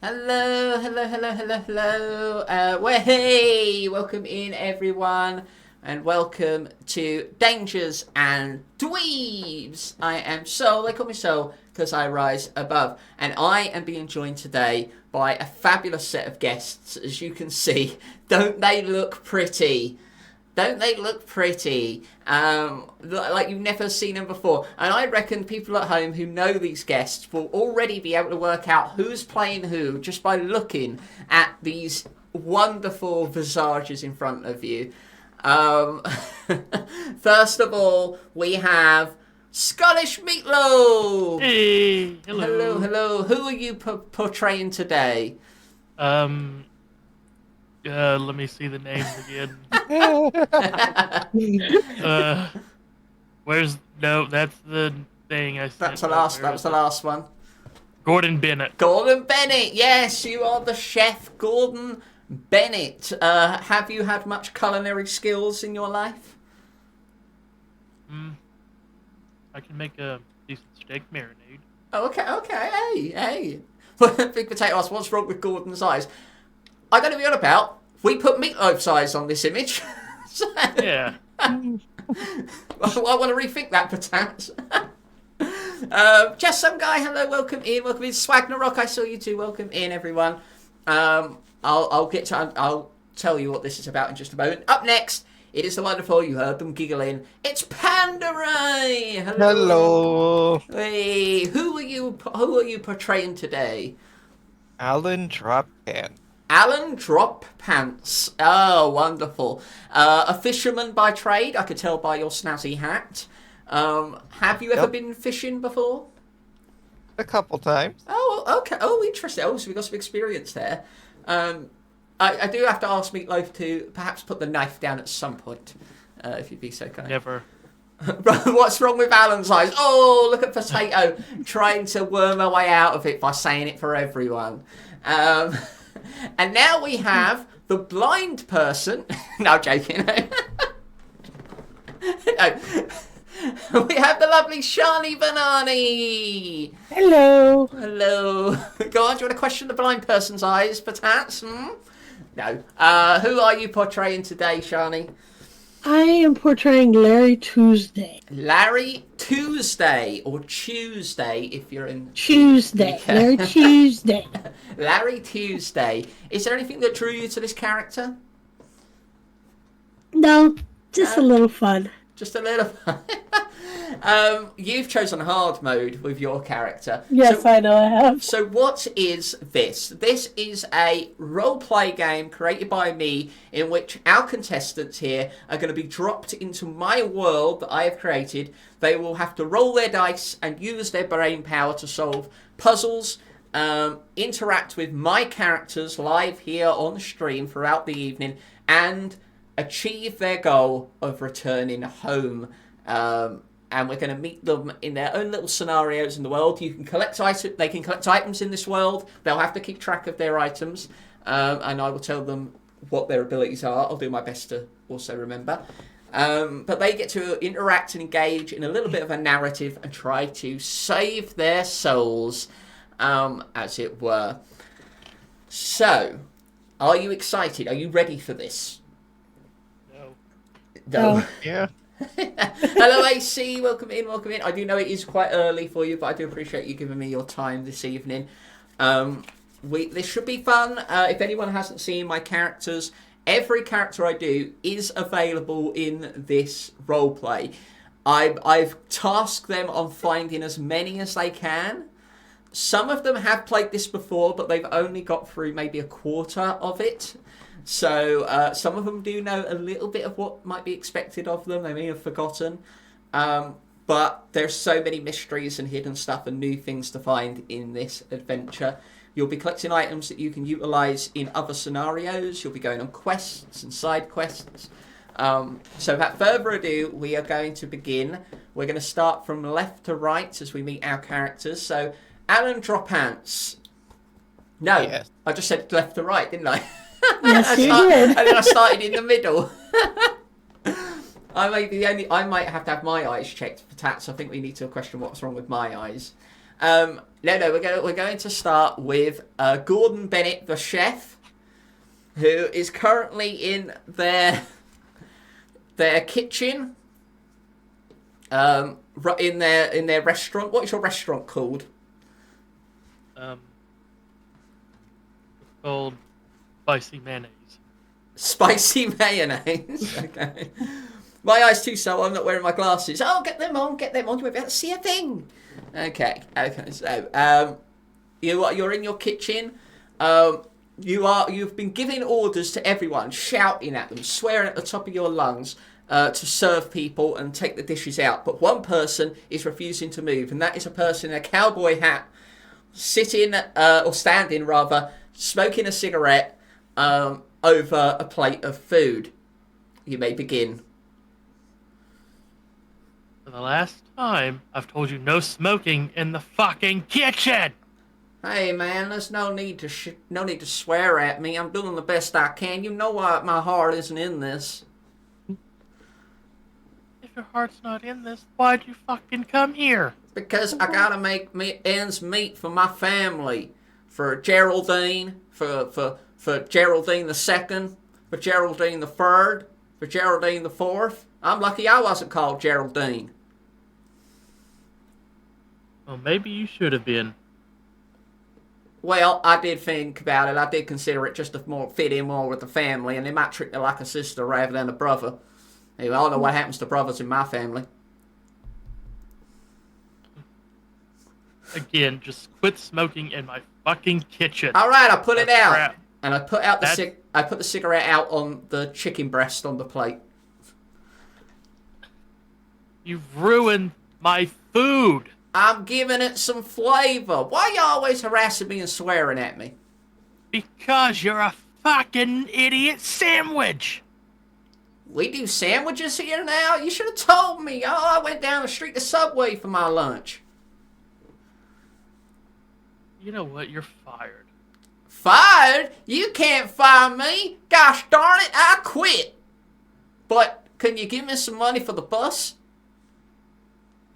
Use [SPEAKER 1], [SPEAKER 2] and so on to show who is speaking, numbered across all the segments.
[SPEAKER 1] Hello, hello, hello, hello, hello. Hey, welcome in everyone, and welcome to Dangers and Dweebs. I am Soul, they call me Soul because I rise above, and I am being joined today by a fabulous set of guests. As you can see, don't they look pretty? Don't they look pretty? Like you've never seen them before. And I reckon people at home who know these guests will already be able to work out who's playing who just by looking at these wonderful visages in front of you. Um, First of all, we have Scottish Meatloaf.
[SPEAKER 2] Hey,
[SPEAKER 1] Hello,
[SPEAKER 2] hello.
[SPEAKER 1] hello. Who are you portraying today?
[SPEAKER 2] Um, Let me see the names again. Uh, where's no? That's the thing I
[SPEAKER 1] That's
[SPEAKER 2] sent.
[SPEAKER 1] the
[SPEAKER 2] But
[SPEAKER 1] last.
[SPEAKER 2] where
[SPEAKER 1] That was
[SPEAKER 2] is
[SPEAKER 1] the
[SPEAKER 2] it?
[SPEAKER 1] last one.
[SPEAKER 2] Gordon Bennett.
[SPEAKER 1] Gordon Bennett, yes, you are the chef, Gordon Bennett. Have you had much culinary skills in your life?
[SPEAKER 2] Hmm. I can make a decent steak marinade.
[SPEAKER 1] Oh, okay, okay, hey. Big potato asks, what's wrong with Gordon's eyes? I don't know what you're on about. We put meatloaf's eyes on this image. So,
[SPEAKER 2] Yeah.
[SPEAKER 1] I want to rethink that, perhaps. Just some guy, hello, welcome in, welcome in. Swagnarok, I saw you too, welcome in, everyone. I'll tell you what this is about in just a moment. Up next, it is the wonderful, you heard them giggling, it's Pandaray! Hello.
[SPEAKER 3] Hello,
[SPEAKER 1] Hey, who are you portraying today?
[SPEAKER 3] Alan Droppan.
[SPEAKER 1] Alan Drop Pants. Oh, wonderful. A fisherman by trade, I could tell by your snazzy hat. Have you ever
[SPEAKER 3] Yep,
[SPEAKER 1] been fishing before?
[SPEAKER 3] a couple times.
[SPEAKER 1] Oh, okay. Oh, interesting. Oh, so we got some experience there. Um, I do have to ask Meatloaf to perhaps put the knife down at some point, if you'd be so kind.
[SPEAKER 2] Never.
[SPEAKER 1] What's wrong with Alan's eyes? Oh, look at Potato trying to worm her way out of it by saying it for everyone. Um, and now we have the blind person. No, I'm joking. No. We have the lovely Shani Banani.
[SPEAKER 4] Hello.
[SPEAKER 1] Hello. Go on, do you want to question the blind person's eyes, perhaps? Hmm? No. Who are you portraying today, Shani?
[SPEAKER 4] I am portraying Larry Tuesday.
[SPEAKER 1] Larry Tuesday, or Tuesday if you're in the
[SPEAKER 4] Tuesday. Larry
[SPEAKER 1] UK.
[SPEAKER 4] Tuesday.
[SPEAKER 1] Larry Tuesday. Is there anything that drew you to this character?
[SPEAKER 4] No, just a
[SPEAKER 1] No?
[SPEAKER 4] little fun.
[SPEAKER 1] Just a little. You've chosen hard mode with your character.
[SPEAKER 4] Yes, I know I have.
[SPEAKER 1] So what is this? This is a role-play game created by me in which our contestants here are going to be dropped into my world that I have created. They will have to roll their dice and use their brain power to solve puzzles, interact with my characters live here on stream throughout the evening, and achieve their goal of returning home. And we're going to meet them in their own little scenarios in the world. You can collect They can collect items in this world. They'll have to keep track of their items, and I will tell them what their abilities are. I'll do my best to also remember. But they get to interact and engage in a little bit of a narrative and try to save their souls, as it were. So, are you excited? Are you ready for this?
[SPEAKER 2] No.
[SPEAKER 1] No.
[SPEAKER 3] Yeah,
[SPEAKER 1] Hello, AC. Welcome in. Welcome in. I do know it is quite early for you, but I do appreciate you giving me your time this evening. This should be fun. If anyone hasn't seen my characters, every character I do is available in this roleplay. I've tasked them on finding as many as they can. Some of them have played this before, but they've only got through maybe a quarter of it. So some of them do know a little bit of what might be expected of them. They may have forgotten. But there's so many mysteries and hidden stuff and new things to find in this adventure. You'll be collecting items that you can utilise in other scenarios. You'll be going on quests and side quests. So without further ado, we are going to begin. We're going to start from left to right as we meet our characters. So Alan Dropants. No,
[SPEAKER 3] yes.
[SPEAKER 1] I just said left to right, didn't I?
[SPEAKER 4] Yes, you
[SPEAKER 1] And
[SPEAKER 4] did.
[SPEAKER 1] then I started in the middle. I might have to have my eyes checked for tats. I think we need to question what's wrong with my eyes. No, we're going to start with Gordon Bennett, the chef, who is currently in their kitchen, in their restaurant. What is your restaurant called?
[SPEAKER 2] It's called spicy mayonnaise.
[SPEAKER 1] Spicy mayonnaise. Okay. My eyes too, so I'm not wearing my glasses. Oh, get them on. You won't be able to see a thing. Okay. So, you're in your kitchen. You've been giving orders to everyone, shouting at them, swearing at the top of your lungs to serve people and take the dishes out. But one person is refusing to move, and that is a person in a cowboy hat, sitting or standing rather, smoking a cigarette over a plate of food. You may begin.
[SPEAKER 2] For the last time, I've told you no smoking in the fucking kitchen!
[SPEAKER 1] Hey man, there's no need to swear at me. I'm doing the best I can. You know why my heart isn't in this.
[SPEAKER 2] If your heart's not in this, why'd you fucking come here?
[SPEAKER 1] Because I gotta make ends meet for my family. For Geraldine, for Geraldine the second, for Geraldine the third, for Geraldine the fourth. I'm lucky I wasn't called Geraldine.
[SPEAKER 2] Well, maybe you should have been.
[SPEAKER 1] Well, I did think about it. I did consider it just to fit in more with the family, and they might treat me like a sister rather than a brother. Anyway, I don't know what happens to brothers in my family.
[SPEAKER 2] Again, just quit smoking in my fucking kitchen.
[SPEAKER 1] All right, I put it out,
[SPEAKER 2] crap.
[SPEAKER 1] and I put out I put the cigarette out on the chicken breast on the plate.
[SPEAKER 2] You've ruined my food.
[SPEAKER 1] I'm giving it some flavor. Why are you always harassing me and swearing at me?
[SPEAKER 2] Because you're a fucking idiot sandwich.
[SPEAKER 1] We do sandwiches here now? You should have told me. Oh, I went down the street to Subway for my lunch.
[SPEAKER 2] You know what? You're fired.
[SPEAKER 1] Fired? You can't fire me. Gosh darn it, I quit. But can you give me some money for the bus?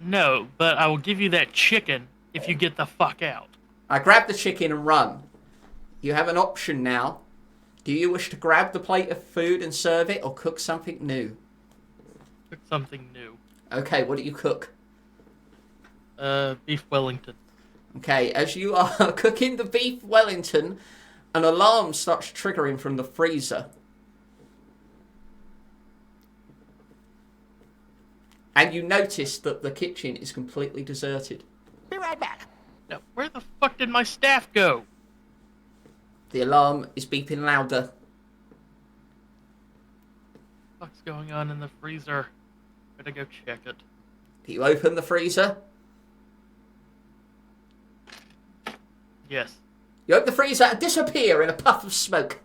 [SPEAKER 2] No, but I will give you that chicken if you get the fuck out.
[SPEAKER 1] I grab the chicken and run. You have an option now. Do you wish to grab the plate of food and serve it, or cook something new?
[SPEAKER 2] Cook something new.
[SPEAKER 1] Okay, what do you cook?
[SPEAKER 2] Beef Wellington.
[SPEAKER 1] Okay, as you are cooking the beef Wellington, an alarm starts triggering from the freezer. And you notice that the kitchen is completely deserted.
[SPEAKER 2] Be right back. Now, where the fuck did my staff go?
[SPEAKER 1] The alarm is beeping louder.
[SPEAKER 2] What's going on in the freezer? Better go check it.
[SPEAKER 1] Do you open the freezer?
[SPEAKER 2] Yes.
[SPEAKER 1] You open the freezer and disappear in a puff of smoke.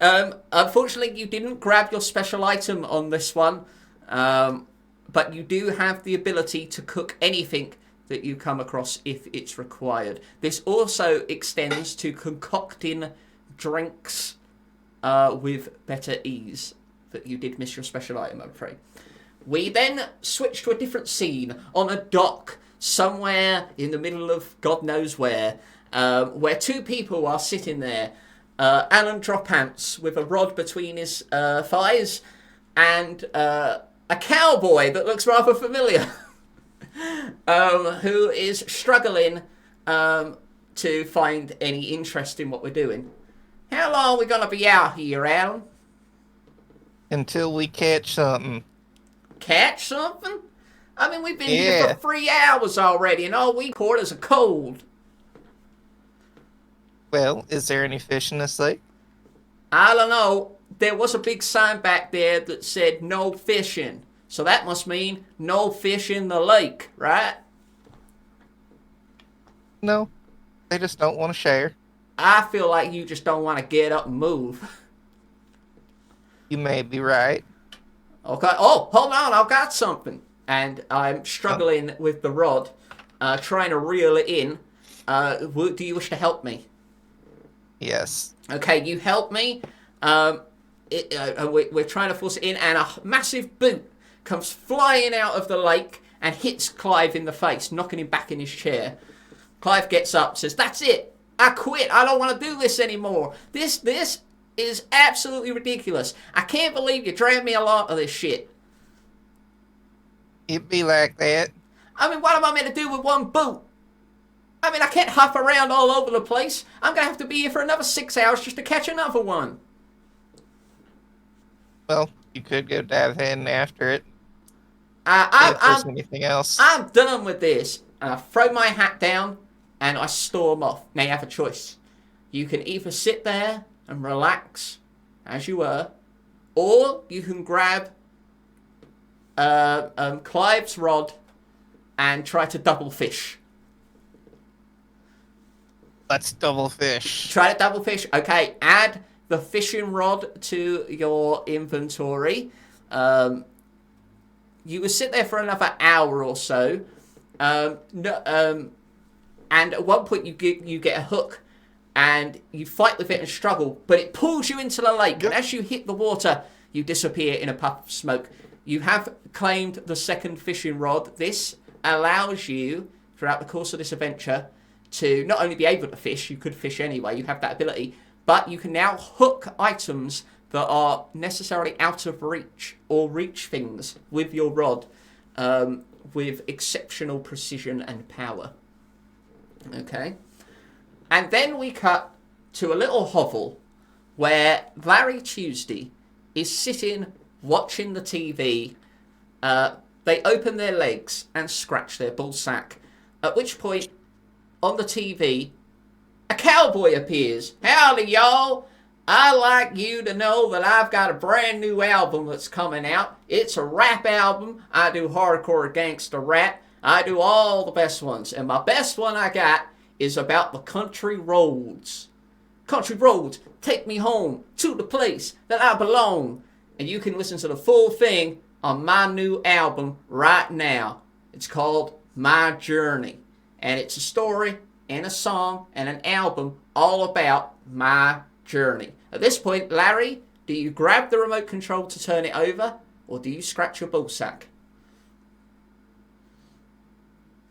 [SPEAKER 1] Unfortunately, you didn't grab your special item on this one, but you do have the ability to cook anything that you come across if it's required. This also extends to concocting drinks with better ease, but you did miss your special item, I'm afraid. We then switch to a different scene on a dock somewhere in the middle of God knows where two people are sitting there. Alan Dropants with a rod between his thighs and a cowboy that looks rather familiar who is struggling to find any interest in what we're doing. How long are we going to be out here, Alan?
[SPEAKER 3] Until we catch something.
[SPEAKER 1] Catch something? I mean, we've been here for 3 hours already, and all we quarters are cold.
[SPEAKER 3] Well, is there any fish in this lake?
[SPEAKER 1] I don't know. There was a big sign back there that said no fishing. So that must mean no fish in the lake, right?
[SPEAKER 3] No. They just don't want to share.
[SPEAKER 1] I feel like you just don't want to get up and move.
[SPEAKER 3] You may be right.
[SPEAKER 1] Okay. Oh, hold on. I've got something. And I'm struggling with the rod, trying to reel it in. Do you wish to help me?
[SPEAKER 3] Yes.
[SPEAKER 1] Okay, you help me. We're trying to force it in, and a massive boot comes flying out of the lake and hits Clive in the face, knocking him back in his chair. Clive gets up, says, "That's it. I quit. I don't want to do this anymore. This is absolutely ridiculous. I can't believe you dragged me along to this shit.
[SPEAKER 3] It'd be like that.
[SPEAKER 1] I mean, what am I meant to do with one boot? I mean, I can't hop around all over the place. I'm going to have to be here for another 6 hours just to catch another one."
[SPEAKER 3] Well, you could go dive in after it.
[SPEAKER 1] I'm,
[SPEAKER 3] If there's
[SPEAKER 1] I'm,
[SPEAKER 3] anything else.
[SPEAKER 1] I'm done with this. And I throw my hat down and I storm off. Now you have a choice. You can either sit there and relax as you were, or you can grab Clive's rod and try to double fish.
[SPEAKER 3] Let's double fish.
[SPEAKER 1] Try to double fish. Okay, add the fishing rod to your inventory. You will sit there for another hour or so. And at one point you get a hook, and you fight with it and struggle, but it pulls you into the lake.
[SPEAKER 3] Yep.
[SPEAKER 1] And as you hit the water, you disappear in a puff of smoke. You have claimed the second fishing rod. This allows you, throughout the course of this adventure, to not only be able to fish, you could fish anyway, you have that ability, but you can now hook items that are necessarily out of reach, or reach things with your rod, with exceptional precision and power. Okay? And then we cut to a little hovel where Larry Tuesday is sitting watching the TV. They open their legs and scratch their ballsack, at which point, on the TV, a cowboy appears. "Howdy, y'all. I'd like you to know that I've got a brand new album that's coming out. It's a rap album. I do hardcore gangster rap. I do all the best ones. And my best one I got is about the country roads. Country roads, take me home to the place that I belong." And you can listen to the full thing on my new album right now. It's called My Journey. And it's a story and a song and an album all about my journey. At this point, Larry, do you grab the remote control to turn it over, or do you scratch your ballsack?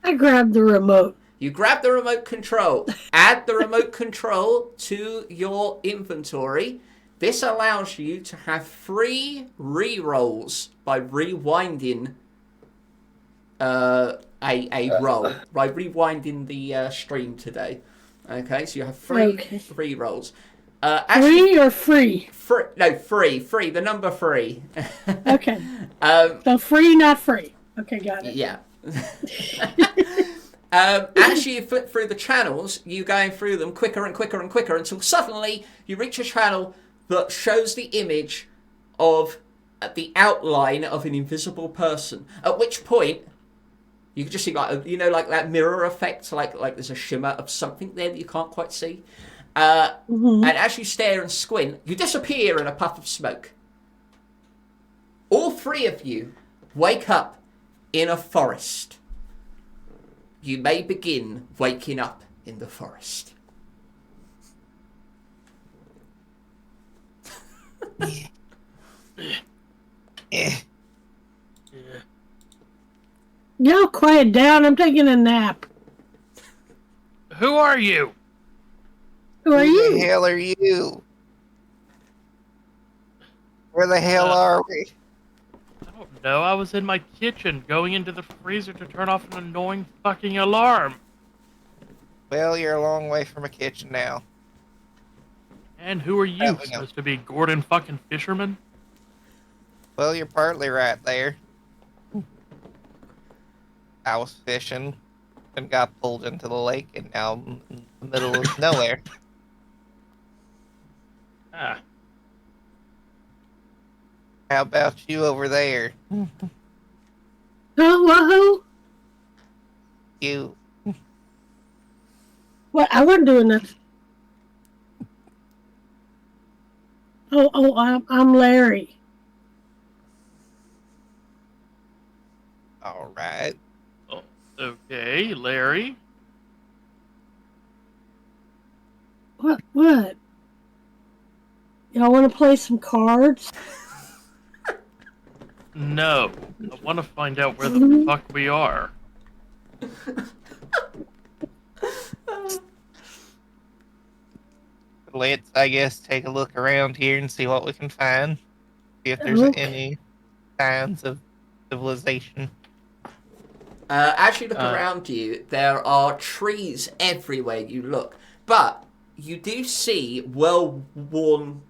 [SPEAKER 4] I grabbed the remote.
[SPEAKER 1] You grab the remote control. Add the remote control to your inventory. This allows you to have 3 re-rolls by rewinding a roll, by rewinding the stream today. Okay, so you have 3 re-rolls.
[SPEAKER 4] Free or free?
[SPEAKER 1] Free. The number 3.
[SPEAKER 4] Okay. So free, not free. Okay, got it.
[SPEAKER 1] Yeah. As you flip through the channels, you're going through them quicker and quicker and quicker until suddenly you reach a channel that shows the image of the outline of an invisible person. At which point, you can just see like that mirror effect, like there's a shimmer of something there that you can't quite see. And as you stare and squint, you disappear in a puff of smoke. All 3 of you wake up in a forest. You may begin waking up in the forest.
[SPEAKER 3] Eh.
[SPEAKER 4] Y'all quiet down. I'm taking a nap.
[SPEAKER 2] Who are you?
[SPEAKER 4] Who are
[SPEAKER 3] Who the
[SPEAKER 4] you?
[SPEAKER 3] hell are you? Where the hell are we?
[SPEAKER 2] I don't know. I was in my kitchen going into the freezer to turn off an annoying fucking alarm.
[SPEAKER 3] Well, you're a long way from a kitchen now.
[SPEAKER 2] And who are you?
[SPEAKER 3] Oh, we know.
[SPEAKER 2] Supposed to be Gordon fucking Fisherman?
[SPEAKER 3] Well, you're partly right there. I was fishing and got pulled into the lake, and now I'm in the middle of nowhere.
[SPEAKER 2] Ah.
[SPEAKER 3] How about you over there?
[SPEAKER 4] Who?
[SPEAKER 3] You.
[SPEAKER 4] What? I wasn't doing nothing. I'm Larry.
[SPEAKER 3] All right.
[SPEAKER 2] Oh, okay, Larry.
[SPEAKER 4] What? Y'all want to play some cards?
[SPEAKER 2] No. I want to find out where the fuck we are.
[SPEAKER 3] Let's, I guess, take a look around here and see what we can find. See if there's
[SPEAKER 4] Okay.
[SPEAKER 3] any signs of civilization.
[SPEAKER 1] As you look
[SPEAKER 2] Uh,
[SPEAKER 1] around you, there are trees everywhere you look, but you do see well-worn,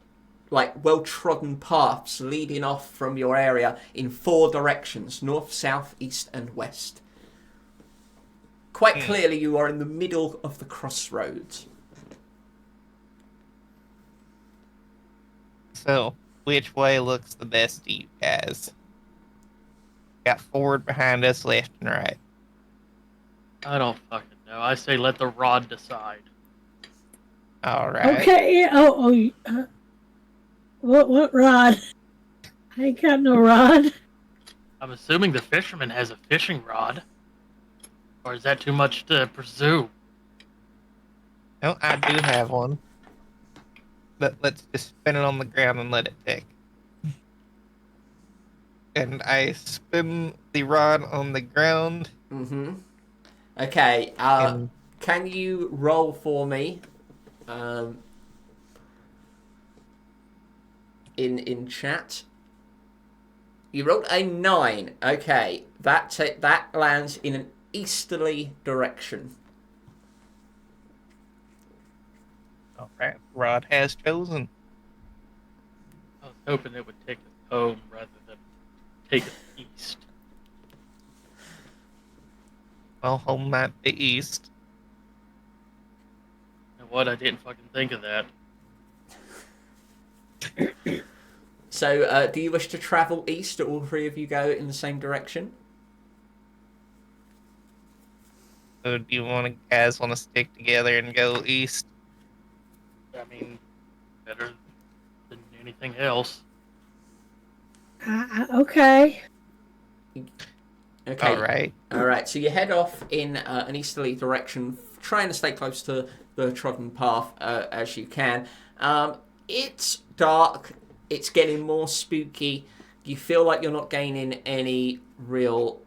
[SPEAKER 1] like well-trodden paths leading off from your area in 4 directions: north, south, east, and west. Quite clearly, you are in the middle of the crossroads.
[SPEAKER 3] So, which way looks the best to you guys? Got forward behind us, left and right.
[SPEAKER 2] I don't fucking know. I say let the rod decide.
[SPEAKER 3] All right.
[SPEAKER 4] Okay. What rod? I ain't got no rod.
[SPEAKER 2] I'm assuming the fisherman has a fishing rod. Or is that too much to presume?
[SPEAKER 3] No, I do have one. But let's just spin it on the ground and let it tick. And I spin the rod on the ground.
[SPEAKER 1] Mm-hmm. Okay,
[SPEAKER 3] And
[SPEAKER 1] can you roll for me in chat? You rolled a 9. Okay, that lands in an easterly direction.
[SPEAKER 3] all right, rod has chosen.
[SPEAKER 2] I was hoping it would take us home rather than take us east.
[SPEAKER 3] Well, home might be east.
[SPEAKER 2] You know what? I didn't fucking think of that.
[SPEAKER 1] So, do you wish to travel east, or all 3 of you go in the same direction?
[SPEAKER 3] So do you guys want to stick together and go east?
[SPEAKER 2] I mean, better than anything else.
[SPEAKER 4] Okay.
[SPEAKER 1] Okay.
[SPEAKER 3] All right.
[SPEAKER 1] So you head off in an easterly direction, trying to stay close to the trodden path as you can. It's dark. It's getting more spooky. You feel like you're not gaining any real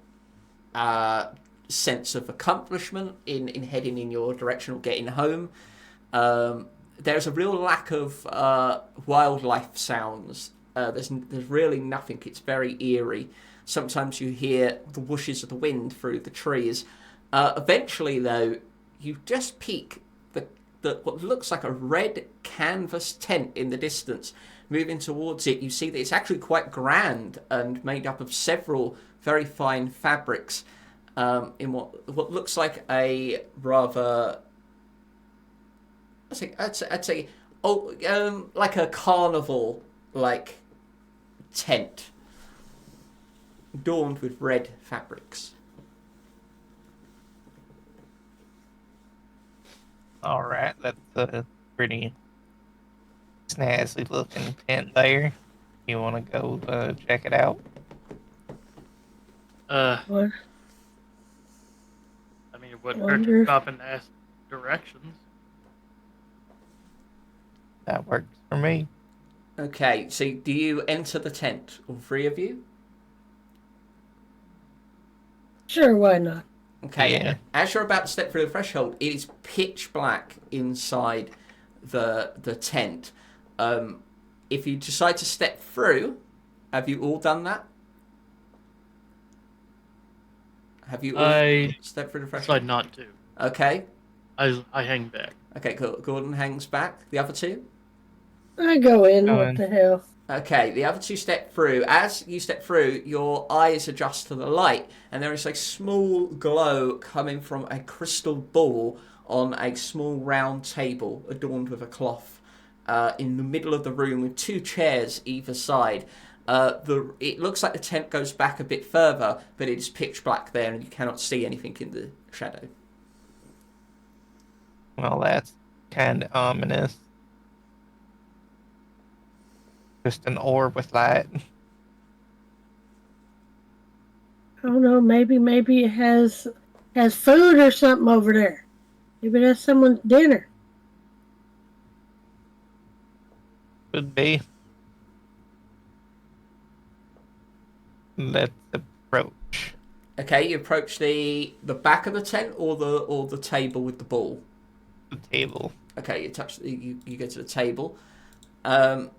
[SPEAKER 1] sense of accomplishment in heading in your direction or getting home. There's a real lack of wildlife sounds. There's really nothing. It's very eerie. Sometimes you hear the whooshes of the wind through the trees. Eventually, though, you just peek the what looks like a red canvas tent in the distance. Moving towards it, you see that it's actually quite grand and made up of several very fine fabrics in what looks like a rather I'd say like a carnival like tent adorned with red fabrics.
[SPEAKER 3] All right. That's a pretty snazzy looking tent there. You want to go check it out?
[SPEAKER 4] What?
[SPEAKER 2] I mean, it wouldn't hurt
[SPEAKER 4] Wonder.
[SPEAKER 2] to stop and ask directions.
[SPEAKER 3] That works for me.
[SPEAKER 1] Okay, so do you enter the tent, all 3 of you?
[SPEAKER 4] Sure, why not?
[SPEAKER 1] Okay,
[SPEAKER 3] Yeah.
[SPEAKER 1] as you're about to step through the threshold, it is pitch black inside the tent. If you decide to step through, have you all done that? Have you all
[SPEAKER 2] I
[SPEAKER 1] stepped through the threshold?
[SPEAKER 2] decide not to.
[SPEAKER 1] Okay.
[SPEAKER 2] I hang back.
[SPEAKER 1] Okay, cool. Gordon hangs back. The other 2?
[SPEAKER 4] I go in.
[SPEAKER 3] Go
[SPEAKER 4] What
[SPEAKER 3] in.
[SPEAKER 4] the hell?
[SPEAKER 1] Okay, the other 2 step through. As you step through, your eyes adjust to the light, and there is a small glow coming from a crystal ball on a small round table adorned with a cloth in the middle of the room with 2 chairs either side. It looks like the tent goes back a bit further, but it is pitch black there, and you cannot see anything in the shadow.
[SPEAKER 3] Well, that's kind of ominous. Just an orb with light.
[SPEAKER 4] I don't know. Maybe it has food or something over there. Maybe that's someone's dinner.
[SPEAKER 3] Could be. Let's approach
[SPEAKER 1] Okay, you approach the back of the tent or the table with the ball.
[SPEAKER 3] the table.
[SPEAKER 1] Okay, you go to the table. Um,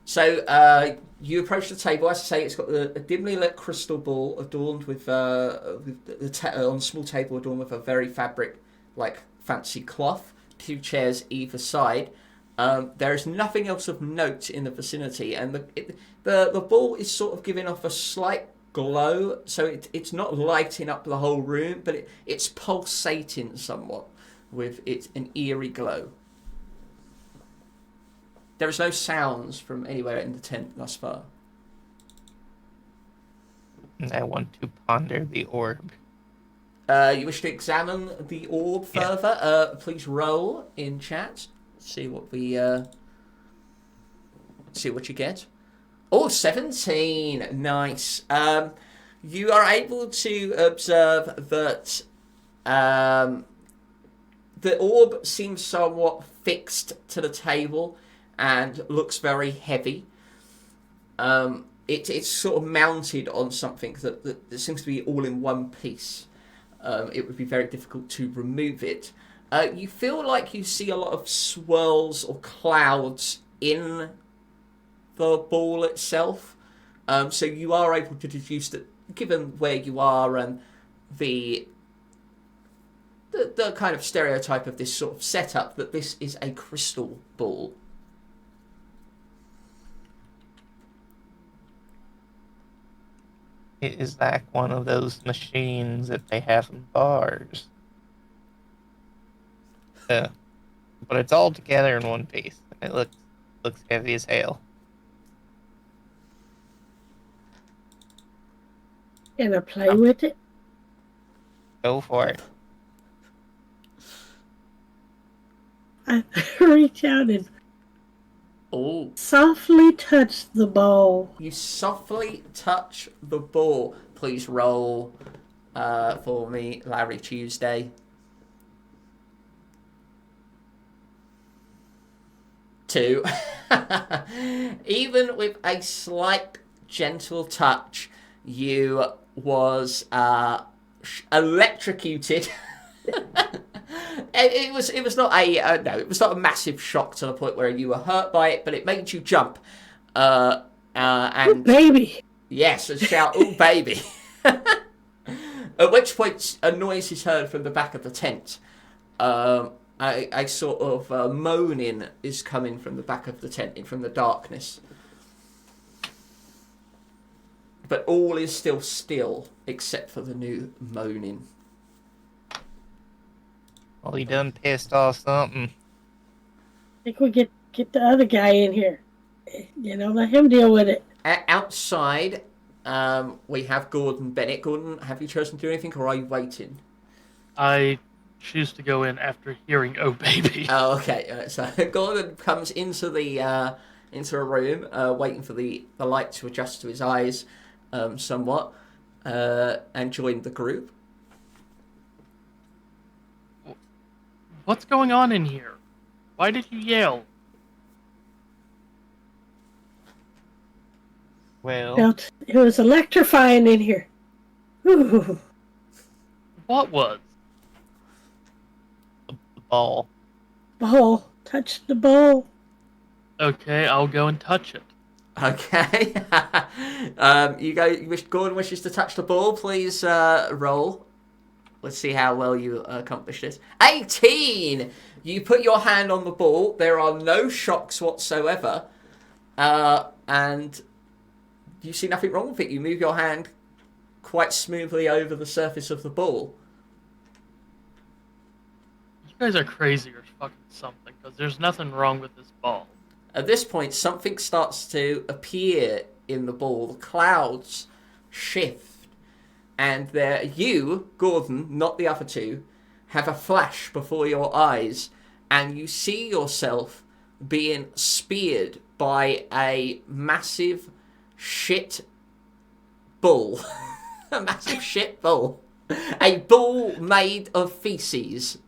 [SPEAKER 1] so you approach the table. As I say, it's got a dimly lit crystal ball adorned with on a small table adorned with a very fabric like fancy cloth. 2 chairs either side. There is nothing else of note in the vicinity, and the ball is sort of giving off a slight glow, so it's not lighting up the whole room, but it's pulsating somewhat with an eerie glow. There is no sounds from anywhere in the tent thus far.
[SPEAKER 3] And I want to ponder the orb.
[SPEAKER 1] You wish to examine the orb further? Please roll in chat. See what you get. Oh, 17. Nice. You are able to observe that the orb seems somewhat fixed to the table and looks very heavy. It's sort of mounted on something that seems to be all in one piece. It would be very difficult to remove it. You feel like you see a lot of swirls or clouds in the ball itself. So you are able to deduce that, given where you are and the kind of stereotype of this sort of setup, that this is a crystal ball.
[SPEAKER 3] It is like one of those machines that they have in bars. But it's all together in one piece. It looks heavy as hell.
[SPEAKER 4] Can I play with it?
[SPEAKER 3] Go for it.
[SPEAKER 4] I reach out and softly touch the ball.
[SPEAKER 1] You softly touch the ball. Please roll for me, Larry Tuesday. 2. Even with a slight gentle touch, you was electrocuted. It was not it was not a massive shock to the point where you were hurt by it, but it made you jump. And
[SPEAKER 4] oh, baby.
[SPEAKER 1] Yes, and shout, "Oh baby!" At which point a noise is heard from the back of the tent. A sort of moaning is coming from the back of the tent, from the darkness. But all is still, except for the new moaning.
[SPEAKER 3] Well, he done pissed off something.
[SPEAKER 4] I think we get the other guy in here. Let him deal with it.
[SPEAKER 1] Outside, we have Gordon Bennett. Gordon, have you chosen to do anything, or are you waiting?
[SPEAKER 2] I choose to go in after hearing "Oh baby."
[SPEAKER 1] Oh, okay. So Gordon comes into a room, waiting for the light to adjust to his eyes, somewhat, and join the group.
[SPEAKER 2] What's going on in here? Why did you yell?
[SPEAKER 3] Well,
[SPEAKER 4] it was electrifying in here. Ooh.
[SPEAKER 2] What was?
[SPEAKER 3] the ball.
[SPEAKER 4] Ball. Touch the ball.
[SPEAKER 2] Okay, I'll go and touch it.
[SPEAKER 1] Okay. Gordon wishes to touch the ball. Please roll. Let's see how well you accomplish this. 18! You put your hand on the ball. There are no shocks whatsoever. And you see nothing wrong with it. You move your hand quite smoothly over the surface of the ball.
[SPEAKER 2] You guys are crazy or fucking something, because there's nothing wrong with this ball.
[SPEAKER 1] At this point, something starts to appear in the ball. The clouds shift. And you, Gordon, not the other two, have a flash before your eyes, and you see yourself being speared by a massive shit bull. A massive shit bull. A bull made of feces.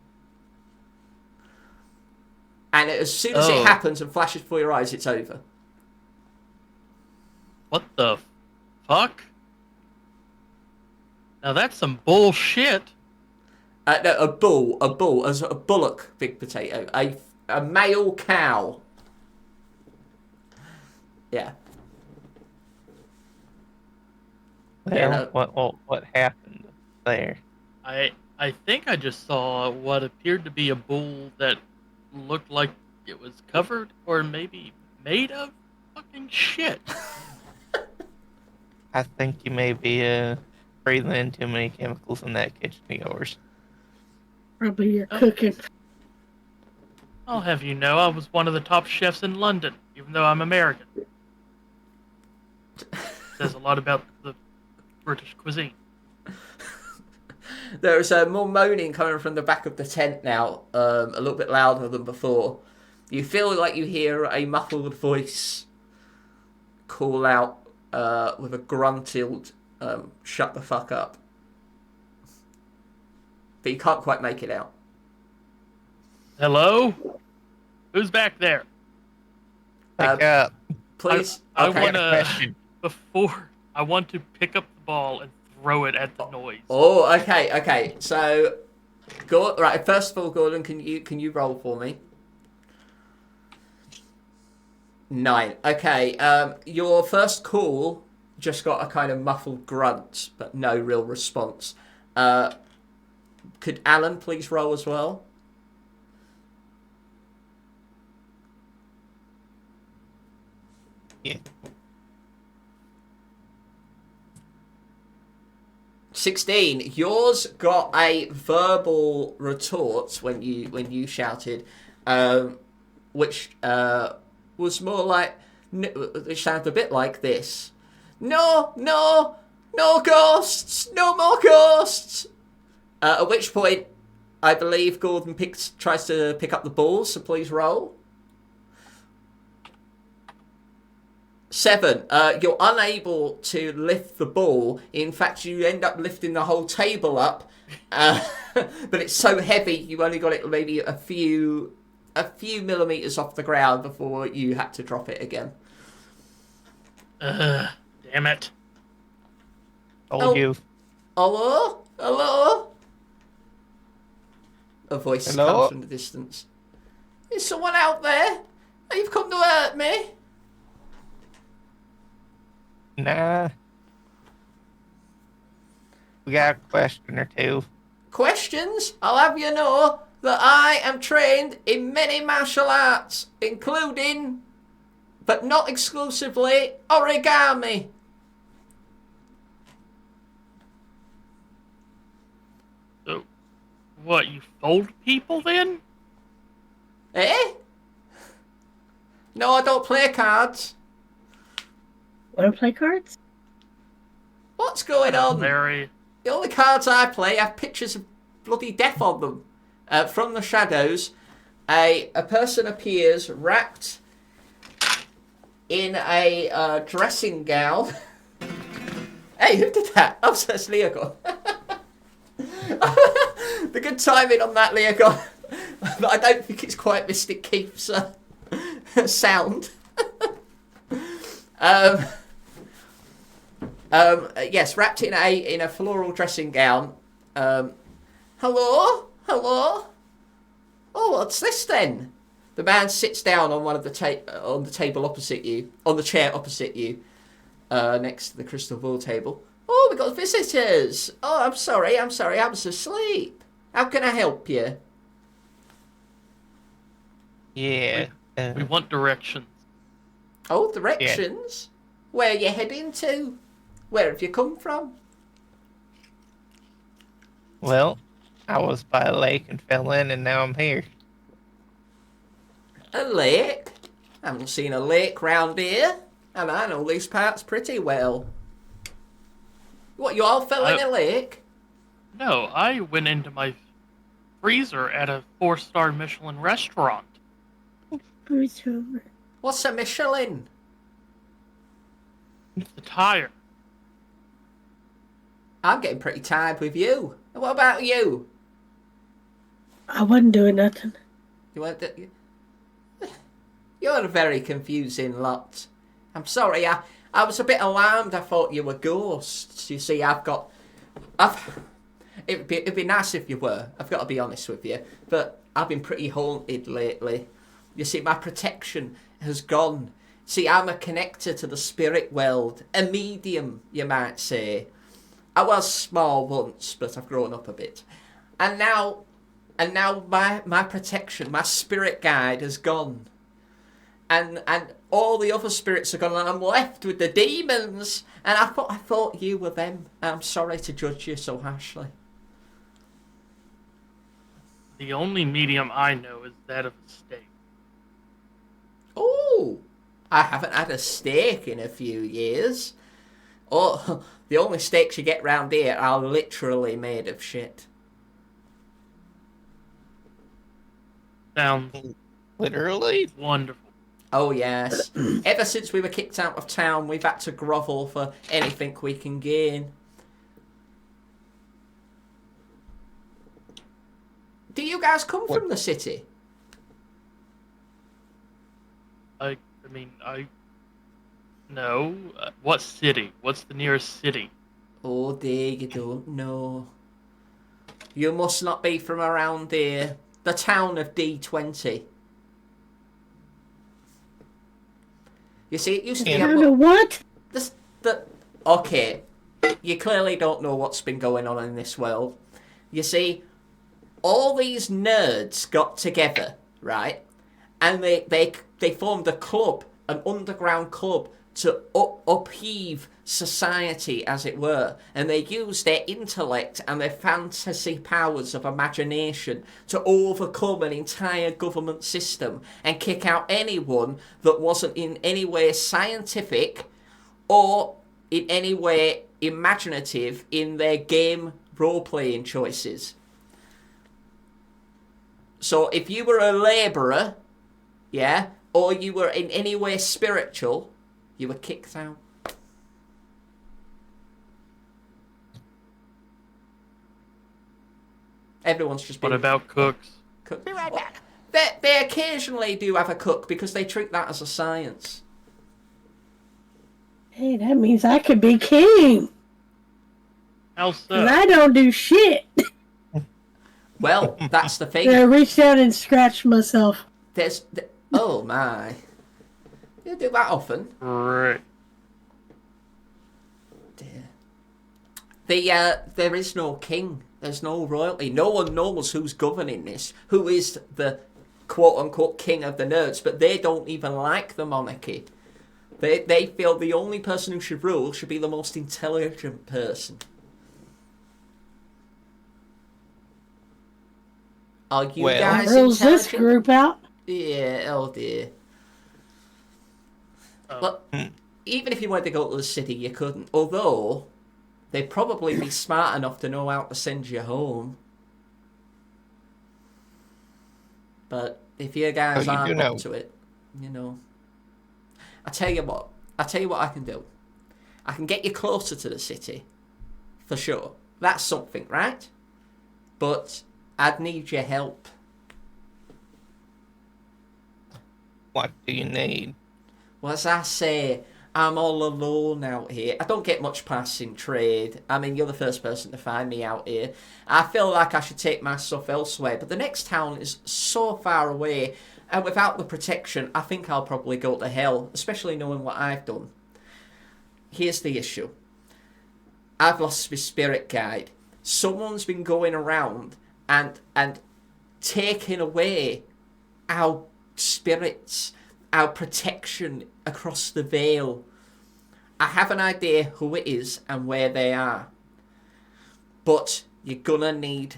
[SPEAKER 1] And as soon as it happens and flashes before your eyes, it's over.
[SPEAKER 2] What the fuck? Now that's some bullshit.
[SPEAKER 1] No, a bull, as a bullock, big potato, a male cow. Yeah.
[SPEAKER 3] Well,
[SPEAKER 1] Yeah, no.
[SPEAKER 3] what happened there?
[SPEAKER 2] I think I just saw what appeared to be a bull that looked like it was covered or maybe made of fucking shit.
[SPEAKER 3] I think you may be breathing in too many chemicals in that kitchen of yours.
[SPEAKER 4] Probably you're cooking.
[SPEAKER 2] I'll have you know, I was one of the top chefs in London, even though I'm American. Says a lot about the British cuisine.
[SPEAKER 1] There's more moaning coming from the back of the tent now, a little bit louder than before. You feel like you hear a muffled voice call out with a grunted, shut the fuck up. But you can't quite make it out.
[SPEAKER 2] Hello? Who's back there?
[SPEAKER 3] Pick up.
[SPEAKER 1] Please.
[SPEAKER 2] I
[SPEAKER 1] Okay.
[SPEAKER 2] want
[SPEAKER 3] Question.
[SPEAKER 2] I want to pick up the ball and throw it at the noise.
[SPEAKER 1] Oh, okay. So, right. First of all, Gordon, can you roll for me? 9. Okay. Your first call just got a kind of muffled grunt, but no real response. Could Alan please roll as well?
[SPEAKER 3] Yeah.
[SPEAKER 1] 16. Yours got a verbal retort when you shouted, which was more like, it sounded a bit like this: "No ghosts, no more ghosts." At which point, I believe Gordon tries to pick up the ball. So please roll. 7. You're unable to lift the ball. In fact, you end up lifting the whole table up, but it's so heavy you only got it maybe a few millimeters off the ground before you had to drop it again.
[SPEAKER 2] Damn it.
[SPEAKER 3] Told you.
[SPEAKER 1] Hello? A voice
[SPEAKER 3] Hello?
[SPEAKER 1] comes from the distance. Is someone out there? You've come to hurt me?
[SPEAKER 3] Nah. We got a question or two.
[SPEAKER 1] Questions? I'll have you know that I am trained in many martial arts, including, but not exclusively, origami.
[SPEAKER 2] So, what, you fold people then?
[SPEAKER 1] Eh? No, I don't play cards.
[SPEAKER 4] Want to play cards?
[SPEAKER 1] What's going on?
[SPEAKER 2] Larry.
[SPEAKER 1] The only cards I play have pictures of bloody death on them. From the shadows, a person appears wrapped in a dressing gown. Hey, who did that? Oh, so that's Leogon. The good timing on that, Leogon. But I don't think it's quite Mystic Keith's sound. Yes, wrapped in a floral dressing gown. Hello? Oh, what's this then? The man sits down on one of the on the table opposite you, on the chair opposite you, next to the crystal ball table. Oh, we got visitors. Oh, I'm sorry, I was asleep. How can I help you?
[SPEAKER 3] Yeah.
[SPEAKER 2] We want directions.
[SPEAKER 1] Oh, directions? Yeah. Where are you heading to? Where have you come from?
[SPEAKER 3] Well, I was by a lake and fell in, and now I'm here.
[SPEAKER 1] A lake? I haven't seen a lake round here, and I know these parts pretty well. What, you all fell in a lake?
[SPEAKER 2] No, I went into my freezer at a 4-star Michelin restaurant.
[SPEAKER 1] What's a Michelin?
[SPEAKER 2] The tire.
[SPEAKER 1] I'm getting pretty tired with you. What about you?
[SPEAKER 4] I wasn't doing nothing.
[SPEAKER 1] You weren't. You're a very confusing lot. I'm sorry, I was a bit alarmed. I thought you were ghosts. You see, it'd be nice if you were. I've got to be honest with you. But I've been pretty haunted lately. You see, my protection has gone. See, I'm a connector to the spirit world. A medium, you might say. I was small once, but I've grown up a bit. And now my protection, my spirit guide has gone. And all the other spirits are gone, and I'm left with the demons. And I thought you were them. I'm sorry to judge you so harshly.
[SPEAKER 2] The only medium I know is that of a steak.
[SPEAKER 1] Oh, I haven't had a steak in a few years. Oh, the only steaks you get round here are literally made of shit.
[SPEAKER 2] Sounds
[SPEAKER 3] Literally?
[SPEAKER 2] wonderful.
[SPEAKER 1] Oh yes. Ever since we were kicked out of town, we've had to grovel for anything we can gain. Do you guys come from the city?
[SPEAKER 2] No. What city? What's the nearest city?
[SPEAKER 1] Oh dear, you don't know. You must not be from around here. The town of D20. You see, it used to be
[SPEAKER 4] You know what?
[SPEAKER 1] Okay, you clearly don't know what's been going on in this world. You see, all these nerds got together, right? And they formed a club, an underground club, to upheave society, as it were. And they used their intellect and their fantasy powers of imagination to overcome an entire government system and kick out anyone that wasn't in any way scientific or in any way imaginative in their game role-playing choices. So if you were a labourer, yeah, or you were in any way spiritual, you were kicked out. Everyone's just been...
[SPEAKER 2] What about cooks?
[SPEAKER 1] Be right back. They occasionally do have a cook because they treat that as a science.
[SPEAKER 4] Hey, that means I could be king.
[SPEAKER 2] How so?
[SPEAKER 4] 'Cause I don't do shit.
[SPEAKER 1] Well, that's the thing.
[SPEAKER 4] I reached out and scratched myself.
[SPEAKER 1] Oh my. You do that often?
[SPEAKER 2] Right.
[SPEAKER 1] Dear. There is no king. There's no royalty. No one knows who's governing this. Who is the quote-unquote king of the nerds. But they don't even like the monarchy. They feel the only person who should rule should be the most intelligent person. Are you guys
[SPEAKER 4] rules
[SPEAKER 1] intelligent?
[SPEAKER 4] this group out?
[SPEAKER 1] Yeah, oh dear. But even if you wanted to go to the city, you couldn't. Although, they'd probably be smart enough to know how to send you home. But if you guys aren't up to it, you know. I tell you what I can do. I can get you closer to the city. For sure. That's something, right? But I'd need your help.
[SPEAKER 3] What do you need?
[SPEAKER 1] Well, as I say, I'm all alone out here. I don't get much passing trade. I mean, you're the first person to find me out here. I feel like I should take my stuff elsewhere, but the next town is so far away, and without the protection, I think I'll probably go to hell, especially knowing what I've done. Here's the issue. I've lost my spirit guide. Someone's been going around and taking away our spirits, our protection across the veil. I have an idea who it is and where they are. But you're gonna need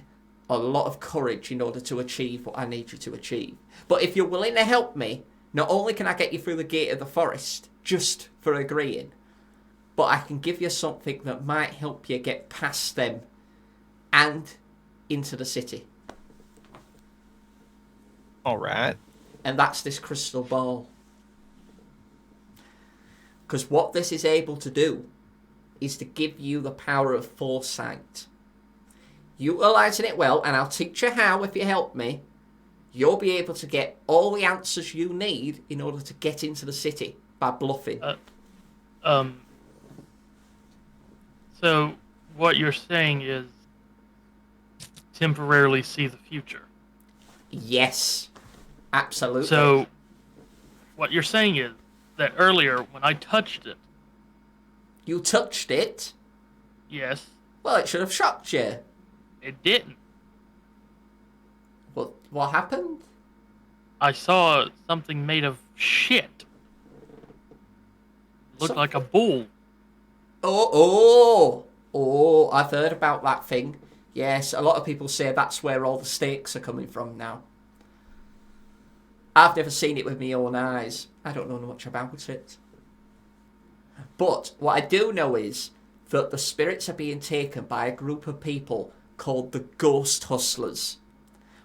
[SPEAKER 1] a lot of courage in order to achieve what I need you to achieve. But if you're willing to help me, not only can I get you through the gate of the forest, just for agreeing, but I can give you something that might help you get past them and into the city.
[SPEAKER 3] Alright.
[SPEAKER 1] And that's this crystal ball. Because what this is able to do is to give you the power of foresight. Utilising it well, and I'll teach you how if you help me, you'll be able to get all the answers you need in order to get into the city by bluffing.
[SPEAKER 2] So what you're saying is temporarily see the future.
[SPEAKER 1] Yes, absolutely.
[SPEAKER 2] So what you're saying is that earlier when I touched it,
[SPEAKER 1] You touched it?
[SPEAKER 2] yes,
[SPEAKER 1] Well, it should have shocked you.
[SPEAKER 2] it didn't.
[SPEAKER 1] What happened?
[SPEAKER 2] I saw something made of shit. Looked like a bull.
[SPEAKER 1] Oh, I've heard about that thing. Yes, a lot of people say that's where all the snakes are coming from now. I've never seen it with my own eyes. I don't know much about it. But what I do know is that the spirits are being taken by a group of people called the Ghost Hustlers.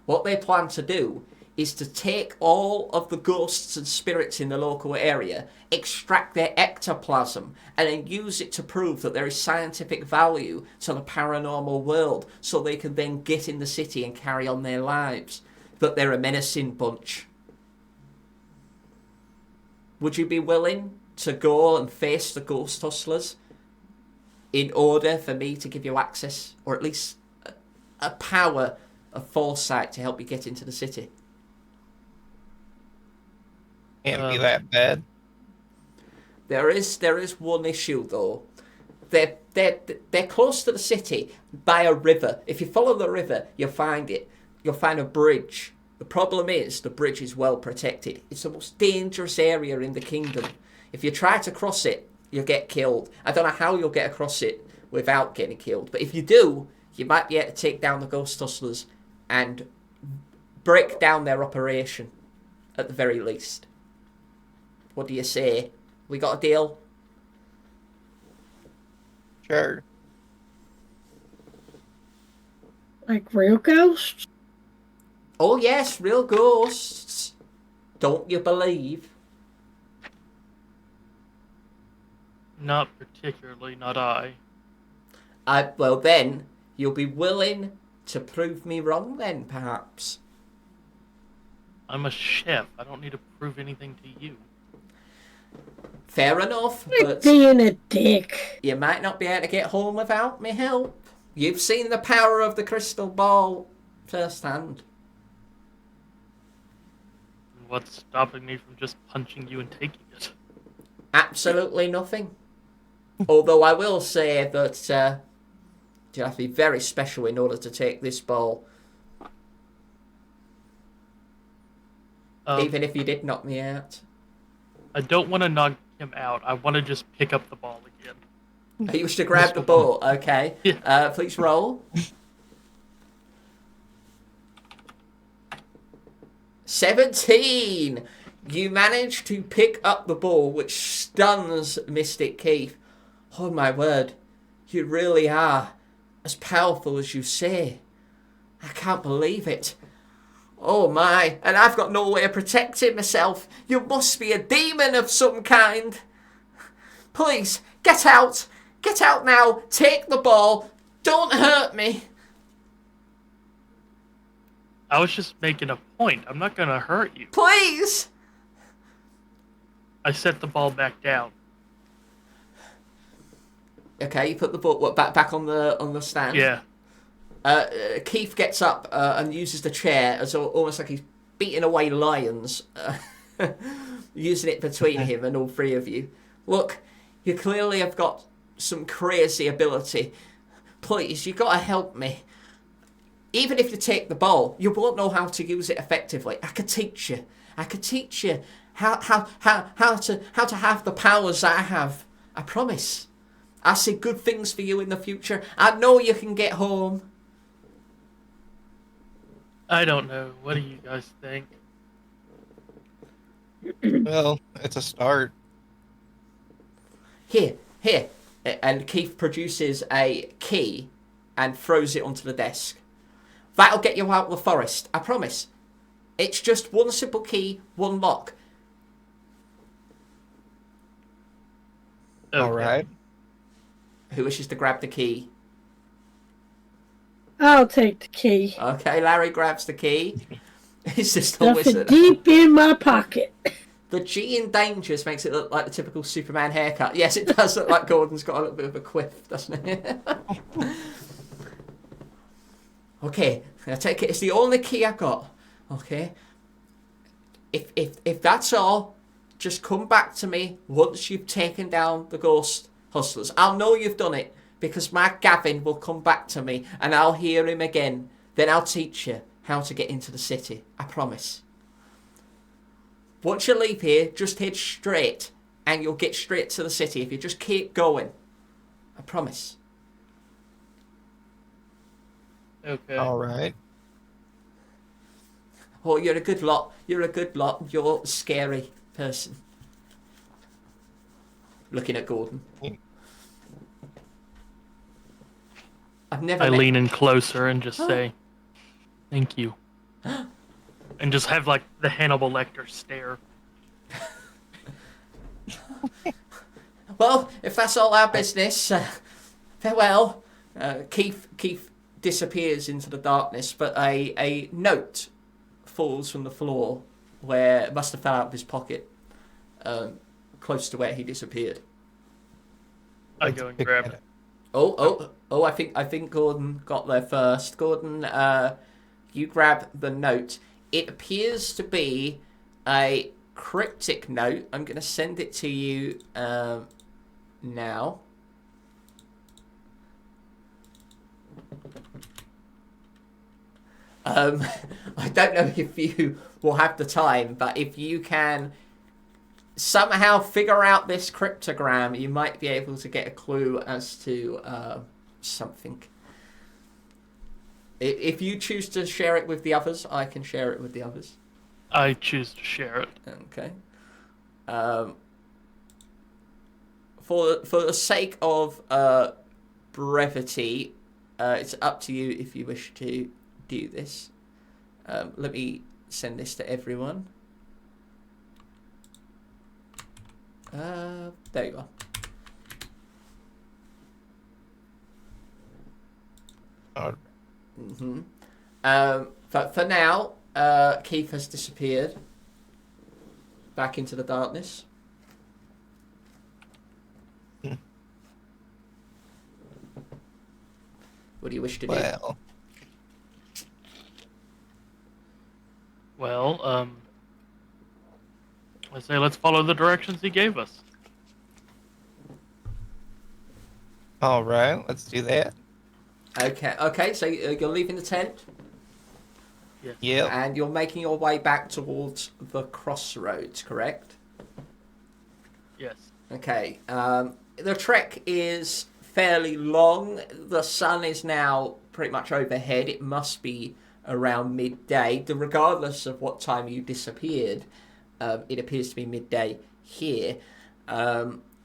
[SPEAKER 1] What they plan to do is to take all of the ghosts and spirits in the local area, extract their ectoplasm, and then use it to prove that there is scientific value to the paranormal world, so they can then get in the city and carry on their lives. That they're a menacing bunch. Would you be willing to go and face the Ghost Hustlers in order for me to give you access, or at least a power of foresight to help you get into the city?
[SPEAKER 3] Can't be that bad.
[SPEAKER 1] There is one issue though. They're close to the city by a river. If you follow the river, you'll find it. You'll find a bridge. The problem is the bridge is well protected. It's the most dangerous area in the kingdom. If you try to cross it, you'll get killed. I don't know how you'll get across it without getting killed, but if you do, you might be able to take down the Ghost Hustlers and break down their operation at the very least. What do you say? We got a deal?
[SPEAKER 3] Sure.
[SPEAKER 4] Like real ghosts?
[SPEAKER 1] Oh yes, real ghosts. Don't you believe?
[SPEAKER 2] Not particularly, not I.
[SPEAKER 1] Well then, you'll be willing to prove me wrong then, perhaps.
[SPEAKER 2] I'm a chef. I don't need to prove anything to you.
[SPEAKER 1] Fair enough,
[SPEAKER 4] You're
[SPEAKER 1] but
[SPEAKER 4] being a dick.
[SPEAKER 1] you might not be able to get home without me help. You've seen the power of the crystal ball firsthand.
[SPEAKER 2] What's stopping me from just punching you and taking it?
[SPEAKER 1] Absolutely nothing. Although I will say that you have to be very special in order to take this ball. Even if you did knock me out.
[SPEAKER 2] I don't want to knock him out. I want to just pick up the ball again.
[SPEAKER 1] You wish to grab the ball, okay.
[SPEAKER 2] Yeah.
[SPEAKER 1] Please roll. 17! You manage to pick up the ball, which stuns Mystic Keith. Oh my word, you really are as powerful as you say. I can't believe it. Oh my, and I've got no way of protecting myself. You must be a demon of some kind. Please, get out. Get out now. Take the ball. Don't hurt me.
[SPEAKER 2] I was just making a point. I'm not gonna hurt you.
[SPEAKER 1] Please.
[SPEAKER 2] I set the ball back down.
[SPEAKER 1] Okay, you put the ball back on the stand.
[SPEAKER 2] Yeah.
[SPEAKER 1] Keith gets up and uses the chair as almost like he's beating away lions, using it between him and all three of you. Look, you clearly have got some crazy ability. Please, you got to help me. Even if you take the ball, you won't know how to use it effectively. I could teach you. I could teach you how to have the powers I have. I promise. I see good things for you in the future. I know you can get home.
[SPEAKER 2] I don't know. What do you guys think?
[SPEAKER 3] Well, it's a start.
[SPEAKER 1] Here. And Keith produces a key and throws it onto the desk. That'll get you out of the forest, I promise. It's just one simple key, one lock.
[SPEAKER 2] Okay.
[SPEAKER 3] All right.
[SPEAKER 1] Who wishes to grab the key?
[SPEAKER 4] I'll take the key.
[SPEAKER 1] Okay, Larry grabs the key. It's just
[SPEAKER 4] Stuff
[SPEAKER 1] always
[SPEAKER 4] it deep in my pocket.
[SPEAKER 1] the G in Dangerous makes it look like the typical Superman haircut. Yes, it does look like Gordon's got a little bit of a quiff, doesn't it? Okay, I take it. It's the only key I've got. Okay. If that's all, just come back to me once you've taken down the ghost hustlers. I'll know you've done it because my Gavin will come back to me and I'll hear him again. Then I'll teach you how to get into the city. I promise. Once you leave here, just head straight and you'll get straight to the city if you just keep going. I promise.
[SPEAKER 2] Okay.
[SPEAKER 3] All right.
[SPEAKER 1] Oh, you're a good lot. You're a good lot. You're a scary person. Looking at Gordon. I've never
[SPEAKER 2] I
[SPEAKER 1] met...
[SPEAKER 2] lean in closer and just say, "Thank you," and just have like the Hannibal Lecter stare.
[SPEAKER 1] Well, if that's all our business, farewell. Keith disappears into the darkness, but a note falls from the floor where it must have fell out of his pocket, close to where he disappeared.
[SPEAKER 2] I go and grab it.
[SPEAKER 1] Oh! I think Gordon got there first. Gordon, you grab the note. It appears to be a cryptic note. I'm going to send it to you now. I don't know if you will have the time, but if you can somehow figure out this cryptogram, you might be able to get a clue as to something. If you choose to share it with the others, I can share it with the others.
[SPEAKER 2] I choose to share it.
[SPEAKER 1] Okay. For the sake of brevity, it's up to you if you wish to do this. Let me send this to everyone. There you are.
[SPEAKER 3] All
[SPEAKER 1] But for now, Keith has disappeared back into the darkness. What do you wish to do?
[SPEAKER 2] Well, I say let's follow the directions he gave us.
[SPEAKER 3] all right, let's do that.
[SPEAKER 1] Okay. So you're leaving the tent,
[SPEAKER 2] Yes.
[SPEAKER 3] Yep.
[SPEAKER 1] and you're making your way back towards the crossroads, correct?
[SPEAKER 2] Yes.
[SPEAKER 1] Okay. The trek is fairly long. The sun is now pretty much overhead. It must be around midday. Regardless of what time you disappeared, it appears to be midday here.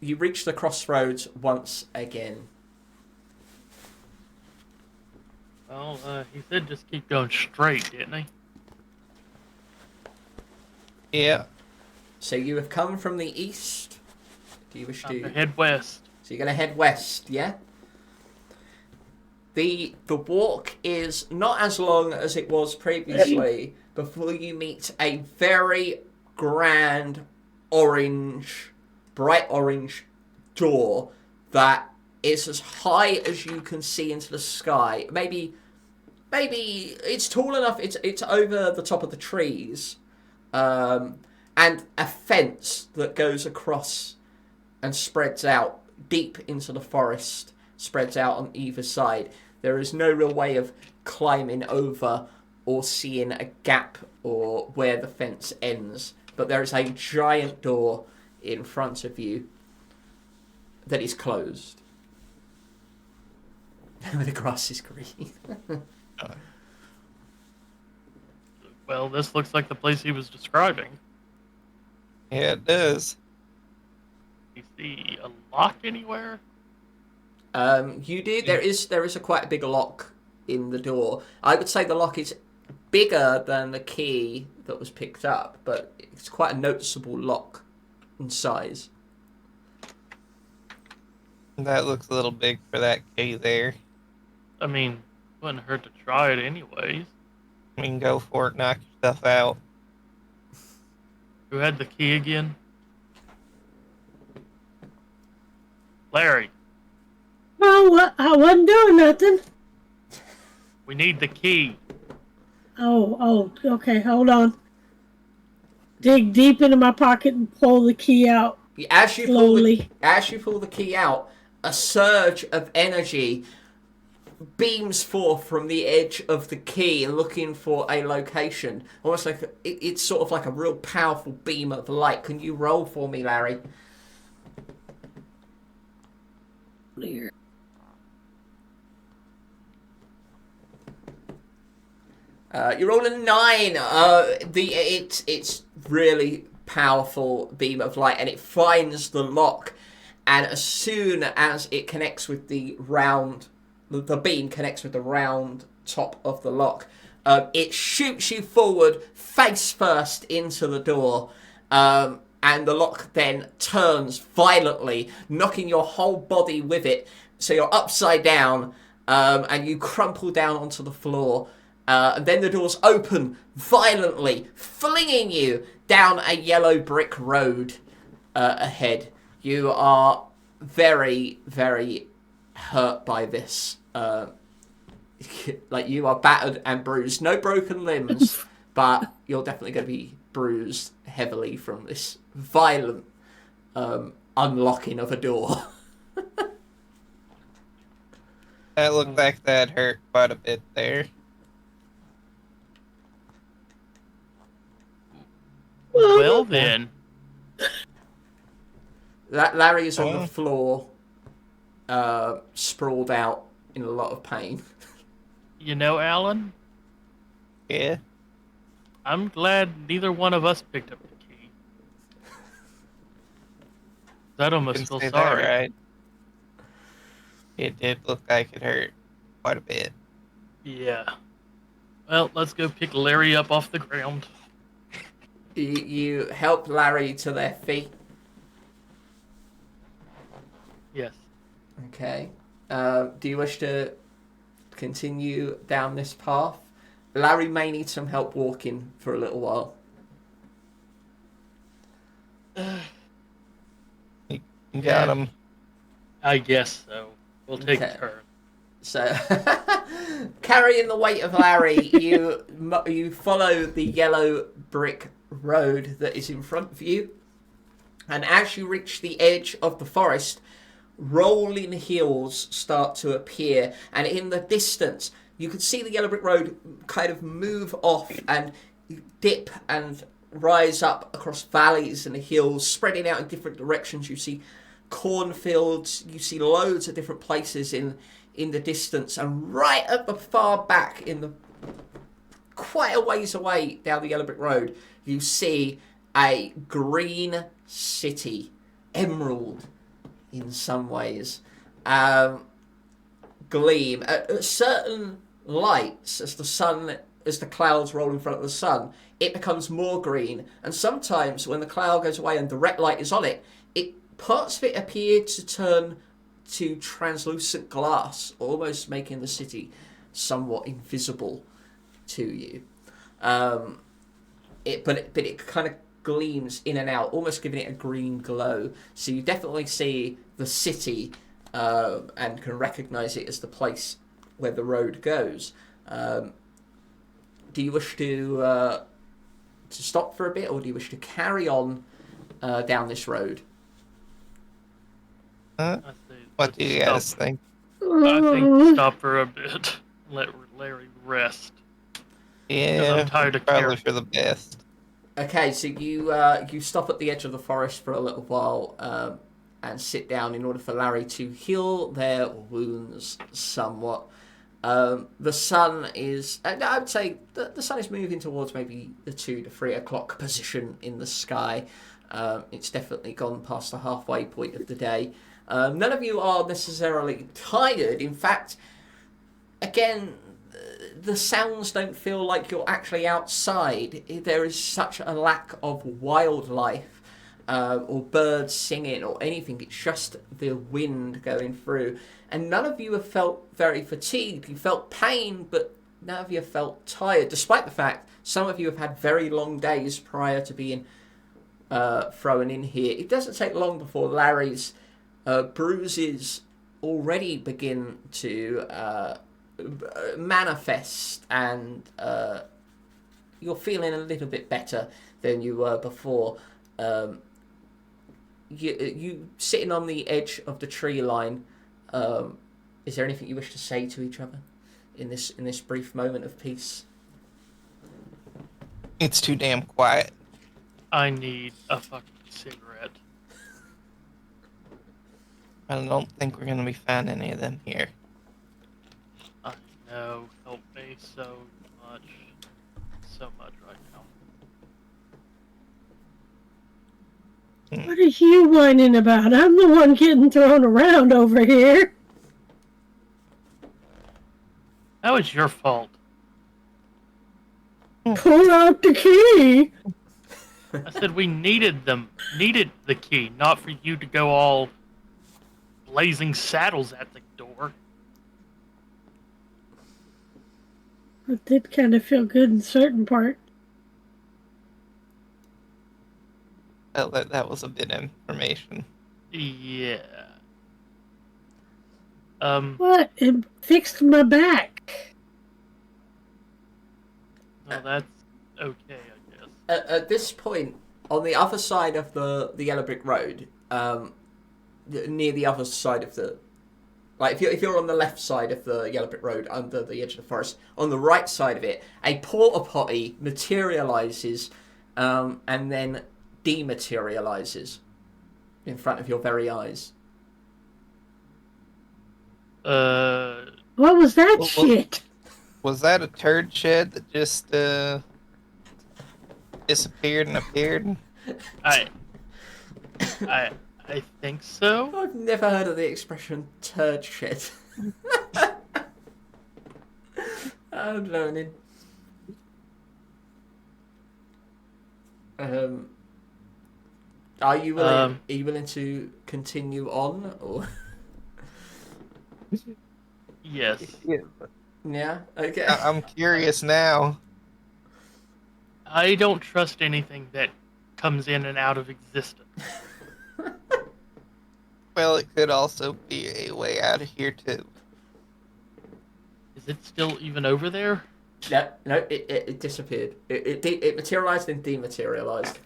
[SPEAKER 1] You reach the crossroads once again.
[SPEAKER 2] Well, he said just keep going straight, didn't he?
[SPEAKER 3] Yeah.
[SPEAKER 1] So you have come from the east. Do you wish to
[SPEAKER 2] head west?
[SPEAKER 1] So you're going to head west, yeah? The walk is not as long as it was previously before you meet a very grand bright orange door that is as high as you can see into the sky. Maybe it's tall enough. It's over the top of the trees, and a fence that goes across and spreads out deep into the forest, spreads out on either side. There is no real way of climbing over or seeing a gap or where the fence ends, but there is a giant door in front of you that is closed. The grass is green.
[SPEAKER 2] Well, this looks like the place he was describing.
[SPEAKER 3] Yeah, it does.
[SPEAKER 2] You see a lock anywhere?
[SPEAKER 1] You do. There is a quite a big lock in the door. I would say the lock is bigger than the key that was picked up, but it's quite a noticeable lock in size.
[SPEAKER 3] That looks a little big for that key there.
[SPEAKER 2] I mean, wouldn't hurt to try it anyways.
[SPEAKER 3] I mean, go for it. Knock yourself out.
[SPEAKER 2] Who had the key again? Larry,
[SPEAKER 4] Oh, what? I wasn't doing nothing.
[SPEAKER 2] we need the key.
[SPEAKER 4] Oh, okay, hold on. Dig deep into my pocket and pull the key out
[SPEAKER 1] As you
[SPEAKER 4] slowly.
[SPEAKER 1] pull the key out, a surge of energy beams forth from the edge of the key, looking for a location. Almost like it's sort of like a real powerful beam of light. Can you roll for me, Larry?
[SPEAKER 4] Clear.
[SPEAKER 1] You're rolling a 9. It's really powerful beam of light, and it finds the lock. And as soon as it connects with the beam connects with the round top of the lock, it shoots you forward face first into the door. And the lock then turns violently, knocking your whole body with it. So you're upside down, and you crumple down onto the floor. And then the doors open violently, flinging you down a yellow brick road ahead. You are very, very hurt by this. Like, you are battered and bruised. No broken limbs, but you're definitely going to be bruised heavily from this violent unlocking of a door.
[SPEAKER 3] That looked like that hurt quite a bit there.
[SPEAKER 2] Well then,
[SPEAKER 1] Larry is on the floor, sprawled out in a lot of pain.
[SPEAKER 2] you know, Alan,
[SPEAKER 3] Yeah.
[SPEAKER 2] I'm glad neither one of us picked up the key. I'd almost
[SPEAKER 3] Didn't
[SPEAKER 2] feel
[SPEAKER 3] say that
[SPEAKER 2] sorry.
[SPEAKER 3] right. It did look like it hurt quite a bit.
[SPEAKER 2] Yeah. Well, let's go pick Larry up off the ground.
[SPEAKER 1] You help Larry to their feet.
[SPEAKER 2] Yes.
[SPEAKER 1] Okay. Do you wish to continue down this path? Larry may need some help walking for a little while.
[SPEAKER 3] You got him.
[SPEAKER 2] I guess so. We'll take
[SPEAKER 1] Okay.
[SPEAKER 2] a turn.
[SPEAKER 1] So, carrying the weight of Larry, you follow the yellow brick road that is in front of you, and as you reach the edge of the forest, rolling hills start to appear, and in the distance, you can see the yellow brick road kind of move off and dip and rise up across valleys and hills, spreading out in different directions. You see cornfields, you see loads of different places in the distance, and right at the far back, in the quite a ways away down the yellow brick road, you see a green city, emerald in some ways, gleam at certain lights as the clouds roll in front of the sun. It becomes more green, and sometimes when the cloud goes away and direct light is on it, parts of it appear to turn to translucent glass, almost making the city somewhat invisible to you. But it kind of gleams in and out, almost giving it a green glow. So you definitely see the city and can recognise it as the place where the road goes. Do you wish to stop for a bit, or do you wish to carry on down this road?
[SPEAKER 3] Huh?
[SPEAKER 2] I say
[SPEAKER 3] What
[SPEAKER 2] let's
[SPEAKER 3] do you
[SPEAKER 2] stop.
[SPEAKER 3] guys think?
[SPEAKER 2] I think stop for a bit. Let Larry rest.
[SPEAKER 3] Yeah,
[SPEAKER 2] I'm tired of
[SPEAKER 3] probably
[SPEAKER 2] carrying.
[SPEAKER 3] for the best.
[SPEAKER 1] Okay, so you stop at the edge of the forest for a little while and sit down in order for Larry to heal their wounds somewhat. The sun is, I would say, the sun is moving towards maybe the 2 to 3 o'clock position in the sky. It's definitely gone past the halfway point of the day. None of you are necessarily tired. In fact, again, the sounds don't feel like you're actually outside. There is such a lack of wildlife or birds singing or anything. It's just the wind going through. And none of you have felt very fatigued. You felt pain, but none of you felt tired, despite the fact some of you have had very long days prior to being thrown in here. It doesn't take long before Larry's bruises already begin to manifest, and you're feeling a little bit better than you were before. You sitting on the edge of the tree line. Is there anything you wish to say to each other in this brief moment of peace?
[SPEAKER 3] It's too damn quiet.
[SPEAKER 2] I need a fucking cigarette.
[SPEAKER 3] I don't think we're gonna be finding any of them here.
[SPEAKER 2] I know. Help me so much. So much right now.
[SPEAKER 4] What are you whining about? I'm the one getting thrown around over here.
[SPEAKER 2] That was your fault.
[SPEAKER 4] Pull out the key.
[SPEAKER 2] I said we needed the key, not for you to go all blazing saddles at the door.
[SPEAKER 4] It did kind of feel good in certain parts.
[SPEAKER 3] Well, that was a bit of information.
[SPEAKER 2] Yeah.
[SPEAKER 4] What? It fixed my back.
[SPEAKER 2] Well, that's okay, I guess.
[SPEAKER 1] At this point, on the other side of the yellow brick road, near the other side of the, like if you're on the left side of the yellow brick road under the edge of the forest, on the right side of it, a porta potty materializes, and then dematerializes in front of your very eyes.
[SPEAKER 4] What was that shit?
[SPEAKER 3] Was that a turd shed that just disappeared and appeared?
[SPEAKER 2] I think so.
[SPEAKER 1] I've never heard of the expression turd shit. I'm learning. Are you willing to continue on, or?
[SPEAKER 2] Yes.
[SPEAKER 1] Yeah. Okay.
[SPEAKER 3] I'm curious now.
[SPEAKER 2] I don't trust anything that comes in and out of existence.
[SPEAKER 3] Well, it could also be a way out of here too.
[SPEAKER 2] Is it still even over there?
[SPEAKER 1] No, it disappeared. It materialized and dematerialized.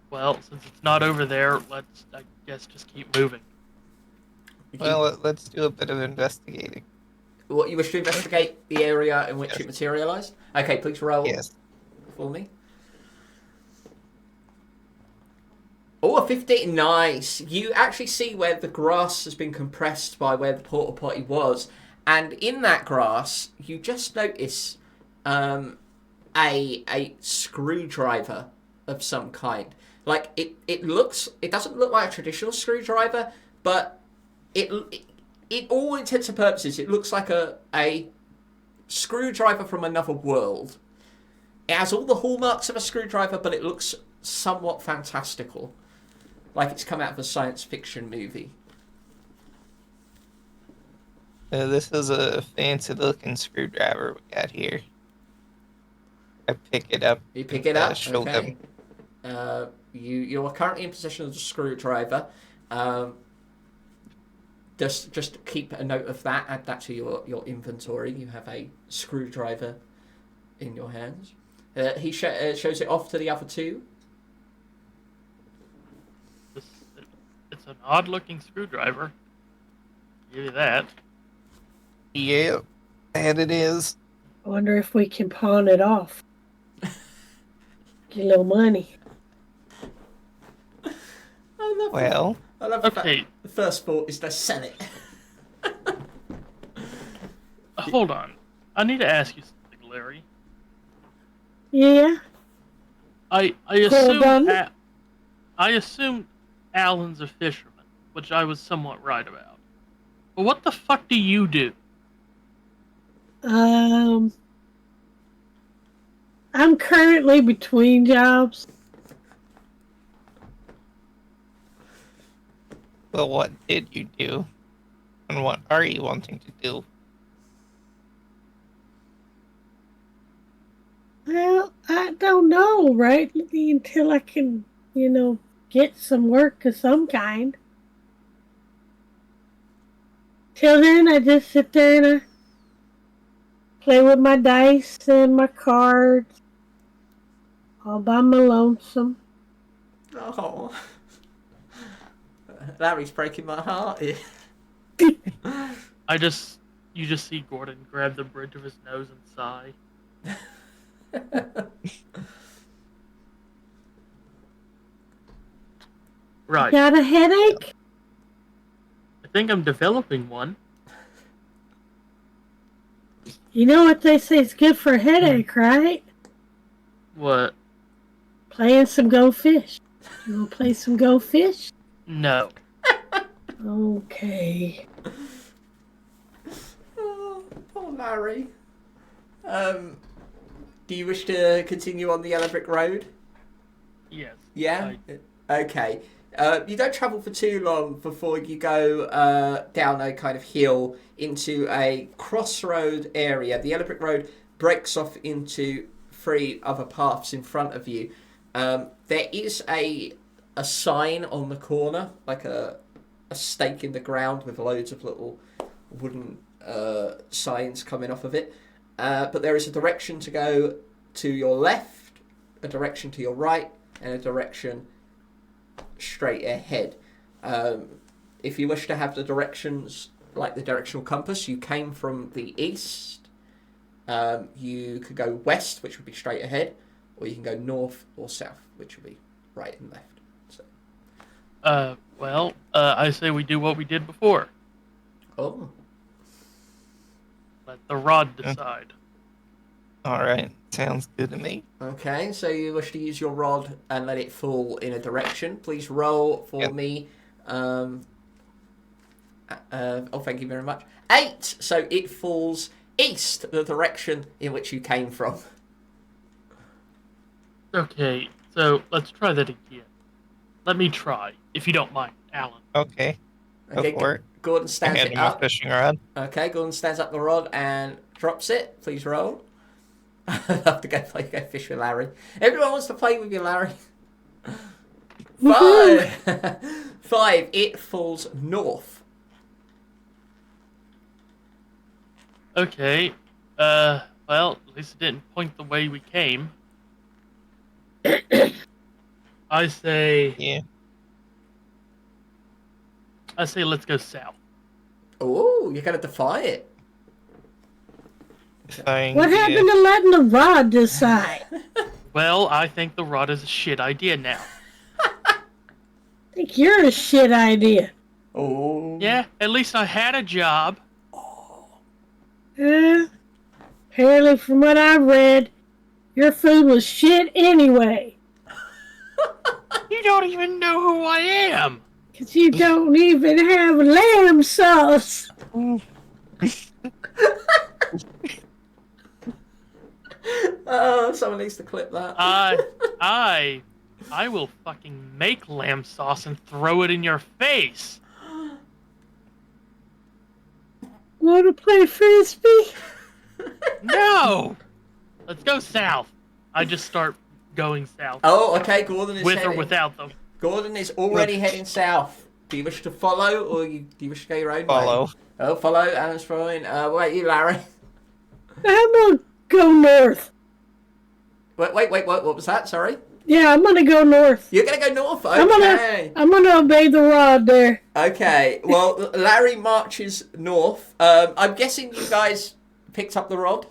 [SPEAKER 2] Well, since it's not over there, let's, I guess, just keep moving.
[SPEAKER 3] Well, let's do a bit of investigating.
[SPEAKER 1] What, you wish to investigate the area in which
[SPEAKER 3] Yes.
[SPEAKER 1] it materialized? Okay, please roll
[SPEAKER 3] Yes.
[SPEAKER 1] for me. Oh, a 15. Nice. You actually see where the grass has been compressed by where the porta potty was. And in that grass, you just notice a screwdriver of some kind. Like, it doesn't look like a traditional screwdriver, but it all intents and purposes, it looks like a screwdriver from another world. It has all the hallmarks of a screwdriver, but it looks somewhat fantastical. Like it's come out of a science fiction movie.
[SPEAKER 3] This is a fancy-looking screwdriver we got here. I pick it up.
[SPEAKER 1] You pick it up,
[SPEAKER 3] Show
[SPEAKER 1] okay.
[SPEAKER 3] them.
[SPEAKER 1] You are currently in possession of the screwdriver. Just keep a note of that. Add that to your inventory. You have a screwdriver in your hands. He shows it off to the other two.
[SPEAKER 2] It's an odd-looking screwdriver. Give you that.
[SPEAKER 3] Yep, and it is.
[SPEAKER 4] I wonder if we can pawn it off. Get a little money.
[SPEAKER 3] Well,
[SPEAKER 1] I love the
[SPEAKER 2] Okay.
[SPEAKER 1] fact the first thought is to sell it.
[SPEAKER 2] Hold on. I need to ask you something, Larry.
[SPEAKER 4] Yeah?
[SPEAKER 2] I
[SPEAKER 4] Hold on.
[SPEAKER 2] assumed Alan's a fisherman, which I was somewhat right about. But what the fuck do you do?
[SPEAKER 4] I'm currently between jobs.
[SPEAKER 3] well, what did you do? And what are you wanting to do?
[SPEAKER 4] I don't know, right? Until I can, get some work of some kind. Till then, I just sit there and I play with my dice and my cards all by my lonesome.
[SPEAKER 1] Oh, Larry's breaking my heart.
[SPEAKER 2] You just see Gordon grab the bridge of his nose and sigh. Right.
[SPEAKER 4] Got a headache?
[SPEAKER 2] I think I'm developing one.
[SPEAKER 4] You know what they say is good for a headache, right?
[SPEAKER 2] What?
[SPEAKER 4] Playing some Go Fish. You want to play some Go Fish?
[SPEAKER 2] No.
[SPEAKER 4] Okay.
[SPEAKER 1] Oh, poor Larry. Do you wish to continue on the Yellow Brick Road?
[SPEAKER 2] Yes.
[SPEAKER 1] Yeah? Okay. You don't travel for too long before you go down a kind of hill into a crossroad area. The Yellow Brick Road breaks off into 3 other paths in front of you. There is a sign on the corner, like a stake in the ground with loads of little wooden signs coming off of it. But there is a direction to go to your left, a direction to your right, and a direction straight ahead. If you wish to have the directions like the directional compass, you came from the east. You could go west, which would be straight ahead, or you can go north or south, which would be right and left. So.
[SPEAKER 2] I say we do what we did before.
[SPEAKER 1] Oh.
[SPEAKER 2] Let the rod decide.
[SPEAKER 3] All right, sounds good to me.
[SPEAKER 1] Okay, so you wish to use your rod and let it fall in a direction. Please roll for me. Thank you very much. 8! So it falls east, the direction in which you came from.
[SPEAKER 2] Okay, so let's try that again. Let me try, if you don't mind, Alan.
[SPEAKER 3] Okay,
[SPEAKER 1] Okay,
[SPEAKER 3] go for it.
[SPEAKER 1] Gordon stands
[SPEAKER 3] Hand
[SPEAKER 1] it
[SPEAKER 3] him my
[SPEAKER 1] up.
[SPEAKER 3] fishing rod.
[SPEAKER 1] Okay, Gordon stands up the rod and drops it. Please roll. I'd love to go fish with Larry. Everyone wants to play with you, Larry. 5. 5. It falls north.
[SPEAKER 2] Okay, well, at least it didn't point the way we came. I say let's go south.
[SPEAKER 1] Oh, you're going to defy it.
[SPEAKER 4] What happened to letting the rod decide?
[SPEAKER 2] Well, I think the rod is a shit idea now.
[SPEAKER 4] I think you're a shit idea.
[SPEAKER 1] Oh.
[SPEAKER 2] Yeah, at least I had a job.
[SPEAKER 4] Apparently, from what I read, your food was shit anyway.
[SPEAKER 2] You don't even know who I am.
[SPEAKER 4] Because you don't even have lamb sauce.
[SPEAKER 1] Oh, someone needs to clip that.
[SPEAKER 2] I will fucking make lamb sauce and throw it in your face.
[SPEAKER 4] Want to play frisbee?
[SPEAKER 2] No. Let's go south. I just start going south.
[SPEAKER 1] Oh, okay. Gordon is
[SPEAKER 2] with
[SPEAKER 1] heading.
[SPEAKER 2] or without them.
[SPEAKER 1] Gordon is already heading south. Do you wish to follow, or do you wish to go your own way?
[SPEAKER 3] Follow.
[SPEAKER 1] Oh, follow. Alan's following. What about you, Larry?
[SPEAKER 4] I'm gonna go north.
[SPEAKER 1] Wait. What was that? Sorry.
[SPEAKER 4] Yeah, I'm gonna go north.
[SPEAKER 1] You're gonna go north. Okay.
[SPEAKER 4] I'm gonna obey the rod there.
[SPEAKER 1] Okay. Well, Larry marches north. I'm guessing you guys picked up the rod.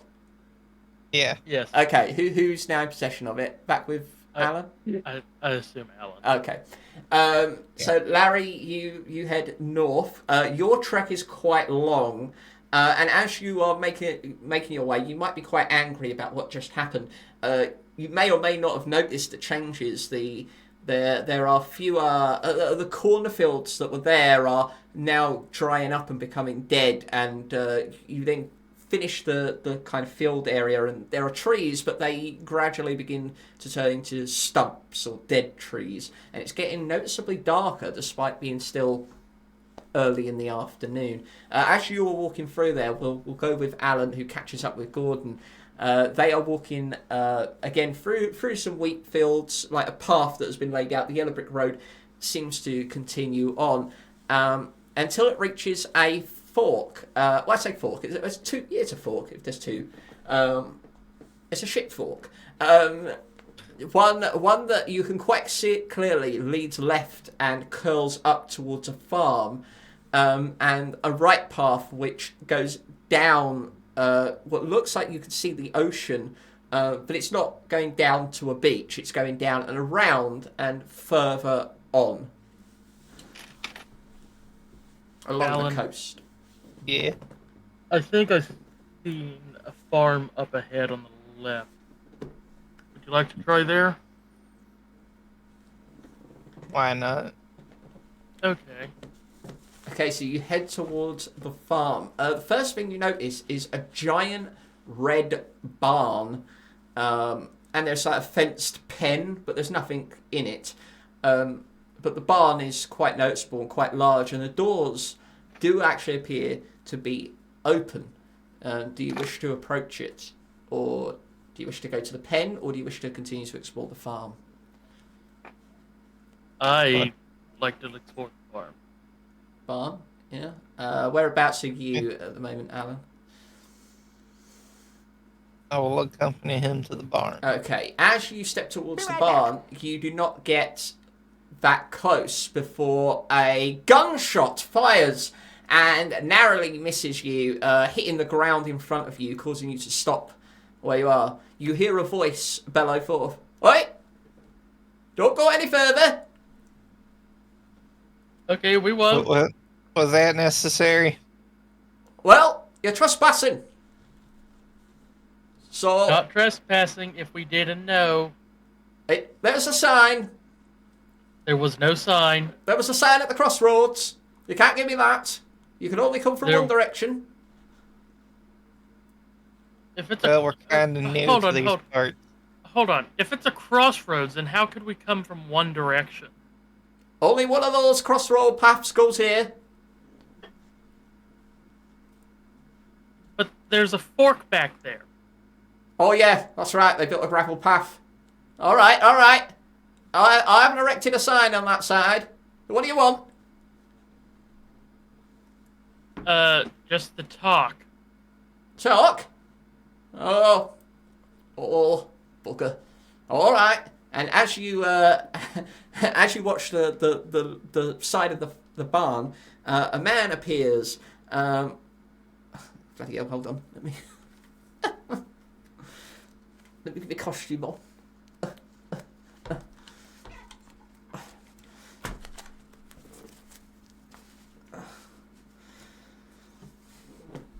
[SPEAKER 3] Yeah.
[SPEAKER 2] Yes.
[SPEAKER 1] Okay. Who's now in possession of it? Back with Alan.
[SPEAKER 2] I assume Alan.
[SPEAKER 1] Okay. So Larry, you head north. Your trek is quite long, and as you are making your way, you might be quite angry about what just happened. You may or may not have noticed the changes. There are fewer. The cornfields that were there are now drying up and becoming dead, and you then finish the kind of field area, and there are trees, but they gradually begin to turn into stumps or dead trees, and it's getting noticeably darker despite being still early in the afternoon. As you were walking through there, we'll go with Alan, who catches up with Gordon. They are walking again through some wheat fields, like a path that has been laid out. The yellow brick road seems to continue on until it reaches a fork. Well, I say fork. It's two. Yeah, it's a fork. If there's two, it's a shit fork. One that you can quite see it clearly leads left and curls up towards a farm, and a right path which goes down what looks like you can see the ocean, but it's not going down to a beach. It's going down and around and further on along
[SPEAKER 2] Alan,
[SPEAKER 1] the coast.
[SPEAKER 3] Yeah.
[SPEAKER 2] I think I've seen a farm up ahead on the left. Would you like to try there?
[SPEAKER 3] Why not?
[SPEAKER 2] Okay.
[SPEAKER 1] Okay, so you head towards the farm. The first thing you notice is a giant red barn, and there's like a fenced pen, but there's nothing in it. But the barn is quite noticeable and quite large, and the doors do actually appear to be open. Do you wish to approach it, or do you wish to go to the pen, or do you wish to continue to explore the farm?
[SPEAKER 2] I like to explore the farm.
[SPEAKER 1] Barn, yeah. Whereabouts are you at the moment, Alan?
[SPEAKER 3] I will accompany him to the barn.
[SPEAKER 1] Okay, as you step towards the barn, you do not get that close before a gunshot fires and narrowly misses you, hitting the ground in front of you, causing you to stop where you are. You hear a voice bellow forth, "Oi! Don't go any further!"
[SPEAKER 2] Okay, we won't.
[SPEAKER 3] What? Was that necessary?
[SPEAKER 1] Well, you're trespassing. So,
[SPEAKER 2] Not trespassing if we didn't know.
[SPEAKER 1] there's a sign.
[SPEAKER 2] There was no sign.
[SPEAKER 1] There was a sign at the crossroads. You can't give me that. You can only come from one direction.
[SPEAKER 2] If it's
[SPEAKER 3] Well, we're kind of new to these parts.
[SPEAKER 2] Hold on. If it's a crossroads, then how could we come from one direction?
[SPEAKER 1] Only one of those crossroad paths goes here.
[SPEAKER 2] But there's a fork back there.
[SPEAKER 1] Oh yeah, that's right. They built a gravel path. All right, all right. I haven't erected a sign on that side. What do you want?
[SPEAKER 2] Just the talk.
[SPEAKER 1] Talk? Oh, bugger. All right. And as you as you watch the side of the barn, a man appears. Bloody hell! Hold on. Let me get the costume on.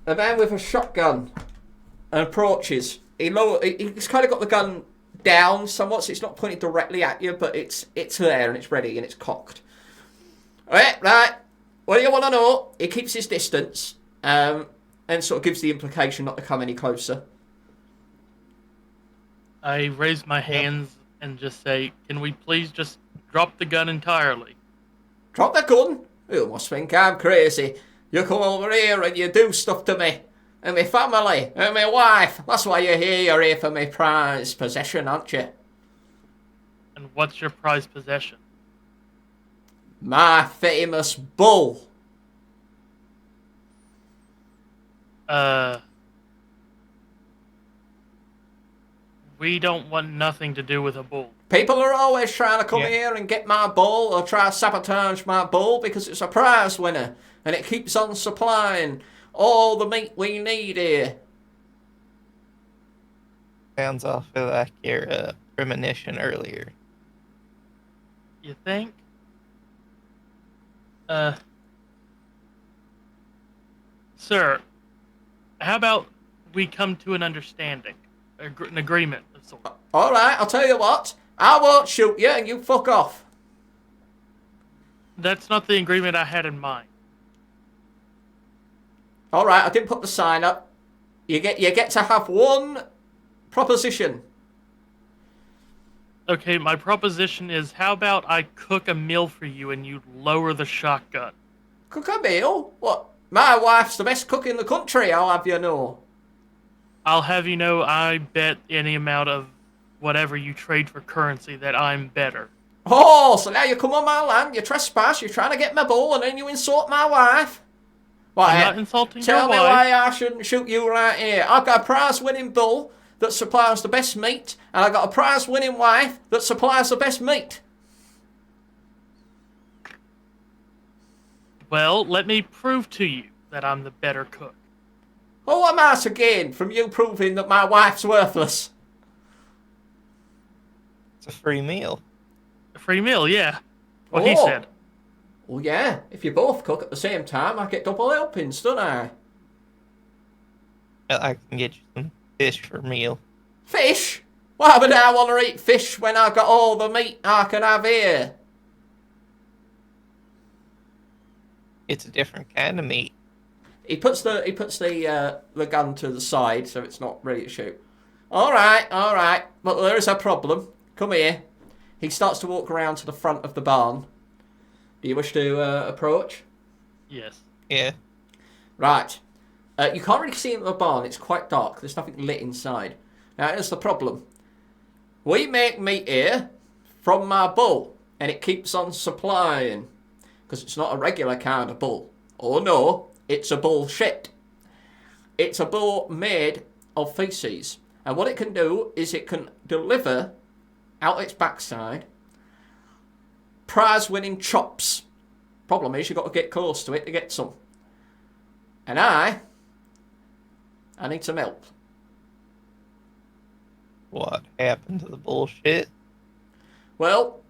[SPEAKER 1] A man with a shotgun approaches. He's kind of got the gun down somewhat, so it's not pointed directly at you, but it's there and it's ready and it's cocked. Right. What do you want to know? He keeps his distance, and sort of gives the implication not to come any closer.
[SPEAKER 2] I raise my hands and just say, "Can we please just drop the gun entirely?"
[SPEAKER 1] Drop the gun? You must think I'm crazy. You come over here and you do stuff to me, and my family, and my wife. That's why you're here. You're here for my prized possession, aren't you?
[SPEAKER 2] And what's your prized possession?
[SPEAKER 1] My famous bull.
[SPEAKER 2] We don't want nothing to do with a bull.
[SPEAKER 1] People are always trying to come here and get my bull or try to sabotage my bull because it's a prize winner and it keeps on supplying all the meat we need here.
[SPEAKER 3] Sounds awful like your premonition earlier.
[SPEAKER 2] You think? Sir, how about we come to an understanding? An agreement of sorts.
[SPEAKER 1] Alright, I'll tell you what. I won't shoot you and you fuck off.
[SPEAKER 2] That's not the agreement I had in mind.
[SPEAKER 1] Alright, I didn't put the sign up. You get to have one proposition.
[SPEAKER 2] Okay, my proposition is, how about I cook a meal for you and you lower the shotgun?
[SPEAKER 1] Cook a meal? What? My wife's the best cook in the country, I'll have you know.
[SPEAKER 2] I'll have you know, I bet any amount of whatever you trade for currency that I'm better.
[SPEAKER 1] Oh, so now you come on my land, you trespass, you're trying to get my bull, and then you insult my wife?
[SPEAKER 2] I'm
[SPEAKER 1] Why,
[SPEAKER 2] not insulting your
[SPEAKER 1] tell me
[SPEAKER 2] wife.
[SPEAKER 1] why I shouldn't shoot you right here. I've got a prize-winning bull that supplies the best meat, and I've got a prize-winning wife that supplies the best meat.
[SPEAKER 2] Well, let me prove to you that I'm the better cook.
[SPEAKER 1] Oh, what am I to gain from you proving that my wife's worthless?
[SPEAKER 3] It's a free meal.
[SPEAKER 2] A free meal, yeah. What he said.
[SPEAKER 1] Well, yeah, if you both cook at the same time, I get double helpings, don't I?
[SPEAKER 3] I can get you some fish for a meal.
[SPEAKER 1] Fish? Why would I want to eat fish when I've got all the meat I can have here?
[SPEAKER 3] It's a different kind of meat.
[SPEAKER 1] He puts the gun to the side so it's not ready to shoot. All right, but there is a problem. Come here. He starts to walk around to the front of the barn. Do you wish to approach?
[SPEAKER 2] Yes.
[SPEAKER 3] Yeah.
[SPEAKER 1] Right. You can't really see in the barn. It's quite dark. There's nothing lit inside. Now, here's the problem. We make meat here from my bull, and it keeps on supplying. Because it's not a regular kind of bull. Oh, no. It's a bullshit. It's a bull made of feces. And what it can do is it can deliver out its backside prize-winning chops. Problem is you've got to get close to it to get some. And I need some help.
[SPEAKER 3] What happened to the bullshit?
[SPEAKER 1] Well,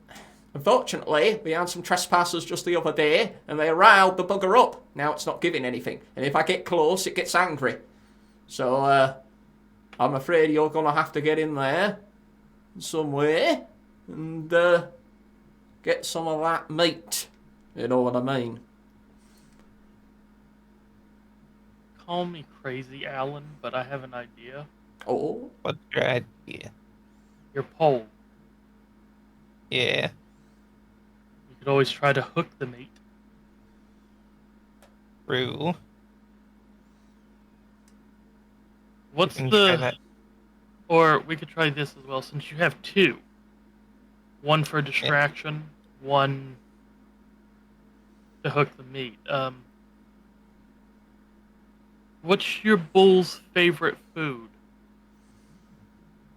[SPEAKER 1] unfortunately, we had some trespassers just the other day, and they riled the bugger up. Now it's not giving anything. And if I get close, it gets angry. So, I'm afraid you're going to have to get in there some way and get some of that meat. You know what I mean?
[SPEAKER 2] Call me crazy, Alan, but I have an idea.
[SPEAKER 1] Oh?
[SPEAKER 3] What's your idea?
[SPEAKER 2] Your pole.
[SPEAKER 3] Yeah.
[SPEAKER 2] You could always try to hook the meat.
[SPEAKER 3] True.
[SPEAKER 2] What's
[SPEAKER 3] You can try
[SPEAKER 2] the...
[SPEAKER 3] that.
[SPEAKER 2] Or we could try this as well, since you have two. One for distraction, one to hook the meat. What's your bull's favorite food?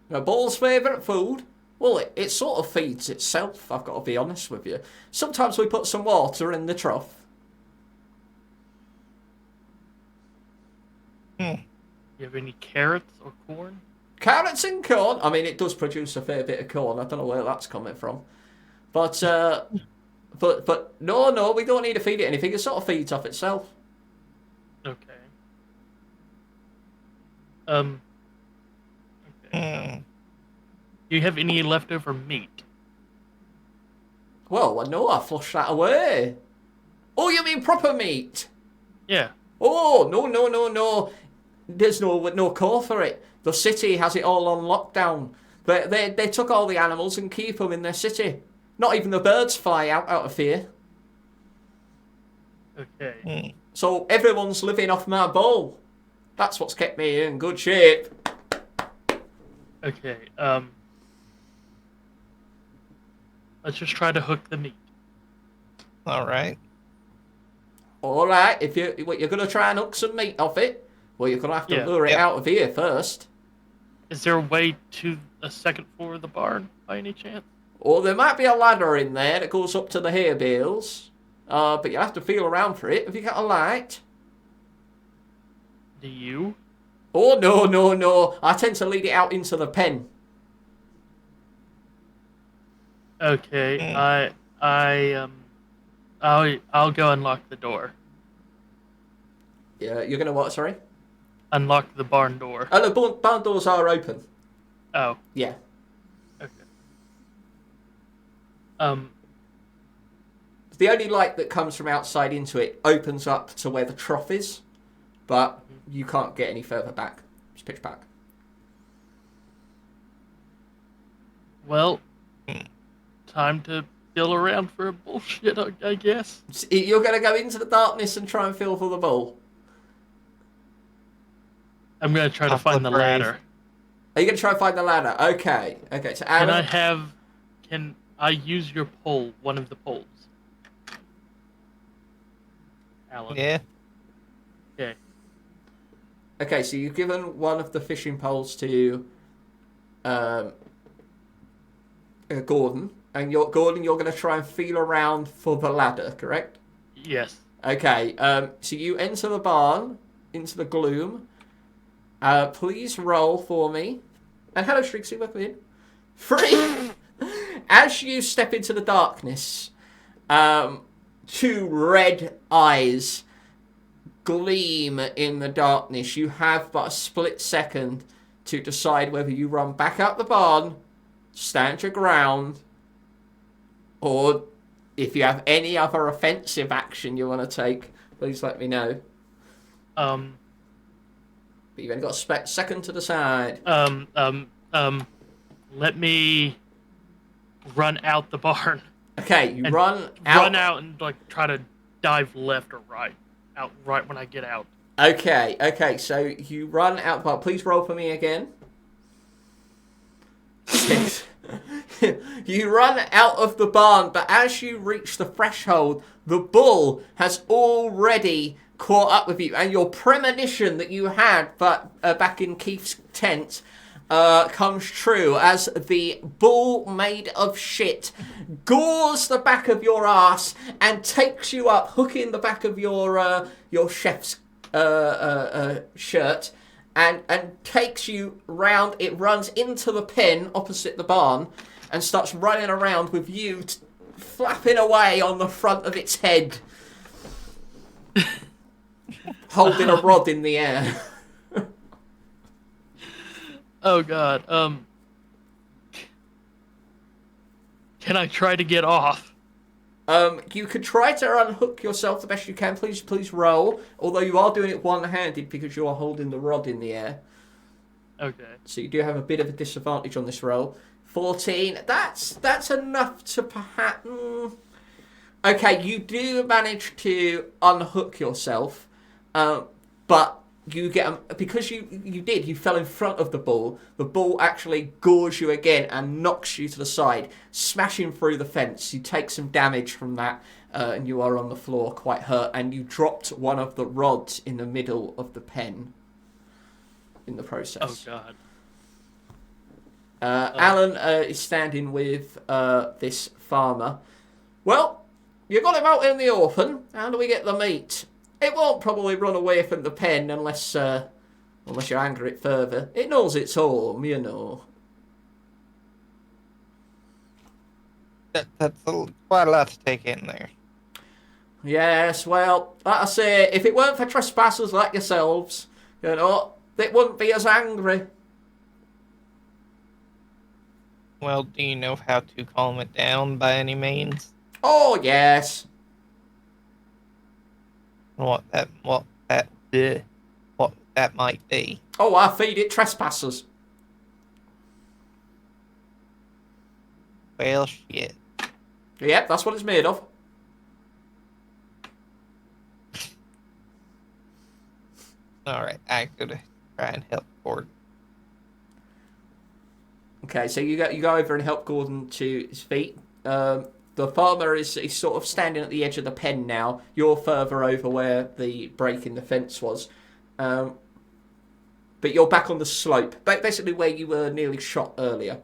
[SPEAKER 1] My bull's favourite food? Well, it sort of feeds itself, I've got to be honest with you. Sometimes we put some water in the trough.
[SPEAKER 2] You have any carrots or corn?
[SPEAKER 1] Carrots and corn. I mean, it does produce a fair bit of corn. I don't know where that's coming from. But no, we don't need to feed it anything. It sort of feeds off itself.
[SPEAKER 2] Okay. Do you have any leftover meat?
[SPEAKER 1] Well, no, I flushed that away. Oh, you mean proper meat?
[SPEAKER 2] Yeah.
[SPEAKER 1] Oh, no. There's no call for it. The city has it all on lockdown. They took all the animals and keep them in their city. Not even the birds fly out of fear.
[SPEAKER 2] Okay.
[SPEAKER 1] So everyone's living off my bull. That's what's kept me in good shape.
[SPEAKER 2] Okay. Let's just try to hook the meat.
[SPEAKER 3] All right.
[SPEAKER 1] All right, if you're going to try and hook some meat off it, well, you're going to have to lure it out of here first.
[SPEAKER 2] Is there a way to the second floor of the barn, by any chance?
[SPEAKER 1] Or there might be a ladder in there that goes up to the hay bales. But you have to feel around for it. Have you got a light?
[SPEAKER 2] Do you?
[SPEAKER 1] Oh, no. I tend to lead it out into the pen.
[SPEAKER 2] Okay. I'll go unlock the door.
[SPEAKER 1] Yeah, you're going to what, sorry?
[SPEAKER 2] Unlock the barn door.
[SPEAKER 1] Oh, the barn doors are open.
[SPEAKER 2] Oh.
[SPEAKER 1] Yeah.
[SPEAKER 2] Okay.
[SPEAKER 1] The only light that comes from outside into it opens up to where the trough is, but you can't get any further back. It's pitch black.
[SPEAKER 2] Well, time to feel around for a bullshit, I guess.
[SPEAKER 1] You're going to go into the darkness and try and feel for the bull?
[SPEAKER 2] I'm gonna try to
[SPEAKER 3] Top of
[SPEAKER 2] find the
[SPEAKER 3] brave.
[SPEAKER 2] ladder.
[SPEAKER 1] Are you going to try and find the ladder? Okay. So Alan,
[SPEAKER 2] Can I use your pole? One of the poles. Alan.
[SPEAKER 3] Yeah.
[SPEAKER 2] Okay.
[SPEAKER 1] Okay, so you've given one of the fishing poles to Gordon, and you're going to try and feel around for the ladder, correct?
[SPEAKER 2] Yes.
[SPEAKER 1] Okay. So you enter the barn into the gloom. Please roll for me. And hello, Strixie, welcome in. 3. As you step into the darkness, 2 red eyes gleam in the darkness. You have but a split second to decide whether you run back out the barn, stand your ground, or if you have any other offensive action you want to take, please let me know. But you've only got a second to decide.
[SPEAKER 2] Let me run out the barn.
[SPEAKER 1] Okay, you
[SPEAKER 2] And
[SPEAKER 1] run out.
[SPEAKER 2] Run out and like try to dive left or right. Out right when I get out.
[SPEAKER 1] Okay, so you run out, but please roll for me again. 6. You run out of the barn, but as you reach the threshold, the bull has already caught up with you, and your premonition that you had back in Keith's tent comes true as the bull made of shit gores the back of your ass and takes you up, hooking the back of your chef's shirt and takes you round. It runs into the pen opposite the barn and starts running around with you flapping away on the front of its head, holding a rod in the air.
[SPEAKER 2] Oh god. Can I try to get off?
[SPEAKER 1] You could try to unhook yourself the best you can. Please roll. Although you are doing it one-handed because you are holding the rod in the air.
[SPEAKER 2] Okay.
[SPEAKER 1] So you do have a bit of a disadvantage on this roll. 14. That's enough to perhaps. Okay, you do manage to unhook yourself, but you get because you fell in front of the bull. The bull actually gores you again and knocks you to the side, smashing through the fence. You take some damage from that, and you are on the floor quite hurt. And you dropped one of the rods in the middle of the pen. In the process.
[SPEAKER 2] Oh god.
[SPEAKER 1] Alan is standing with this farmer. Well, you got him out in the open. How do we get the meat? It won't probably run away from the pen unless you anger it further. It knows its home, you know.
[SPEAKER 3] That's quite a lot to take in there.
[SPEAKER 1] Yes, well, like I say, if it weren't for trespassers like yourselves, you know, they wouldn't be as angry.
[SPEAKER 3] Well, do you know how to calm it down by any means?
[SPEAKER 1] Oh, yes.
[SPEAKER 3] What that might be.
[SPEAKER 1] Oh, I feed it trespassers.
[SPEAKER 3] Well, shit.
[SPEAKER 1] Yep, that's what it's made of.
[SPEAKER 3] Alright, I could try and help Gordon.
[SPEAKER 1] Okay, so you go over and help Gordon to his feet. The farmer is sort of standing at the edge of the pen now. You're further over where the break in the fence was. But you're back on the slope, basically where you were nearly shot earlier.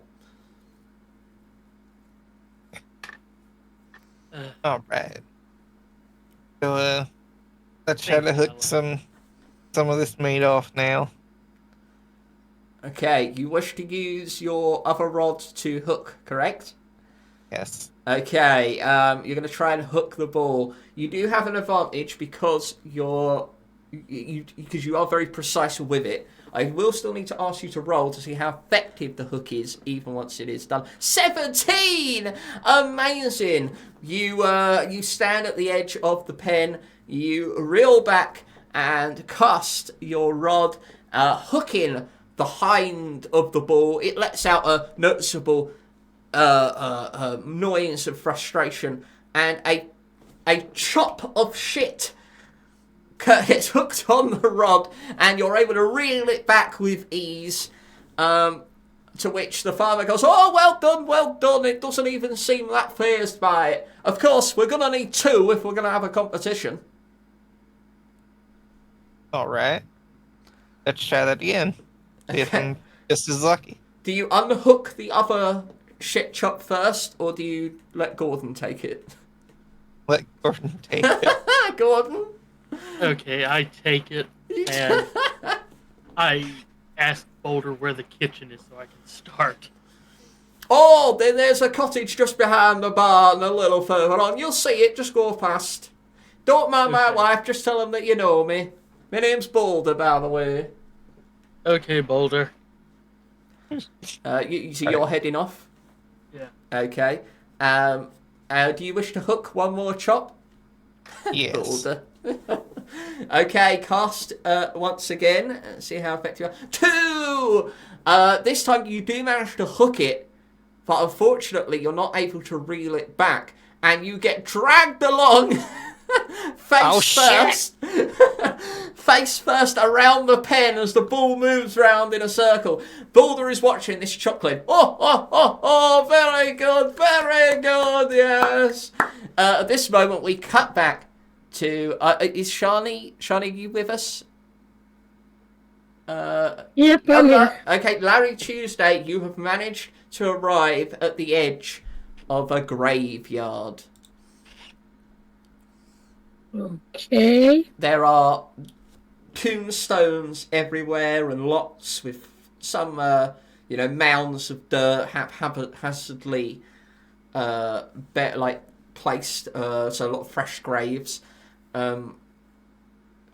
[SPEAKER 3] Alright. So, let's try to hook some of this meat off now.
[SPEAKER 1] Okay, you wish to use your other rod to hook, correct?
[SPEAKER 3] Yes.
[SPEAKER 1] Okay, you're going to try and hook the ball. You do have an advantage because you are very precise with it. I will still need to ask you to roll to see how effective the hook is, even once it is done. 17! Amazing! You stand at the edge of the pen, you reel back and cast your rod, hooking the hind of the ball. It lets out a noticeable noise of frustration, and a chop of shit gets hooked on the rod, and you're able to reel it back with ease. To which the farmer goes, "Oh, well done, well done. It doesn't even seem that fazed by it. Of course, we're going to need 2 if we're going to have a competition."
[SPEAKER 3] All right. Let's try that again. See if I'm just as lucky.
[SPEAKER 1] Do you unhook the other shit chop first, or do you let Gordon take it?
[SPEAKER 3] Let Gordon take it.
[SPEAKER 1] Gordon?
[SPEAKER 2] Okay, I take it, and I ask Boulder where the kitchen is so I can start.
[SPEAKER 1] Oh, then there's a cottage just behind the barn a little further on. You'll see it, just go past. Don't mind my
[SPEAKER 2] Okay.
[SPEAKER 1] wife, just tell them that you know me. My name's Boulder, by the way.
[SPEAKER 2] Okay, Boulder.
[SPEAKER 1] So you're heading off?
[SPEAKER 2] Yeah.
[SPEAKER 1] Okay. Do you wish to hook one more chop?
[SPEAKER 3] Yes.
[SPEAKER 1] Boulder. Okay, cast once again. See how effective you are. 2! This time you do manage to hook it, but unfortunately you're not able to reel it back, and you get dragged along face first. Face first around the pen as the ball moves round in a circle. Boulder is watching this chocolate. Oh, very good, yes. At this moment we cut back to, is Shani, you with us?
[SPEAKER 4] Yep, I'm here.
[SPEAKER 1] Okay, Larry Tuesday, you have managed to arrive at the edge of a graveyard.
[SPEAKER 4] Okay.
[SPEAKER 1] There are tombstones everywhere and lots with some, mounds of dirt haphazardly placed, so a lot of fresh graves. But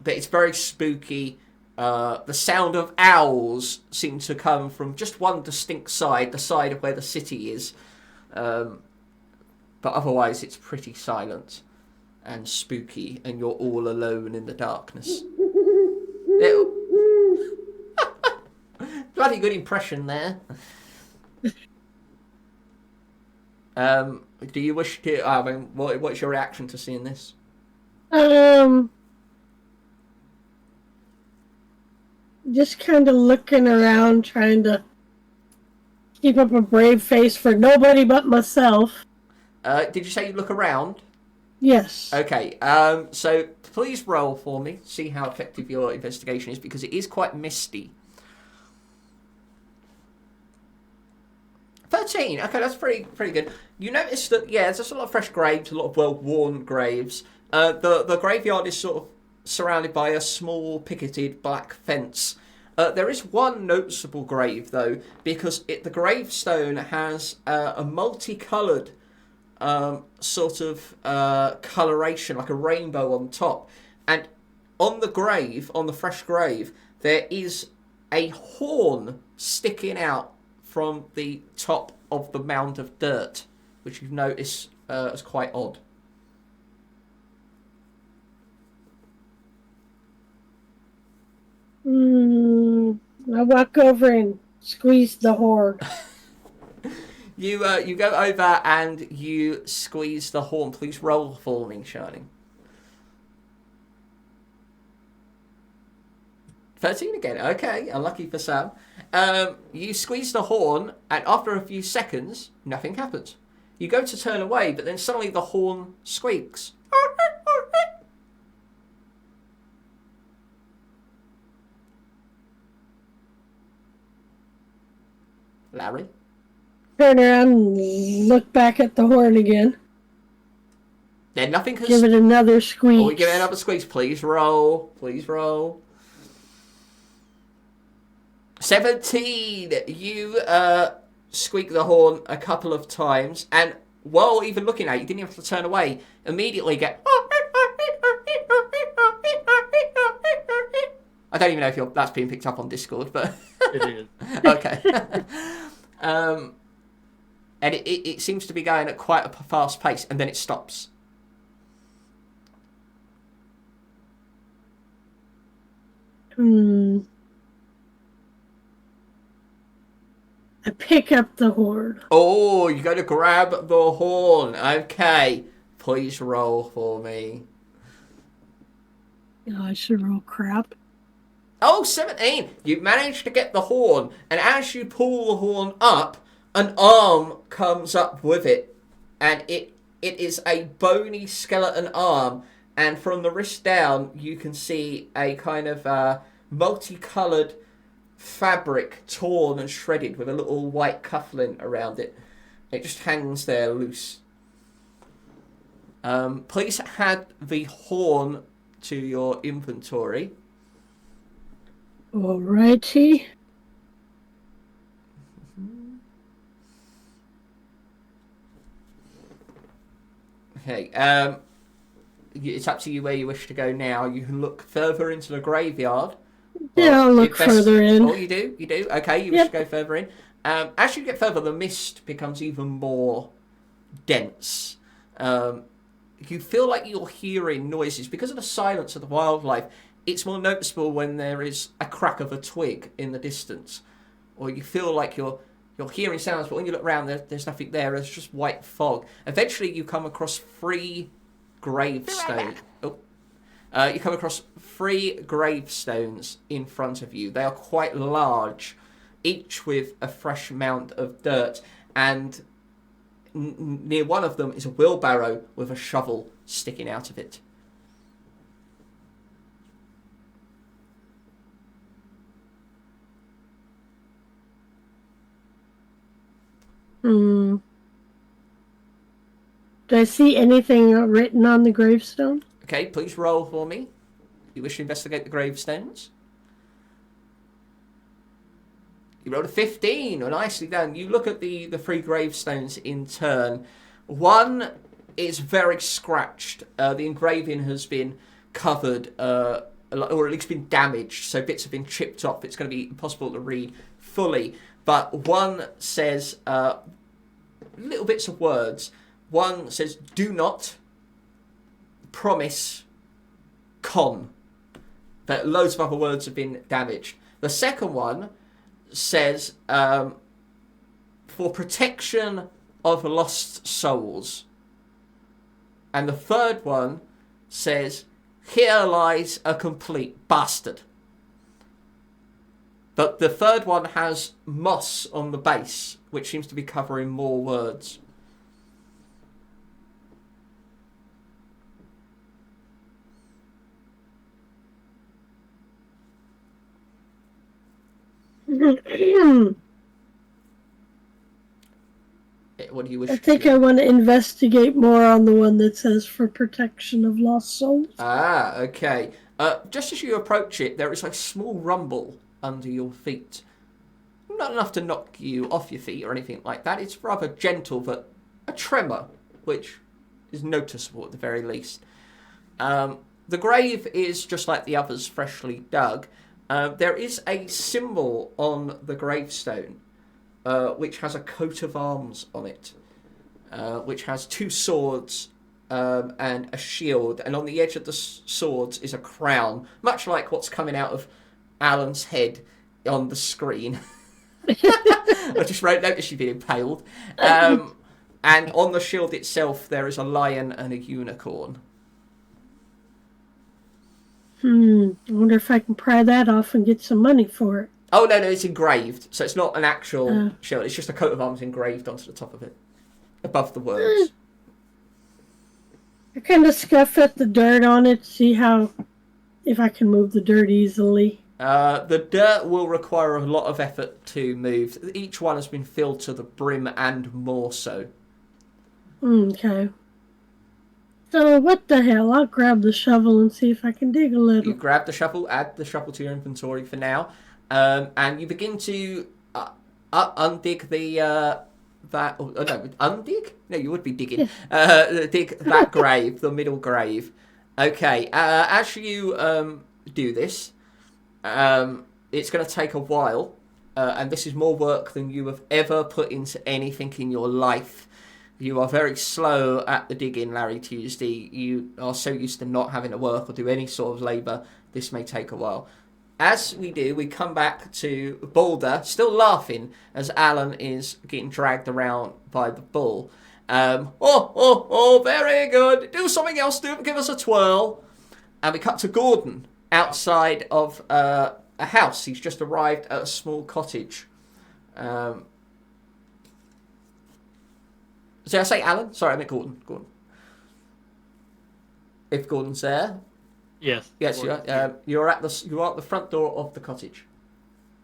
[SPEAKER 1] it's very spooky. The sound of owls seem to come from just one distinct side, the side of where the city is. But otherwise it's pretty silent and spooky, and you're all alone in the darkness. Bloody good impression there. Do you wish to... what's your reaction to seeing this?
[SPEAKER 4] Just kind of looking around, trying to keep up a brave face for nobody but myself.
[SPEAKER 1] Did you say you look around?
[SPEAKER 4] Yes.
[SPEAKER 1] Okay, so please roll for me. See how effective your investigation is, because it is quite misty. 13. Okay, that's pretty good. You notice that, there's a lot of fresh graves, a lot of well-worn graves. The graveyard is sort of surrounded by a small picketed black fence. There is one noticeable grave, though, because the gravestone has a multicoloured sort of coloration, like a rainbow on top. And on the grave, on the fresh grave, there is a horn sticking out from the top of the mound of dirt, which you've noticed as quite odd.
[SPEAKER 4] I walk over and squeeze the horn.
[SPEAKER 1] You go over and you squeeze the horn. Please roll for me, Shining. 13 again. Okay, unlucky for Sam. You squeeze the horn, and after a few seconds, nothing happens. You go to turn away, but then suddenly the horn squeaks. Larry?
[SPEAKER 4] Turn around and look back at the horn again.
[SPEAKER 1] Then nothing has...
[SPEAKER 4] Give it another squeeze.
[SPEAKER 1] Oh, we give it another squeeze. Please roll. Please roll. 17. You squeak the horn a couple of times, and while even looking at it, you didn't have to turn away. Immediately get... I don't even know if that's being picked up on Discord, but...
[SPEAKER 2] It is.
[SPEAKER 1] Okay. And it seems to be going at quite a fast pace, and then it stops.
[SPEAKER 4] I pick up the horn.
[SPEAKER 1] Oh, you got to grab the horn. Okay. Please roll for me.
[SPEAKER 4] I should roll crap.
[SPEAKER 1] Oh, 17! You managed to get the horn, and as you pull the horn up, an arm comes up with it. And it is a bony skeleton arm, and from the wrist down, you can see a kind of multicoloured fabric torn and shredded with a little white cufflink around it. It just hangs there loose. Please add the horn to your inventory.
[SPEAKER 4] Alrighty.
[SPEAKER 1] Okay, it's up to you where you wish to go now. You can look further into the graveyard.
[SPEAKER 4] Yeah, I'll look further in.
[SPEAKER 1] Oh, you do? You do? Okay, you wish to go further in. As you get further, the mist becomes even more dense. You feel like you're hearing noises. Because of the silence of the wildlife, it's more noticeable when there is a crack of a twig in the distance. Or you feel like you're hearing sounds, but when you look around, there's nothing there. There's just white fog. Eventually, you come across 3 gravestones. You come across 3 gravestones in front of you. They are quite large, each with a fresh mound of dirt. And near one of them is a wheelbarrow with a shovel sticking out of it.
[SPEAKER 4] Do I see anything written on the gravestone?
[SPEAKER 1] Okay, please roll for me. You wish to investigate the gravestones? You rolled a 15. Nicely done. You look at the 3 gravestones in turn. One is very scratched. The engraving has been covered, or at least been damaged, so bits have been chipped off. It's going to be impossible to read fully. But one says little bits of words. One says, do not, promise, con. But loads of other words have been damaged. The second one says, for protection of lost souls. And the third one says, here lies a complete bastard. But the third one has moss on the base, which seems to be covering more words. What do you wish
[SPEAKER 4] I
[SPEAKER 1] to
[SPEAKER 4] think
[SPEAKER 1] do?
[SPEAKER 4] I want to investigate more on the one that says for protection of lost souls.
[SPEAKER 1] Ah, okay. Just as you approach it, there is a small rumble under your feet. Not enough to knock you off your feet or anything like that. It's rather gentle, but a tremor, which is noticeable at the very least. The grave is just like the others, freshly dug. There is a symbol on the gravestone, which has a coat of arms on it, which has 2 swords and a shield, and on the edge of the swords is a crown, much like what's coming out of Alan's head on the screen. I just noticed you've been impaled. And on the shield itself, there is a lion and a unicorn.
[SPEAKER 4] I wonder if I can pry that off and get some money for it.
[SPEAKER 1] Oh, no, it's engraved. So it's not an actual shield. It's just a coat of arms engraved onto the top of it, above the words.
[SPEAKER 4] I kind of scuff at the dirt on it, see if I can move the dirt easily.
[SPEAKER 1] The dirt will require a lot of effort to move. Each one has been filled to the brim and more so.
[SPEAKER 4] Okay. So what the hell? I'll grab the shovel and see if I can dig a little.
[SPEAKER 1] You grab the shovel, add the shovel to your inventory for now, and you begin to undig the undig? No, you would be digging. Dig that grave, the middle grave. Okay. As you do this, it's going to take a while, and this is more work than you have ever put into anything in your life. You are very slow at the digging, Larry Tuesday. You are so used to not having to work or do any sort of labour, this may take a while. As we do, we come back to Balder, still laughing as Alan is getting dragged around by the bull. Very good. Do something else, give us a twirl. And we cut to Gordon outside of a house. He's just arrived at a small cottage. Did I say Alan? Sorry, I meant Gordon. Gordon. If Gordon's there.
[SPEAKER 2] Yes.
[SPEAKER 1] Yes, you are. You are at the front door of the cottage.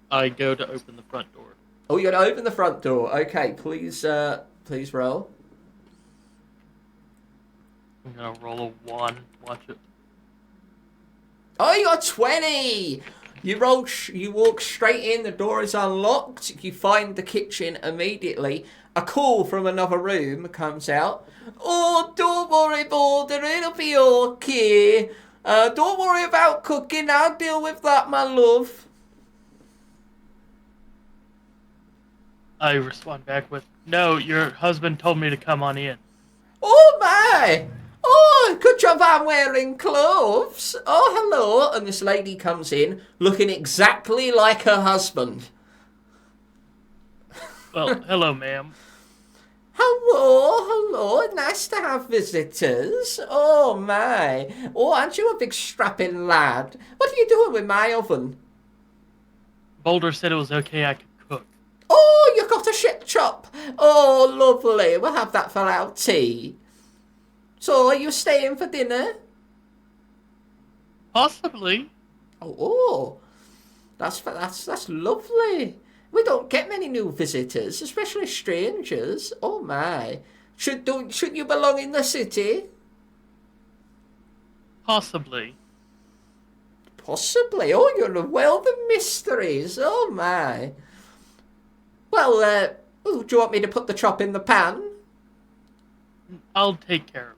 [SPEAKER 2] I go to open the front door.
[SPEAKER 1] Oh, you're gonna open the front door. Okay, please roll.
[SPEAKER 2] I'm gonna roll a 1. Watch it.
[SPEAKER 1] Oh, you got 20! You walk straight in, the door is unlocked, you find the kitchen immediately. A call from another room comes out. Oh, don't worry, Boulder, it'll be okay. Don't worry about cooking, I'll deal with that, my love.
[SPEAKER 2] I respond back with, "No, your husband told me to come on in."
[SPEAKER 1] Oh, my! Oh, good job I'm wearing clothes. Oh, hello. And this lady comes in looking exactly like her husband.
[SPEAKER 2] Well, hello, ma'am.
[SPEAKER 1] Hello. Nice to have visitors. Oh, my. Oh, aren't you a big strapping lad? What are you doing with my oven?
[SPEAKER 2] Boulder said it was okay I could cook.
[SPEAKER 1] Oh, you got a ship chop. Oh, lovely. We'll have that for our tea. So, are you staying for dinner?
[SPEAKER 2] Possibly.
[SPEAKER 1] Oh, that's lovely. We don't get many new visitors, especially strangers. Oh my! Shouldn't you belong in the city?
[SPEAKER 2] Possibly.
[SPEAKER 1] Possibly. Oh, you're a wealth of mysteries. Oh my! Well, do you want me to put the chop in the pan?
[SPEAKER 2] I'll take care of it.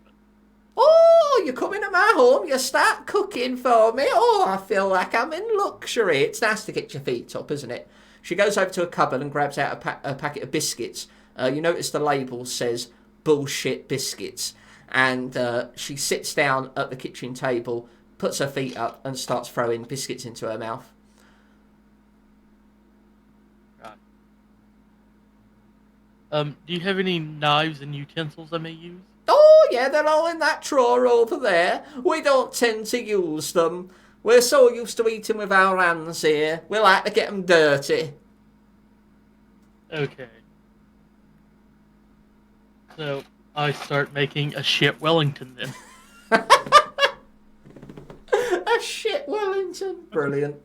[SPEAKER 1] Oh, you're coming to my home. You start cooking for me. Oh, I feel like I'm in luxury. It's nice to get your feet up, isn't it? She goes over to a cupboard and grabs out a packet of biscuits. You notice the label says bullshit biscuits. And she sits down at the kitchen table, puts her feet up and starts throwing biscuits into her mouth.
[SPEAKER 2] Do you have any knives and utensils I may use?
[SPEAKER 1] Oh, yeah, they're all in that drawer over there. We don't tend to use them. We're so used to eating with our hands here. We like to get them dirty.
[SPEAKER 2] Okay. So, I start making a shit Wellington then.
[SPEAKER 1] A shit Wellington. Brilliant.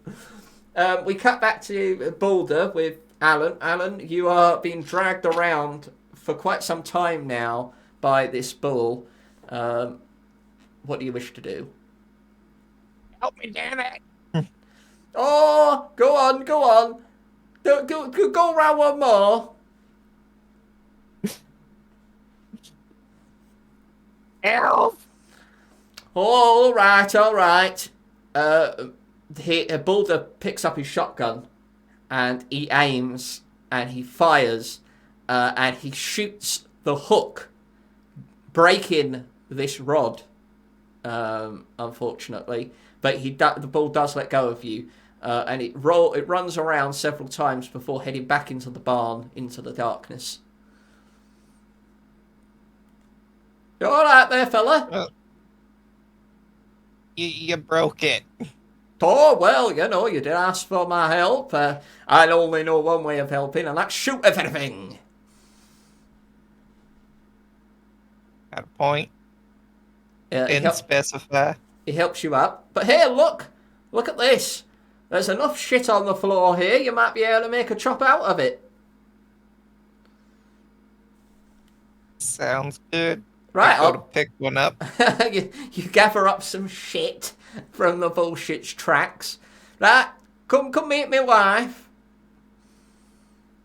[SPEAKER 1] We cut back to Boulder with Alan. Alan, you are being dragged around for quite some time now by this bull. What do you wish to do?
[SPEAKER 3] Help me, damn it!
[SPEAKER 1] Oh, go on. Go around one more.
[SPEAKER 3] Help!
[SPEAKER 1] Oh, all right. Boulder picks up his shotgun and he aims and he fires and he shoots the hook, breaking this rod, unfortunately. But the bull does let go of you, and it runs around several times before heading back into the barn, into the darkness. You all right there, fella?
[SPEAKER 3] You broke it.
[SPEAKER 1] Oh, well, you did ask for my help. I only know one way of helping, and that's shoot everything.
[SPEAKER 3] Got a point.
[SPEAKER 1] Didn't
[SPEAKER 3] specify.
[SPEAKER 1] He helps you up. But here, look at this. There's enough shit on the floor here. You might be able to make a chop out of it.
[SPEAKER 3] Sounds good.
[SPEAKER 1] Right,
[SPEAKER 3] I'll go to pick one up.
[SPEAKER 1] you gather up some shit from the bullshit's tracks. Right, come meet my wife.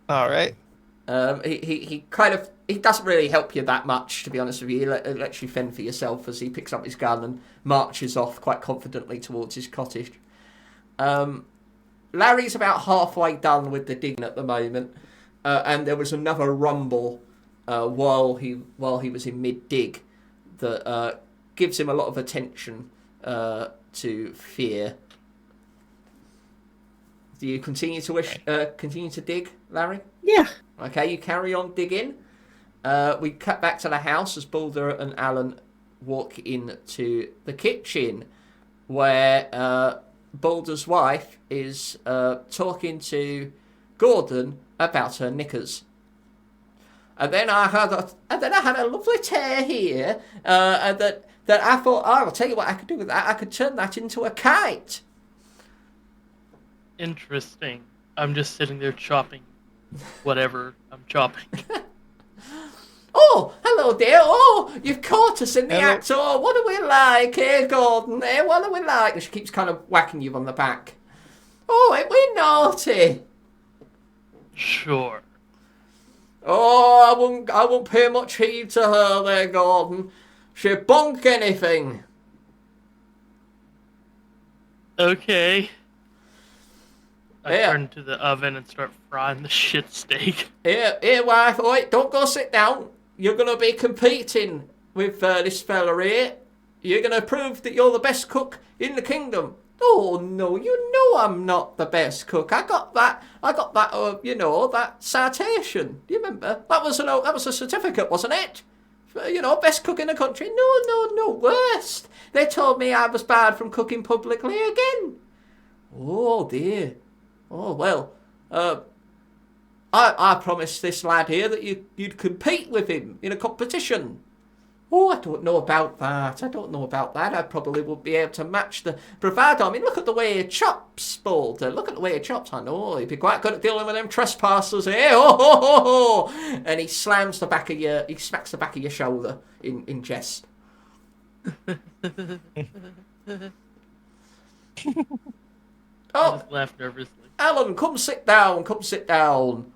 [SPEAKER 3] All right.
[SPEAKER 1] He doesn't really help you that much, to be honest with you. He lets you fend for yourself as he picks up his gun and marches off quite confidently towards his cottage. Larry's about halfway done with the digging at the moment, and there was another rumble while he was in mid-dig that gives him a lot of attention to fear. Do you continue to dig, Larry?
[SPEAKER 4] Yeah.
[SPEAKER 1] Okay, you carry on digging. We cut back to the house as Boulder and Alan walk into the kitchen. where Boulder's wife is talking to Gordon about her knickers. And then I had a lovely tear here, and that I thought, oh, I'll tell you what I could do with that. I could turn that into a kite.
[SPEAKER 2] Interesting. I'm just sitting there chopping whatever I'm chopping.
[SPEAKER 1] Oh, hello, dear. Oh, you've caught us in the
[SPEAKER 3] Hello.
[SPEAKER 1] act. Oh, what do we like here, Gordon? What do we like? And she keeps kind of whacking you on the back. Oh, ain't we naughty?
[SPEAKER 2] Sure.
[SPEAKER 1] Oh, I won't pay much heed to her there, Gordon. She'd bonk anything.
[SPEAKER 2] Okay. I
[SPEAKER 1] Yeah.
[SPEAKER 2] turn to the oven and start frying the shit steak.
[SPEAKER 1] Here, wife. Oi, don't go sit down. You're going to be competing with this fella here. You're going to prove that you're the best cook in the kingdom. Oh, no, you know I'm not the best cook. I got that, that citation. Do you remember? That was a certificate, wasn't it? For, best cook in the country. No, worst. They told me I was bad from cooking publicly again. Oh, dear. Oh, well, I promised this lad here that you'd compete with him in a competition. Oh, I don't know about that. I probably wouldn't be able to match the bravado. I mean, look at the way he chops, Boulder. Look at the way he chops. I know, he'd be quite good at dealing with them trespassers here. Oh, ho, ho, ho. And he smacks the back of your shoulder in jest.
[SPEAKER 2] I just laugh nervously.
[SPEAKER 1] Alan, come sit down.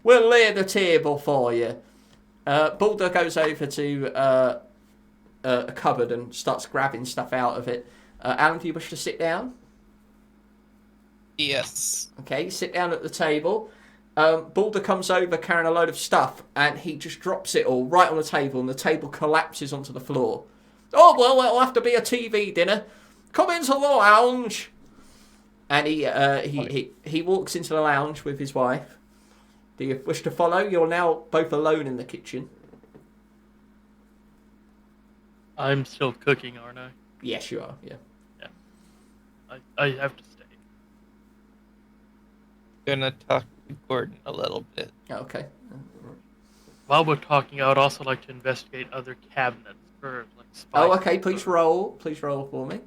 [SPEAKER 1] We'll lay the table for you. Boulder goes over to a cupboard and starts grabbing stuff out of it. Alan, do you wish to sit down?
[SPEAKER 3] Yes.
[SPEAKER 1] Okay, sit down at the table. Boulder comes over carrying a load of stuff, and he just drops it all right on the table, and the table collapses onto the floor. Oh, well, it'll have to be a TV dinner. Come into the lounge. And he walks into the lounge with his wife. Do you wish to follow? You're now both alone in the kitchen.
[SPEAKER 2] I'm still cooking, aren't I?
[SPEAKER 1] Yes, you are, yeah.
[SPEAKER 2] I have to stay.
[SPEAKER 3] Gonna talk to Gordon a little bit.
[SPEAKER 1] Okay.
[SPEAKER 2] While we're talking, I would also like to investigate other cabinets for like spices.
[SPEAKER 1] Oh, okay, please roll. Please roll for me.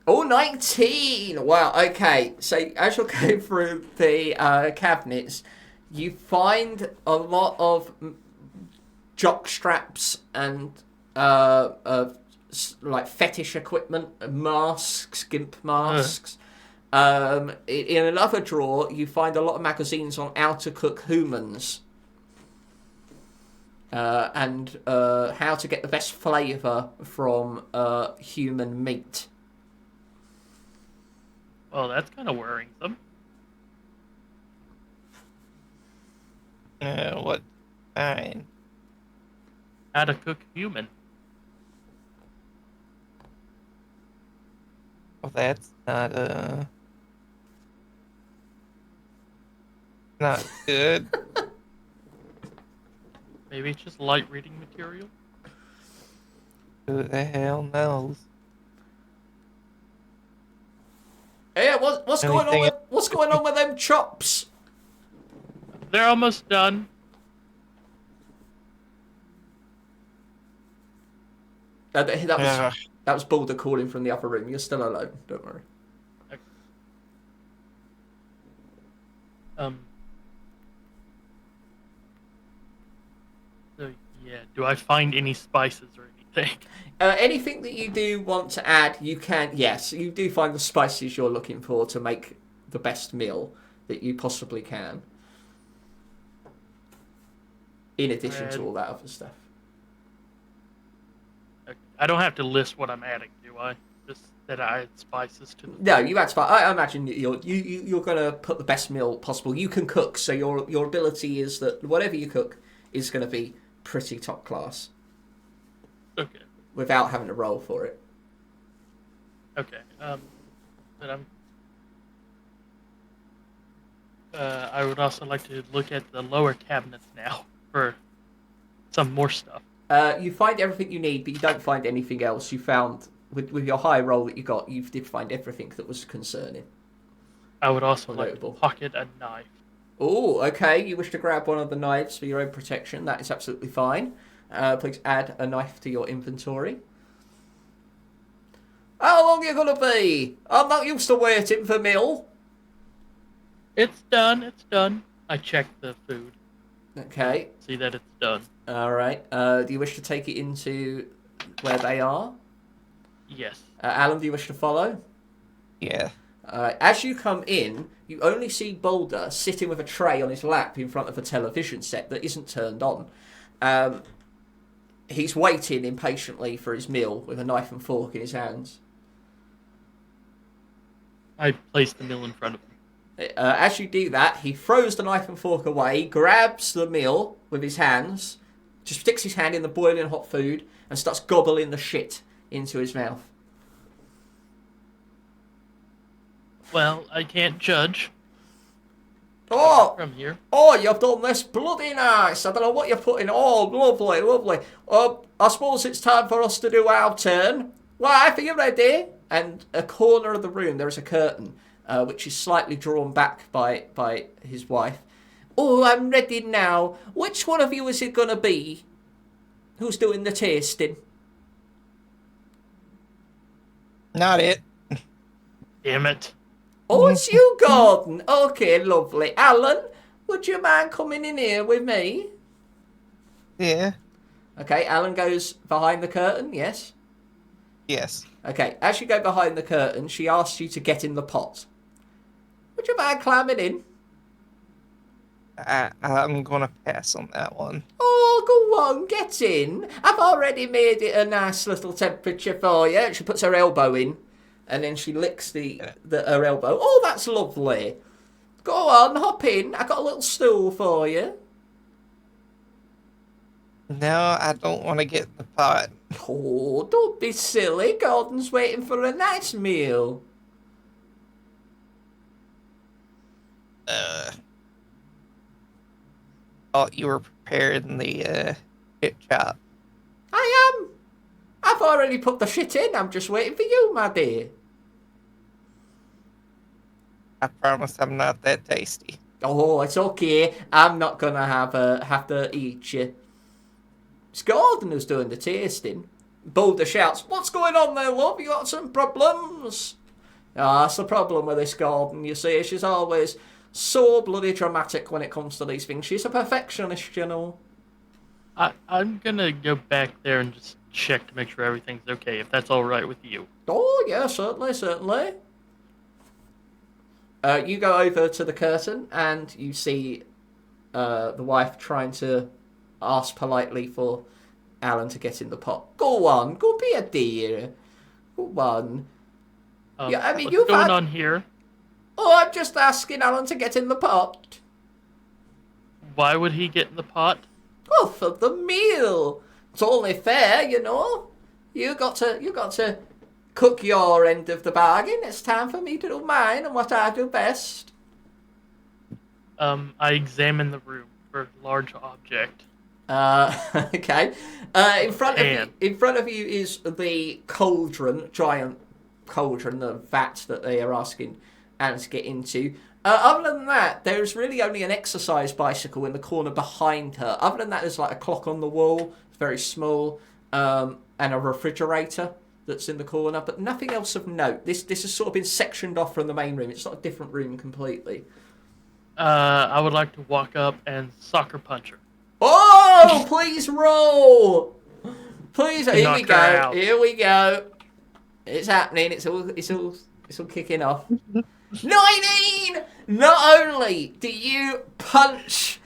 [SPEAKER 1] Oh, 19! Wow, okay. So as you're going through the cabinets, you find a lot of jock straps and like fetish equipment, masks, gimp masks. In another drawer, you find a lot of magazines on how to cook humans. And how to get the best flavour from human meat.
[SPEAKER 2] Well, that's kind of worrisome.
[SPEAKER 3] What? Fine.
[SPEAKER 2] How to cook human.
[SPEAKER 3] Well, that's not good.
[SPEAKER 2] Maybe it's just light reading material.
[SPEAKER 3] Who the hell knows?
[SPEAKER 1] Hey, what's going on with them chops?
[SPEAKER 2] They're almost done.
[SPEAKER 1] That was Boulder calling from the other room. You're still alone. Don't worry.
[SPEAKER 2] So yeah, do I find any spices or anything?
[SPEAKER 1] Anything that you do want to add, you can. Yes, you do find the spices you're looking for to make the best meal that you possibly can. In addition to all that other stuff.
[SPEAKER 2] Okay. I don't have to list what I'm adding, do I? Just that I add spices to the
[SPEAKER 1] No, you add spice. I imagine you're gonna put the best meal possible. You can cook, so your ability is that whatever you cook is gonna be pretty top class.
[SPEAKER 2] Okay.
[SPEAKER 1] Without having to roll for it.
[SPEAKER 2] Okay. But I would also like to look at the lower cabinets now for some more stuff.
[SPEAKER 1] You find everything you need, but you don't find anything else. You found, with your high roll that you got, you did find everything that was concerning.
[SPEAKER 2] I would also like
[SPEAKER 1] Notable.
[SPEAKER 2] to pocket a knife.
[SPEAKER 1] Oh, okay. You wish to grab one of the knives for your own protection. That is absolutely fine. Please add a knife to your inventory. How long are you going to be? I'm not used to waiting for meal.
[SPEAKER 2] It's done. It's done. I check the food.
[SPEAKER 1] Okay.
[SPEAKER 2] See that it's done.
[SPEAKER 1] All right. Do you wish to take it into where they are?
[SPEAKER 2] Yes.
[SPEAKER 1] Alan, do you wish to follow?
[SPEAKER 3] Yeah.
[SPEAKER 1] As you come in, you only see Boulder sitting with a tray on his lap in front of a television set that isn't turned on. He's waiting impatiently for his meal with a knife and fork in his hands.
[SPEAKER 2] I place the meal in front of him.
[SPEAKER 1] As you do that, he throws the knife and fork away, grabs the meal with his hands, just sticks his hand in the boiling hot food, and starts gobbling the shit into his mouth.
[SPEAKER 2] Well, I can't judge
[SPEAKER 1] Oh!
[SPEAKER 2] from here.
[SPEAKER 1] Oh, you've done this bloody nice. I don't know what you're putting. Oh, lovely, lovely. I suppose it's time for us to do our turn. Wife, are you ready? And a corner of the room, there is a curtain, which is slightly drawn back by his wife. Oh, I'm ready now. Which one of you is it going to be? Who's doing the tasting?
[SPEAKER 3] Not it.
[SPEAKER 2] Damn it.
[SPEAKER 1] Oh, it's you, Gordon. Okay, lovely. Alan, would you mind coming in here with me?
[SPEAKER 3] Yeah.
[SPEAKER 1] Okay, Alan goes behind the curtain, yes?
[SPEAKER 3] Yes.
[SPEAKER 1] Okay, as you go behind the curtain, she asks you to get in the pot. Would you mind climbing in?
[SPEAKER 3] I'm gonna pass on that one.
[SPEAKER 1] Oh, go on, get in. I've already made it a nice little temperature for you. She puts her elbow in, and then she licks her elbow. Oh, that's lovely. Go on, hop in. I got a little stool for you.
[SPEAKER 3] No, I don't want to get in the pot.
[SPEAKER 1] Oh, don't be silly. Gordon's waiting for a nice meal.
[SPEAKER 3] Thought you were preparing the chip chop.
[SPEAKER 1] I am. I've already put the shit in. I'm just waiting for you, my dear.
[SPEAKER 3] I promise I'm not that tasty.
[SPEAKER 1] Oh, it's okay. I'm not gonna have to eat you. It's Gordon who's doing the tasting. Boulder shouts, "What's going on there, love? You got some problems?" Ah, that's the problem with this Gordon, you see. She's always so bloody dramatic when it comes to these things. She's a perfectionist, you know.
[SPEAKER 2] I'm gonna go back there and just check to make sure everything's okay, if that's alright with you.
[SPEAKER 1] Oh, yeah, certainly, certainly. You go over to the curtain and you see the wife trying to ask politely for Alan to get in the pot. Go on, go be a dear. Go on. Yeah, I mean,
[SPEAKER 2] what's
[SPEAKER 1] you've
[SPEAKER 2] going
[SPEAKER 1] had...
[SPEAKER 2] on here?
[SPEAKER 1] Oh, I'm just asking Alan to get in the pot.
[SPEAKER 2] Why would he get in the pot?
[SPEAKER 1] Oh, for the meal. It's only fair, you know. You got to cook your end of the bargain. It's time for me to do mine and what I do best.
[SPEAKER 2] I examine the room for a large object.
[SPEAKER 1] Okay. In front of you is the cauldron, giant cauldron, the vat that they are asking Alan to get into. Other than that, there's really only an exercise bicycle in the corner behind her. Other than that, there's like a clock on the wall, it's very small, and a refrigerator that's in the corner, but nothing else of note. This has sort of been sectioned off from the main room. It's not a different room completely.
[SPEAKER 2] I would like to walk up and soccer punch her.
[SPEAKER 1] Oh, please roll. Please, here we
[SPEAKER 2] Knock her
[SPEAKER 1] go.
[SPEAKER 2] out.
[SPEAKER 1] Here we go. It's happening. It's all kicking off. 19! Not only do you punch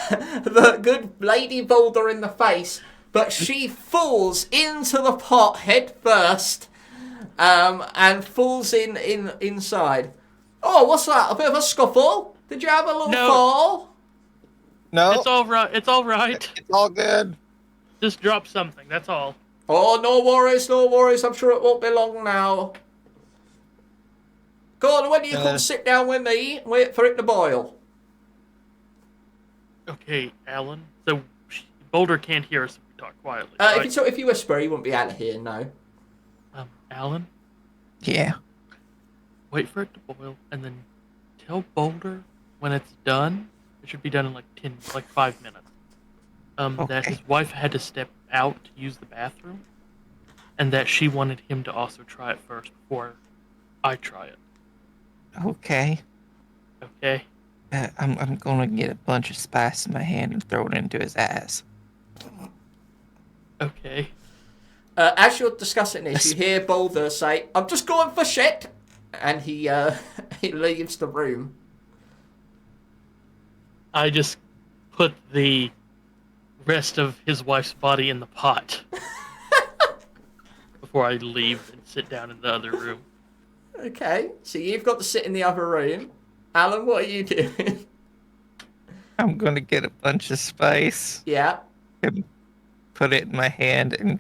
[SPEAKER 1] the good Lady Boulder in the face, but she falls into the pot head first, and falls inside. Oh, what's that? A bit of a scuffle? Did you have a little
[SPEAKER 2] No.
[SPEAKER 1] fall?
[SPEAKER 3] No,
[SPEAKER 2] It's alright. It's alright.
[SPEAKER 3] it's all good.
[SPEAKER 2] Just drop something. That's all.
[SPEAKER 1] Oh, no worries, no worries. I'm sure it won't be long now. Go on, when do you come sit down with me and wait for it to boil?
[SPEAKER 2] Okay, Alan. So Boulder can't hear us. talk quietly.
[SPEAKER 1] If you whisper, he won't be out of here. No.
[SPEAKER 2] Alan,
[SPEAKER 3] Yeah.
[SPEAKER 2] wait for it to boil, and then tell Boulder when it's done. It should be done in like 5 minutes. That
[SPEAKER 3] Okay.
[SPEAKER 2] his wife had to step out to use the bathroom, and that she wanted him to also try it first before I try it.
[SPEAKER 3] Okay.
[SPEAKER 2] Okay.
[SPEAKER 3] I'm gonna get a bunch of spice in my hand and throw it into his eyes.
[SPEAKER 2] Okay.
[SPEAKER 1] As you're discussing this, you hear Boulder say, "I'm just going for shit," and he he leaves the room.
[SPEAKER 2] I just put the rest of his wife's body in the pot before I leave and sit down in the other room.
[SPEAKER 1] Okay, so you've got to sit in the other room. Alan, what are you doing?
[SPEAKER 3] I'm gonna get a bunch of spice
[SPEAKER 1] Yeah.
[SPEAKER 3] and put it in my hand and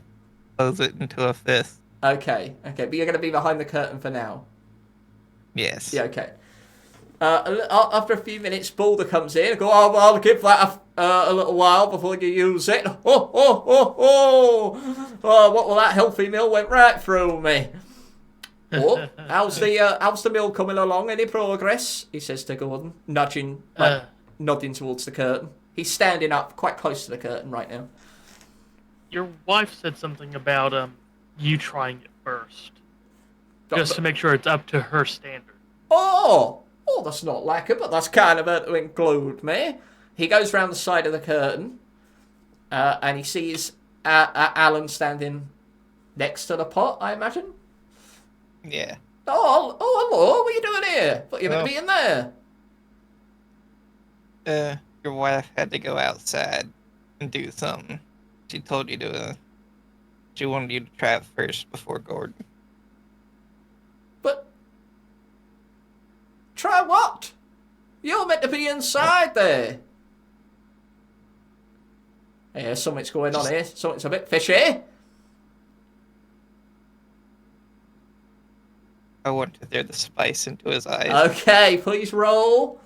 [SPEAKER 3] close it into a fist.
[SPEAKER 1] Okay, but you're going to be behind the curtain for now.
[SPEAKER 3] Yes.
[SPEAKER 1] Yeah, okay. After a few minutes, Boulder comes in and goes, "Oh, well, I'll give that a little while before you use it. Oh, what will that healthy meal went right through me. Oh, how's the meal coming along? Any progress?" He says to Gordon, nodding towards the curtain. He's standing up quite close to the curtain right now.
[SPEAKER 2] Your wife said something about you trying it first, just to make sure it's up to her standard.
[SPEAKER 1] Oh, that's not like it, but that's kind of to include me. He goes round the side of the curtain, and he sees Alan standing next to the pot, I imagine.
[SPEAKER 3] Yeah.
[SPEAKER 1] Oh, hello, what are you doing here? Thought you were meant to be in there.
[SPEAKER 3] Your wife had to go outside and do something. She told you she wanted you to try it first before Gordon.
[SPEAKER 1] But try what? You're meant to be inside there. Yeah, something's going on here. Something's a bit fishy.
[SPEAKER 3] I want to throw the spice into his eyes.
[SPEAKER 1] Okay, please roll.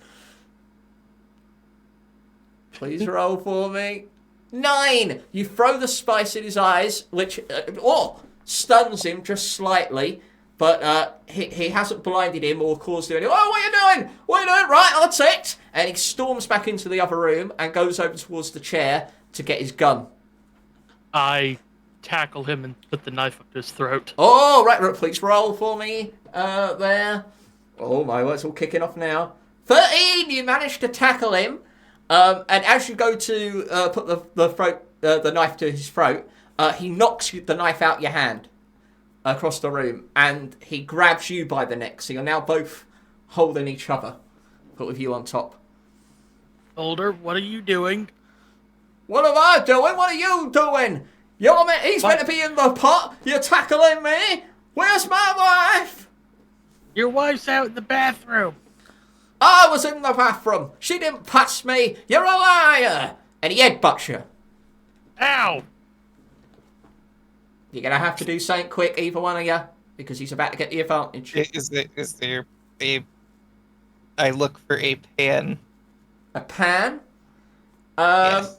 [SPEAKER 1] Please roll for me. 9! You throw the spice in his eyes, which stuns him just slightly, but he hasn't blinded him or caused him any. "Oh, what are you doing? What are you doing? Right, that's it!" And he storms back into the other room and goes over towards the chair to get his gun.
[SPEAKER 2] I tackle him and put the knife up to his throat.
[SPEAKER 1] Oh, right, please roll for me. There. Oh my, it's all kicking off now. 13! You managed to tackle him. And as you go to put the knife to his throat, he knocks the knife out your hand across the room, and he grabs you by the neck. So you're now both holding each other, but with you on top.
[SPEAKER 2] Boulder, what are you doing?
[SPEAKER 1] What am I doing? What are you doing? He's meant to be in the pot. You're tackling me. Where's my wife?
[SPEAKER 2] Your wife's out in the bathroom.
[SPEAKER 1] I was in the bathroom. She didn't pass me. You're a liar. And he headbutts you.
[SPEAKER 2] Ow!
[SPEAKER 1] You're going to have to do something quick, either one of you, because he's about to get the advantage.
[SPEAKER 3] Is there I look for a pan.
[SPEAKER 1] A pan?
[SPEAKER 3] Yes.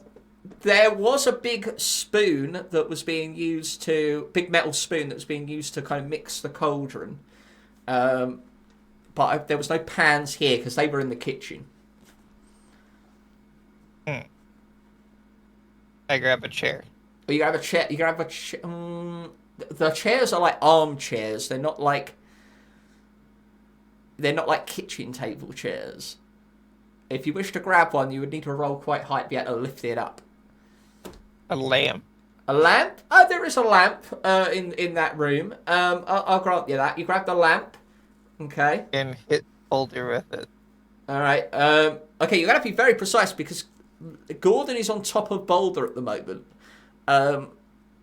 [SPEAKER 1] There was a big spoon that was being used big metal spoon that was being used to kind of mix the cauldron. But there was no pans here because they were in the kitchen.
[SPEAKER 3] I grab a chair.
[SPEAKER 1] But you grab a chair. The chairs are like armchairs. They're not like kitchen table chairs. If you wish to grab one, you would need to roll quite high to be able to lift it up.
[SPEAKER 3] A lamp.
[SPEAKER 1] A lamp? There is a lamp in that room. I'll grant you that. You grab the lamp. Okay.
[SPEAKER 3] And hit Boulder with it.
[SPEAKER 1] Alright. Okay, you've got to be very precise because Gordon is on top of Boulder at the moment.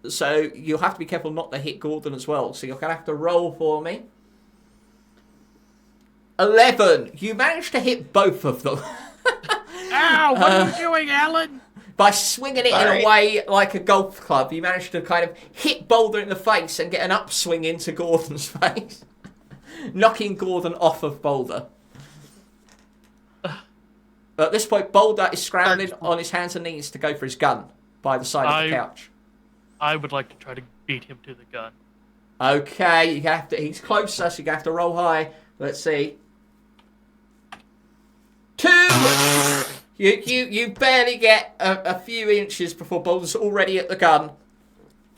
[SPEAKER 1] So you'll have to be careful not to hit Gordon as well. So you're going to have to roll for me. 11. You managed to hit both of them.
[SPEAKER 2] Ow! What are you doing, Alan?
[SPEAKER 1] By swinging it in a way like a golf club, you managed to kind of hit Boulder in the face and get an upswing into Gordon's face. Knocking Gordon off of Boulder. At this point, Boulder is scrambling on his hands and knees to go for his gun by the side of the couch.
[SPEAKER 2] I would like to try to beat him to the gun.
[SPEAKER 1] Okay, you have to. He's closer, so you have to roll high. Let's see. 2. You barely get a few inches before Boulder's already at the gun,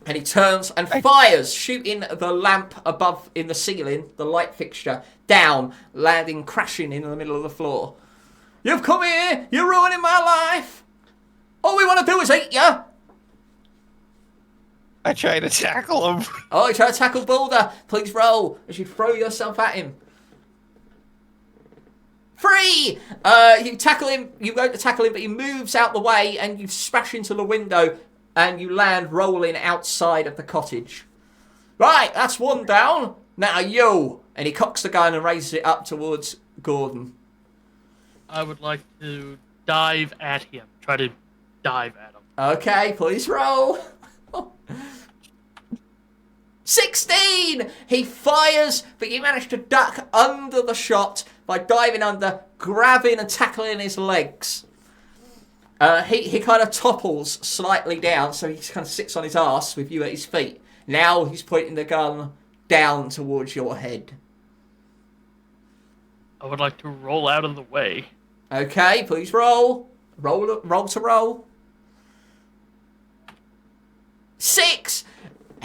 [SPEAKER 1] and he turns and fires, shooting the lamp above in the ceiling, the light fixture, down, landing crashing in the middle of the floor. You've come here. You're ruining my life. All we want to do is eat you.
[SPEAKER 3] I try to tackle him.
[SPEAKER 1] Oh, you try to tackle Boulder. Please roll as you throw yourself at him. 3! You tackle him. You go to tackle him, but he moves out the way, and you smash into the window, and you land rolling outside of the cottage. Right, that's 1 down. Now you. And he cocks the gun and raises it up towards Gordon.
[SPEAKER 2] I would like to dive at him. Try to dive at him.
[SPEAKER 1] Okay, please roll. 16! He fires, but you manage to duck under the shot by diving under, grabbing and tackling his legs. He kind of topples slightly down, so he kind of sits on his arse with you at his feet. Now he's pointing the gun down towards your head.
[SPEAKER 2] I would like to roll out of the way.
[SPEAKER 1] Okay, please roll. Roll to roll. 6!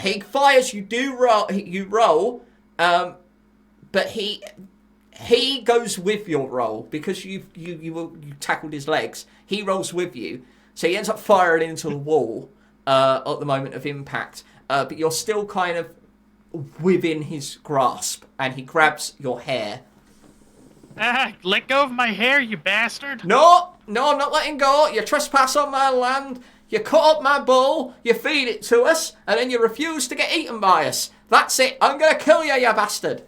[SPEAKER 1] He fires, you do roll, you roll, but he goes with your roll because you tackled his legs. He rolls with you, so he ends up firing into the wall at the moment of impact. But you're still kind of within his grasp, and he grabs your hair.
[SPEAKER 2] Let go of my hair, you bastard!
[SPEAKER 1] No, I'm not letting go. You trespass on my land. You cut up my bull, you feed it to us, and then you refuse to get eaten by us. That's it. I'm going to kill you, you bastard.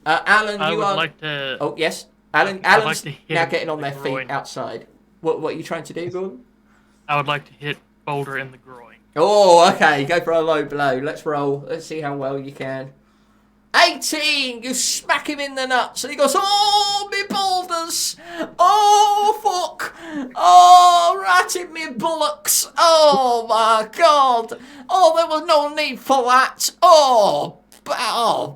[SPEAKER 1] Alan,
[SPEAKER 2] I
[SPEAKER 1] you
[SPEAKER 2] would
[SPEAKER 1] are...
[SPEAKER 2] like to...
[SPEAKER 1] Oh, yes. Alan's
[SPEAKER 2] like to hit
[SPEAKER 1] now
[SPEAKER 2] him
[SPEAKER 1] getting
[SPEAKER 2] in
[SPEAKER 1] on
[SPEAKER 2] the
[SPEAKER 1] their
[SPEAKER 2] groin.
[SPEAKER 1] feet outside. What are you trying to do, Gordon?
[SPEAKER 2] I would like to hit Boulder in the groin.
[SPEAKER 1] Oh, okay. Go for a low blow. Let's roll. Let's see how well you can. 18! You smack him in the nuts, and he goes, oh, me boulders! Oh, fuck! Oh, ratted me bullocks! Oh, my God! Oh, there was no need for that! Oh,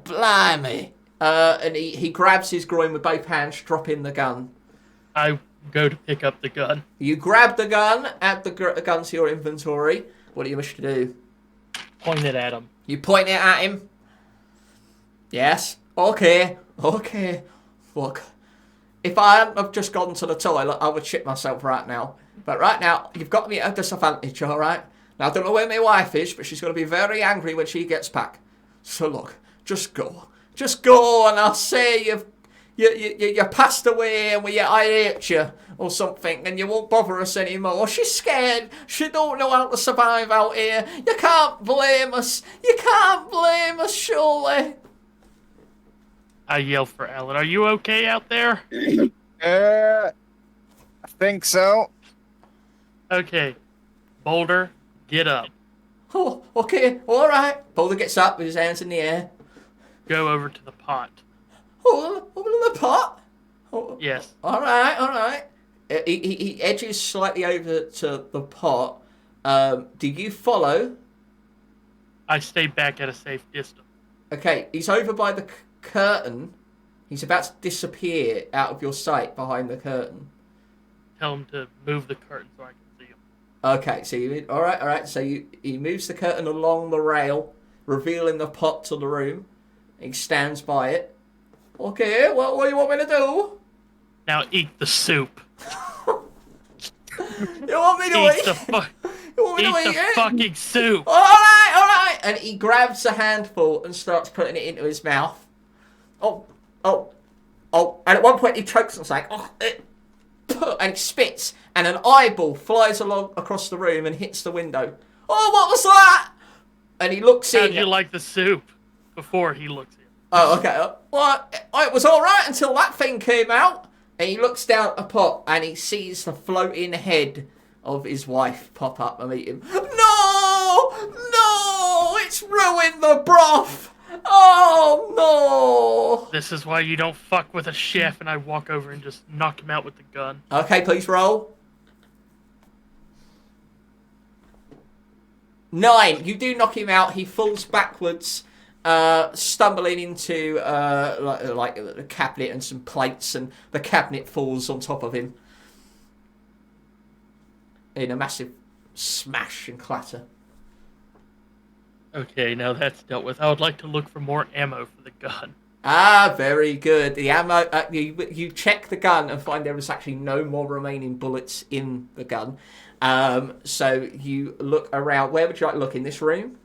[SPEAKER 1] blimey! And he grabs his groin with both hands, dropping the gun.
[SPEAKER 2] I go to pick up the gun.
[SPEAKER 1] You grab the gun, add the gun to your inventory. What do you wish to do?
[SPEAKER 2] Point it at him.
[SPEAKER 1] You point it at him. Yes. Okay. Look, if I hadn't have just gone to the toilet, I would shit myself right now. But right now, you've got me at a disadvantage, all right? Now, I don't know where my wife is, but she's going to be very angry when she gets back. So look, just go. Just go, and I'll say you passed away and I hate you or something, and you won't bother us anymore. She's scared. She don't know how to survive out here. You can't blame us. Surely.
[SPEAKER 2] I yell for Alan. Are you okay out there?
[SPEAKER 3] I think so.
[SPEAKER 2] Okay. Boulder, get up.
[SPEAKER 1] Oh, okay, all right. Boulder gets up with his hands in the air.
[SPEAKER 2] Go over to the pot.
[SPEAKER 1] Oh, over to the pot. Oh,
[SPEAKER 2] Yes.
[SPEAKER 1] all right. He edges slightly over to the pot. Do you follow?
[SPEAKER 2] I stay back at a safe distance.
[SPEAKER 1] Okay, he's over by the curtain. He's about to disappear out of your sight behind the curtain.
[SPEAKER 2] Tell him to move the curtain so I can see him.
[SPEAKER 1] Okay, so all right. So he moves the curtain along the rail, revealing the pot to the room. He stands by it. Okay, well, what do you want me to do?
[SPEAKER 2] Now eat the soup.
[SPEAKER 1] You want me to
[SPEAKER 2] Eat
[SPEAKER 1] eat? You want me
[SPEAKER 2] eat
[SPEAKER 1] to eat
[SPEAKER 2] the
[SPEAKER 1] it?
[SPEAKER 2] fucking soup.
[SPEAKER 1] All right. And he grabs a handful and starts putting it into his mouth. Oh. And at one point he chokes and is like, and he spits, and an eyeball flies along across the room and hits the window. Oh, what was that? And he looks in.
[SPEAKER 2] How'd you like the soup? Before he looks in.
[SPEAKER 1] Oh, okay. Well, it was all right until that thing came out. And he looks down at the pot and he sees the floating head of his wife pop up and meet him. No! It's ruined the broth! Oh, no!
[SPEAKER 2] This is why you don't fuck with a chef, and I walk over and just knock him out with the gun.
[SPEAKER 1] Okay, please roll. 9. You do knock him out. He falls backwards, stumbling into like a cabinet and some plates, and the cabinet falls on top of him in a massive smash and clatter.
[SPEAKER 2] Okay, now that's dealt with. I would like to look for more ammo for the gun.
[SPEAKER 1] Ah, very good. The ammo. You check the gun and find there is actually no more remaining bullets in the gun. So you look around. Where would you like to look? In this room?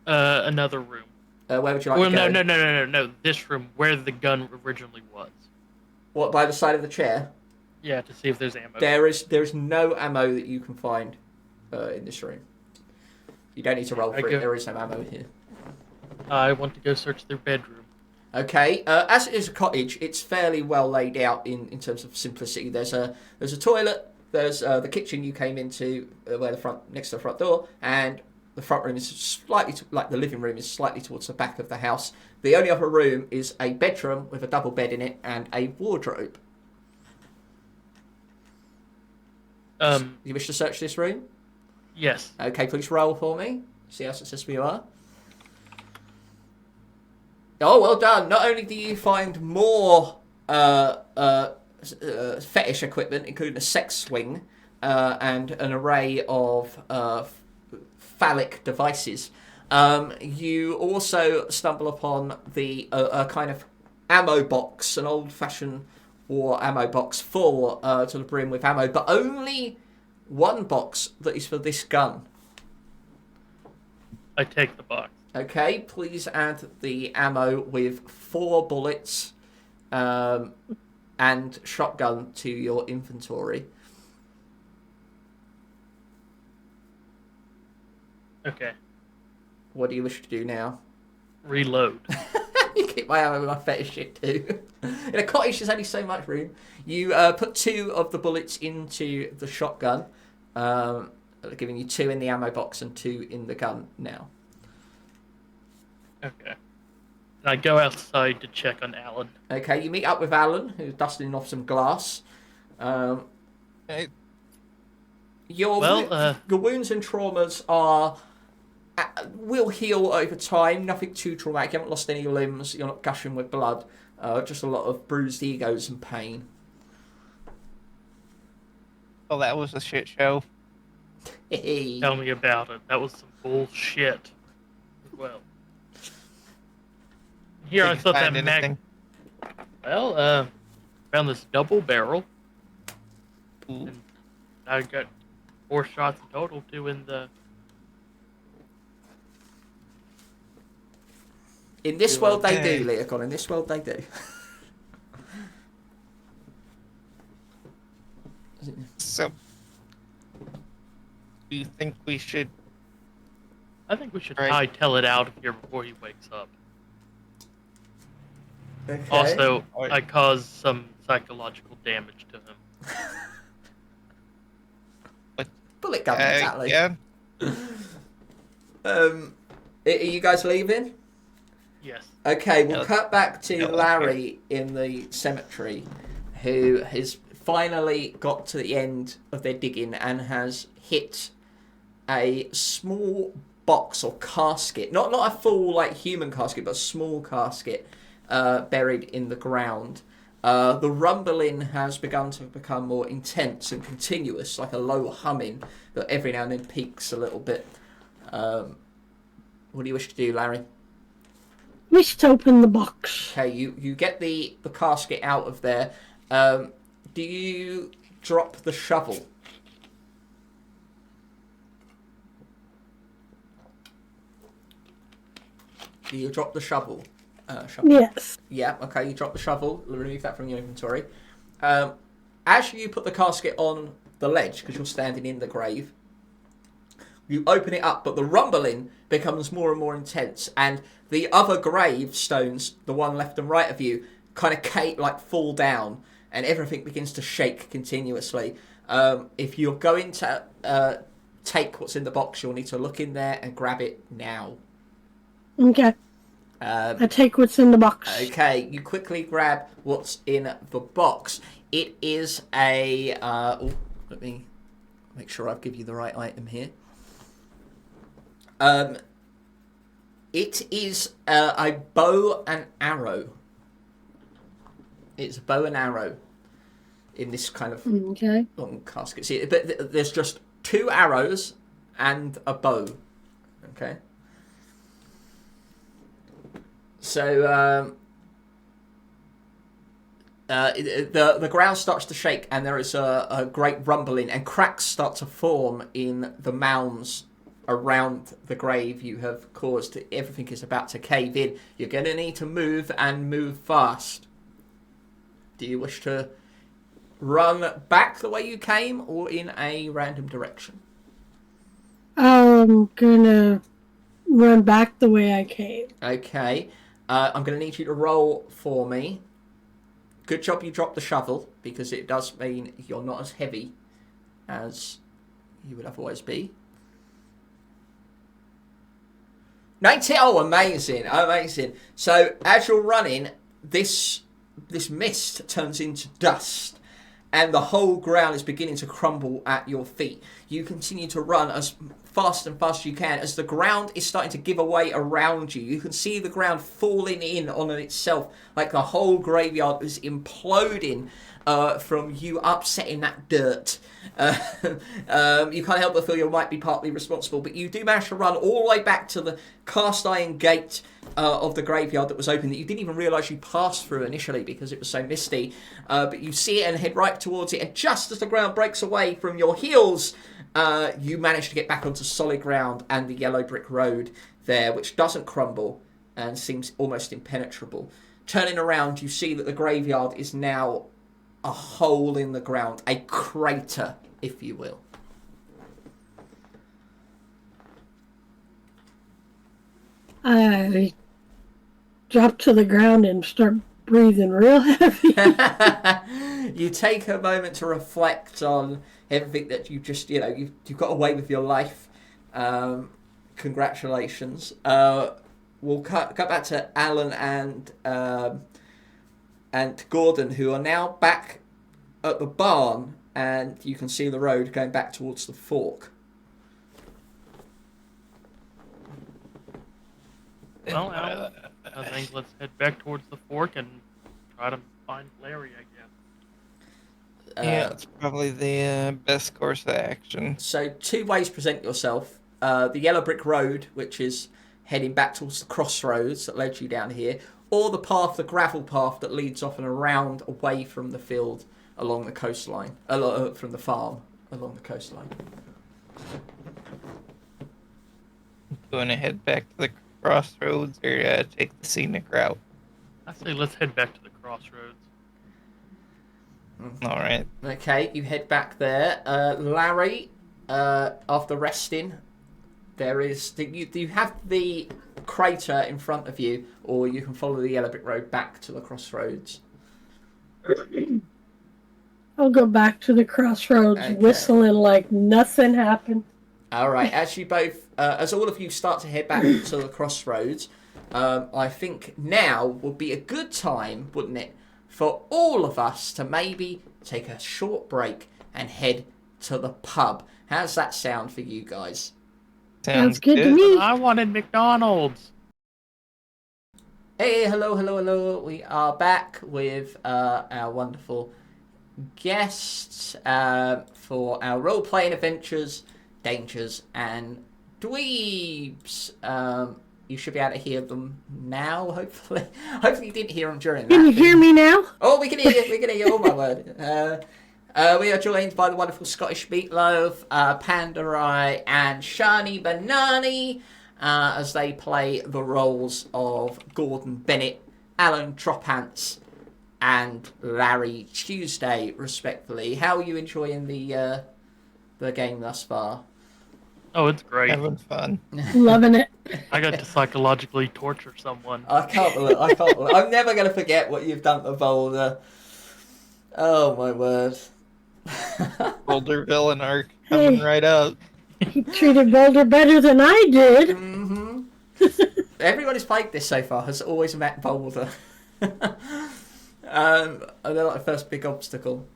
[SPEAKER 2] Another room.
[SPEAKER 1] Where would you like
[SPEAKER 2] Well,
[SPEAKER 1] to go?
[SPEAKER 2] no. This room, where the gun originally was.
[SPEAKER 1] What, by the side of the chair?
[SPEAKER 2] Yeah, to see if there's ammo.
[SPEAKER 1] There is no ammo that you can find in this room. You don't need to roll for it. There is no ammo here.
[SPEAKER 2] I want to go search their bedroom.
[SPEAKER 1] Okay, as it is a cottage, it's fairly well laid out in terms of simplicity. There's a toilet. There's the kitchen you came into, where next to the front door, and the front room is slightly like the living room is slightly towards the back of the house. The only other room is a bedroom with a double bed in it and a wardrobe. You wish to search this room?
[SPEAKER 2] Yes.
[SPEAKER 1] Okay, please roll for me. See how successful you are. Oh, well done. Not only do you find more fetish equipment, including a sex swing and an array of phallic devices, you also stumble upon the a kind of ammo box, an old-fashioned war ammo box full to the brim with ammo, but only one box that is for this gun.
[SPEAKER 2] I take the box.
[SPEAKER 1] Okay, please add the ammo with 4 bullets and shotgun to your inventory.
[SPEAKER 2] Okay.
[SPEAKER 1] What do you wish to do now?
[SPEAKER 2] Reload.
[SPEAKER 1] You keep my ammo with my fetish shit too. In a cottage, there's only so much room. You put 2 of the bullets into the shotgun, giving you 2 in the ammo box and 2 in the gun now.
[SPEAKER 2] Okay. And I go outside to check on Alan.
[SPEAKER 1] Okay, you meet up with Alan, who's dusting off some glass.
[SPEAKER 3] Hey,
[SPEAKER 1] Your wounds and traumas will heal over time. Nothing too traumatic. You haven't lost any limbs. You're not gushing with blood. Just a lot of bruised egos and pain.
[SPEAKER 3] well, that was a shit show.
[SPEAKER 2] Tell me about it. That was some bullshit. Well. Here
[SPEAKER 3] Did
[SPEAKER 2] I
[SPEAKER 3] you
[SPEAKER 2] thought that
[SPEAKER 3] find anything?
[SPEAKER 2] Well, found this double barrel.
[SPEAKER 3] Ooh.
[SPEAKER 2] And I got 4 shots in total, 2 in the...
[SPEAKER 1] In this world they do, Leocon. In this world they do.
[SPEAKER 3] So, do you think we should?
[SPEAKER 2] I think we should
[SPEAKER 3] Right.
[SPEAKER 2] hightail it out of here before he wakes up.
[SPEAKER 1] Okay.
[SPEAKER 2] Also,
[SPEAKER 3] Alright.
[SPEAKER 2] I caused some psychological damage to him.
[SPEAKER 1] Bullet gun, exactly.
[SPEAKER 3] Yeah.
[SPEAKER 1] Are you guys leaving?
[SPEAKER 2] Yes.
[SPEAKER 1] Okay, we'll
[SPEAKER 3] Yeah,
[SPEAKER 1] cut back to
[SPEAKER 3] yeah,
[SPEAKER 1] Larry in the cemetery, who has finally got to the end of their digging and has hit a small box or casket, not a full like human casket, but a small casket buried in the ground. The rumbling has begun to become more intense and continuous, like a low humming that every now and then peaks a little bit. What do you wish to do, Larry?
[SPEAKER 4] Wish to open the box.
[SPEAKER 1] Okay, you get the casket out of there. Do you drop the shovel? Do you drop the shovel?
[SPEAKER 4] Yes.
[SPEAKER 1] Yeah, okay, you drop the shovel, remove that from your inventory. As you put the casket on the ledge, because you're standing in the grave, you open it up, but the rumbling becomes more and more intense, and the other gravestones, the one left and right of you, kind of fall down, and everything begins to shake continuously. If you're going to take what's in the box, you'll need to look in there and grab it now.
[SPEAKER 4] Okay. I take what's in the box.
[SPEAKER 1] Okay, you quickly grab what's in the box. It is a... let me make sure I give you the right item here. It is a bow and arrow. It's a bow and arrow in this kind of
[SPEAKER 4] Okay.
[SPEAKER 1] long casket. See, but there's just 2 arrows and a bow. Okay. So the ground starts to shake, and there is a great rumbling, and cracks start to form in the mounds around the grave you have caused. Everything is about to cave in. You're going to need to move, and move fast. Do you wish to run back the way you came, or in a random direction?
[SPEAKER 4] I'm gonna run back the way I came.
[SPEAKER 1] Okay. I'm going to need you to roll for me. Good job you dropped the shovel, because it does mean you're not as heavy as you would otherwise be. 90. Oh, amazing. Amazing. So as you're running, this mist turns into dust, and the whole ground is beginning to crumble at your feet. You continue to run as fast and fast as you can. As the ground is starting to give away around you, you can see the ground falling in on itself, like the whole graveyard is imploding from you upsetting that dirt. You can't help but feel you might be partly responsible, but you do manage to run all the way back to the cast iron gate of the graveyard that was open, that you didn't even realise you passed through initially because it was so misty. But you see it and head right towards it, and just as the ground breaks away from your heels, you manage to get back onto solid ground and the yellow brick road there, which doesn't crumble and seems almost impenetrable. Turning around, you see that the graveyard is now a hole in the ground, a crater, if you will.
[SPEAKER 4] I drop to the ground and start breathing real heavy.
[SPEAKER 1] You take a moment to reflect on everything that you just, you've got away with your life. Congratulations. We'll cut back to Alan and Gordon, who are now back at the barn, and you can see the road going back towards the fork.
[SPEAKER 2] Well, Alan, I think let's head back towards the fork and try to find Larry, I guess.
[SPEAKER 3] Yeah, it's probably the best course of action.
[SPEAKER 1] So 2 ways present yourself. The yellow brick road, which is heading back towards the crossroads that led you down here, or the path, the gravel path that leads off and around away from the field along the coastline, from the farm along the coastline.
[SPEAKER 3] Going to head back to the crossroads or take the scenic route?
[SPEAKER 2] I say let's head back to the crossroads.
[SPEAKER 3] All right.
[SPEAKER 1] Okay, you head back there. Larry, after resting, there is... You have the crater in front of you, or you can follow the yellow brick road back to the crossroads.
[SPEAKER 4] I'll go back to the crossroads,
[SPEAKER 1] Okay.
[SPEAKER 4] whistling like nothing happened.
[SPEAKER 1] All right, as all of you start to head back to the crossroads, I think now would be a good time, wouldn't it, for all of us to maybe take a short break and head to the pub. How's that sound for you guys?
[SPEAKER 4] Sounds good to me.
[SPEAKER 2] I wanted McDonald's.
[SPEAKER 1] Hey, hello. We are back with our wonderful guests for our role-playing adventures, dangers, and dweebs. You should be able to hear them now, hopefully. Hopefully you didn't hear them during that.
[SPEAKER 4] Can you hear me now?
[SPEAKER 1] Oh, we can hear you. Oh, my word. We are joined by the wonderful Scottish Meatloaf, Pandarai, and Shani Banani as they play the roles of Gordon Bennett, Alan Tropants, and Larry Tuesday, respectively. How are you enjoying the game thus far?
[SPEAKER 2] Oh, it's great.
[SPEAKER 3] Having fun.
[SPEAKER 4] Loving it.
[SPEAKER 2] I got to psychologically torture someone.
[SPEAKER 1] I can't believe. I'm never going to forget what you've done to Boulder. Oh, my word.
[SPEAKER 3] Boulder villain arc coming right up.
[SPEAKER 4] He treated Boulder better than I did.
[SPEAKER 1] Mm-hmm. Everyone who's played this so far has always met Boulder. They're like the first big obstacle.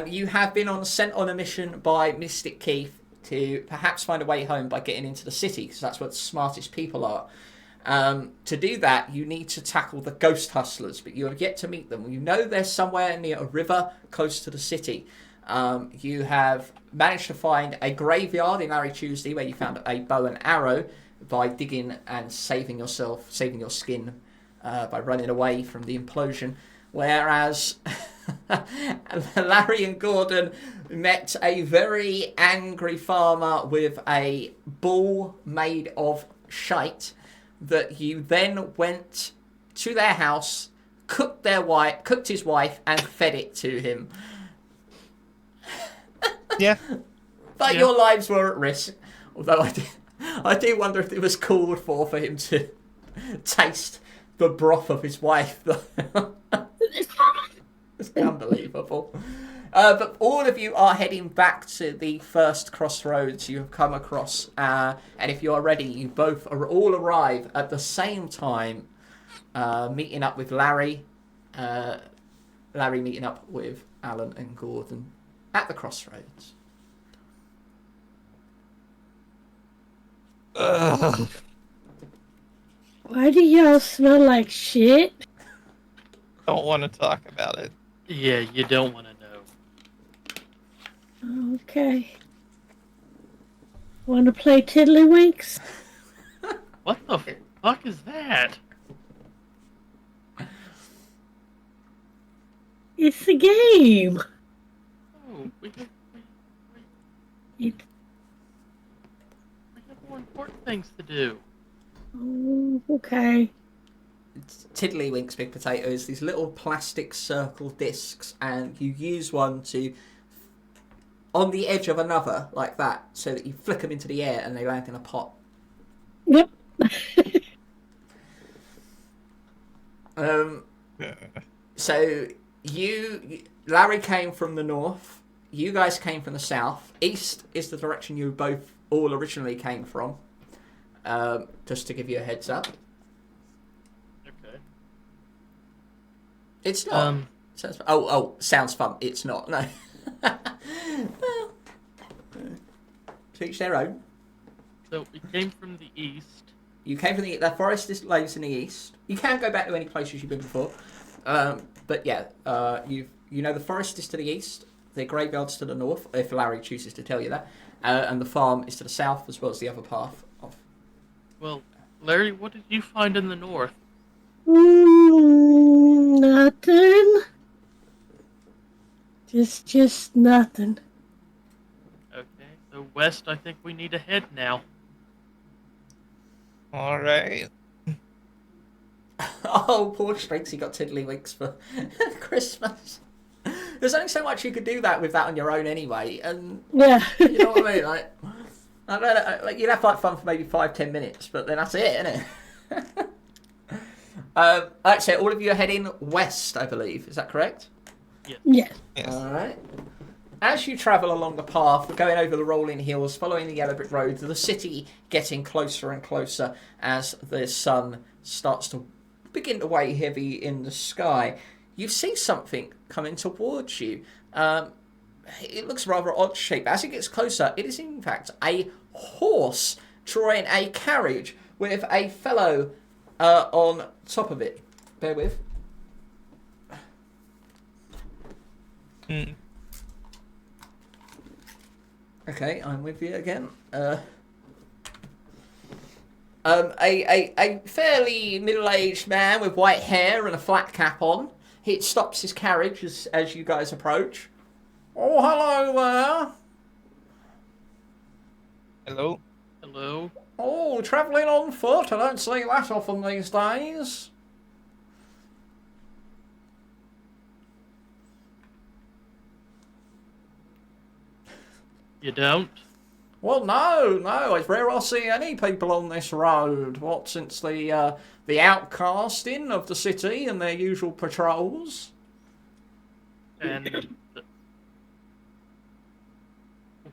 [SPEAKER 1] You have been sent on a mission by Mystic Keith to perhaps find a way home by getting into the city, because that's where the smartest people are. To do that, you need to tackle the ghost hustlers, but you have yet to meet them. You know they're somewhere near a river close to the city. You have managed to find a graveyard in Larry Tuesday where you found a bow and arrow by digging and saving your skin by running away from the implosion. Whereas Larry and Gordon met a very angry farmer with a bull made of shite that you then went to their house, cooked his wife, and fed it to him.
[SPEAKER 3] Yeah.
[SPEAKER 1] But your lives were at risk. Although I do wonder if it was called for him to taste the broth of his wife. It's unbelievable. But all of you are heading back to the first crossroads you have come across. And if you are ready, you both all arrive at the same time, meeting up with Larry. Larry meeting up with Alan and Gordon at the crossroads.
[SPEAKER 3] Ugh.
[SPEAKER 4] Why do y'all smell like shit?
[SPEAKER 3] Don't want to talk about it.
[SPEAKER 2] Yeah, you don't want to know.
[SPEAKER 4] Okay. Want to play Tiddlywinks?
[SPEAKER 2] What the fuck is that?
[SPEAKER 4] It's a game.
[SPEAKER 2] Oh, we have more important things to do.
[SPEAKER 4] Oh, okay.
[SPEAKER 1] Tiddlywinks, big potatoes, these little plastic circle discs, and you use one to on the edge of another like that, so that you flick them into the air and they land in a pot.
[SPEAKER 4] Yep.
[SPEAKER 1] So Larry came from the north, you guys came from the south. East is the direction you both all originally came from. Just to give you a heads up.
[SPEAKER 2] Okay.
[SPEAKER 1] It's not. Sounds fun. It's not. No. Well, to each their own.
[SPEAKER 2] So we came from the east.
[SPEAKER 1] You came from the forest lays in the east. You can go back to any places you've been before, but yeah, you know the forest is to the east, the graveyard's to the north, if Larry chooses to tell you that, and the farm is to the south as well as the other path of.
[SPEAKER 2] Well, Larry, what did you find in the north?
[SPEAKER 4] Nothing. Just nothing.
[SPEAKER 2] Okay, so west, I think we need to head now.
[SPEAKER 3] All right.
[SPEAKER 1] Oh, poor Strixie got Tiddlywinks for Christmas. There's only so much you could do with that on your own anyway, and
[SPEAKER 4] Yeah.
[SPEAKER 1] you know what I mean. Like, I don't know, like you'd have like fun for maybe 5-10 minutes, but then that's it, isn't it? Actually, all of you are heading west, I believe. Is that correct?
[SPEAKER 4] Yes.
[SPEAKER 3] Yes.
[SPEAKER 1] All right. As you travel along the path, going over the rolling hills, following the yellow brick road, the city getting closer and closer as the sun starts to begin to weigh heavy in the sky, you see something coming towards you. It looks rather odd shape. As it gets closer, it is in fact a horse drawing a carriage with a fellow on top of it. Bear with. Okay, I'm with you again. A fairly middle-aged man with white hair and a flat cap on. He stops his carriage as you guys approach. Oh, hello there.
[SPEAKER 3] Hello.
[SPEAKER 2] Hello?
[SPEAKER 1] Oh, travelling on foot. I don't see that often these days.
[SPEAKER 2] You don't?
[SPEAKER 1] Well, no. It's rare I see any people on this road. What, since the outcasting of the city and their usual patrols?
[SPEAKER 2] And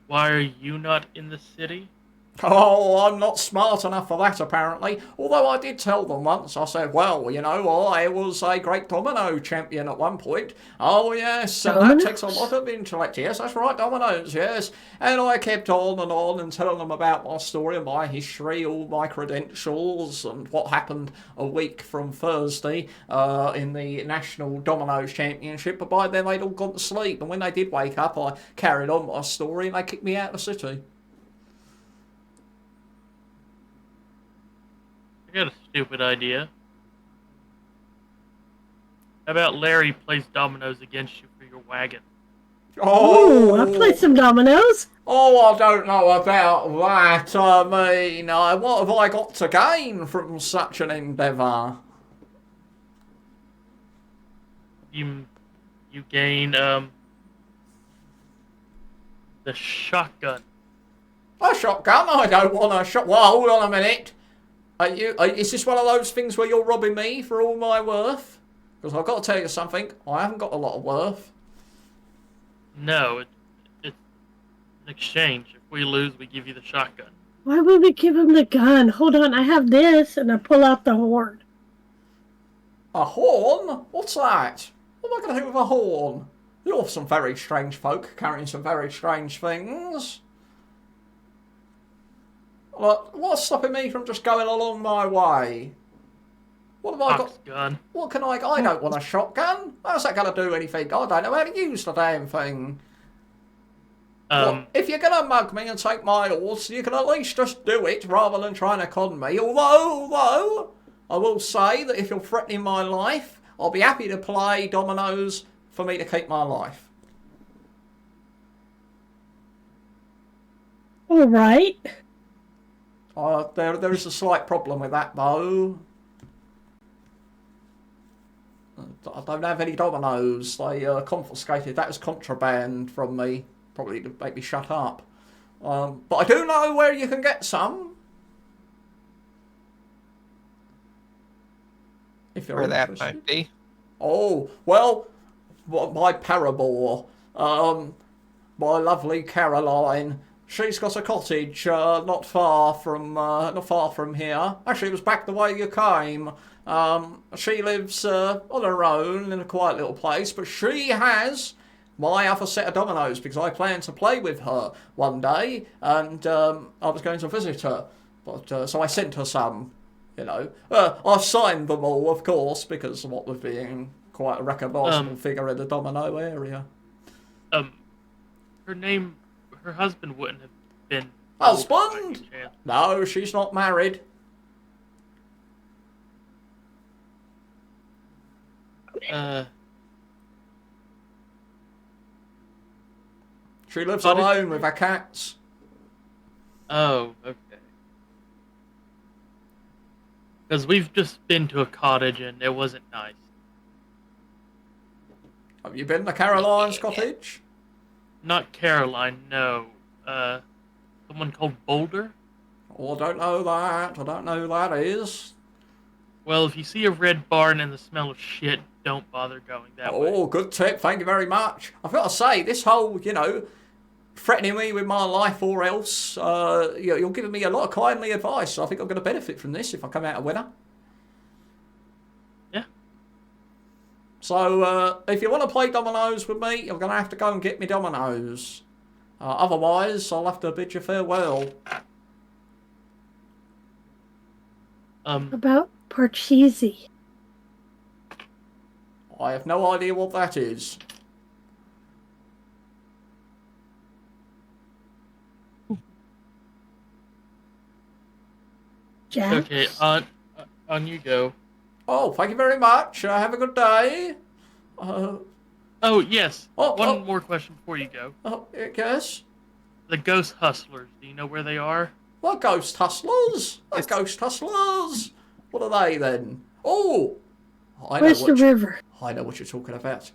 [SPEAKER 2] why are you not in the city?
[SPEAKER 1] Oh, I'm not smart enough for that, apparently. Although I did tell them once, I said, well, you know, I was a great domino champion at one point. Oh, yes, and that takes a lot of intellect. Yes, that's right, dominoes, yes. And I kept on and telling them about my story and my history, all my credentials, and what happened a week from Thursday in the National Dominoes Championship. But by then, they'd all gone to sleep. And when they did wake up, I carried on my story and they kicked me out of the city.
[SPEAKER 2] I got a stupid idea. How about Larry plays dominoes against you for your wagon?
[SPEAKER 4] Oh, I'll play some dominoes.
[SPEAKER 1] Oh, I don't know about that. I mean, what have I got to gain from such an endeavour?
[SPEAKER 2] You gain the shotgun.
[SPEAKER 1] A shotgun? I don't want a shot. Well, hold on a minute. Is this one of those things where you're robbing me for all my worth? Because I've got to tell you something. I haven't got a lot of worth.
[SPEAKER 2] No, it's an exchange. If we lose, we give you the shotgun.
[SPEAKER 4] Why would we give him the gun? Hold on, I have this, and I pull out the horn.
[SPEAKER 1] A horn? What's that? What am I going to do with a horn? You're some very strange folk carrying some very strange things. Look, what's stopping me from just going along my way? What have I got?
[SPEAKER 2] Gun.
[SPEAKER 1] What can I don't want a shotgun. How's that going to do anything? I don't know how to use the damn thing. Well, if you're going to mug me and take my horse, you can at least just do it rather than trying to con me. Although, I will say that if you're threatening my life, I'll be happy to play dominoes for me to keep my life.
[SPEAKER 4] All right.
[SPEAKER 1] There is a slight problem with that, though. I don't have any dominoes. They confiscated that as contraband from me, probably to make me shut up. But I do know where you can get some. If you're
[SPEAKER 3] Where that
[SPEAKER 1] interested.
[SPEAKER 3] might be.
[SPEAKER 1] Oh, well, my paramour, my lovely Caroline. She's got a cottage not far from here. Actually, it was back the way you came. She lives on her own in a quiet little place, but she has my other set of dominoes because I plan to play with her one day, and I was going to visit her. But so I sent her some. You know, I signed them all, of course, because of what was being quite a recognisable figure in the domino area.
[SPEAKER 2] Her husband wouldn't have been...
[SPEAKER 1] Husband? No, she's not married. She lives alone with her cats.
[SPEAKER 2] Oh, okay. Because we've just been to a cottage and it wasn't nice.
[SPEAKER 1] Have you been to Caroline's cottage?
[SPEAKER 2] Not Caroline, no. Someone called Boulder?
[SPEAKER 1] Oh, I don't know that. I don't know who that is.
[SPEAKER 2] Well, if you see a red barn and the smell of shit, don't bother going that way.
[SPEAKER 1] Oh, good tip. Thank you very much. I've got to say, this whole, threatening me with my life or else, you're giving me a lot of kindly advice. I think I'm going to benefit from this if I come out a winner.
[SPEAKER 2] Yeah.
[SPEAKER 1] So, if you want to play dominoes with me, you're going to have to go and get me dominoes. Otherwise, I'll have to bid you farewell.
[SPEAKER 4] About Parcheesi.
[SPEAKER 1] I have no idea what that is.
[SPEAKER 4] Jack?
[SPEAKER 2] Okay, on you go.
[SPEAKER 1] Oh, thank you very much. Have a good day.
[SPEAKER 2] Oh, yes. One more question before you go.
[SPEAKER 1] Oh, yes?
[SPEAKER 2] The Ghost Hustlers, do you know where they are?
[SPEAKER 1] What ghost hustlers? What ghost hustlers? What are they then? Oh!
[SPEAKER 4] Where's the river?
[SPEAKER 1] I know what you're talking about.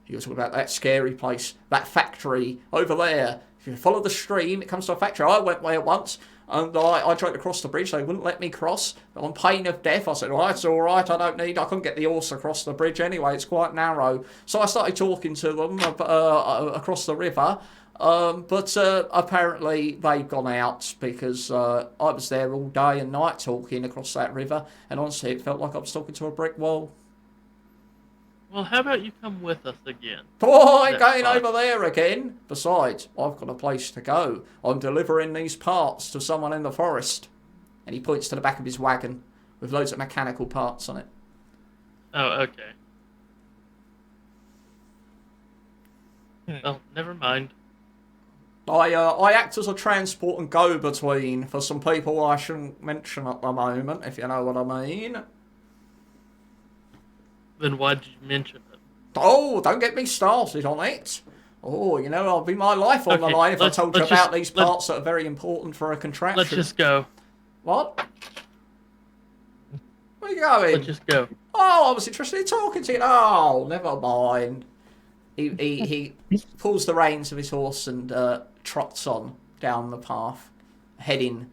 [SPEAKER 1] You're talking about that scary place, that factory over there. If you follow the stream, it comes to a factory. I went there once. And I tried to cross the bridge. They wouldn't let me cross. On pain of death, I said, well, that's all right. I couldn't get the horse across the bridge anyway. It's quite narrow. So I started talking to them across the river. But apparently they've gone out because I was there all day and night talking across that river. And honestly, it felt like I was talking to a brick wall.
[SPEAKER 2] Well, how about you come with us again?
[SPEAKER 1] Oh, I ain't
[SPEAKER 2] That's
[SPEAKER 1] going
[SPEAKER 2] fine.
[SPEAKER 1] over there again. Besides, I've got a place to go. I'm delivering these parts to someone in the forest. And he points to the back of his wagon with loads of mechanical parts on it.
[SPEAKER 2] Oh, okay. Well, never mind.
[SPEAKER 1] I act as a transport and go-between for some people I shouldn't mention at the moment, if you know what I mean.
[SPEAKER 2] Then why did you mention it?
[SPEAKER 1] Oh, don't get me started on it. Oh, I'll be my life on the
[SPEAKER 2] Okay,
[SPEAKER 1] line if I
[SPEAKER 2] let's-
[SPEAKER 1] told you
[SPEAKER 2] let's
[SPEAKER 1] about
[SPEAKER 2] just-
[SPEAKER 1] these parts that are very important for a contraption.
[SPEAKER 2] Let's just go.
[SPEAKER 1] What? Where are you going?
[SPEAKER 2] Let's just go.
[SPEAKER 1] Oh, I was interested in talking to you. Oh, never mind. He pulls the reins of his horse and trots on down the path, heading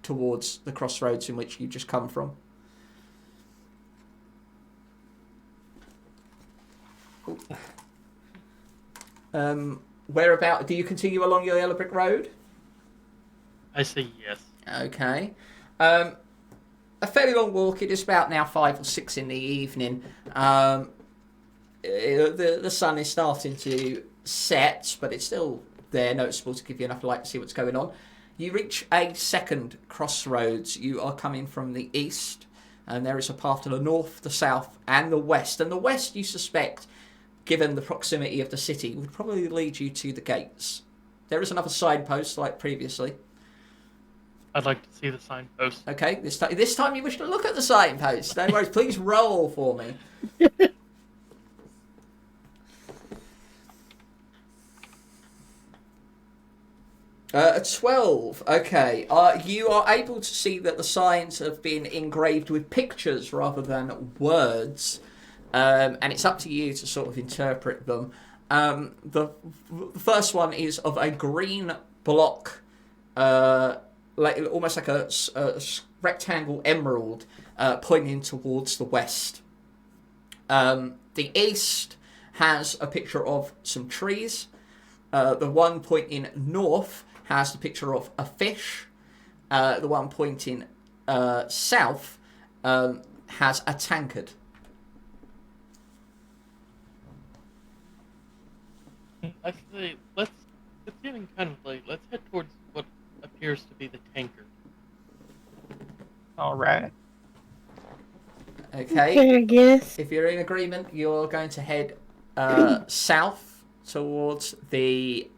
[SPEAKER 1] towards the crossroads in which you just come from. Whereabout do you continue along your yellow brick road?
[SPEAKER 2] I say yes.
[SPEAKER 1] Okay. A fairly long walk. It is about now 5 or 6 in the evening. The sun is starting to set, but it's still there, noticeable to give you enough light to see what's going on. You reach a second crossroads. You are coming from the east, and there is a path to the north, the south, and the west. And the west, you suspect, given the proximity of the city, would probably lead you to the gates. There is another signpost like previously.
[SPEAKER 2] I'd like to see the signpost.
[SPEAKER 1] Okay, this time you wish to look at the signpost. No worries, please roll for me. 12. Okay. You are able to see that the signs have been engraved with pictures rather than words. And it's up to you to sort of interpret them. The first one is of a green block, almost like a rectangle emerald, pointing towards the west. The east has a picture of some trees. The one pointing north has the picture of a fish. The one pointing south has a tankard.
[SPEAKER 2] I say it's getting kind of late. Let's head towards what appears to be the tanker.
[SPEAKER 3] All right.
[SPEAKER 1] Okay.
[SPEAKER 4] I guess.
[SPEAKER 1] If you're in agreement, you're going to head south towards the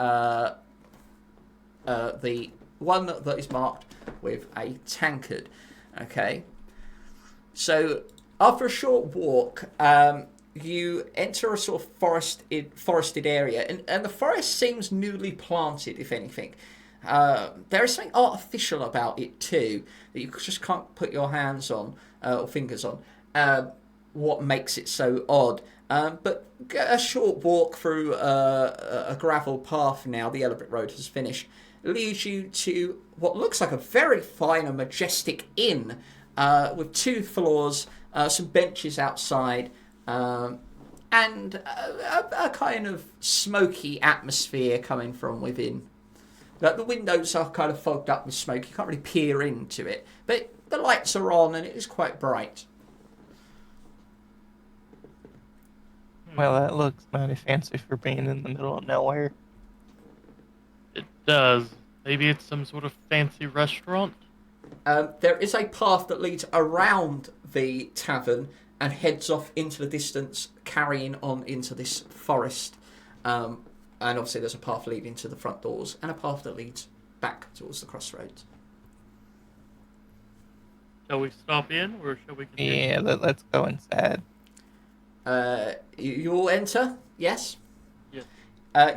[SPEAKER 1] one that is marked with a tankard. Okay. So after a short walk, you enter a sort of forested area, and the forest seems newly planted, if anything. There is something artificial about it too that you just can't put your hands on or fingers on. What makes it so odd? But a short walk through a gravel path now, the yellow brick road has finished, leads you to what looks like a very fine and majestic inn with 2 floors, some benches outside, and a kind of smoky atmosphere coming from within. The windows are kind of fogged up with smoke. You can't really peer into it, but the lights are on and it is quite bright.
[SPEAKER 3] Well, that looks mighty fancy for being in the middle of nowhere.
[SPEAKER 2] It does. Maybe it's some sort of fancy restaurant.
[SPEAKER 1] There is a path that leads around the tavern and heads off into the distance, carrying on into this forest. And obviously there's a path leading to the front doors and a path that leads back towards the crossroads.
[SPEAKER 2] Shall we stop in, or shall we continue?
[SPEAKER 3] Yeah, let's go inside.
[SPEAKER 1] You all enter? Yes?
[SPEAKER 2] Yes.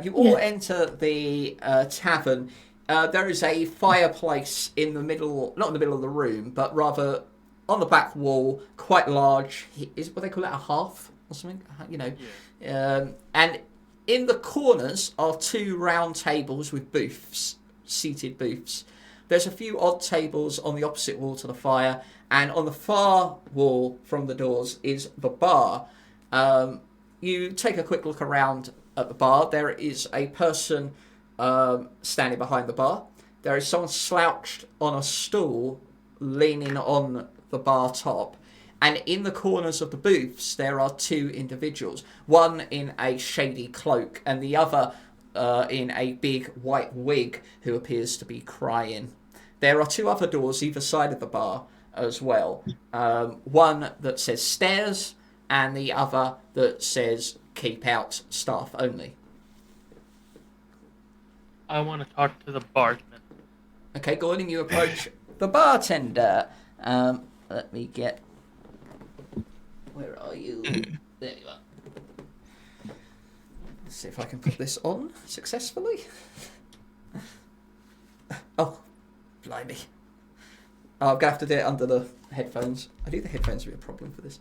[SPEAKER 1] You all
[SPEAKER 4] Yes.
[SPEAKER 1] enter the tavern. There is a fireplace in the middle, not in the middle of the room, but rather on the back wall, quite large. Is what they call it, a hearth or something?
[SPEAKER 2] Yeah.
[SPEAKER 1] And in the corners are 2 round tables with booths, seated booths. There's a few odd tables on the opposite wall to the fire, and on the far wall from the doors is the bar. You take a quick look around at the bar. There is a person standing behind the bar. There is someone slouched on a stool, leaning on the bar top. And in the corners of the booths, there are two individuals. One in a shady cloak, and the other in a big white wig, who appears to be crying. There are two other doors either side of the bar as well. One that says stairs, and the other that says keep out, staff only.
[SPEAKER 2] I want to talk to the barman.
[SPEAKER 1] Okay, Gordon, you approach the bartender. Let me get... Where are you? There you are. Let's see if I can put this on successfully. Oh, blimey. Oh, I'm going to have to do it under the headphones. I think the headphones will be a problem for this.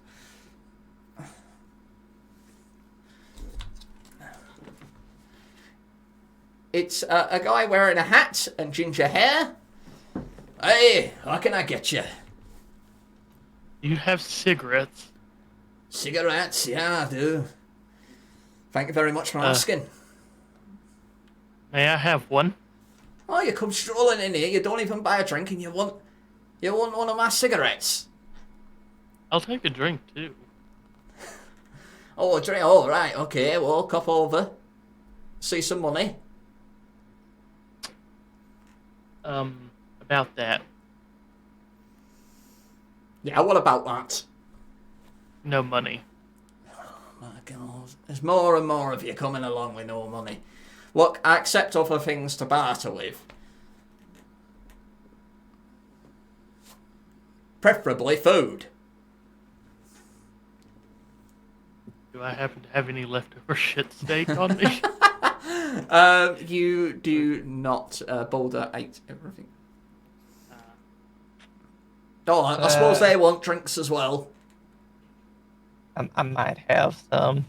[SPEAKER 1] It's a guy wearing a hat and ginger hair. Hey, how can I get you?
[SPEAKER 2] Do you have cigarettes?
[SPEAKER 1] Cigarettes? Yeah, I do. Thank you very much for asking.
[SPEAKER 2] May I have one?
[SPEAKER 1] Oh, you come strolling in here, you don't even buy a drink, and you want one of my cigarettes?
[SPEAKER 2] I'll take a drink too.
[SPEAKER 1] Oh, a drink? Oh, right, okay, well, cop over. See some money.
[SPEAKER 2] About that.
[SPEAKER 1] Yeah, what about that?
[SPEAKER 2] No money.
[SPEAKER 1] Oh my God, there's more and more of you coming along with no money. Look, I accept other things to barter with. Preferably food.
[SPEAKER 2] Do I happen to have any leftover shit steak on me?
[SPEAKER 1] You do not. Boulder ate everything. Oh, I suppose they want drinks as well.
[SPEAKER 3] I might have some.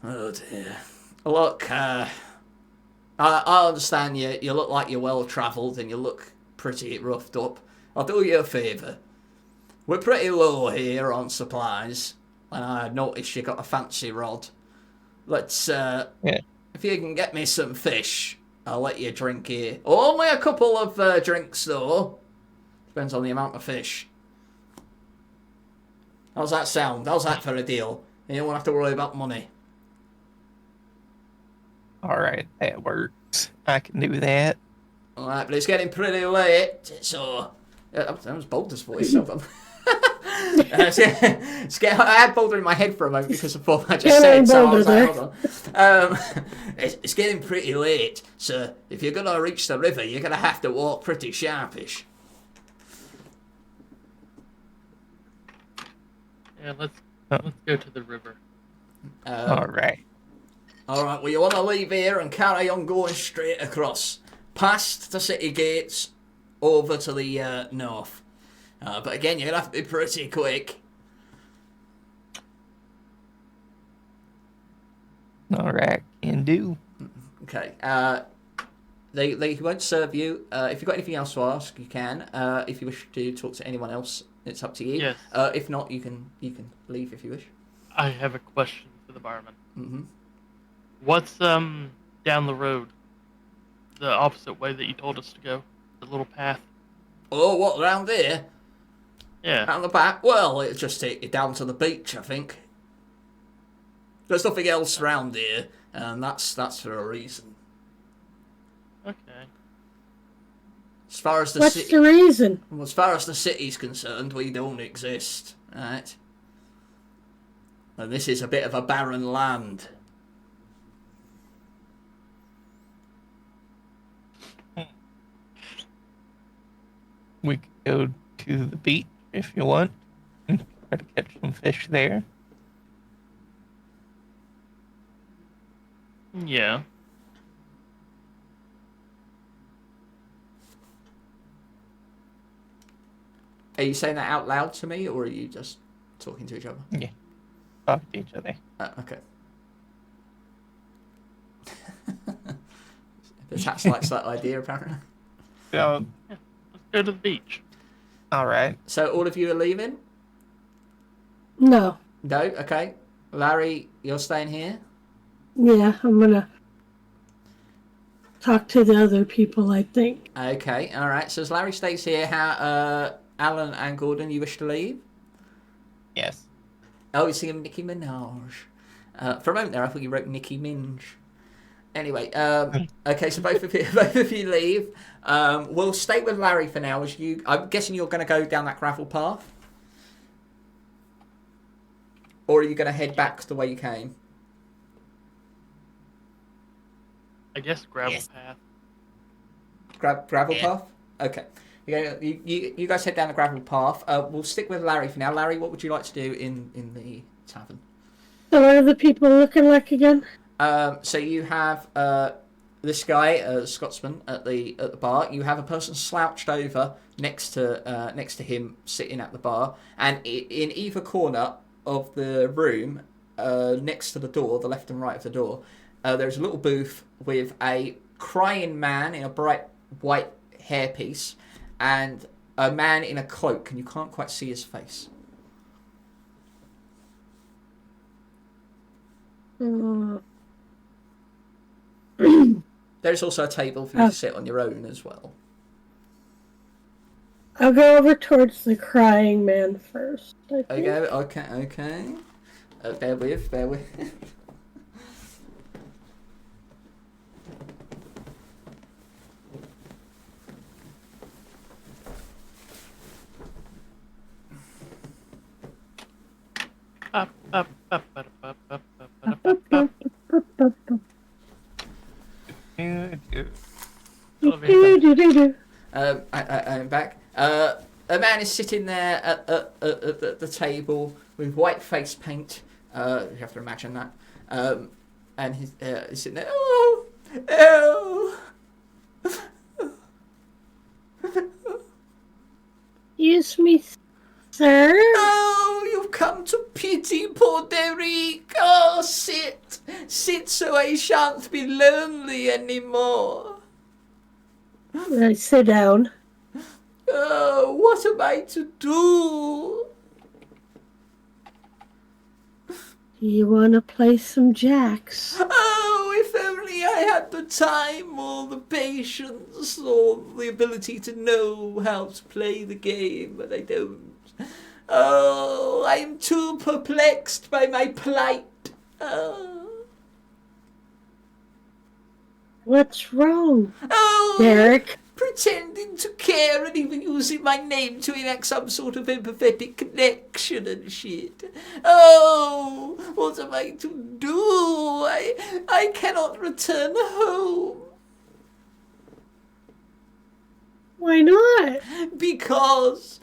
[SPEAKER 1] Oh dear. Look, I understand you look like you're well travelled and you look pretty roughed up. I'll do you a favour. We're pretty low here on supplies, and I noticed you got a fancy rod. Let's, if you can get me some fish, I'll let you drink here. Only a couple of drinks, though. Depends on the amount of fish. How's that sound? How's that for a deal? You don't have to worry about money.
[SPEAKER 3] Alright, that works. I can do that.
[SPEAKER 1] Alright, but it's getting pretty late, so... that was Boulder's voice. Hold on. I had Boulder in my head for a moment because of what I just said, so I was like, hold on. It's getting pretty late, so if you're going to reach the river, you're going to have to walk pretty sharpish.
[SPEAKER 2] Yeah, let's go to the river.
[SPEAKER 3] Alright.
[SPEAKER 1] Alright, well, you want to leave here and carry on going straight across, past the city gates, over to the north. But again, you're going to have to be pretty quick.
[SPEAKER 3] Alright, can do.
[SPEAKER 1] Okay. They won't serve you. If you've got anything else to ask, you can. If you wish to talk to anyone else, it's up to you.
[SPEAKER 2] Yes.
[SPEAKER 1] If not, you can leave if you wish.
[SPEAKER 2] I have a question for the barman.
[SPEAKER 1] Mm-hmm.
[SPEAKER 2] What's down the road? The opposite way that you told us to go? The little path?
[SPEAKER 1] Oh, what, around here?
[SPEAKER 2] Yeah.
[SPEAKER 1] Out the back? Well, it'll just take you down to the beach, I think. There's nothing else around here, and that's for a reason.
[SPEAKER 2] Okay.
[SPEAKER 1] As far as the
[SPEAKER 4] What's
[SPEAKER 1] city,
[SPEAKER 4] the reason?
[SPEAKER 1] well, as far as the city's concerned, we don't exist, right? And this is a bit of a barren land.
[SPEAKER 3] We could go to the beach if you want. And try to catch some fish there.
[SPEAKER 2] Yeah.
[SPEAKER 1] Are you saying that out loud to me, or are you just talking to each other?
[SPEAKER 3] Yeah. Talk to each other.
[SPEAKER 1] Okay. A Tats likes that idea, apparently.
[SPEAKER 3] So,
[SPEAKER 2] Let's go to the beach.
[SPEAKER 3] all right.
[SPEAKER 1] So all of you are leaving?
[SPEAKER 4] No.
[SPEAKER 1] No? Okay. Larry, you're staying here?
[SPEAKER 4] Yeah, I'm gonna talk to the other people, I think.
[SPEAKER 1] Okay, alright. So as Larry stays here, how Alan and Gordon, you wish to leave?
[SPEAKER 3] Yes.
[SPEAKER 1] Oh, you're singing Nicki Minaj. For a moment there, I thought you wrote Nicki Minge. Anyway, okay, so both of you leave. We'll stay with Larry for now. I'm guessing you're going to go down that gravel path? Or are you going to head back the way you came?
[SPEAKER 2] I guess gravel path.
[SPEAKER 1] Gravel
[SPEAKER 3] Yeah.
[SPEAKER 1] path? Okay. You guys head down the gravel path. We'll stick with Larry for now. Larry, what would you like to do in the tavern?
[SPEAKER 4] So what are the people looking like again?
[SPEAKER 1] So you have this guy, Scotsman, at the bar. You have a person slouched over next to him, sitting at the bar, and in either corner of the room, next to the door, the left and right of the door, there's a little booth with a crying man in a bright white hairpiece, and a man in a cloak, and you can't quite see his face. There's also a table for you to sit on your own as well.
[SPEAKER 4] I'll go over towards the crying man first.
[SPEAKER 1] Okay. Bear with.
[SPEAKER 2] Up, up, up, up, up, up, up, up, up, up.
[SPEAKER 1] I'm back. A man is sitting there at the table with white face paint. You have to imagine that. And he's sitting there. Oh.
[SPEAKER 4] Excuse me, sir?
[SPEAKER 1] Oh, you've come to pity poor Derek. Oh, sit so I shan't be lonely anymore.
[SPEAKER 4] I sit down.
[SPEAKER 1] Oh, what am I to do?
[SPEAKER 4] Do you want to play some jacks?
[SPEAKER 1] Oh, if only I had the time or the patience or the ability to know how to play the game, but I don't. Oh, I'm too perplexed by my plight. Oh,
[SPEAKER 4] What's wrong,
[SPEAKER 1] oh,
[SPEAKER 4] Derek?
[SPEAKER 1] pretending to care and even using my name to enact some sort of empathetic connection and shit. Oh, what am I to do? I cannot return home.
[SPEAKER 4] Why not?
[SPEAKER 1] Because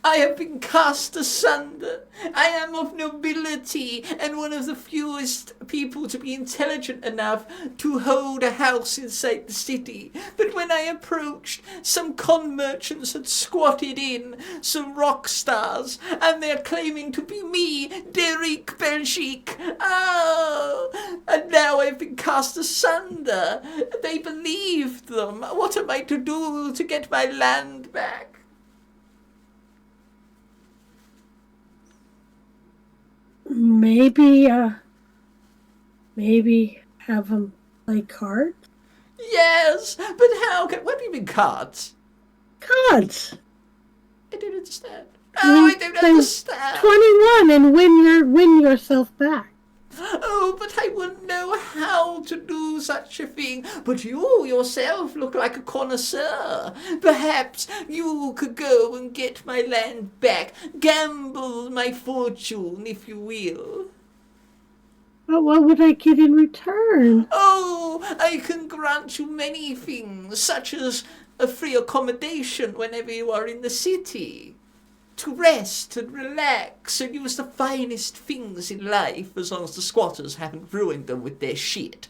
[SPEAKER 1] I have been cast asunder. I am of nobility and one of the fewest people to be intelligent enough to hold a house inside the city. But when I approached, some con merchants had squatted in, some rock stars, and they're claiming to be me, Derek Belgique. Oh, and now I've been cast asunder. They believed them. What am I to do to get my land back?
[SPEAKER 4] Maybe have them play cards?
[SPEAKER 1] Yes, but how can... What do you mean cards?
[SPEAKER 4] Cards!
[SPEAKER 1] I don't understand. Oh, I don't understand.
[SPEAKER 4] 21 and win yourself back.
[SPEAKER 1] Oh, but I wouldn't know how to do such a thing. But you yourself look like a connoisseur. Perhaps you could go and get my land back. Gamble my fortune, if you will.
[SPEAKER 4] But what would I get in return?
[SPEAKER 1] Oh, I can grant you many things, such as a free accommodation whenever you are in the city. To rest and relax and use the finest things in life, as long as the squatters haven't ruined them with their shit.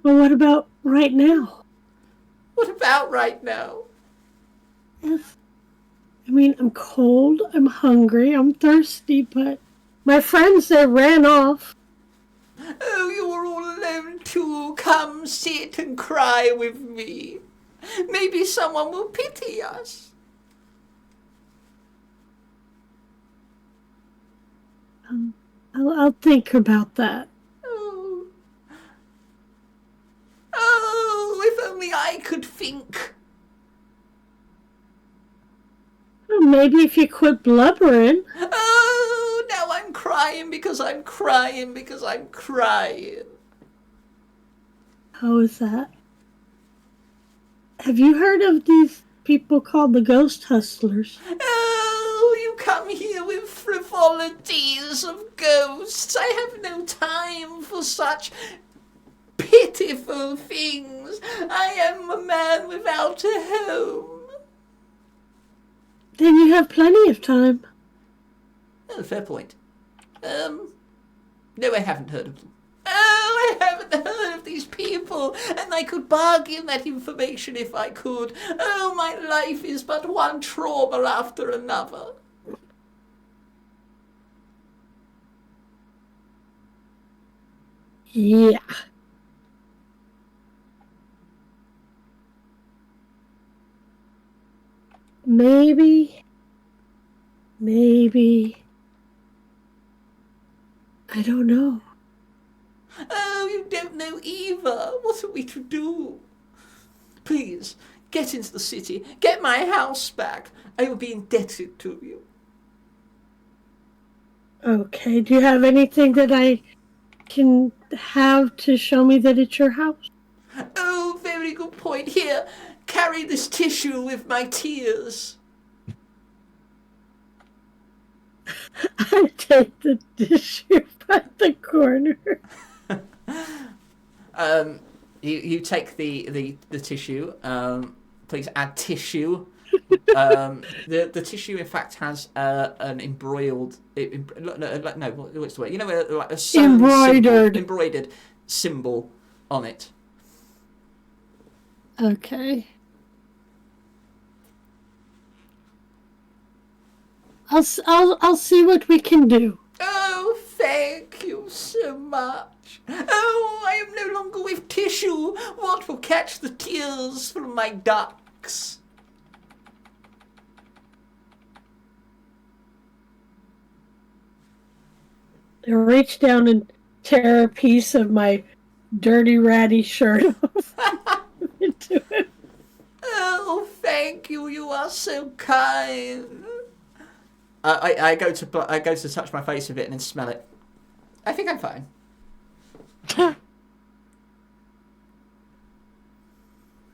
[SPEAKER 4] But what about right now?
[SPEAKER 1] What about right now?
[SPEAKER 4] I'm cold, I'm hungry, I'm thirsty, but my friends, they ran off.
[SPEAKER 1] Oh, you're all alone too. Come sit and cry with me. Maybe someone will pity us.
[SPEAKER 4] I'll think about that.
[SPEAKER 1] Oh. Oh, if only I could think.
[SPEAKER 4] Well, maybe if you quit blubbering.
[SPEAKER 1] Oh, now I'm crying because I'm crying because I'm crying.
[SPEAKER 4] How is that? Have you heard of these people called the ghost hustlers?
[SPEAKER 1] Oh, you come here with frivolities of ghosts. I have no time for such pitiful things. I am a man without a home.
[SPEAKER 4] Then you have plenty of time.
[SPEAKER 1] Oh, fair point. No, I haven't heard of them. Oh, I haven't heard of these people, and I could bargain that information if I could. Oh, my life is but one trauma after another.
[SPEAKER 4] Yeah. Maybe. I don't know.
[SPEAKER 1] Oh, you don't know either. What are we to do? Please, get into the city. Get my house back. I will be indebted to you.
[SPEAKER 4] Okay, do you have anything that I can have to show me that it's your house?
[SPEAKER 1] Oh, very good point. Here, carry this tissue with my tears.
[SPEAKER 4] I take the tissue by the corner.
[SPEAKER 1] You take the tissue. Please add tissue. The tissue in fact has an embroiled. No, what's the word? You know, like a sewn embroidered symbol on it.
[SPEAKER 4] Okay. I'll see what we can do.
[SPEAKER 1] Oh, thank you so much. Oh, I am no longer with tissue. What will catch the tears from my ducks?
[SPEAKER 4] I reach down and tear a piece of my dirty, ratty shirt off into it.
[SPEAKER 1] Oh, thank you. You are so kind. I go to touch my face with it and then smell it. I think I'm fine.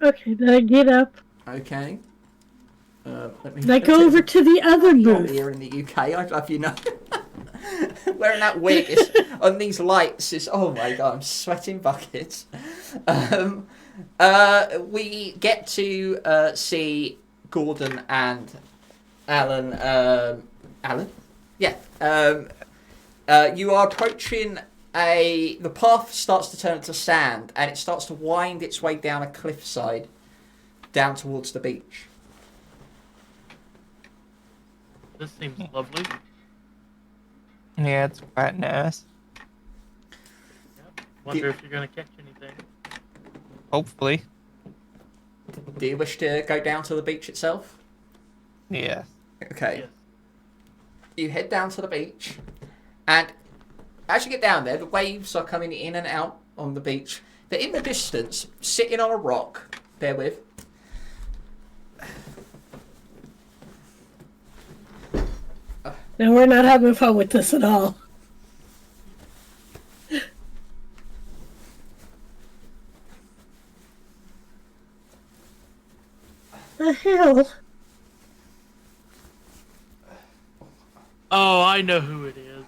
[SPEAKER 4] Okay, then I get up.
[SPEAKER 1] Okay.
[SPEAKER 4] And I go over to the other booth.
[SPEAKER 1] Here in the UK, I'd love you know. Wearing that wig is, on these lights is, oh my god, I'm sweating buckets. We get to see Gordon and Alan. Alan? Yeah. You are approaching the path starts to turn to sand and it starts to wind its way down a cliffside down towards the beach.
[SPEAKER 2] This seems lovely.
[SPEAKER 3] Yeah, it's quite nice.
[SPEAKER 2] Wonder if you're gonna catch anything.
[SPEAKER 3] Hopefully.
[SPEAKER 1] Do you wish to go down to the beach itself?
[SPEAKER 3] Yeah.
[SPEAKER 1] Okay.
[SPEAKER 2] Yes.
[SPEAKER 1] You head down to the beach, and as you get down there, the waves are coming in and out on the beach. But in the distance, sitting on a rock, bear with.
[SPEAKER 4] No, we're not having fun with this at all. The hell?
[SPEAKER 2] Oh, I know who it is.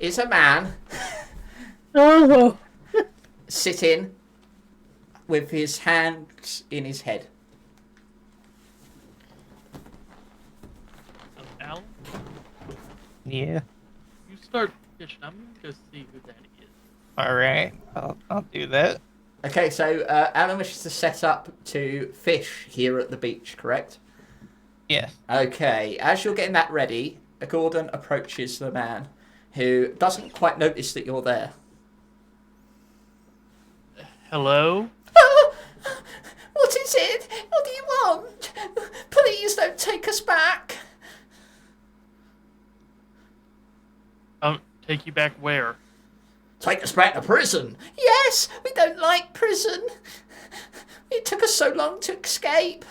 [SPEAKER 1] Is a man
[SPEAKER 4] Oh,
[SPEAKER 1] sitting with his hands in his head.
[SPEAKER 2] Alan,
[SPEAKER 3] Yeah.
[SPEAKER 2] you start fishing. I'm gonna go see who that is.
[SPEAKER 3] Alright. I'll do that.
[SPEAKER 1] Okay, so Alan wishes to set up to fish here at the beach, correct?
[SPEAKER 3] Yes.
[SPEAKER 1] Okay, as you're getting that ready, Gordon approaches the man, who doesn't quite notice that you're there.
[SPEAKER 2] Hello?
[SPEAKER 1] What is it? What do you want? Please don't take us back.
[SPEAKER 2] Take you back where?
[SPEAKER 1] Take us back to prison? Yes, we don't like prison. It took us so long to escape.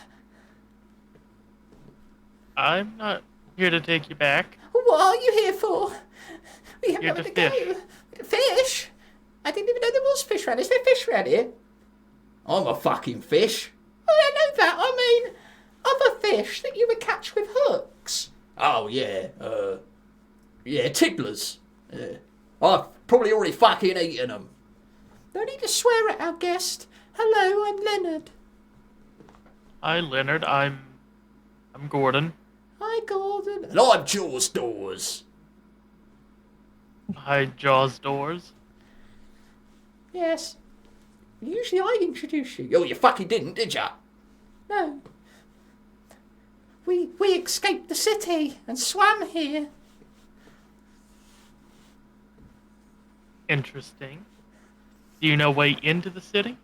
[SPEAKER 2] I'm not here to take you back.
[SPEAKER 1] What are you here for? We have
[SPEAKER 2] Here
[SPEAKER 1] nowhere
[SPEAKER 2] to
[SPEAKER 1] to go. Fish? I didn't even know there was fish around. Is there fish around here? I'm a fucking fish. Oh, I know that. I mean, other fish that you would catch with hooks. Oh, yeah. Yeah, tigglers. Yeah. I've probably already fucking eaten them. No need to swear at our guest. Hello, I'm Leonard.
[SPEAKER 2] Hi, Leonard. I'm Gordon.
[SPEAKER 1] Hi, Gordon. And I'm Jaws Doors.
[SPEAKER 2] Hi, Jaws Doors.
[SPEAKER 1] Yes. Usually I introduce you. Oh, you fucking didn't, did ya? No. We escaped the city and swam here.
[SPEAKER 2] Interesting. Do you know way into the city?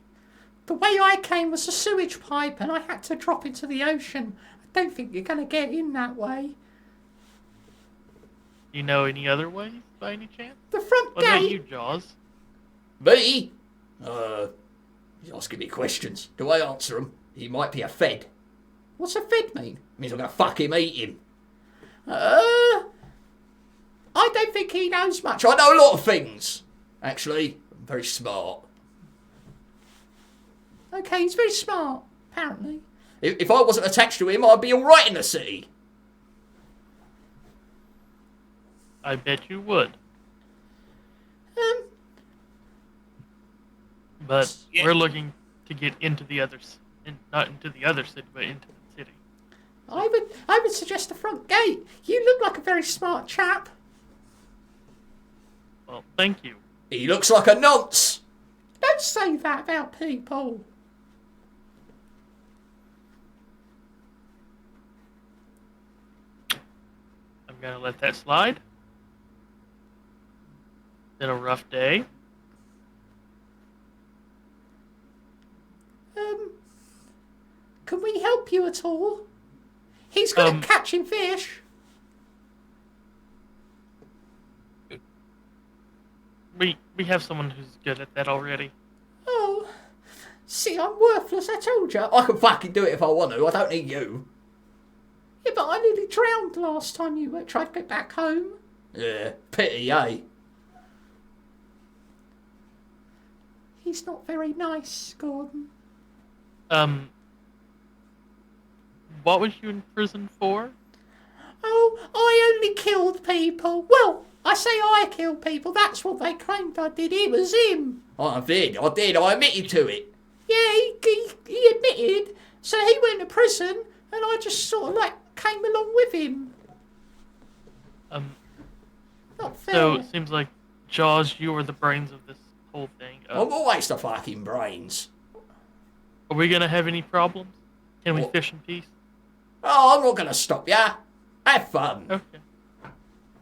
[SPEAKER 1] The way I came was a sewage pipe and I had to drop into the ocean. I don't think you're going to get in that way.
[SPEAKER 2] Do you know any other ways, by any chance?
[SPEAKER 1] The front
[SPEAKER 2] What about
[SPEAKER 1] gate.
[SPEAKER 2] you, Jaws?
[SPEAKER 1] Me? He's asking me questions. Do I answer them? He might be a fed. What's a fed mean? It means I'm going to fuck him, eat him. I don't think he knows much. I know a lot of things. Actually, I'm very smart. Okay, he's very smart, apparently. If I wasn't attached to him, I'd be alright in the city.
[SPEAKER 2] I bet you would. But
[SPEAKER 1] Yeah.
[SPEAKER 2] we're looking to get into the not into the other city, but into the city.
[SPEAKER 1] I would suggest the front gate. You look like a very smart chap.
[SPEAKER 2] Well, thank you.
[SPEAKER 1] He looks like a nonce. Don't say that about people.
[SPEAKER 2] I'm gonna let that slide. Been a rough day.
[SPEAKER 1] Can we help you at all? He's good at catching fish.
[SPEAKER 2] We have someone who's good at that already.
[SPEAKER 1] Oh, see, I'm worthless, I told you. I can fucking do it if I want to. I don't need you. Yeah, but I nearly drowned last time you tried to get back home. Yeah, pity, eh? He's not very nice, Gordon.
[SPEAKER 2] What was you in prison for?
[SPEAKER 1] Oh, I only killed people. Well, I say I killed people. That's what they claimed I did. It was him. I did. I admitted to it. Yeah, he admitted. So he went to prison, and I just sort of came along with him. Not fair.
[SPEAKER 2] So it seems like Jaws, you were the brains of this whole thing.
[SPEAKER 1] I'm always the fucking brains.
[SPEAKER 2] Are we gonna have any problems? Can we
[SPEAKER 1] What?
[SPEAKER 2] fish in peace?
[SPEAKER 1] Oh, I'm not going to stop ya. Have fun.
[SPEAKER 2] Okay.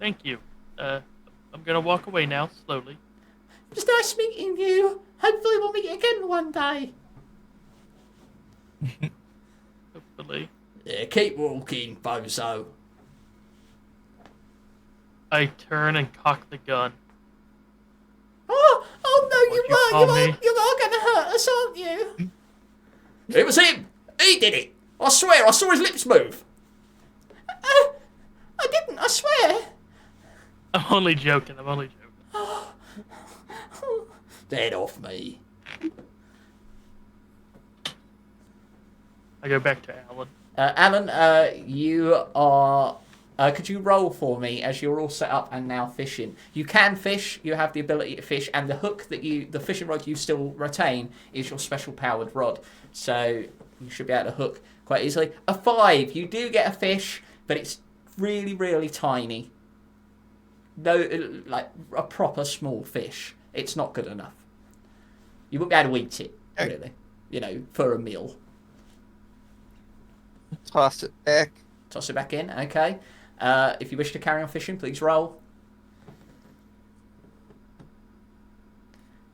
[SPEAKER 2] Thank you. I'm gonna walk away now, slowly.
[SPEAKER 1] It was nice meeting you. Hopefully we'll meet again one day.
[SPEAKER 2] Hopefully.
[SPEAKER 1] Yeah, keep walking, bozo.
[SPEAKER 2] I turn and cock the gun.
[SPEAKER 1] Oh no, you
[SPEAKER 2] What'd you call me?
[SPEAKER 1] You are going to hurt us, aren't you? It was him. He did it. I swear, I saw his lips move. I didn't, I swear.
[SPEAKER 2] I'm only joking.
[SPEAKER 1] Dead off me.
[SPEAKER 2] I go back to Alan.
[SPEAKER 1] Alan, you are... could you roll for me as you're all set up and now fishing? You can fish, you have the ability to fish, and the hook the fishing rod you still retain is your special powered rod. So you should be able to hook quite easily. A 5, you do get a fish, but it's really, really tiny. No, like a proper small fish. It's not good enough. You wouldn't be able to eat it, really. You know, for a meal.
[SPEAKER 3] Toss it back.
[SPEAKER 1] Toss it back in, okay. If you wish to carry on fishing, please roll.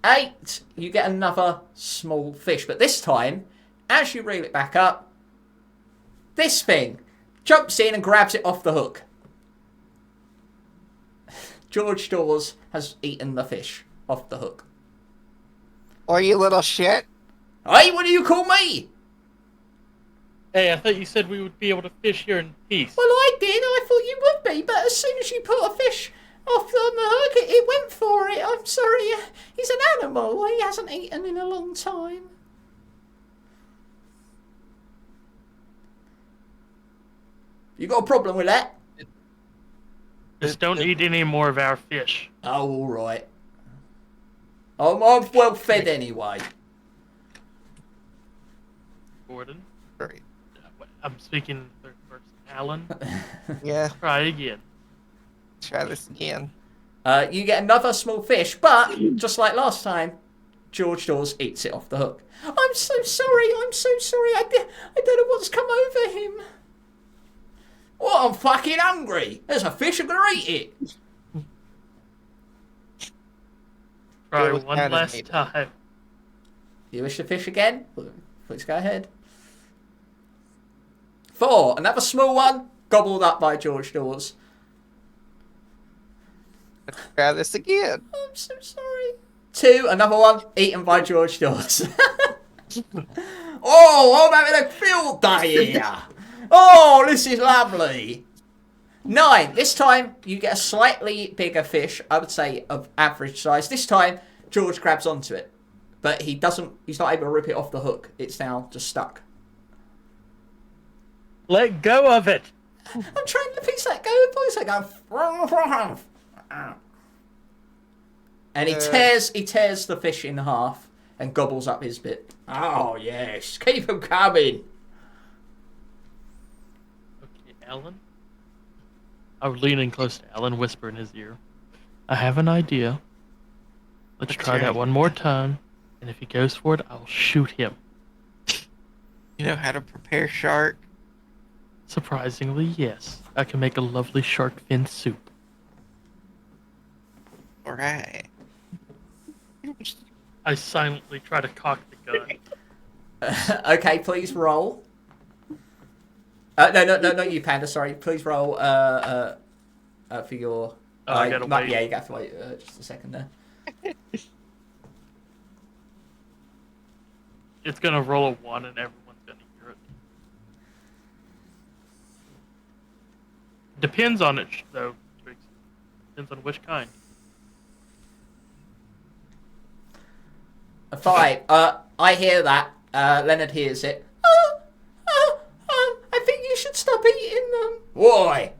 [SPEAKER 1] 8, you get another small fish. But this time, as you reel it back up, this thing jumps in and grabs it off the hook. George Dawes has eaten the fish off the hook.
[SPEAKER 3] Or you little shit.
[SPEAKER 1] Hey, what do you call me?
[SPEAKER 2] Hey, I thought you said we would be able to fish here in peace.
[SPEAKER 1] Well, I did. I thought you would be. But as soon as you put a fish off on the hook, it went for it. I'm sorry. He's an animal. He hasn't eaten in a long time. You got a problem with that?
[SPEAKER 2] Just don't eat any more of our fish.
[SPEAKER 1] Oh, all right. I'm well fed anyway.
[SPEAKER 2] Gordon?
[SPEAKER 3] Great.
[SPEAKER 2] I'm speaking in third person. Alan?
[SPEAKER 3] Yeah,
[SPEAKER 2] Try again.
[SPEAKER 3] try this again.
[SPEAKER 1] You get another small fish, but just like last time, George Dawes eats it off the hook. I'm so sorry. I don't know what's come over him. Well, I'm fucking hungry. There's a fish. I'm gonna eat it.
[SPEAKER 2] Try
[SPEAKER 3] It was
[SPEAKER 2] one
[SPEAKER 3] kinda
[SPEAKER 2] last
[SPEAKER 3] neat.
[SPEAKER 2] time.
[SPEAKER 1] You wish to fish again? Please go ahead. 4, another small one, gobbled up by George Dawes.
[SPEAKER 3] Let's try this again.
[SPEAKER 1] I'm so sorry. 2, another one, eaten by George Dawes. Oh, I'm having a field day here. Oh, this is lovely. 9, this time you get a slightly bigger fish, I would say of average size. This time, George grabs onto it. But he's not able to rip it off the hook. It's now just stuck.
[SPEAKER 2] Let go of it!
[SPEAKER 1] I'm trying to please let go, please let go. And he tears the fish in half and gobbles up his bit. Oh yes, keep him coming.
[SPEAKER 2] Okay, Alan? I would lean in close to Alan, whisper in his ear. I have an idea. Let's try that one more time, and if he goes for it, I'll shoot him.
[SPEAKER 3] You know how to prepare shark?
[SPEAKER 2] Surprisingly, yes. I can make a lovely shark fin soup.
[SPEAKER 3] Alright.
[SPEAKER 2] I silently try to cock the gun.
[SPEAKER 1] Okay, please roll. No, not you, Panda. Sorry, please roll. For your.
[SPEAKER 2] I gotta wait.
[SPEAKER 1] Yeah, you got to wait just a second there.
[SPEAKER 2] It's gonna roll a 1 and everyone's gonna hear it. Depends on it, though. Depends on which kind.
[SPEAKER 1] 5. I hear that. Leonard hears it. I think you should stop eating them. Why?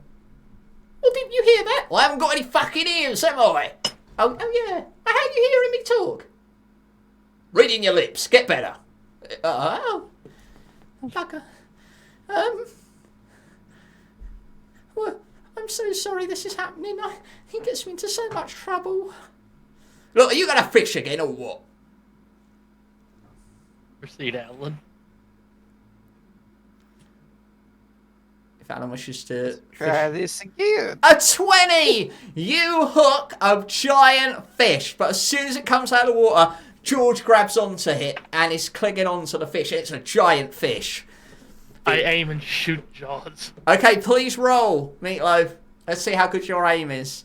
[SPEAKER 1] Well, didn't you hear that? Well, I haven't got any fucking ears, have I? Oh yeah. How are you hearing me talk? Reading your lips. Get better. Oh. Fucker. Well, I'm so sorry this is happening. He gets me into so much trouble. Look, are you gonna fish again or what?
[SPEAKER 2] Proceed, Alan.
[SPEAKER 1] If Alan wishes to
[SPEAKER 3] Try this again.
[SPEAKER 1] A 20! You hook a giant fish, but as soon as it comes out of the water, George grabs onto it and is clinging onto the fish. It's a giant fish.
[SPEAKER 2] I aim and shoot Jaws.
[SPEAKER 1] Okay, please roll, Meatloaf. Let's see how good your aim is.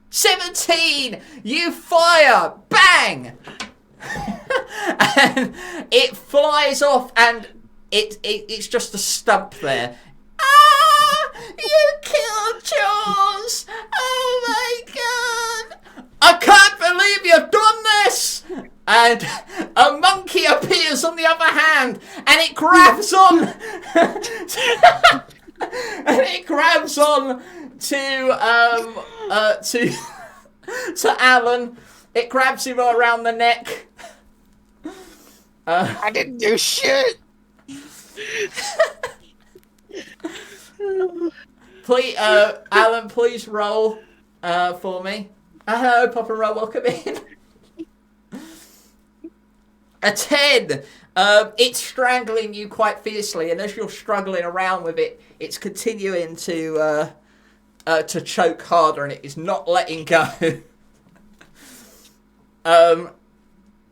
[SPEAKER 1] 17! You fire! Bang! And it flies off and it's just a stump there. Ah! You killed Jaws! Oh my god! I can't believe you've done this! And a monkey appears on the other hand and it grabs on and it grabs on to Alan. It grabs him around the neck.
[SPEAKER 3] I didn't do shit.
[SPEAKER 1] Please, Alan, please roll for me. Hello, Pop and Roll, welcome in. A 10. It's strangling you quite fiercely, and as you're struggling around with it, it's continuing to choke harder, and it is not letting go.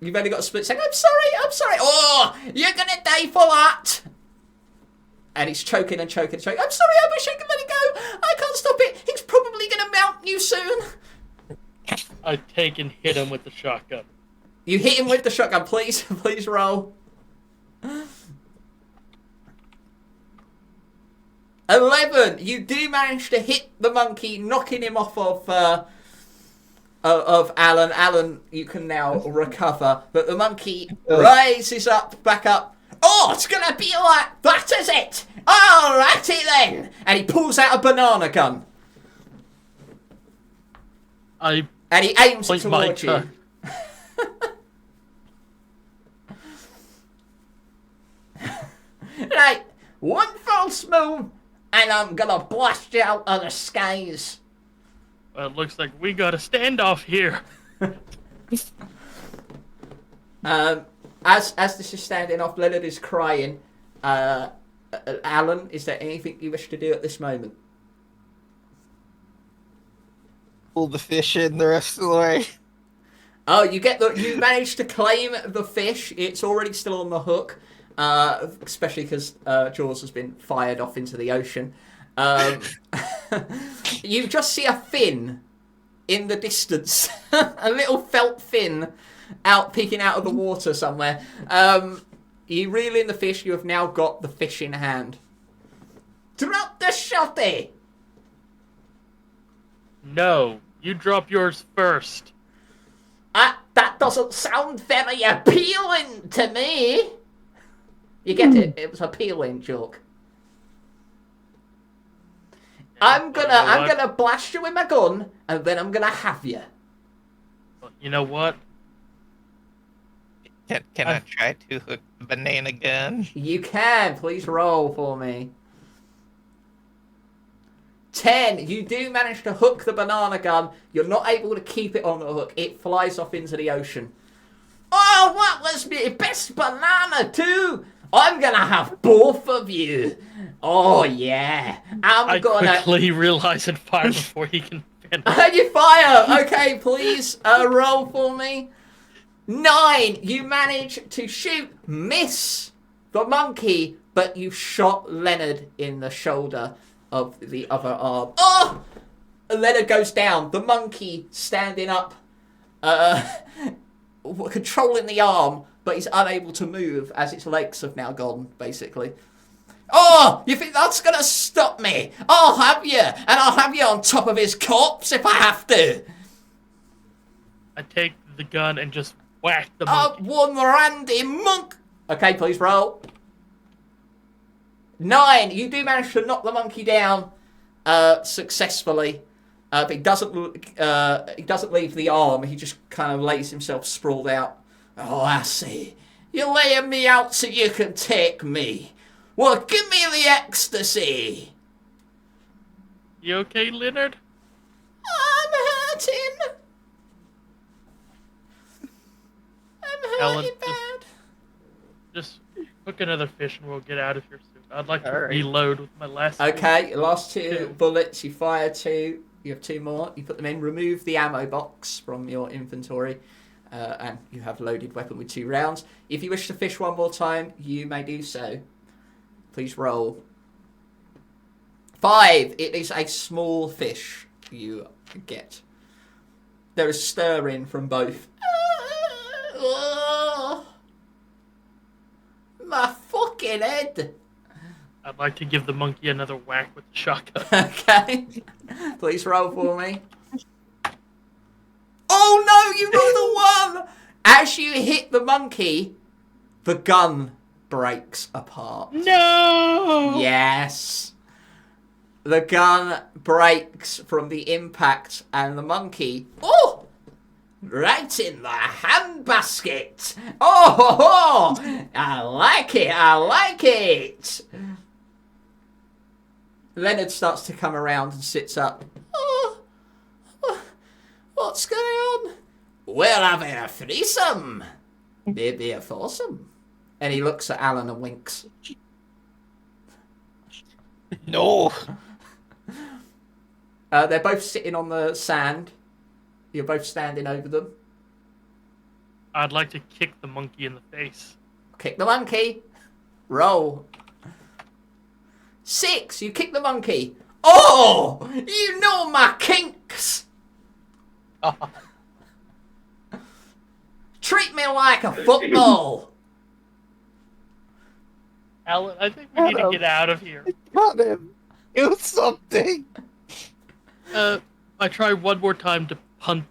[SPEAKER 1] You've only got a split second. I'm sorry. Oh, you're gonna die for that. And he's choking and choking and choking. I'm sorry, I wish I could let it go. I can't stop it. He's probably gonna mount you soon.
[SPEAKER 2] I take and hit him with the shotgun.
[SPEAKER 1] You hit him with the shotgun, please. Please roll. 11. You do manage to hit the monkey, knocking him off of Alan. Alan, you can now recover, but the monkey rises up, back up. Oh, it's gonna be like that, is it? Alrighty then. And he pulls out a banana gun. And he aims it towards you. Right, one false move, and I'm gonna blast you out of the skies.
[SPEAKER 2] Well, it looks like we got a standoff here.
[SPEAKER 1] As this is standing off, Leonard is crying. Alan, is there anything you wish to do at this moment?
[SPEAKER 3] Pull the fish in the rest of the way.
[SPEAKER 1] Oh, you managed to claim the fish. It's already still on the hook, especially because Jaws has been fired off into the ocean. You just see a fin in the distance, a little felt fin peeking out of the water somewhere. You reel in the fish. You have now got the fish in hand. Drop the shotty.
[SPEAKER 2] No, you drop yours first.
[SPEAKER 1] That doesn't sound very appealing to me. You get it? It was an appealing joke. I'm gonna blast you with my gun, and then I'm gonna have you.
[SPEAKER 2] You know what?
[SPEAKER 3] Can I try to hook the banana gun?
[SPEAKER 1] You can. Please roll for me. 10. You do manage to hook the banana gun. You're not able to keep it on the hook. It flies off into the ocean. Oh, what was my best banana too? I'm gonna have both of you. Oh yeah. I
[SPEAKER 2] quickly realize and fire before he can finish.
[SPEAKER 1] You fire. Okay, please roll for me. 9. You manage to miss the monkey, but you shot Leonard in the shoulder of the other arm. Oh! Leonard goes down. The monkey standing up, controlling the arm, but he's unable to move as its legs have now gone, basically. Oh, you think that's going to stop me? I'll have you, and I'll have you on top of his corpse if I have to.
[SPEAKER 2] I take the gun and just whack the monkey.
[SPEAKER 1] One randy monk. Okay, please roll. 9. You do manage to knock the monkey down successfully, but he doesn't leave the arm. He just kind of lays himself sprawled out. Oh, I see. You're laying me out so you can take me. Well, give me the ecstasy.
[SPEAKER 2] You okay, Leonard?
[SPEAKER 1] I'm hurting.
[SPEAKER 2] Ellen,
[SPEAKER 1] bad.
[SPEAKER 2] Just hook another fish and we'll get out of here soon. I'd like to reload with my last.
[SPEAKER 1] Okay, last 2 bullets. You fire 2. You have 2 more. You put them in. Remove the ammo box from your inventory, and you have loaded weapon with 2 rounds. If you wish to fish one more time, you may do so. Please roll. 5. It is a small fish you get. There is stirring from both. My fucking head.
[SPEAKER 2] I'd like to give the monkey another whack with the shotgun.
[SPEAKER 1] Okay. Please roll for me. Oh no, you got the one! As you hit the monkey, the gun breaks apart.
[SPEAKER 2] No!
[SPEAKER 1] Yes. The gun breaks from the impact, and the monkey... Oh! Right in the handbasket. Oh, ho, ho. I like it. Leonard starts to come around and sits up. Oh, what's going on? We're having a threesome. Be a foursome. And he looks at Alan and winks.
[SPEAKER 3] No.
[SPEAKER 1] They're both sitting on the sand. You're both standing over them.
[SPEAKER 2] I'd like to kick the monkey in the face.
[SPEAKER 1] Kick the monkey. Roll. 6. You kick the monkey. Oh! You know my kinks! Treat me like a football.
[SPEAKER 2] Alan, I think we need to get out of here.
[SPEAKER 3] Got him. Do something.
[SPEAKER 2] I try one more time to punt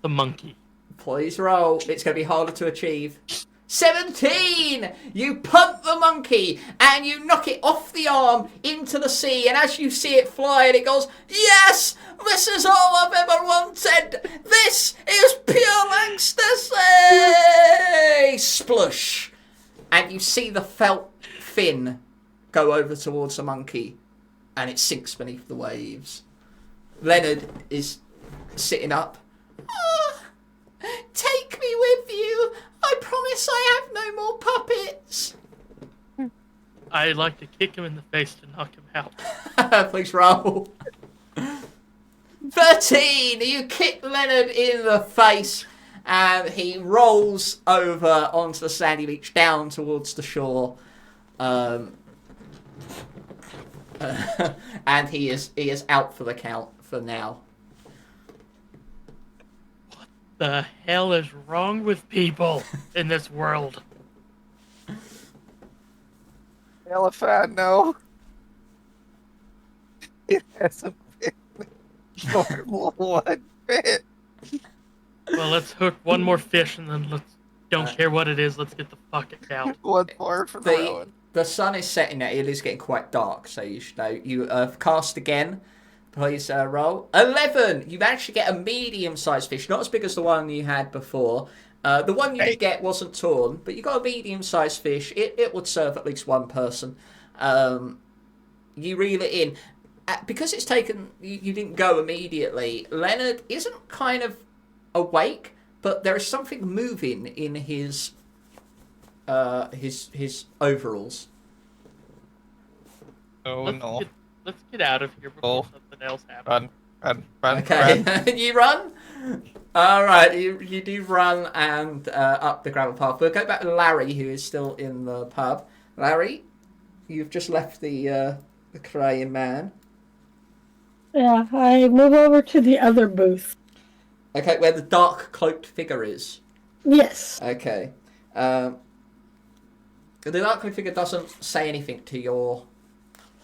[SPEAKER 2] the monkey.
[SPEAKER 1] Please roll. It's going to be harder to achieve. 17! You punt the monkey and you knock it off the arm into the sea, and as you see it fly, and it goes, yes! This is all I've ever wanted! This is pure ecstasy! Splush! And you see the felt fin go over towards the monkey, and it sinks beneath the waves. Leonard is sitting up. Take me with you. I promise I have no more puppets.
[SPEAKER 2] I like to kick him in the face to knock him out.
[SPEAKER 1] Please roll. 13. You kick Leonard in the face, and he rolls over onto the sandy beach down towards the shore. And he is out for the count for now.
[SPEAKER 2] The hell is wrong with people in this world?
[SPEAKER 3] Hell if I know. It hasn't been normal one bit.
[SPEAKER 2] Well, let's hook one more fish and then don't care what it is, let's get the fuck out.
[SPEAKER 3] One more for the road.
[SPEAKER 1] The sun is setting now. It is getting quite dark, so you should know. You cast again. Please roll. 11! You managed to get a medium-sized fish, not as big as the one you had before. The one you did get wasn't torn, but you got a medium-sized fish. It would serve at least one person. You reel it in. Because it's taken... You didn't go immediately. Leonard isn't kind of awake, but there is something moving in his overalls.
[SPEAKER 3] Oh no.
[SPEAKER 2] Let's get out of here before something else happens.
[SPEAKER 3] Run.
[SPEAKER 1] Okay, you run? Alright, you do run and up the gravel path. We'll go back to Larry, who is still in the pub. Larry, you've just left the crying man.
[SPEAKER 4] Yeah, I move over to the other booth.
[SPEAKER 1] Okay, where the dark cloaked figure is.
[SPEAKER 4] Yes.
[SPEAKER 1] Okay. The dark cloaked figure doesn't say anything to your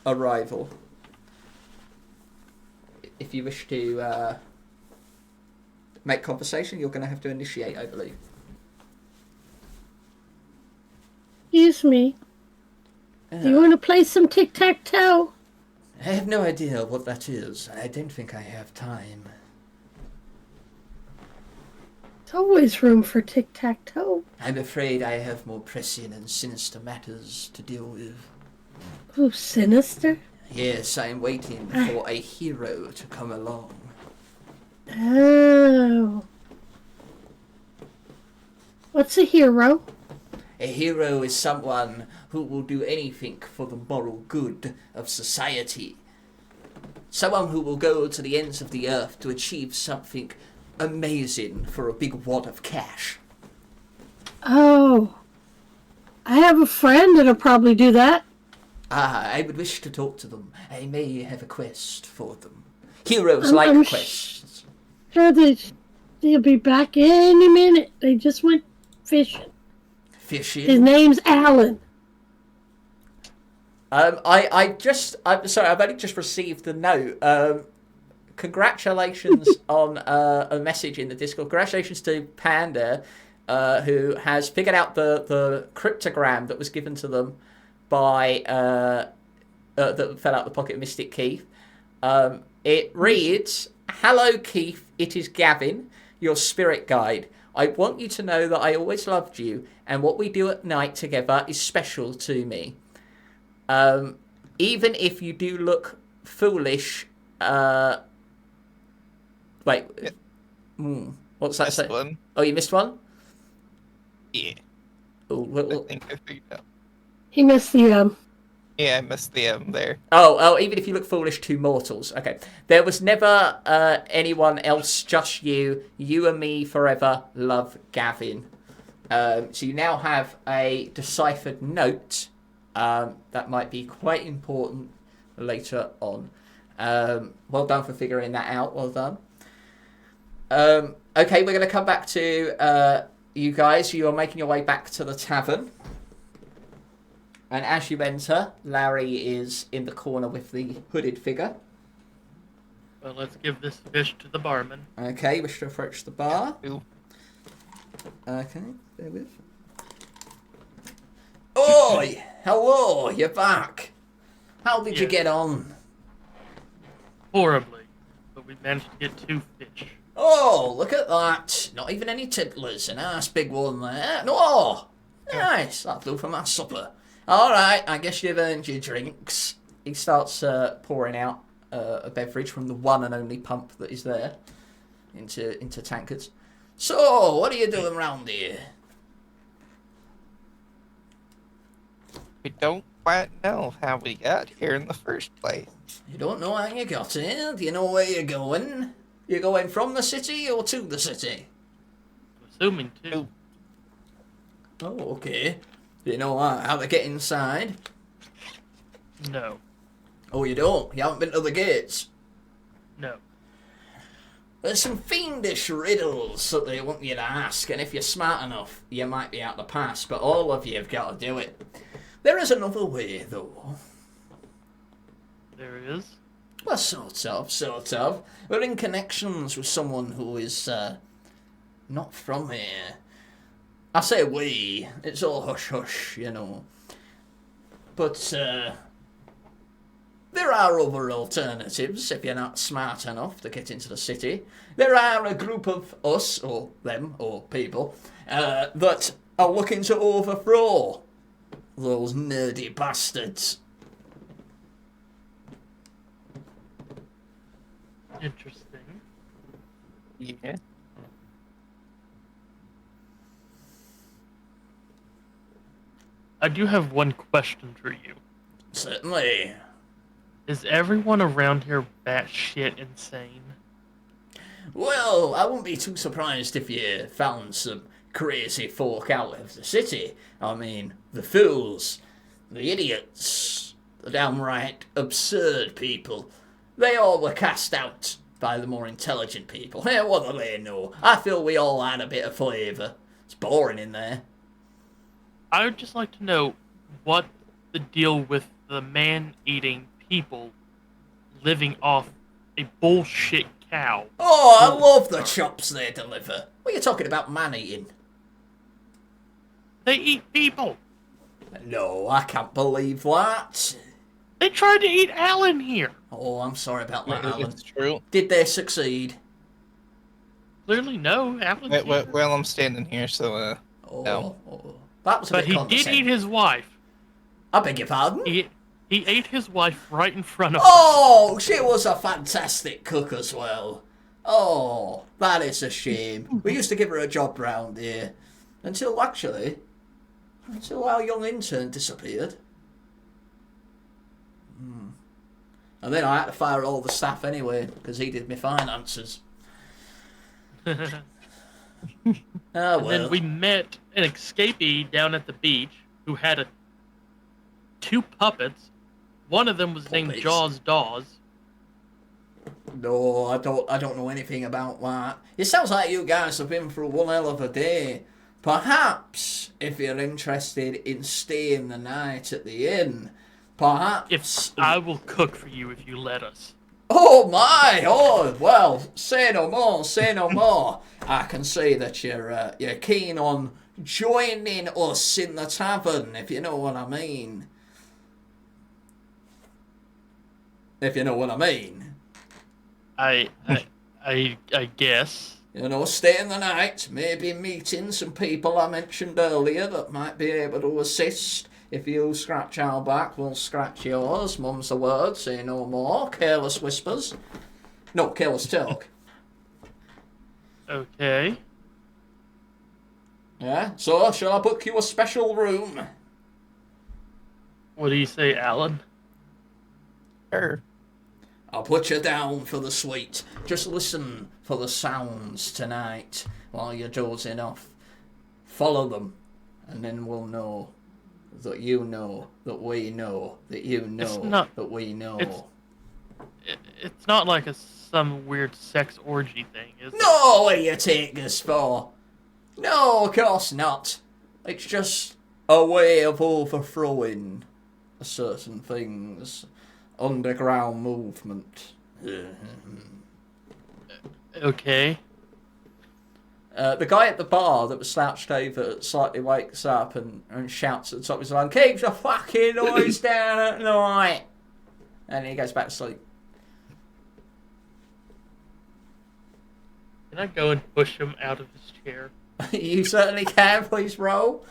[SPEAKER 1] arrival. If you wish to make conversation, you're going to have to initiate, I believe.
[SPEAKER 4] Excuse me. Do you want to play some tic-tac-toe?
[SPEAKER 1] I have no idea what that is. I don't think I have time.
[SPEAKER 4] There's always room for tic-tac-toe.
[SPEAKER 1] I'm afraid I have more pressing and sinister matters to deal with.
[SPEAKER 4] Ooh, sinister?
[SPEAKER 1] Yes, I'm waiting for a hero to come along.
[SPEAKER 4] Oh. What's a hero?
[SPEAKER 1] A hero is someone who will do anything for the moral good of society. Someone who will go to the ends of the earth to achieve something amazing for a big wad of cash.
[SPEAKER 4] Oh. I have a friend that'll probably do that.
[SPEAKER 1] I would wish to talk to them. I may have a quest for them. Heroes
[SPEAKER 4] I'm
[SPEAKER 1] like quests.
[SPEAKER 4] Sure they'll be back any minute. They just went fishing.
[SPEAKER 1] Fishing?
[SPEAKER 4] His name's Alan.
[SPEAKER 1] I'm sorry, I've only just received the note. Congratulations on a message in the Discord. Congratulations to Panda, who has figured out the cryptogram that was given to them by that fell out the pocket of Mystic Keith. It reads, "Hello Keith, it is Gavin, your spirit guide. I want you to know that I always loved you, and what we do at night together is special to me. Even if you do look foolish, wait,
[SPEAKER 3] Yeah.
[SPEAKER 1] what's that say?
[SPEAKER 3] One.
[SPEAKER 1] Oh, you missed one?
[SPEAKER 3] Yeah. I think I figured out.
[SPEAKER 4] He missed the
[SPEAKER 3] Yeah, I missed the there.
[SPEAKER 1] Oh, even if you look foolish to mortals. Okay. There was never anyone else, just you. You and me forever, love, Gavin. So you now have a deciphered note that might be quite important later on. Well done for figuring that out. Well done. Okay, we're going to come back to you guys. You are making your way back to the tavern. And as you enter, Larry is in the corner with the hooded figure.
[SPEAKER 2] Well, let's give this fish to the barman.
[SPEAKER 1] Okay, you wish to approach the bar.
[SPEAKER 3] Ooh.
[SPEAKER 1] Okay, there with. Oi! Hello, you're back. How did you
[SPEAKER 2] Yes.
[SPEAKER 1] get on?
[SPEAKER 2] Horribly, but we managed to get 2 fish.
[SPEAKER 1] Oh, look at that. Not even any tiddlers. A nice big one there. No! Nice. That'll do for my supper. Alright, I guess you've earned your drinks. He starts pouring out a beverage from the one and only pump that is there into tankards. So, what are you doing round here?
[SPEAKER 3] We don't quite know how we got here in the first place.
[SPEAKER 1] You don't know how you got here? Do you know where you're going? You're going from the city or to the city?
[SPEAKER 2] I'm assuming 2.
[SPEAKER 1] Oh, okay. Do you know how to get inside?
[SPEAKER 2] No.
[SPEAKER 1] Oh, you don't? You haven't been to the gates?
[SPEAKER 2] No.
[SPEAKER 1] There's some fiendish riddles that they want you to ask, and if you're smart enough, you might be able to pass, but all of you have got to do it. There is another way, though.
[SPEAKER 2] There is?
[SPEAKER 1] Well, sort of. We're in connections with someone who is, not from here. I say we, it's all hush-hush, you know. But, there are other alternatives if you're not smart enough to get into the city. There are a group of us, or them, or people, that are looking to overthrow those nerdy bastards.
[SPEAKER 2] Interesting.
[SPEAKER 3] Yeah.
[SPEAKER 2] I do have one question for you.
[SPEAKER 1] Certainly.
[SPEAKER 2] Is everyone around here batshit insane?
[SPEAKER 1] Well, I wouldn't be too surprised if you found some crazy folk out of the city. I mean, the fools, the idiots, the downright absurd people. They all were cast out by the more intelligent people. Hey, what do they know? I feel we all had a bit of flavour. It's boring in there.
[SPEAKER 2] I would just like to know what the deal with the man-eating people living off a bullshit cow.
[SPEAKER 1] Oh, I love the chops they deliver. What are you talking about man-eating?
[SPEAKER 2] They eat people.
[SPEAKER 1] No, I can't believe that.
[SPEAKER 2] They tried to eat Alan here.
[SPEAKER 1] Oh, I'm sorry about that, Alan.
[SPEAKER 3] It's true.
[SPEAKER 1] Did they succeed?
[SPEAKER 2] Clearly, no. Alan's here.
[SPEAKER 3] Well, I'm standing here, so
[SPEAKER 1] Oh,
[SPEAKER 3] No.
[SPEAKER 1] oh. That was a
[SPEAKER 2] But
[SPEAKER 1] bit
[SPEAKER 2] he did eat his wife.
[SPEAKER 1] I beg your pardon?
[SPEAKER 2] He ate his wife right in front of us.
[SPEAKER 1] Oh, she was a fantastic cook as well. Oh, that is a shame. We used to give her a job round here. Until our young intern disappeared. And then I had to fire all the staff anyway, because he did my finances. Oh,
[SPEAKER 2] And
[SPEAKER 1] well.
[SPEAKER 2] then we met an escapee down at the beach who had 2 puppets. One of them was named
[SPEAKER 1] Puppets?
[SPEAKER 2] Jaws Dawes.
[SPEAKER 1] No, I don't know anything about that. It sounds like you guys have been through one hell of a day. Perhaps, if you're interested in staying the night at the inn, perhaps...
[SPEAKER 2] I will cook for you if you let us.
[SPEAKER 1] Oh my! Oh, well, say no more. I can see that you're keen on joining us in the tavern, if you know what I mean. If you know what I mean.
[SPEAKER 2] I guess.
[SPEAKER 1] You know, staying the night, maybe meeting some people I mentioned earlier that might be able to assist. If you scratch our back, we'll scratch yours. Mum's the word, say no more. Careless whispers. No, careless talk.
[SPEAKER 2] Okay.
[SPEAKER 1] Yeah? So, shall I book you a special room?
[SPEAKER 2] What do you say, Alan?
[SPEAKER 3] Sure.
[SPEAKER 1] I'll put you down for the suite. Just listen for the sounds tonight while you're dozing off. Follow them, and then we'll know that you know that we know that you know that we know.
[SPEAKER 2] It's not like some weird sex orgy thing, is it?
[SPEAKER 1] No, what do you take us for? No, of course not. It's just a way of overthrowing certain things. Underground movement.
[SPEAKER 2] Okay.
[SPEAKER 1] The guy at the bar that was slouched over slightly wakes up and shouts at the top of his lungs, "Keep the fucking noise down at night!" And he goes back to sleep.
[SPEAKER 2] Can I go and push him out of his chair?
[SPEAKER 1] You certainly can, please roll.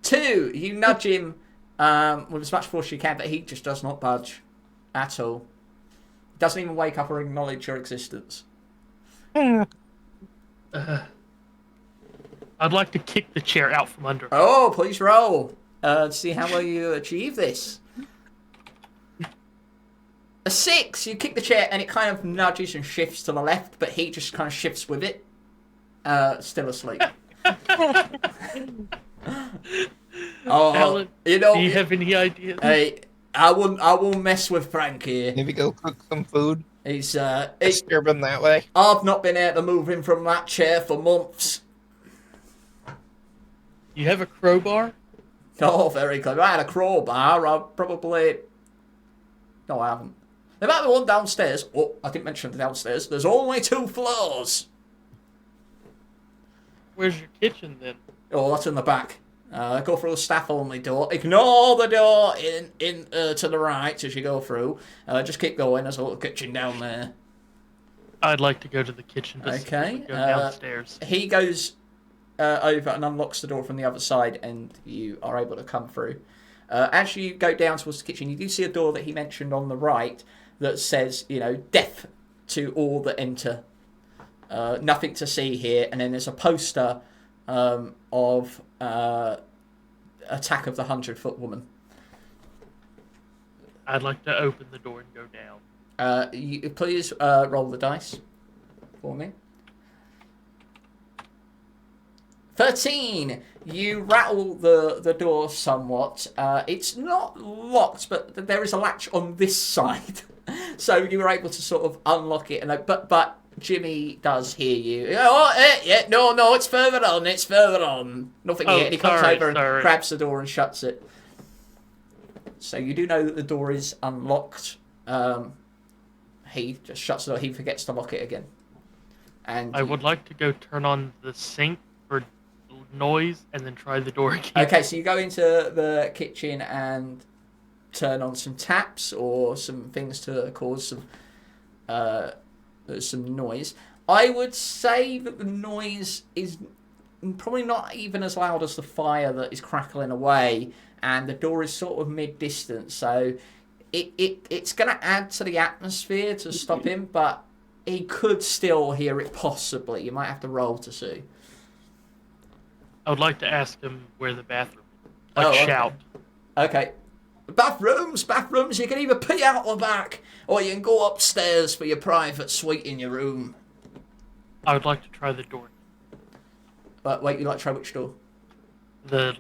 [SPEAKER 1] 2, you nudge him with as much force as you can, but he just does not budge at all. Doesn't even wake up or acknowledge your existence.
[SPEAKER 2] I'd like to kick the chair out from under him.
[SPEAKER 1] Oh, please roll. To see how well you achieve this. A 6, you kick the chair and it kind of nudges and shifts to the left, but he just kind of shifts with it. Still asleep.
[SPEAKER 2] Alan,
[SPEAKER 1] you know,
[SPEAKER 2] do you have any ideas?
[SPEAKER 1] Hey, I won't mess with Frank here.
[SPEAKER 3] Maybe go cook some food.
[SPEAKER 1] He's
[SPEAKER 3] Disturb him that way.
[SPEAKER 1] I've not been able to move him from that chair for months.
[SPEAKER 2] You have a crowbar?
[SPEAKER 1] Oh, very clever. I had a crowbar. I probably... No, I haven't. There might be one downstairs. Oh, I didn't mention the downstairs. There's only 2 floors.
[SPEAKER 2] Where's your kitchen then?
[SPEAKER 1] Oh, that's in the back. Go through the staff-only door. Ignore the door in to the right as you go through. Just keep going. There's a little kitchen down there.
[SPEAKER 2] I'd like to go to the kitchen to
[SPEAKER 1] Okay.
[SPEAKER 2] go downstairs.
[SPEAKER 1] He goes over and unlocks the door from the other side, and you are able to come through. As you go down towards the kitchen, you do see a door that he mentioned on the right that says, death to all that enter. Nothing to see here. And then there's a poster of Attack of the 100-Foot Woman.
[SPEAKER 2] I'd like to open the door and go down.
[SPEAKER 1] Please roll the dice for me. 13. You rattle the door somewhat. It's not locked, but there is a latch on this side, so you were able to sort of unlock it. And but Jimmy does hear you. Oh, yeah, no, it's further on. It's further on. Nothing here. And he comes over and grabs the door and shuts it. So you do know that the door is unlocked. He just shuts the door. He forgets to lock it again. And
[SPEAKER 2] I would like to go turn on the sink for noise and then try the door again.
[SPEAKER 1] Okay, so you go into the kitchen and turn on some taps or some things to cause some noise. I would say that the noise is probably not even as loud as the fire that is crackling away, and the door is sort of mid-distance, so it's going to add to the atmosphere to stop him, but he could still hear it possibly. You might have to roll to see.
[SPEAKER 2] I would like to ask him where the bathroom is.
[SPEAKER 1] Okay.
[SPEAKER 2] Shout.
[SPEAKER 1] Okay. Bathrooms. You can either pee out the back, or you can go upstairs for your private suite in your room.
[SPEAKER 2] I would like to try the door.
[SPEAKER 1] But wait, you like to try which door?
[SPEAKER 2] The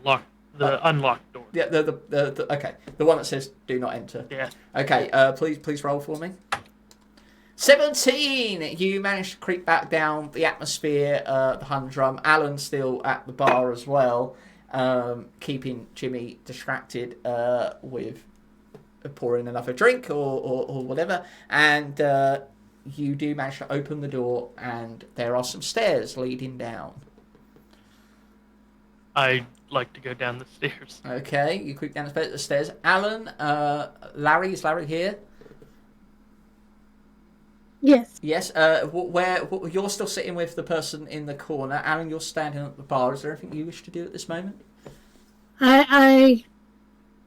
[SPEAKER 2] unlocked door.
[SPEAKER 1] Yeah, the okay, the one that says "Do not enter."
[SPEAKER 2] Yeah.
[SPEAKER 1] Okay. Please roll for me. 17. You managed to creep back down the atmosphere, the humdrum. Alan's still at the bar as well, keeping Jimmy distracted with pouring another drink or whatever. And you do manage to open the door, and there are some stairs leading down.
[SPEAKER 2] I'd like to go down the stairs.
[SPEAKER 1] Okay, you creep down the stairs. Alan, Larry, is Larry here?
[SPEAKER 4] Yes.
[SPEAKER 1] Yes, where you're still sitting with the person in the corner. Alan, you're standing at the bar. Is there anything you wish to do at this moment?
[SPEAKER 4] I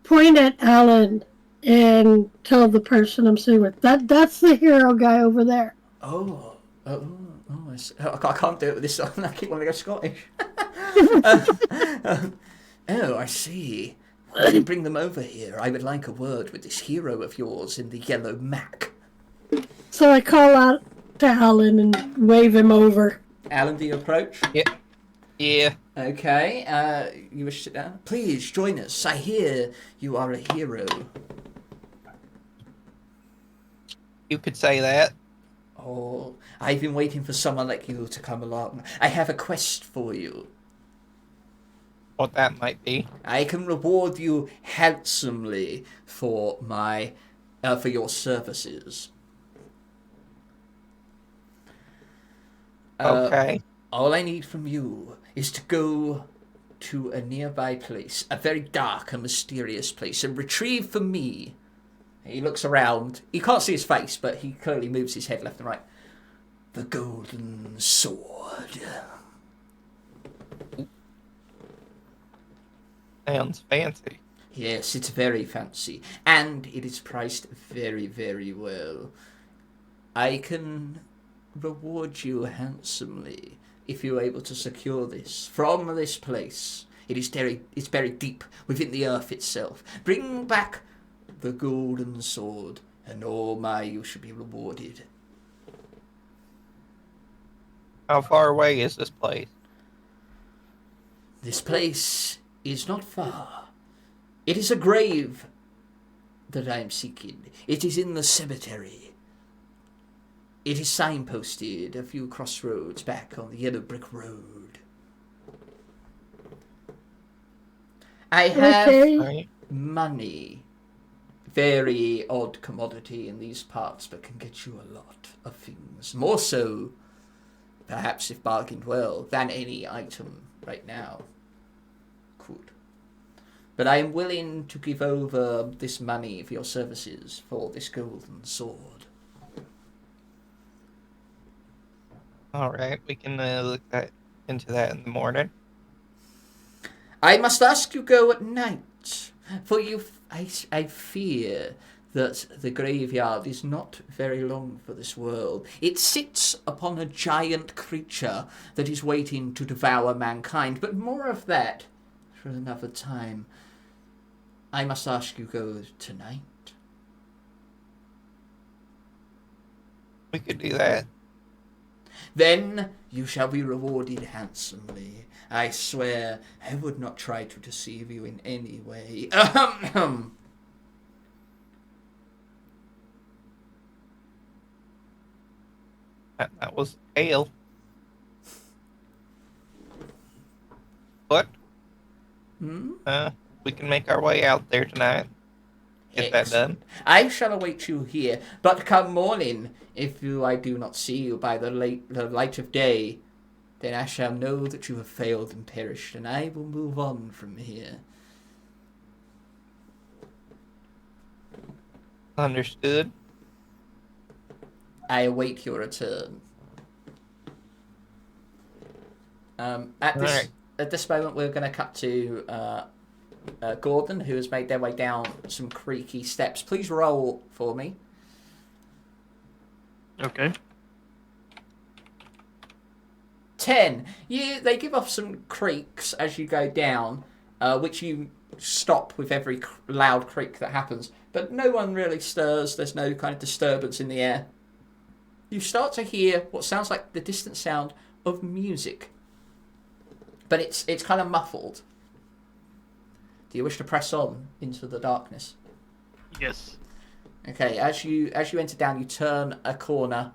[SPEAKER 4] point at Alan and tell the person I'm sitting with, that's the hero guy over there.
[SPEAKER 1] Oh, Oh, I can't do it with this song. I keep wanting to go Scottish. Oh, I see. Why did you bring them over here? I would like a word with this hero of yours in the yellow mac.
[SPEAKER 4] So I call out to Alan and wave him over.
[SPEAKER 1] Alan, do you approach?
[SPEAKER 3] Yeah.
[SPEAKER 1] Okay, you wish to sit down? Please join us. I hear you are a hero.
[SPEAKER 3] You could say that.
[SPEAKER 1] Oh, I've been waiting for someone like you to come along. I have a quest for you.
[SPEAKER 3] What that might be.
[SPEAKER 1] I can reward you handsomely for for your services.
[SPEAKER 3] Okay.
[SPEAKER 1] All I need from you is to go to a nearby place, a very dark and mysterious place, and retrieve for me. He looks around. You can't see his face, but he clearly moves his head left and right. The golden sword.
[SPEAKER 3] Sounds fancy.
[SPEAKER 1] Yes, it's very fancy, and it is priced very, very well. I can reward you handsomely if you're able to secure this from this place. It's buried deep within the earth itself. Bring back the golden sword, and you should be rewarded.
[SPEAKER 3] How far away is this place?
[SPEAKER 1] This place is not far. It is a grave that I am seeking. It is in the cemetery. It is signposted a few crossroads back on the yellow brick road. I have money. Very odd commodity in these parts, but can get you a lot of things. More so, perhaps if bargained well, than any item right now could. But I am willing to give over this money for your services for this golden sword.
[SPEAKER 3] All right, we can look into that in the morning.
[SPEAKER 1] I must ask you go at night, for I fear that the graveyard is not very long for this world. It sits upon a giant creature that is waiting to devour mankind, but more of that for another time. I must ask you go tonight.
[SPEAKER 3] We could do that.
[SPEAKER 1] Then you shall be rewarded handsomely. I swear I would not try to deceive you in any way.
[SPEAKER 3] That was ale. What? We can make our way out there tonight. Get that done.
[SPEAKER 1] I shall await you here, but come morning, if I do not see you by the light of day, then I shall know that you have failed and perished, and I will move on from here.
[SPEAKER 3] Understood.
[SPEAKER 1] I await your return. At this moment, we're going to cut to Gordon, who has made their way down some creaky steps. Please roll for me.
[SPEAKER 2] Okay.
[SPEAKER 1] 10. They give off some creaks as you go down, which you stop with every loud creak that happens. But no one really stirs. There's no kind of disturbance in the air. You start to hear what sounds like the distant sound of music. But it's kind of muffled. Do you wish to press on into the darkness?
[SPEAKER 2] Yes.
[SPEAKER 1] Okay, as you enter down, you turn a corner,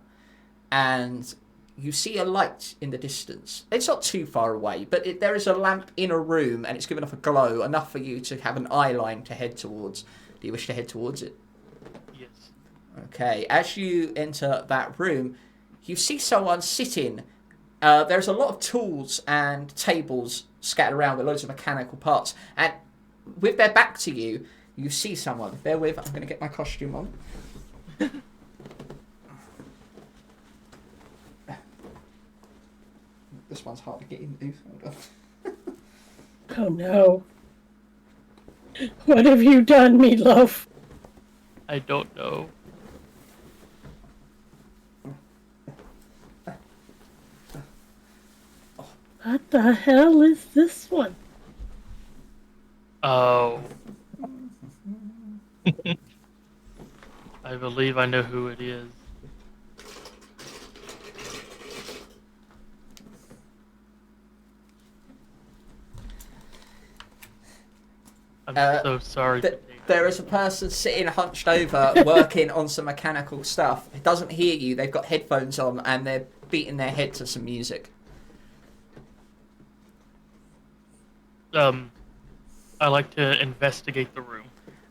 [SPEAKER 1] and you see a light in the distance. It's not too far away, but there is a lamp in a room, and it's giving off a glow, enough for you to have an eye line to head towards. Do you wish to head towards it?
[SPEAKER 2] Yes.
[SPEAKER 1] Okay, as you enter that room, you see someone sitting. There's a lot of tools and tables scattered around with loads of mechanical parts, and with their back to you, you see someone. Bear with, I'm going to get my costume on. This one's hard to get into. Hold on.
[SPEAKER 4] Oh no. What have you done, Meatloaf?
[SPEAKER 2] I don't know.
[SPEAKER 4] What the hell is this one?
[SPEAKER 2] Oh. I believe I know who it is. I'm so sorry.
[SPEAKER 1] There is a person sitting hunched over working on some mechanical stuff. It doesn't hear you. They've got headphones on and they're beating their head to some music.
[SPEAKER 2] I like to investigate the room.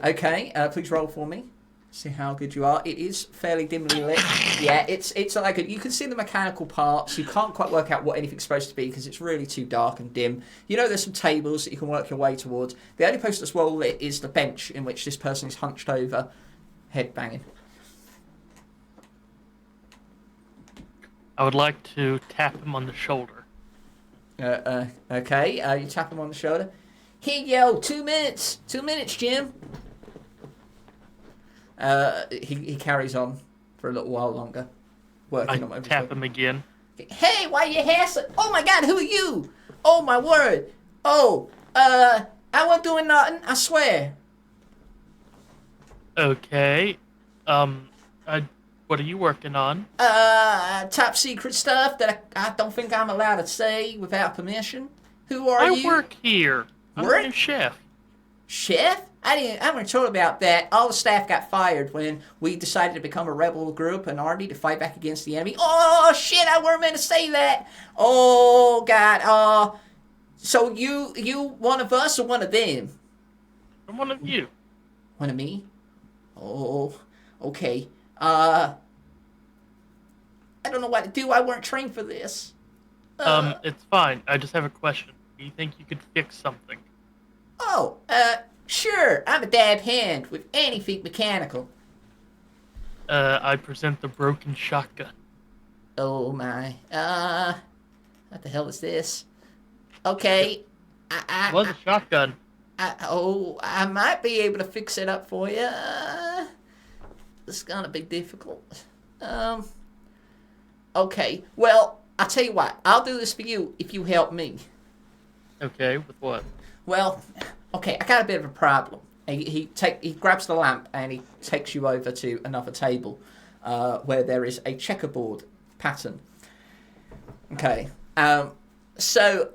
[SPEAKER 1] Okay, please roll for me. See how good you are. It is fairly dimly lit. Yeah, it's not that good. You can see the mechanical parts. You can't quite work out what anything's supposed to be because it's really too dark and dim. You know there's some tables that you can work your way towards. The only place that's well lit is the bench in which this person is hunched over, head banging.
[SPEAKER 2] I would like to tap him on the shoulder.
[SPEAKER 1] Okay, you tap him on the shoulder. Here you go, 2 minutes. 2 minutes, Jim. He carries on for a little while longer, working on
[SPEAKER 2] I
[SPEAKER 1] everything.
[SPEAKER 2] tap him again.
[SPEAKER 1] Hey, why you hassling? Oh my God, who are you? Oh my word. Oh, I wasn't doing nothing. I swear.
[SPEAKER 2] Okay. What are you working on?
[SPEAKER 1] Top secret stuff that I don't think I'm allowed to say without permission. Who are you?
[SPEAKER 2] I work here. I'm
[SPEAKER 1] Work?
[SPEAKER 2] a chef.
[SPEAKER 1] Chef? I wasn't told about that. All the staff got fired when we decided to become a rebel group, an army to fight back against the enemy. Oh shit! I weren't meant to say that. Oh God. So you one of us or one of them?
[SPEAKER 2] I'm one of you.
[SPEAKER 1] One of me? Oh, okay. I don't know what to do. I weren't trained for this.
[SPEAKER 2] It's fine. I just have a question. Do you think you could fix something?
[SPEAKER 1] Oh, sure. I'm a dab hand with anything mechanical.
[SPEAKER 2] I present the broken shotgun.
[SPEAKER 1] Oh my. What the hell is this? Okay.
[SPEAKER 2] It was a shotgun.
[SPEAKER 1] I might be able to fix it up for you. This is gonna be difficult. Okay. Well, I'll tell you what. I'll do this for you if you help me.
[SPEAKER 2] Okay, with what?
[SPEAKER 1] Well, okay. I got a bit of a problem. He grabs the lamp and he takes you over to another table, where there is a checkerboard pattern. Okay. So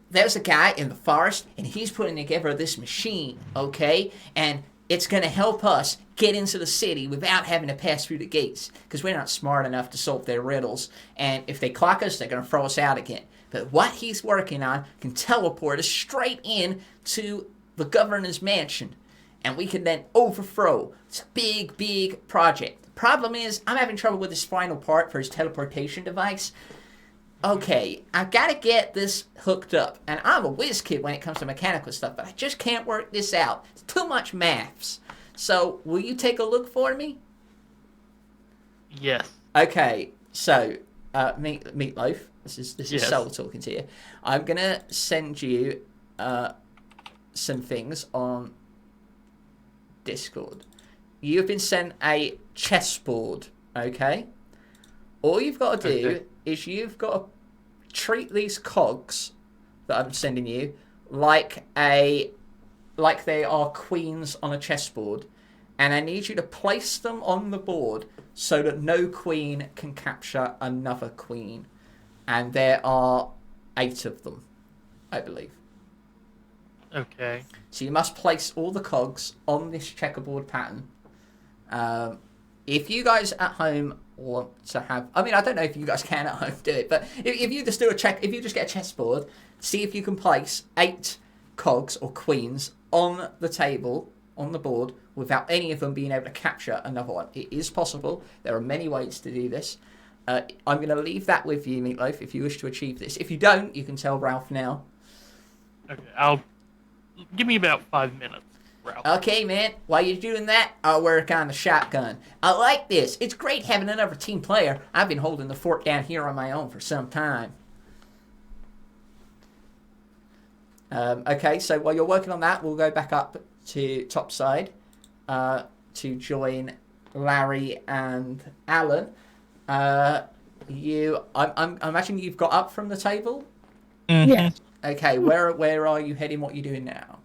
[SPEAKER 1] there's a guy in the forest, and he's putting together this machine, okay? And it's going to help us get into the city without having to pass through the gates, because we're not smart enough to solve their riddles. And if they clock us, they're going to throw us out again. But what he's working on can teleport us straight in to the governor's mansion, and we can then overthrow. It's a big, big project. The problem is, I'm having trouble with this final part for his teleportation device. Okay, I've got to get this hooked up, and I'm a whiz kid when it comes to mechanical stuff, but I just can't work this out. It's too much maths. So, will you take a look for me?
[SPEAKER 2] Yes.
[SPEAKER 1] Okay, so, Meatloaf, this is
[SPEAKER 2] Yes.
[SPEAKER 1] Sol talking to you. I'm going to send you some things on Discord. You've been sent a chessboard, okay? All you've got to do is you've got to treat these cogs that I'm sending you like they are queens on a chessboard, and I need you to place them on the board so that no queen can capture another queen. And there are 8 of them, I believe.
[SPEAKER 2] Okay.
[SPEAKER 1] So you must place all the cogs on this checkerboard pattern. If you guys at home want to have, I mean, I don't know if you guys can at home do it, but if you just if you just get a chessboard, see if you can place 8 cogs or queens on the table, on the board, without any of them being able to capture another one. It is possible. There are many ways to do this. I'm going to leave that with you, Meatloaf, if you wish to achieve this. If you don't, you can tell Ralph now.
[SPEAKER 2] Okay, give me about 5 minutes, Ralph.
[SPEAKER 1] Okay, man. While you're doing that, I'll work on the shotgun. I like this. It's great having another team player. I've been holding the fort down here on my own for some time. Okay, so while you're working on that, we'll go back up to topside to join Larry and Alan. I imagine you've got up from the table.
[SPEAKER 4] Yeah.
[SPEAKER 1] Okay, where are you heading? What are you doing now?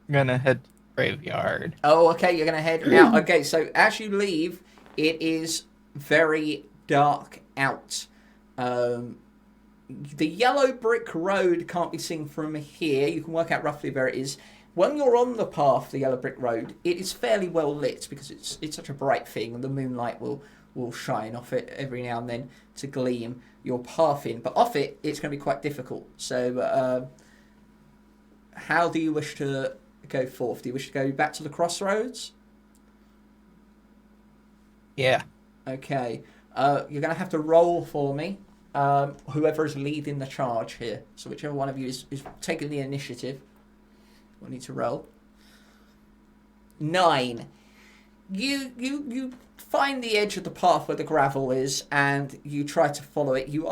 [SPEAKER 3] I'm gonna head to the graveyard.
[SPEAKER 1] Oh, okay, you're gonna head out. Okay, so as you leave, it is very dark out. The yellow brick road can't be seen from here. You can work out roughly where it is. When you're on the path, the yellow brick road, it is fairly well lit because it's such a bright thing, and the moonlight will shine off it every now and then to gleam your path in. But off it, it's going to be quite difficult. So, how do you wish to go forth? Do you wish to go back to the crossroads?
[SPEAKER 3] Yeah.
[SPEAKER 1] Okay. You're going to have to roll for me. Whoever is leading the charge here. So whichever one of you is taking the initiative. We'll need to roll. 9. You find the edge of the path where the gravel is, and you try to follow it. You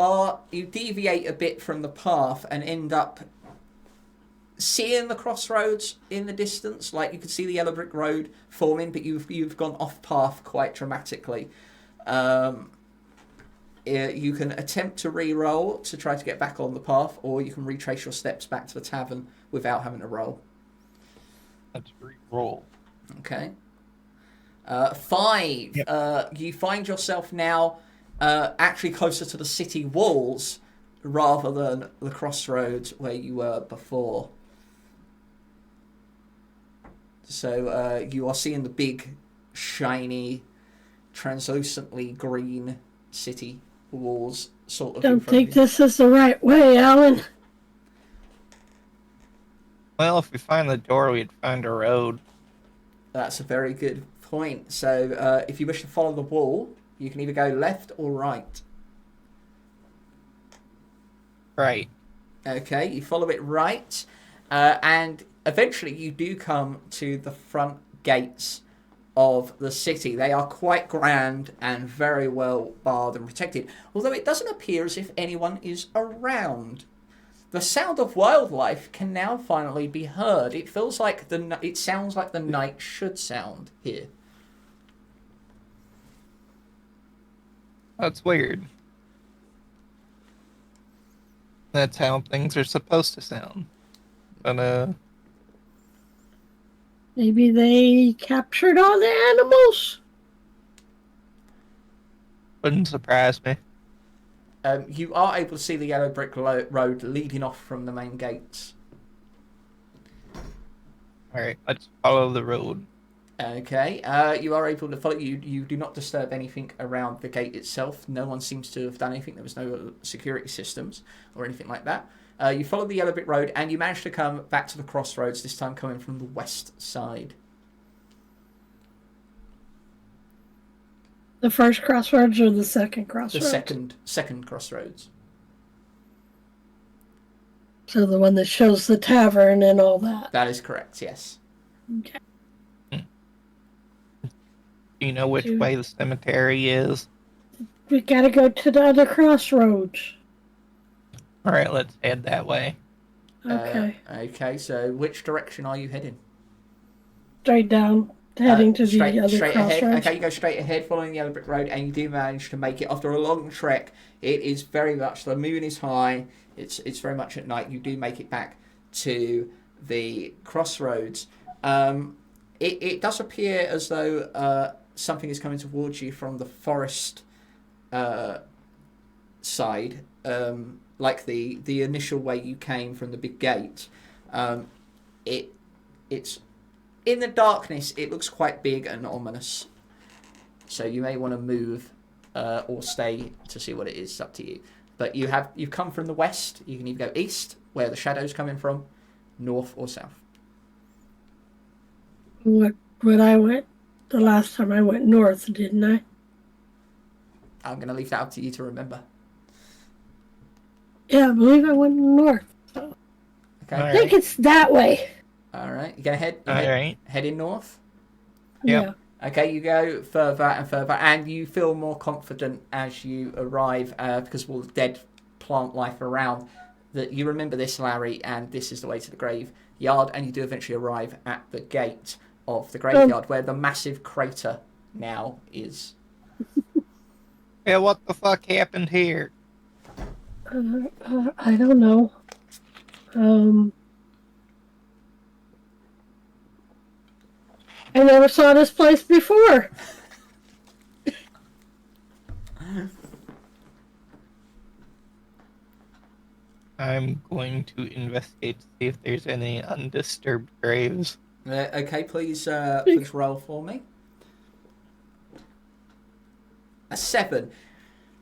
[SPEAKER 1] deviate a bit from the path and end up seeing the crossroads in the distance. Like you can see the yellow brick road forming, but you've gone off path quite dramatically. You can attempt to re-roll to try to get back on the path, or you can retrace your steps back to the tavern without having to roll.
[SPEAKER 3] Let's re-roll.
[SPEAKER 1] Okay. 5. Yep. You find yourself now actually closer to the city walls rather than the crossroads where you were before. So you are seeing the big, shiny, translucently green city walls sort of.
[SPEAKER 4] Don't think this is the right way, Alan.
[SPEAKER 3] Well, if we find the door, we'd find a road.
[SPEAKER 1] That's a very good point. So if you wish to follow the wall, you can either go left or right.
[SPEAKER 3] Right.
[SPEAKER 1] Okay, you follow it right, and eventually you do come to the front gates of the city. They are quite grand and very well barred and protected, although it doesn't appear as if anyone is around. The sound of wildlife can now finally be heard. It feels like it sounds like the night should sound here.
[SPEAKER 3] That's weird. That's how things are supposed to sound. But,
[SPEAKER 4] maybe they captured all the animals?
[SPEAKER 3] wouldn't surprise me.
[SPEAKER 1] You are able to see the yellow brick road leading off from the main gates.
[SPEAKER 3] Alright, let's follow the road.
[SPEAKER 1] Okay, you are able to follow. You do not disturb anything around the gate itself. No one seems to have done anything. There was no security systems or anything like that. You follow the yellow brick road and you manage to come back to the crossroads, this time coming from the west side.
[SPEAKER 4] The first crossroads or the second crossroads?
[SPEAKER 1] The second crossroads.
[SPEAKER 4] So the one that shows the tavern and all that.
[SPEAKER 1] That is correct, yes.
[SPEAKER 4] Okay.
[SPEAKER 3] Do you know which way the cemetery is?
[SPEAKER 4] We gotta go to the other crossroads.
[SPEAKER 3] Alright, let's head that way.
[SPEAKER 4] Okay.
[SPEAKER 1] Okay, so which direction are you heading?
[SPEAKER 4] Straight down, heading to the other
[SPEAKER 1] straight
[SPEAKER 4] crossroads.
[SPEAKER 1] ahead. Okay, you go straight ahead following the yellow brick road and you do manage to make it after a long trek. It is very much, the moon is high, it's very much at night. You do make it back to the crossroads. It does appear as though something is coming towards you from the forest side, like the initial way you came from the big gate. It's in the darkness. It looks quite big and ominous. So you may want to move or stay to see what it is. It's up to you. But you've come from the west. You can either go east, where the shadow's coming from, north or south.
[SPEAKER 4] What I went the last time I went north, didn't I?
[SPEAKER 1] I'm going to leave that up to you to remember.
[SPEAKER 4] Yeah, I believe I went north. So.
[SPEAKER 1] Okay.
[SPEAKER 4] I think it's that way.
[SPEAKER 1] All right. You're going to heading north?
[SPEAKER 3] Yep.
[SPEAKER 4] Yeah.
[SPEAKER 1] Okay, you go further and further, and you feel more confident as you arrive because of all the dead plant life around. That you remember this, Larry, and this is the way to the graveyard, and you do eventually arrive at the gate of the graveyard where the massive crater now is.
[SPEAKER 3] Yeah, what the fuck happened here?
[SPEAKER 4] I don't know. I never saw this place before.
[SPEAKER 3] I'm going to investigate to see if there's any undisturbed graves.
[SPEAKER 1] Okay, please roll for me. A 7.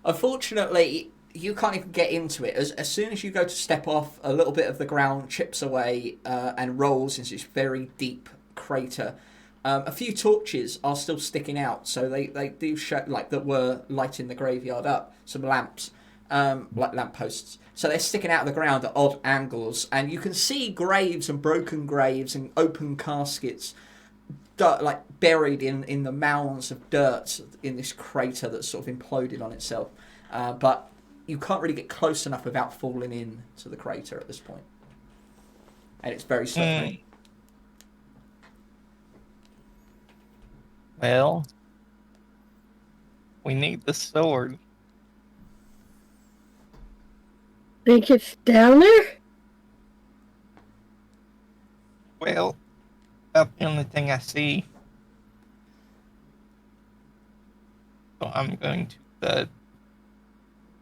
[SPEAKER 1] Unfortunately, you can't even get into it. As soon as you go to step off, a little bit of the ground chips away and rolls into this very deep crater. A few torches are still sticking out, so they do show, like, that were lighting the graveyard up. Some lamps, like lampposts. So they're sticking out of the ground at odd angles, and you can see graves and broken graves and open caskets, like buried in the mounds of dirt in this crater that's sort of imploded on itself. But you can't really get close enough without falling into the crater at this point. And it's very slippery.
[SPEAKER 3] Well, we need the sword.
[SPEAKER 4] Think it's down there?
[SPEAKER 3] Well, that's the only thing I see. So I'm going to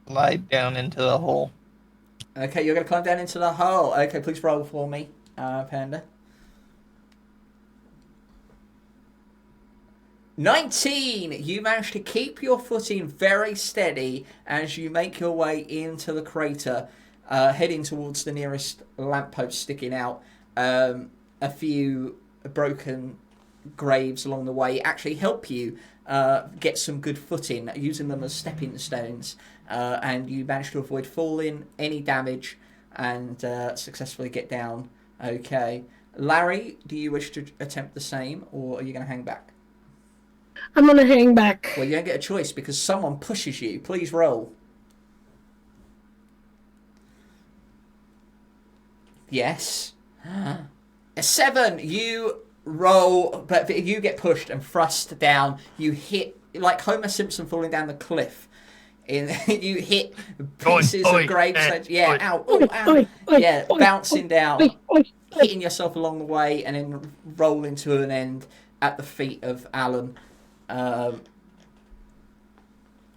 [SPEAKER 3] slide down into the hole.
[SPEAKER 1] Okay, you're going to climb down into the hole. Okay, please roll for me, Panda. 19! You managed to keep your footing very steady as you make your way into the crater, heading towards the nearest lamppost sticking out. A few broken graves along the way actually help you get some good footing, using them as stepping stones, and you manage to avoid falling, any damage, and successfully get down. Okay. Larry, do you wish to attempt the same, or are you going to hang back?
[SPEAKER 4] I'm gonna hang back.
[SPEAKER 1] Well, you don't get a choice because someone pushes you. Please roll. Yes. A 7. You roll, but you get pushed and thrust down. You hit, like Homer Simpson falling down the cliff. You hit pieces of gravestone. Yeah, ow. Oh, ow. Yeah, bouncing down, hitting yourself along the way, and then rolling to an end at the feet of Alan.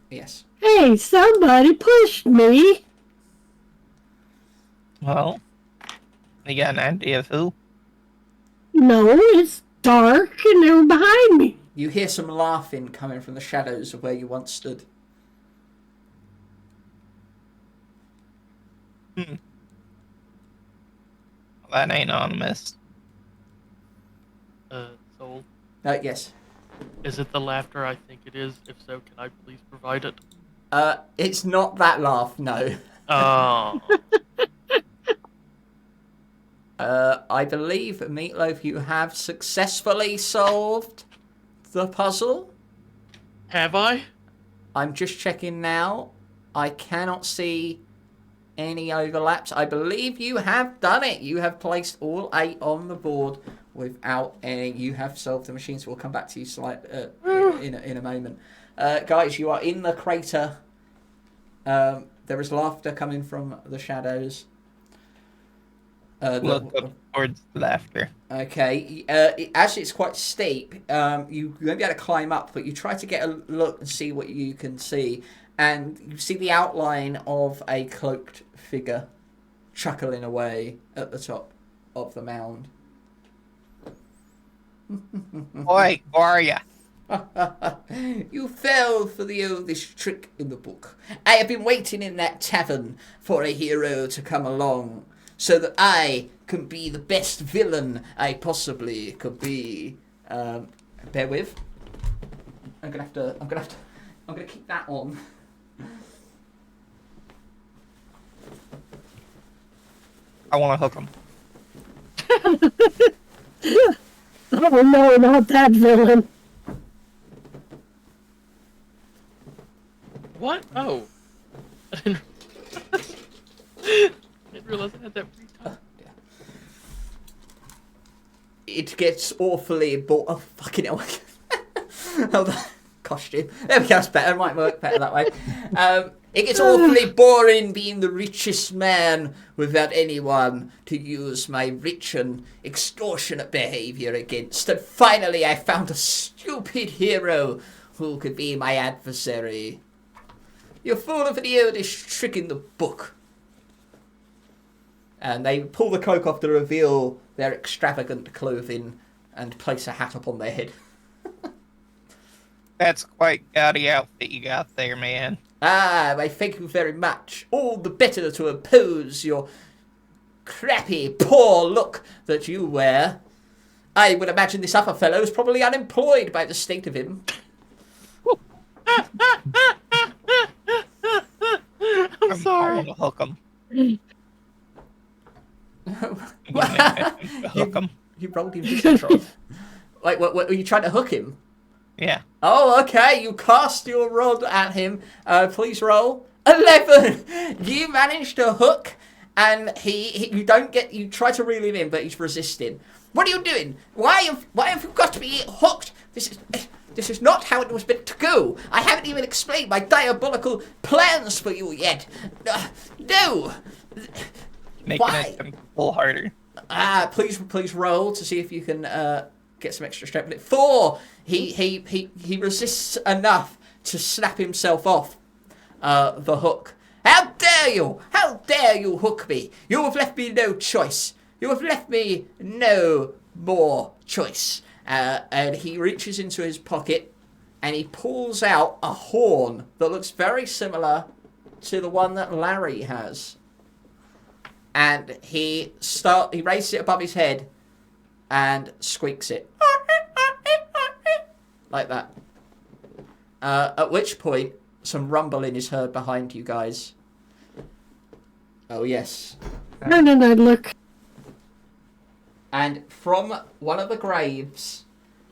[SPEAKER 1] Yes.
[SPEAKER 4] Hey, somebody pushed me.
[SPEAKER 3] Well, you got an idea of who?
[SPEAKER 4] No, it's dark and they're behind me.
[SPEAKER 1] You hear some laughing coming from the shadows of where you once stood.
[SPEAKER 3] Well, that ain't anonymous.
[SPEAKER 2] Soul.
[SPEAKER 1] Yes.
[SPEAKER 2] Is it the laughter I think it is? If so, can I please provide it?
[SPEAKER 1] It's not that laugh, no.
[SPEAKER 2] Oh.
[SPEAKER 1] I believe, Meatloaf, you have successfully solved the puzzle.
[SPEAKER 2] Have I?
[SPEAKER 1] I'm just checking now. I cannot see any overlaps. I believe you have done it. You have placed all 8 on the board without any. You have solved the machine, so we'll come back to you in a moment. Guys, you are in the crater. There is laughter coming from the shadows.
[SPEAKER 3] Look up towards the laughter.
[SPEAKER 1] Okay. As it's quite steep, you won't be able to climb up, but you try to get a look and see what you can see. And you see the outline of a cloaked figure chuckling away at the top of the mound.
[SPEAKER 3] Oi, who are ya?
[SPEAKER 1] You fell for the oldest trick in the book. I have been waiting in that tavern for a hero to come along, so that I can be the best villain I possibly could be. Bear with. I'm gonna keep that on.
[SPEAKER 3] I want to hook him.
[SPEAKER 4] Oh no, not that villain.
[SPEAKER 2] What? Oh. I didn't realize I had that free time.
[SPEAKER 1] Yeah. It gets awfully bored. Oh, fucking hell. Hold on. Costume. There we go, it's better. It might work better that way. It gets awfully boring being the richest man without anyone to use my rich and extortionate behaviour against. And finally I found a stupid hero who could be my adversary. You're full of the oldest trick in the book. And they pull the cloak off to reveal their extravagant clothing and place a hat upon their head.
[SPEAKER 3] That's quite gaudy outfit you got there, man.
[SPEAKER 1] Ah, why thank you very much. All the better to oppose your crappy, poor look that you wear. I would imagine this other fellow is probably unemployed by the state of him.
[SPEAKER 2] I'm sorry.
[SPEAKER 3] I want to hook him. Hook him.
[SPEAKER 1] You rolled him control. Like, what, are you trying to hook him?
[SPEAKER 3] Yeah.
[SPEAKER 1] Oh, okay. You cast your rod at him. Please roll. 11. You managed to hook, and you don't get. You try to reel him in, but he's resisting. What are you doing? Why have you got to be hooked? This is not how it was meant to go. I haven't even explained my diabolical plans for you yet. No.
[SPEAKER 3] Making it a little harder.
[SPEAKER 1] Please roll to see if you can get some extra strength. 4. He resists enough to snap himself off the hook. How dare you? How dare you hook me? You have left me no choice. You have left me no more choice. And he reaches into his pocket and he pulls out a horn that looks very similar to the one that Larry has. And he raises it above his head and squeaks it. Like that. At which point, some rumbling is heard behind you guys. Oh, yes.
[SPEAKER 4] No, look.
[SPEAKER 1] And from one of the graves...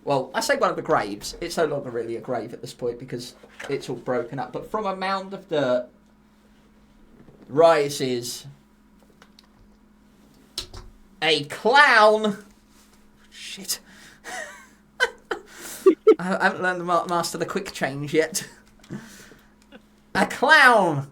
[SPEAKER 1] Well, I say one of the graves. It's no longer really a grave at this point because it's all broken up. But from a mound of dirt rises a clown. Shit. I haven't learned to master the quick change yet. A clown.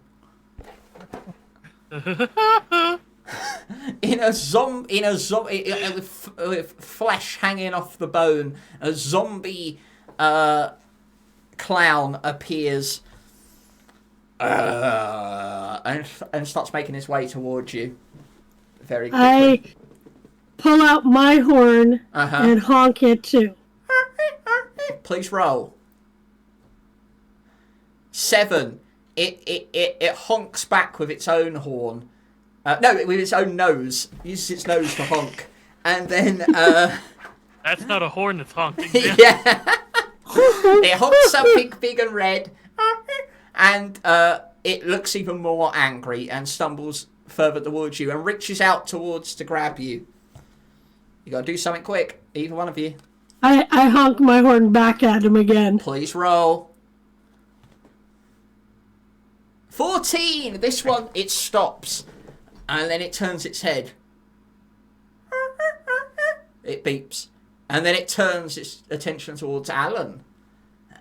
[SPEAKER 1] With flesh hanging off the bone, a zombie clown appears and starts making his way towards you. Very quickly.
[SPEAKER 4] I pull out my horn and honk it too.
[SPEAKER 1] Please roll. 7. It honks back with its own horn. No, with its own nose. Uses its nose to honk. And then...
[SPEAKER 2] That's not a horn that's honking.
[SPEAKER 1] Yeah. It honks something big and red. And it looks even more angry and stumbles further towards you and reaches out towards to grab you. You gotta do something quick. Either one of you.
[SPEAKER 4] I honk my horn back at him again.
[SPEAKER 1] Please roll. 14! This one, it stops. And then it turns its head. It beeps. And then it turns its attention towards Alan.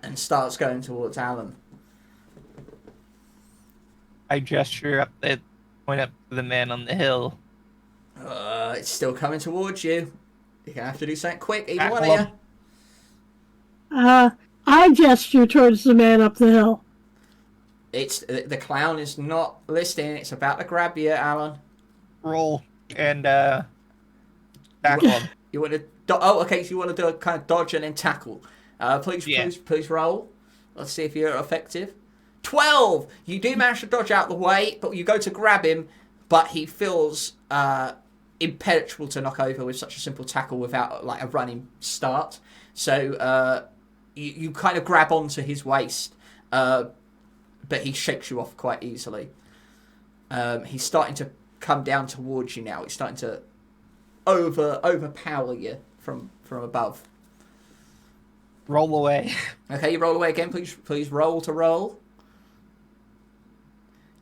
[SPEAKER 1] And starts going towards Alan.
[SPEAKER 3] I gesture point up to the man on the hill.
[SPEAKER 1] It's still coming towards you. You're going to have to do something quick, either
[SPEAKER 3] Tackle
[SPEAKER 1] one of you.
[SPEAKER 4] I gesture towards the man up the hill.
[SPEAKER 1] The clown is not listening. It's about to grab you, Alan.
[SPEAKER 3] Roll and tackle him.
[SPEAKER 1] You want to... okay, so you want to do a kind of dodge and then tackle. Please roll. Let's see if you're effective. 12! You do manage to dodge out the way, but you go to grab him, but he feels impenetrable to knock over with such a simple tackle without like a running start. So you kind of grab onto his waist, but he shakes you off quite easily. He's starting to come down towards you now. He's starting to overpower you from above.
[SPEAKER 3] Roll away.
[SPEAKER 1] Okay, you roll away again. Please roll to roll.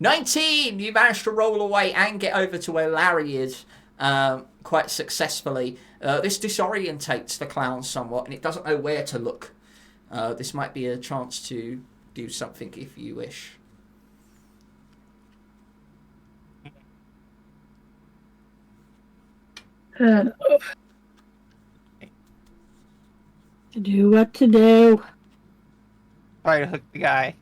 [SPEAKER 1] 19! You managed to roll away and get over to where Larry is quite successfully. This disorientates the clown somewhat, and it doesn't know where to look. This might be a chance to do something if you wish.
[SPEAKER 4] Uh, to do what to do.
[SPEAKER 3] Try to hook the guy.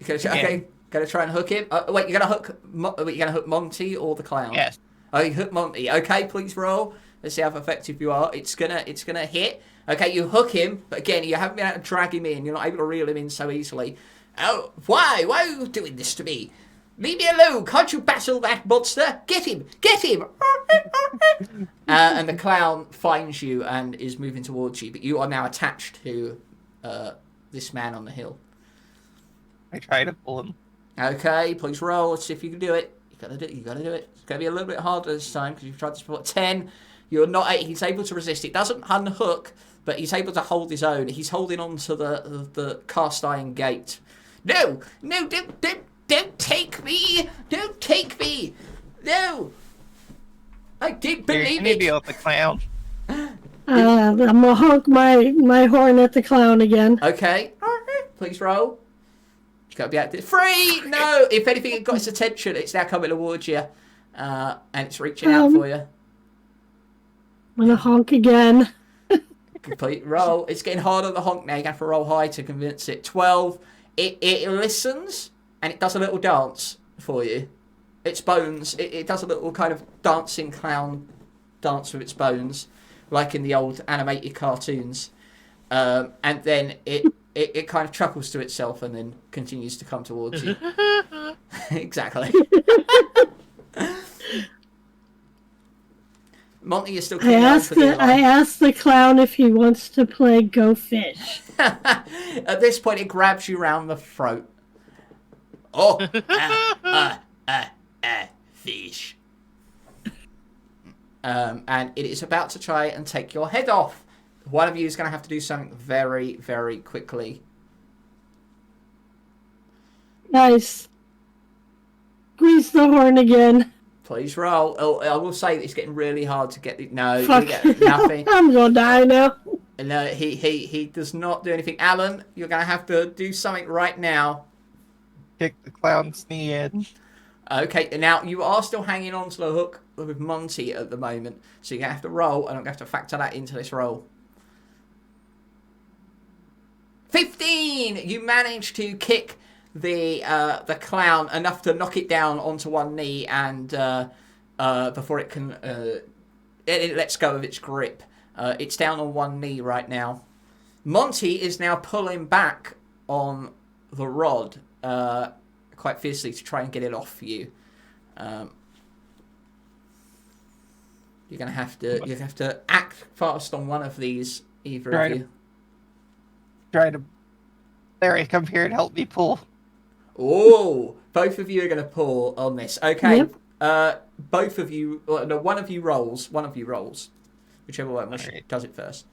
[SPEAKER 1] Okay, gonna try and hook him. Wait, you're gonna hook Monty or the clown?
[SPEAKER 3] Yes.
[SPEAKER 1] Oh, you hook Monty. Okay, please roll. Let's see how effective you are. It's gonna hit. Okay, you hook him, but again, you haven't been able to drag him in. You're not able to reel him in so easily. Oh, why? Why are you doing this to me? Leave me alone! Can't you battle that monster? Get him! Get him! And the clown finds you and is moving towards you, but you are now attached to this man on the hill.
[SPEAKER 3] I try to pull him.
[SPEAKER 1] Okay, please roll. Let's see if you can do it. You gotta do it. It's gonna be a little bit harder this time because you've tried to support 10. You're not. He's able to resist. It doesn't unhook, but he's able to hold his own. He's holding on to the cast iron gate. No, don't take me! Don't take me! No! I did believe
[SPEAKER 3] Can you
[SPEAKER 1] it!
[SPEAKER 3] deal with the clown?
[SPEAKER 4] I'm gonna honk my horn at the clown again.
[SPEAKER 1] Okay. Please roll. It's got to be active. Free! No! If anything, it got its attention. It's now coming towards you. And it's reaching out for you.
[SPEAKER 4] I'm gonna honk again.
[SPEAKER 1] Complete roll. It's getting harder to honk now. You have to roll high to convince it. 12. It listens, and it does a little dance for you. Its bones, it does a little kind of dancing clown dance with its bones, like in the old animated cartoons. And then it kind of chuckles to itself and then continues to come towards you. Exactly. Monty is still
[SPEAKER 4] I asked the clown if he wants to play Go Fish.
[SPEAKER 1] At this point, it grabs you round the throat. Oh, fish. And it is about to try and take your head off. One of you is going to have to do something very, very quickly.
[SPEAKER 4] Nice. Squeeze the horn again.
[SPEAKER 1] Please roll. Oh, I will say that it's getting really hard to get the... No, you
[SPEAKER 4] Fuck.
[SPEAKER 1] get nothing.
[SPEAKER 4] I'm gonna die now.
[SPEAKER 1] No, he does not do anything. Alan, you're going to have to do something right now.
[SPEAKER 3] Kick the clown's knee in.
[SPEAKER 1] Okay, now you are still hanging on to the hook with Monty at the moment, so you're going to have to roll, and I'm going to have to factor that into this roll. 15! You managed to kick the clown enough to knock it down onto one knee, and before it can... it lets go of its grip. It's down on one knee right now. Monty is now pulling back on the rod quite fiercely to try and get it off you. You're gonna have to act fast on one of these, either of you.
[SPEAKER 3] Larry, come here and help me pull.
[SPEAKER 1] Oh, both of you are gonna pull on this. Okay.
[SPEAKER 4] Yep.
[SPEAKER 1] Both of you. No, one of you rolls. Whichever one does it first.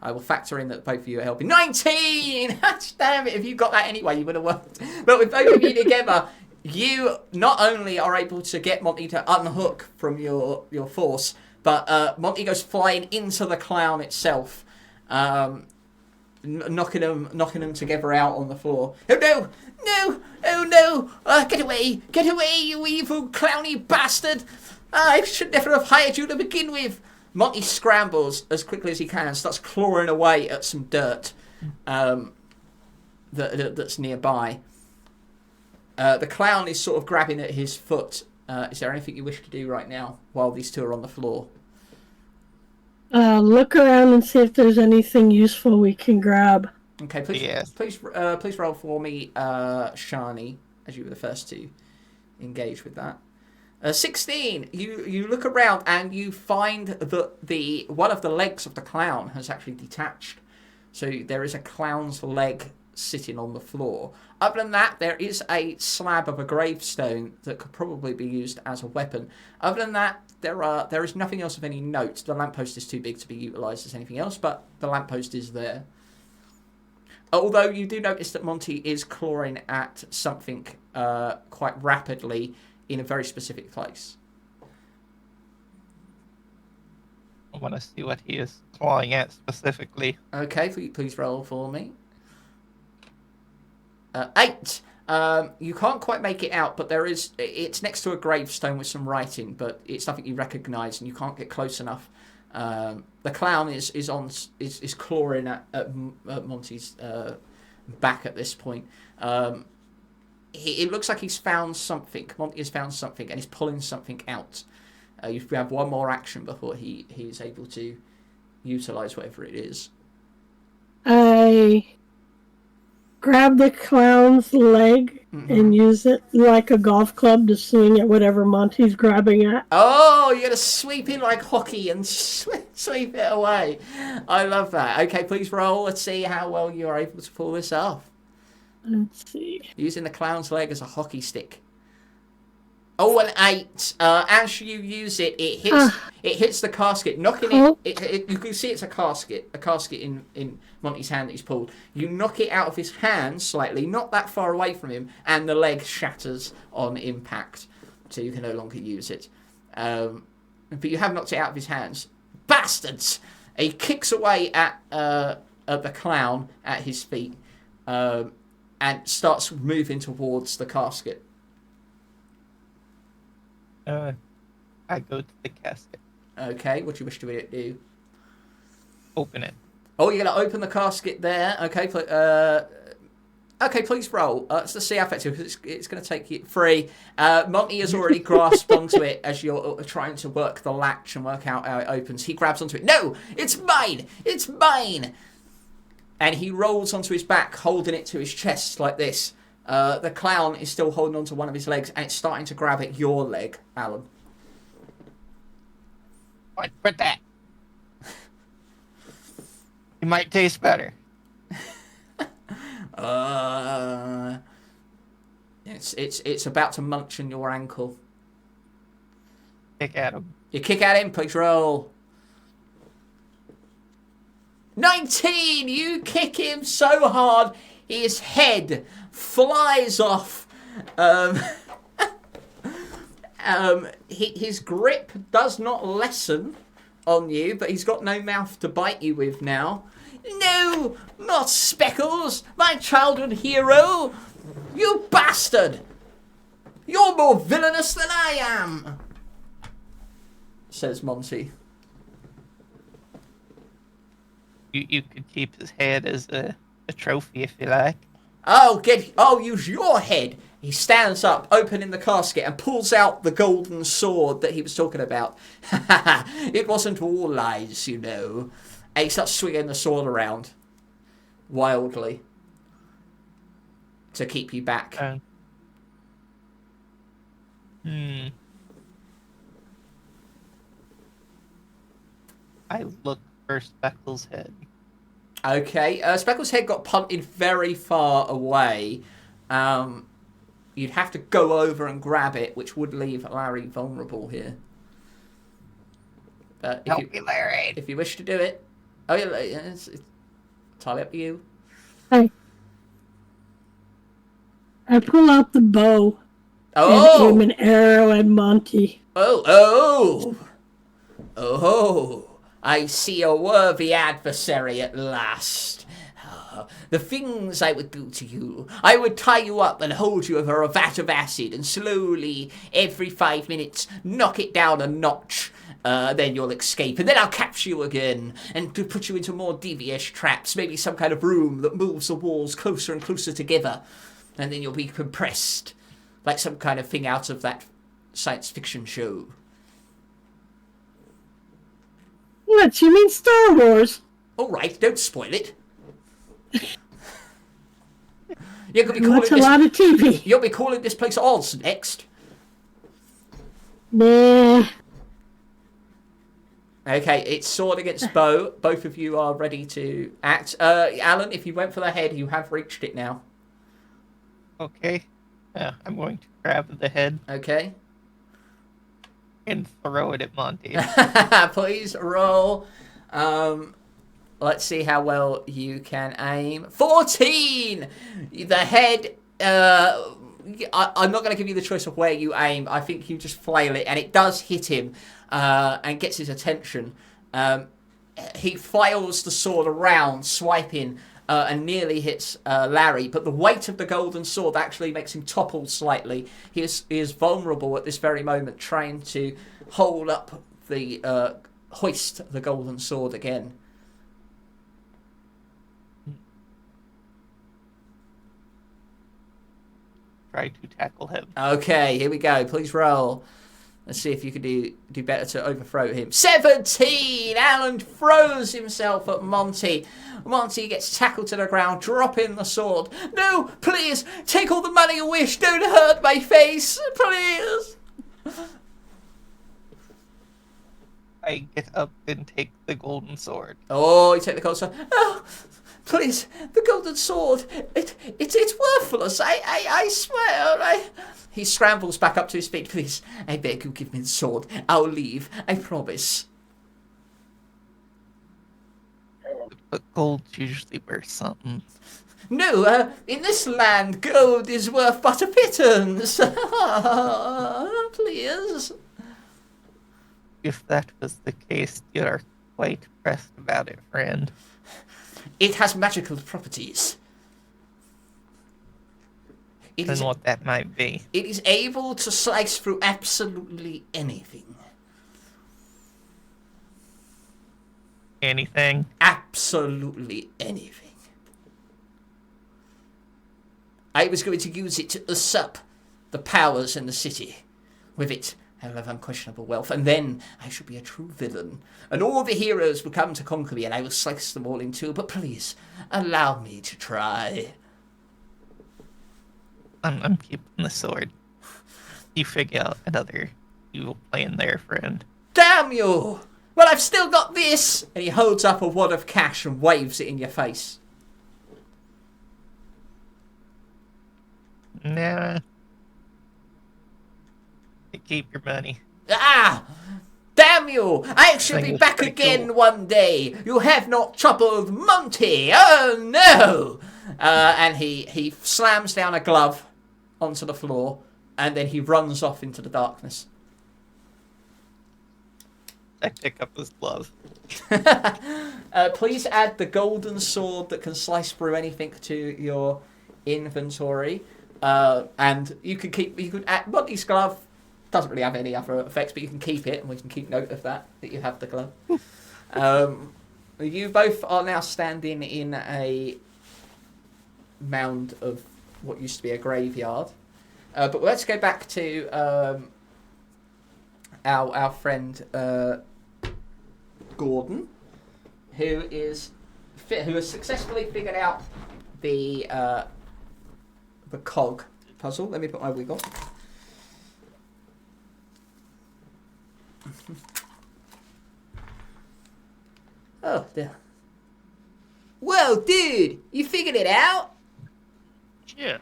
[SPEAKER 1] I will factor in that both of you are helping. 19! Damn it, if you got that anyway, you would have worked. But with both of you together, you not only are able to get Monty to unhook from your force, but Monty goes flying into the clown itself, knocking them together out on the floor. Oh no! No! Oh no! Get away! Get away, you evil clowny bastard! I should never have hired you to begin with! Monty scrambles as quickly as he can and starts clawing away at some dirt that's nearby. The clown is sort of grabbing at his foot. Is there anything you wish to do right now while these two are on the floor?
[SPEAKER 4] Look around and see if there's anything useful we can grab.
[SPEAKER 1] Okay, please roll for me, Shani, as you were the first to engage with that. 16. You look around and you find that the one of the legs of the clown has actually detached. So there is a clown's leg sitting on the floor. Other than that, there is a slab of a gravestone that could probably be used as a weapon. Other than that, there is nothing else of any note. The lamppost is too big to be utilised as anything else, but the lamppost is there. Although you do notice that Monty is clawing at something quite rapidly in a very specific place.
[SPEAKER 3] I want to see what he is clawing at specifically.
[SPEAKER 1] Okay, please roll for me. 8. You can't quite make it out, but it's next to a gravestone with some writing, but it's nothing you recognise, and you can't get close enough. The clown is clawing at Monty's back at this point. It looks like he's found something. Monty has found something, and he's pulling something out. You have one more action before he is able to utilise whatever it is.
[SPEAKER 4] I grab the clown's leg and use it like a golf club to swing at whatever Monty's grabbing at.
[SPEAKER 1] Oh, you're going to sweep in like hockey and sweep it away. I love that. Okay, please roll. Let's see how well you're able to pull this off.
[SPEAKER 4] Let's see.
[SPEAKER 1] Using the clown's leg as a hockey stick. Oh, an 8. As you use it, it hits the casket, knocking it. You can see it's a casket in Monty's hand that he's pulled. You knock it out of his hand slightly, not that far away from him, and the leg shatters on impact, so you can no longer use it. But you have knocked it out of his hands. Bastards! He kicks away at the clown at his feet, and starts moving towards the casket.
[SPEAKER 3] I go to the casket.
[SPEAKER 1] Okay, what do you wish to do?
[SPEAKER 3] Open it.
[SPEAKER 1] Oh, you're going to open the casket there. Okay, please roll. Let's see how effective, because it's going to take you 3. Monty has already grasped onto it as you're trying to work the latch and work out how it opens. He grabs onto it. No, it's mine! It's mine! And he rolls onto his back, holding it to his chest like this. The clown is still holding onto one of his legs, and it's starting to grab at your leg, Alan.
[SPEAKER 3] What? Quit that. It might taste better.
[SPEAKER 1] It's about to munch on your ankle.
[SPEAKER 3] Kick at him.
[SPEAKER 1] You kick at him, please roll. 19! You kick him so hard, his head flies off. His grip does not lessen on you, but he's got no mouth to bite you with now. No, not Speckles, my childhood hero. You bastard! You're more villainous than I am, says Monty.
[SPEAKER 3] You could keep his head as a trophy if you like.
[SPEAKER 1] I'll use your head. He stands up, opening the casket, and pulls out the golden sword that he was talking about. It wasn't all lies, you know. And he starts swinging the sword around wildly to keep you back.
[SPEAKER 3] I look for Speckles' head.
[SPEAKER 1] Okay, Speckles' head got punted very far away. You'd have to go over and grab it, which would leave Larry vulnerable here. But
[SPEAKER 3] Help me, Larry.
[SPEAKER 1] If you wish to do it, it's entirely up to you.
[SPEAKER 4] I pull out the bow and aim an arrow at Monty.
[SPEAKER 1] Oh! I see a worthy adversary at last. The things I would do to you. I would tie you up and hold you over a vat of acid and slowly, every 5 minutes, knock it down a notch. Then you'll escape, and then I'll capture you again and to put you into more devious traps, maybe some kind of room that moves the walls closer and closer together. And then you'll be compressed, like some kind of thing out of that science fiction show.
[SPEAKER 4] What, you mean Star Wars?
[SPEAKER 1] All right, don't spoil it. You're gonna be
[SPEAKER 4] Watch a lot of TV.
[SPEAKER 1] You'll be calling this place Oz next.
[SPEAKER 4] Nah.
[SPEAKER 1] Okay, it's sword against bow. Both of you are ready to act. Alan, if you went for the head, you have reached it now.
[SPEAKER 3] Okay. I'm going to grab the head
[SPEAKER 1] Okay.
[SPEAKER 3] and throw it at Monty.
[SPEAKER 1] Please roll. Let's see how well you can aim. 14! The head... I'm not going to give you the choice of where you aim. I think you just flail it, and it does hit him and gets his attention. He flails the sword around, swiping, and nearly hits Larry, but the weight of the golden sword actually makes him topple slightly. He is vulnerable at this very moment, trying to hold up the hoist the golden sword again.
[SPEAKER 3] Try to tackle him.
[SPEAKER 1] Okay, here we go. Please roll. Let's see if you can do better to overthrow him. 17! Alan throws himself at Monty. Monty gets tackled to the ground, dropping the sword. No, please, take all the money you wish. Don't hurt my face, please.
[SPEAKER 3] I get up and take the golden sword.
[SPEAKER 1] Oh, you take the golden sword. Oh, please, the golden sword. It's worthless. I swear. He scrambles back up to his feet. Please, I beg you, give me the sword. I'll leave. I promise.
[SPEAKER 3] But gold's usually worth something.
[SPEAKER 1] No, in this land, gold is worth but a pittance. Please.
[SPEAKER 3] If that was the case, you are quite pressed about it, friend.
[SPEAKER 1] It has magical properties.
[SPEAKER 3] And what that might be.
[SPEAKER 1] It is able to slice through absolutely anything.
[SPEAKER 3] Anything?
[SPEAKER 1] Absolutely anything. I was going to use it to usurp the powers in the city. With it, I will have unquestionable wealth, and then I shall be a true villain. And all the heroes will come to conquer me, and I will slice them all in two. But please, allow me to try.
[SPEAKER 3] I'm keeping the sword. You figure out another evil plan there, friend.
[SPEAKER 1] Damn you! Well, I've still got this! And he holds up a wad of cash and waves it in your face.
[SPEAKER 3] Nah. You keep your money.
[SPEAKER 1] Ah! Damn you! I shall be back again one day. You have not troubled Monty. Oh no! And he slams down a glove onto the floor, and then he runs off into the darkness.
[SPEAKER 3] I pick up his glove.
[SPEAKER 1] Please add the golden sword that can slice through anything to your inventory. And you could add Monty's glove. Doesn't really have any other effects, but you can keep it, and we can keep note of that you have the glove. You both are now standing in a mound of what used to be a graveyard. But let's go back to our friend Gordon, who has successfully figured out the cog puzzle. Let me put my wig on. Oh, dear. Whoa, dude! You figured it out?
[SPEAKER 2] Yeah.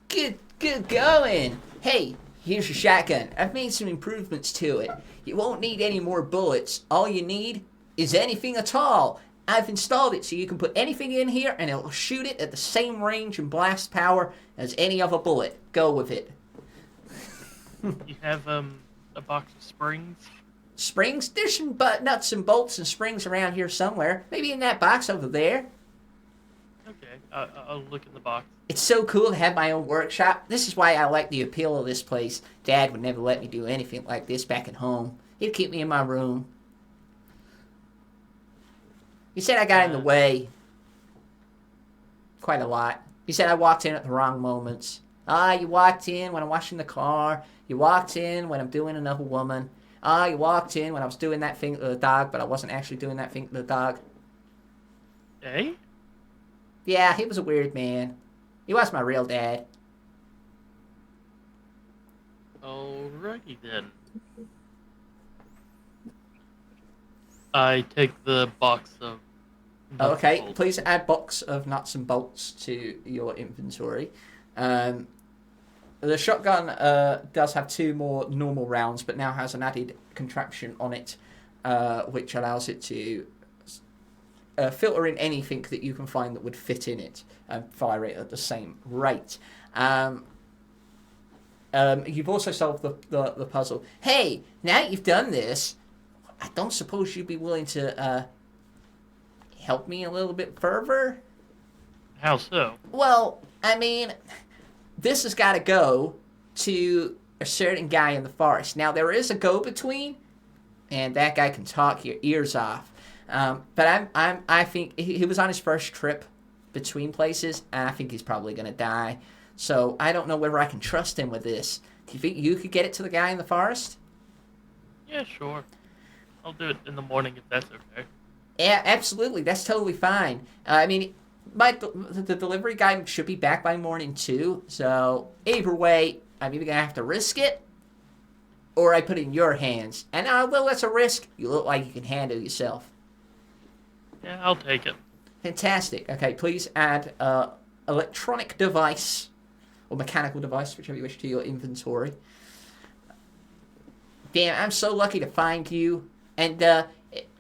[SPEAKER 1] Good going. Hey, here's your shotgun. I've made some improvements to it. You won't need any more bullets. All you need is anything at all. I've installed it so you can put anything in here and it'll shoot it at the same range and blast power as any other bullet. Go with it.
[SPEAKER 2] You have a box of springs?
[SPEAKER 1] Springs? There's some nuts and bolts and springs around here somewhere. Maybe in that box over there.
[SPEAKER 2] Okay, I'll look in the box.
[SPEAKER 1] It's so cool to have my own workshop. This is why I like the appeal of this place. Dad would never let me do anything like this back at home. He'd keep me in my room. He said I got in the way. Quite a lot. He said I walked in at the wrong moments. You walked in when I'm washing the car. You walked in when I'm doing another woman. You walked in when I was doing that thing to the dog, but I wasn't actually doing that thing to the dog.
[SPEAKER 2] Eh?
[SPEAKER 1] Yeah, he was a weird man. He was my real dad.
[SPEAKER 2] Alrighty then. I take the box of nuts
[SPEAKER 1] Okay,
[SPEAKER 2] and bolts.
[SPEAKER 1] please add box of nuts and bolts to your inventory. The shotgun does have 2 more normal rounds, but now has an added contraption on it, which allows it to filter in anything that you can find that would fit in it and fire it at the same rate. You've also solved the puzzle. Hey, now that you've done this, I don't suppose you'd be willing to help me a little bit further?
[SPEAKER 2] How so?
[SPEAKER 1] Well, I mean, this has got to go to a certain guy in the forest. Now, there is a go-between, and that guy can talk your ears off. But I think he was on his first trip between places, and I think he's probably going to die. So I don't know whether I can trust him with this. Do you think you could get it to the guy in the forest?
[SPEAKER 2] Yeah, sure. I'll do it in the morning if that's okay.
[SPEAKER 1] Yeah, absolutely. That's totally fine. I mean, the delivery guy should be back by morning too. So either way, I'm either gonna have to risk it, or I put it in your hands. And although that's a risk, you look like you can handle yourself.
[SPEAKER 2] Yeah, I'll take it.
[SPEAKER 1] Fantastic. Okay, please add electronic device or mechanical device, whichever you wish, to your inventory. Damn, I'm so lucky to find you. And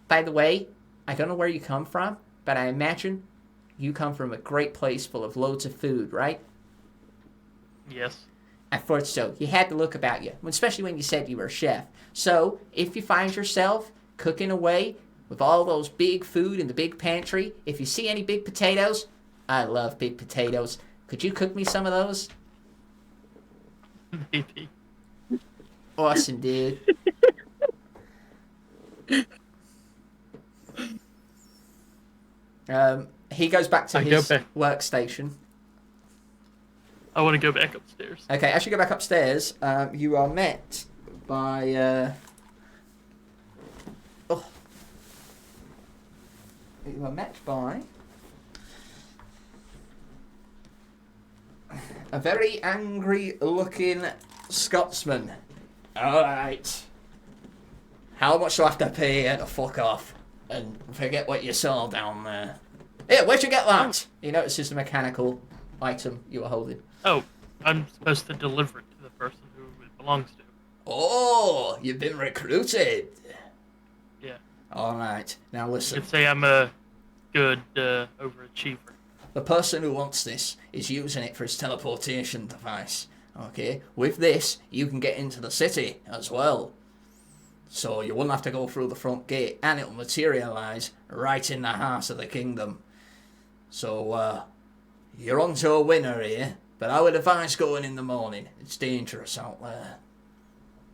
[SPEAKER 1] by the way, I don't know where you come from, but I imagine you come from a great place full of loads of food, right?
[SPEAKER 2] Yes.
[SPEAKER 1] I thought so. You had the look about you, especially when you said you were a chef. So, if you find yourself cooking away with all those big food in the big pantry, if you see any big potatoes, I love big potatoes. Could you cook me some of those?
[SPEAKER 2] Maybe.
[SPEAKER 1] Awesome, dude. He goes back to his workstation.
[SPEAKER 2] I want to go back upstairs.
[SPEAKER 1] Okay, as you go back upstairs, you are met by... You are met by... a very angry-looking Scotsman. Alright. How much do I have to pay you to fuck off? And forget what you saw down there. Here, where'd you get that? He notices the mechanical item you were holding.
[SPEAKER 2] Oh, I'm supposed to deliver it to the person who it belongs to.
[SPEAKER 1] Oh, you've been recruited.
[SPEAKER 2] Yeah.
[SPEAKER 1] Alright, now
[SPEAKER 2] You
[SPEAKER 1] listen.
[SPEAKER 2] could say I'm a good overachiever.
[SPEAKER 1] The person who wants this is using it for his teleportation device. Okay, with this, you can get into the city as well. So you won't have to go through the front gate, and it'll materialise right in the heart of the kingdom. So, you're on to a winner here, but I would advise going in the morning. It's dangerous out there.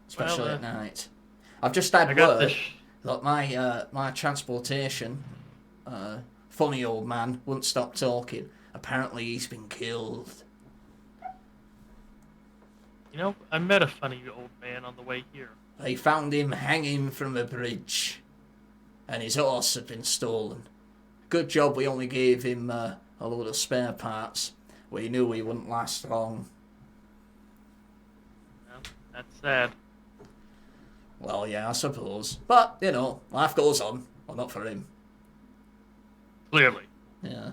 [SPEAKER 1] Especially at night. I've just had word that my transportation, funny old man, won't stop talking. Apparently he's been killed.
[SPEAKER 2] You know, I met a funny old man on the way here.
[SPEAKER 1] They found him hanging from a bridge, and his horse had been stolen. Good job we only gave him a load of spare parts. We knew he wouldn't last long.
[SPEAKER 2] Well, that's sad.
[SPEAKER 1] Well, yeah, I suppose. But, you know, life goes on. Well, not for him.
[SPEAKER 2] Clearly.
[SPEAKER 1] Yeah.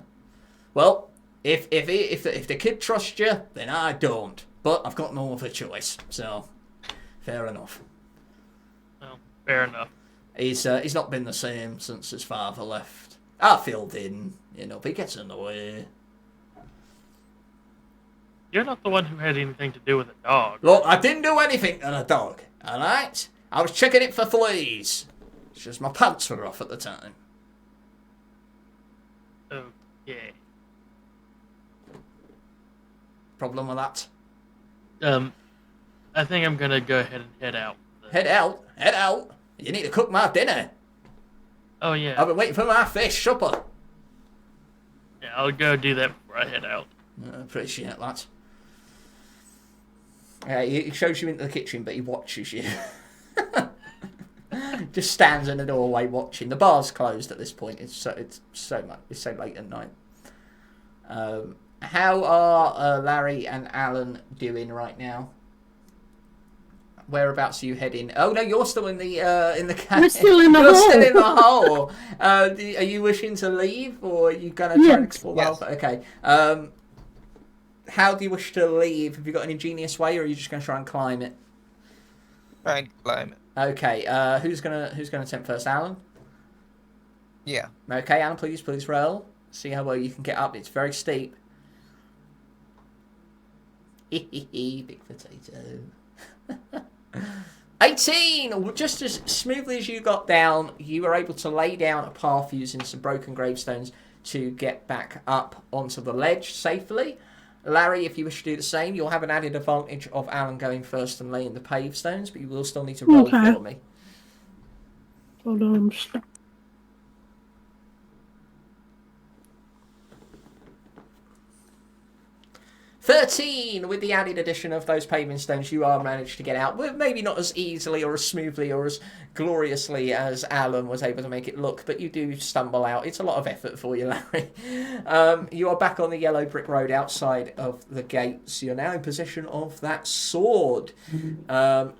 [SPEAKER 1] Well, if the kid trusts you, then I don't. But I've got no other choice, so fair enough.
[SPEAKER 2] Well, fair enough.
[SPEAKER 1] He's not been the same since his father left. I filled in, you know, but he gets in the way.
[SPEAKER 2] You're not the one who had anything to do with a dog.
[SPEAKER 1] Look, I didn't do anything to the dog, alright? I was checking it for fleas. It's just my pants were off at the time.
[SPEAKER 2] Okay.
[SPEAKER 1] Problem with that?
[SPEAKER 2] I think I'm gonna go ahead and head out.
[SPEAKER 1] Head out? Head out? You need to cook my dinner.
[SPEAKER 2] Oh, yeah.
[SPEAKER 1] I've been waiting for my fish supper.
[SPEAKER 2] Yeah, I'll go do that before I head out.
[SPEAKER 1] I appreciate that. He shows you into the kitchen, but he watches you. Just stands in the doorway watching. The bar's closed at this point. It's so late at night. How are Larry and Alan doing right now? Whereabouts are you heading? Oh no, you're still in the car.
[SPEAKER 4] We're still in the
[SPEAKER 1] You're
[SPEAKER 4] hole.
[SPEAKER 1] still in the hole. Are you wishing to leave, or are you gonna try and explore?
[SPEAKER 3] Yes.
[SPEAKER 1] Okay. How do you wish to leave? Have you got an ingenious way, or are you just gonna try and climb it?
[SPEAKER 3] Try and climb it.
[SPEAKER 1] Okay. Who's gonna attempt first? Alan.
[SPEAKER 3] Yeah.
[SPEAKER 1] Okay, Alan. Please roll. See how well you can get up. It's very steep. Big potato. 18! Just as smoothly as you got down, you were able to lay down a path using some broken gravestones to get back up onto the ledge safely. Larry, if you wish to do the same, you'll have an added advantage of Alan going first and laying the pave stones, but you will still need to roll
[SPEAKER 4] Okay.
[SPEAKER 1] for me.
[SPEAKER 4] Hold on.
[SPEAKER 1] 13 with the added addition of those paving stones, you are managed to get out. Well, maybe not as easily or as smoothly or as gloriously as Alan was able to make it look, but you do stumble out. It's a lot of effort for you, Larry. You are back on the yellow brick road outside of the gates. You're now in possession of that sword. No,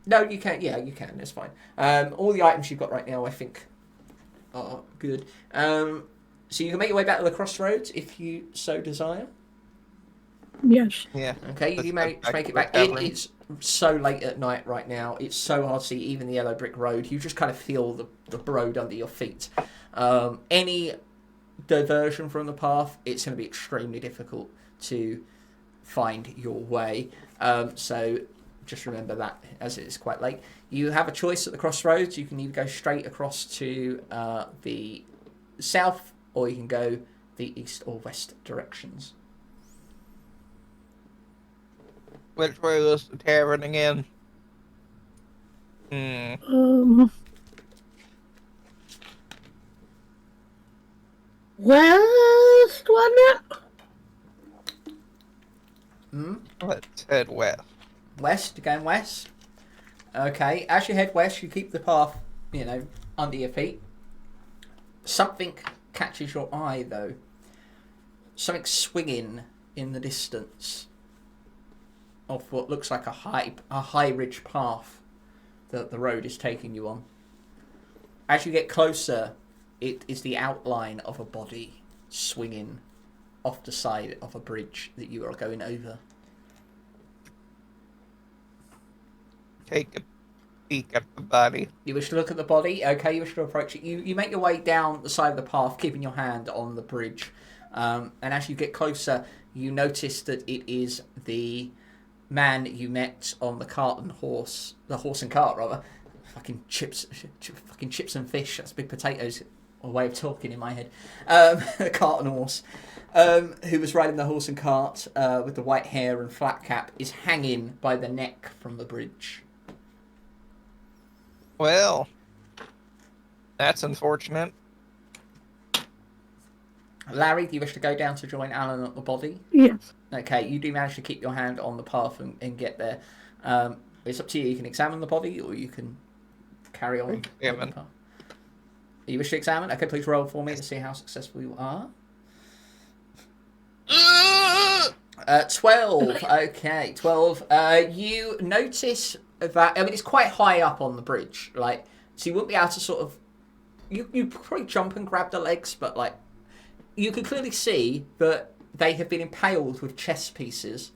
[SPEAKER 1] you can. Yeah, you can. It's fine. All the items you've got right now, I think, are good. So you can make your way back to the crossroads if you so desire.
[SPEAKER 4] Yes.
[SPEAKER 3] Yeah.
[SPEAKER 1] Okay, you manage to make it back. It's so late at night right now. It's so hard to see even the yellow brick road. You just kind of feel the road under your feet. Any diversion from the path, it's going to be extremely difficult to find your way. So just remember that as it is quite late. You have a choice at the crossroads. You can either go straight across to the south, or you can go the east or west directions.
[SPEAKER 3] Which way was the tavern again?
[SPEAKER 4] West, wasn't it?
[SPEAKER 3] Let's head west.
[SPEAKER 1] West, going west. Okay, as you head west, you keep the path, under your feet. Something catches your eye, though. Something swinging in the distance of what looks like a high ridge path that the road is taking you on. As you get closer, it is the outline of a body swinging off the side of a bridge that you are going over.
[SPEAKER 3] Take a peek at the body.
[SPEAKER 1] You wish to look at the body? Okay, you wish to approach it. You make your way down the side of the path, keeping your hand on the bridge. And as you get closer, you notice that it is the man you met on the cart and horse. The horse and cart, rather. Fucking chips and fish. That's big potatoes. A way of talking in my head. Cart and horse. Who was riding the horse and cart with the white hair and flat cap, is hanging by the neck from the bridge.
[SPEAKER 3] Well, that's unfortunate.
[SPEAKER 1] Larry, do you wish to go down to join Alan at the body?
[SPEAKER 4] Yes.
[SPEAKER 1] Okay, you do manage to keep your hand on the path and get there. It's up to you. You can examine the body, or you can carry on.
[SPEAKER 3] Examine.
[SPEAKER 1] The path. You wish to examine? Okay, please roll for me to see how successful you are. 12. Okay, 12. You notice that, it's quite high up on the bridge, so you wouldn't be able to sort of, you probably jump and grab the legs, but you can clearly see that they have been impaled with chess pieces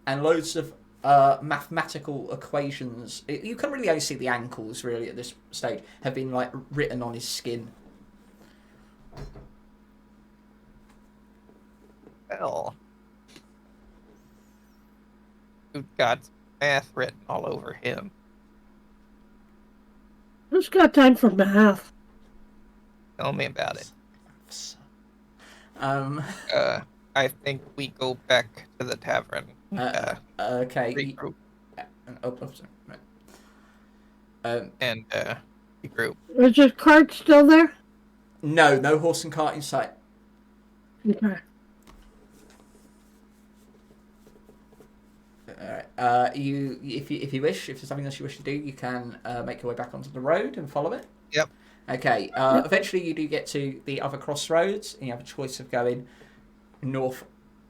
[SPEAKER 1] and loads of mathematical equations. You can really only see the ankles, really, at this stage, have been written on his skin.
[SPEAKER 3] Well, who's got math written all over him?
[SPEAKER 4] Who's got time for math?
[SPEAKER 3] Tell me about it.
[SPEAKER 1] I
[SPEAKER 3] think we go back to the tavern.
[SPEAKER 1] Okay.
[SPEAKER 3] Regroup.
[SPEAKER 1] Right.
[SPEAKER 3] And regroup.
[SPEAKER 4] Is your cart still there?
[SPEAKER 1] No horse and cart in sight.
[SPEAKER 4] Okay.
[SPEAKER 1] Alright. If you wish, if there's something else you wish to do, you can make your way back onto the road and follow it.
[SPEAKER 3] Yep.
[SPEAKER 1] Okay. Eventually, you do get to the other crossroads, and you have a choice of going north,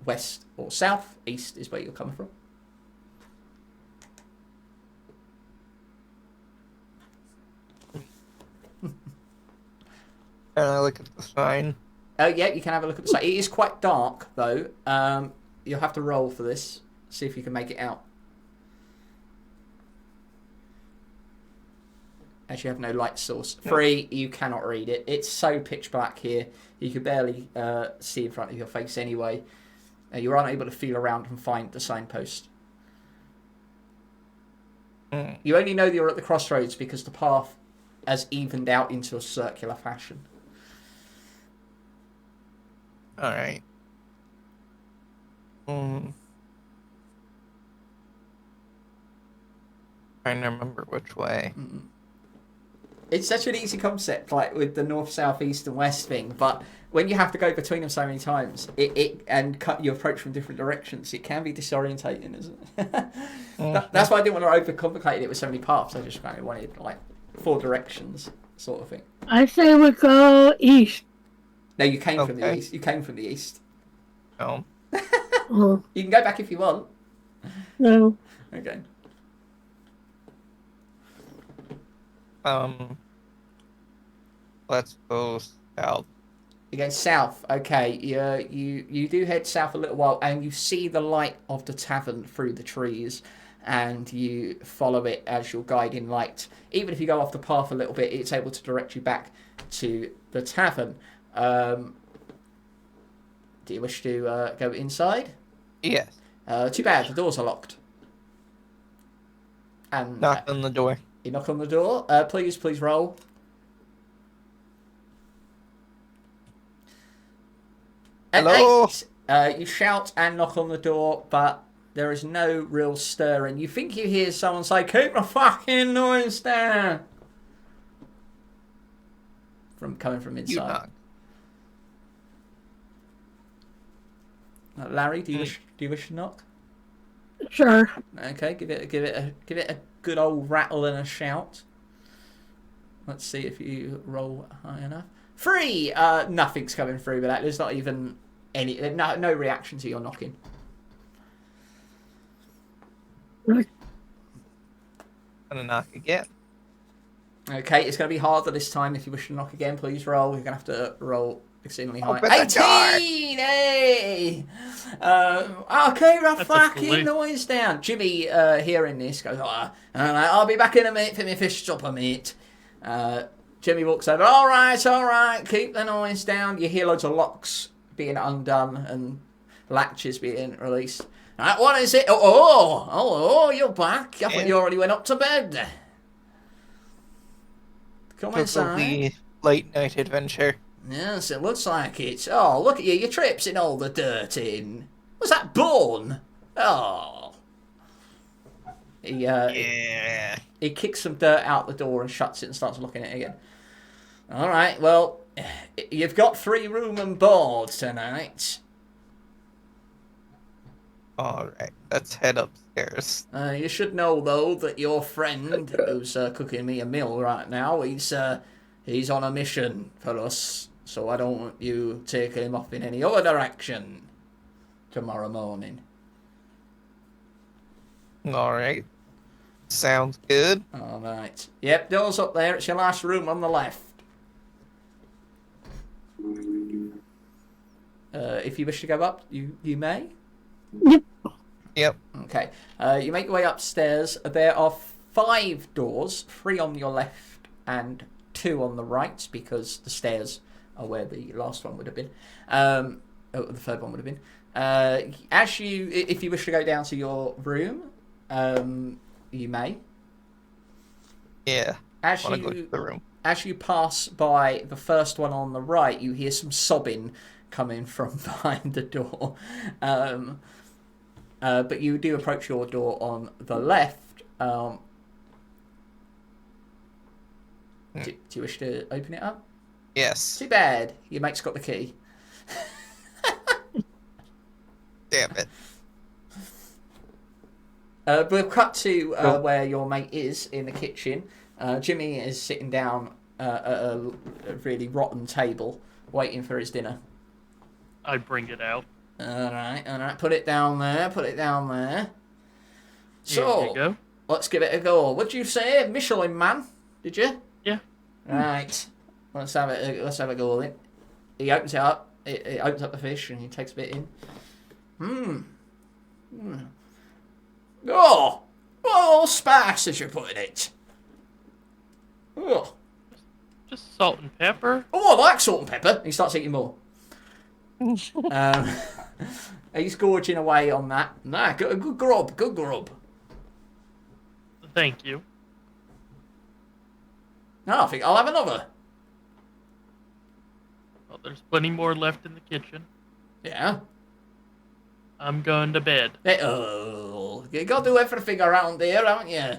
[SPEAKER 1] west, or south. East is where you're coming from.
[SPEAKER 3] Can I look at the sign?
[SPEAKER 1] Oh yeah, you can have a look at the site. It is quite dark though. You'll have to roll for this. See if you can make it out. As you have no light source. 3, you cannot read it. It's so pitch black here. You can barely see in front of your face anyway. You're unable to feel around and find the signpost. You only know that you're at the crossroads because the path has evened out into a circular fashion.
[SPEAKER 3] All right. Trying to remember which way.
[SPEAKER 1] It's such an easy concept, like with the north, south, east, and west thing. But when you have to go between them so many times, and cut your approach from different directions, it can be disorientating, isn't it? That's why I didn't want to overcomplicate it with so many paths. I just kind of wanted like 4 directions, sort of thing.
[SPEAKER 4] I say we go east.
[SPEAKER 1] No, you came from the east. You came from the east.
[SPEAKER 3] Oh.
[SPEAKER 4] Oh,
[SPEAKER 1] You can go back if you want.
[SPEAKER 4] no.
[SPEAKER 1] Okay.
[SPEAKER 3] Let's go south.
[SPEAKER 1] You go south. Okay. You do head south a little while, and you see the light of the tavern through the trees, and you follow it as your guiding light. Even if you go off the path a little bit, it's able to direct you back to the tavern. Do you wish to go inside?
[SPEAKER 3] Yes.
[SPEAKER 1] Too bad, the doors are locked. And
[SPEAKER 3] Knock on the door.
[SPEAKER 1] you knock on the door. Please roll.
[SPEAKER 3] Hello?
[SPEAKER 1] 8. You shout and knock on the door, but there is no real stirring. You think you hear someone say, "Keep the fucking noise down," coming from
[SPEAKER 3] You
[SPEAKER 1] inside.
[SPEAKER 3] knock.
[SPEAKER 1] Larry, do you wish to knock?
[SPEAKER 4] Sure.
[SPEAKER 1] Okay, give it a good old rattle and a shout. Let's see if you roll high enough. 3. Nothing's coming through with that. There's not even no reaction to your knocking.
[SPEAKER 3] Gonna knock again.
[SPEAKER 1] Okay, it's going to be harder this time. If you wish to knock again, please roll. You're going to have to roll exceedingly high.
[SPEAKER 3] Open the door.
[SPEAKER 1] 18! Hey! Okay,
[SPEAKER 2] That's a
[SPEAKER 1] fucking
[SPEAKER 2] police.
[SPEAKER 1] noise down. Jimmy, hearing this, goes, I'll be back in a minute for me fish supper, mate. Jimmy walks over. All right, keep the noise down. You hear loads of locks being undone and latches being released. Right, what is it? Oh, you're back. I thought you already went up to bed. Come inside.
[SPEAKER 3] Probably late night adventure.
[SPEAKER 1] Yes, it looks like it. Oh, look at you. Your trip's in all the dirt in. Was that born? Oh.
[SPEAKER 3] Yeah.
[SPEAKER 1] He kicks some dirt out the door and shuts it and starts looking at it again. All right, well, you've got 3 room and board tonight.
[SPEAKER 3] All right. Let's head upstairs.
[SPEAKER 1] You should know, though, that your friend who's cooking me a meal right now, he's on a mission for us. So I don't want you taking him off in any other direction tomorrow morning.
[SPEAKER 3] All right. Sounds good.
[SPEAKER 1] All right. Yep, door's up there. It's your last room on the left. If you wish to go up, you may.
[SPEAKER 3] Yep.
[SPEAKER 1] Okay. You make your way upstairs. There are 5 doors, 3 on your left and 2 on the right, because the stairs are where the last one would have been. The third one would have been. If you wish to go down to your room, you may.
[SPEAKER 3] Yeah.
[SPEAKER 1] As
[SPEAKER 3] Want to go to the room.
[SPEAKER 1] As you pass by the first one on the right, you hear some sobbing coming from behind the door. But you do approach your door on the left. Do you wish to open it up?
[SPEAKER 3] Yes.
[SPEAKER 1] Too bad. Your mate's got the key.
[SPEAKER 3] Damn it.
[SPEAKER 1] We'll cut to where your mate is in the kitchen. Jimmy is sitting down at a really rotten table, waiting for his dinner.
[SPEAKER 2] I bring it out.
[SPEAKER 1] All right. Put it down there.
[SPEAKER 2] Here
[SPEAKER 1] So,
[SPEAKER 2] you go.
[SPEAKER 1] let's give it a go. What'd you say? Michelin Man? Did you?
[SPEAKER 2] Yeah.
[SPEAKER 1] Right. Let's have a go with it. He opens it up. It opens up the fish and he takes a bit in. Oh, spice as you put in it. Oh,
[SPEAKER 2] Just salt and pepper.
[SPEAKER 1] I like salt and pepper. He starts eating more. He's gorging away on that. Nah, good grub.
[SPEAKER 2] Thank you.
[SPEAKER 1] No, I think I'll have another.
[SPEAKER 2] Well, there's plenty more left in the kitchen.
[SPEAKER 1] Yeah.
[SPEAKER 2] I'm going to bed.
[SPEAKER 1] Oh, you got to do everything around here, haven't you?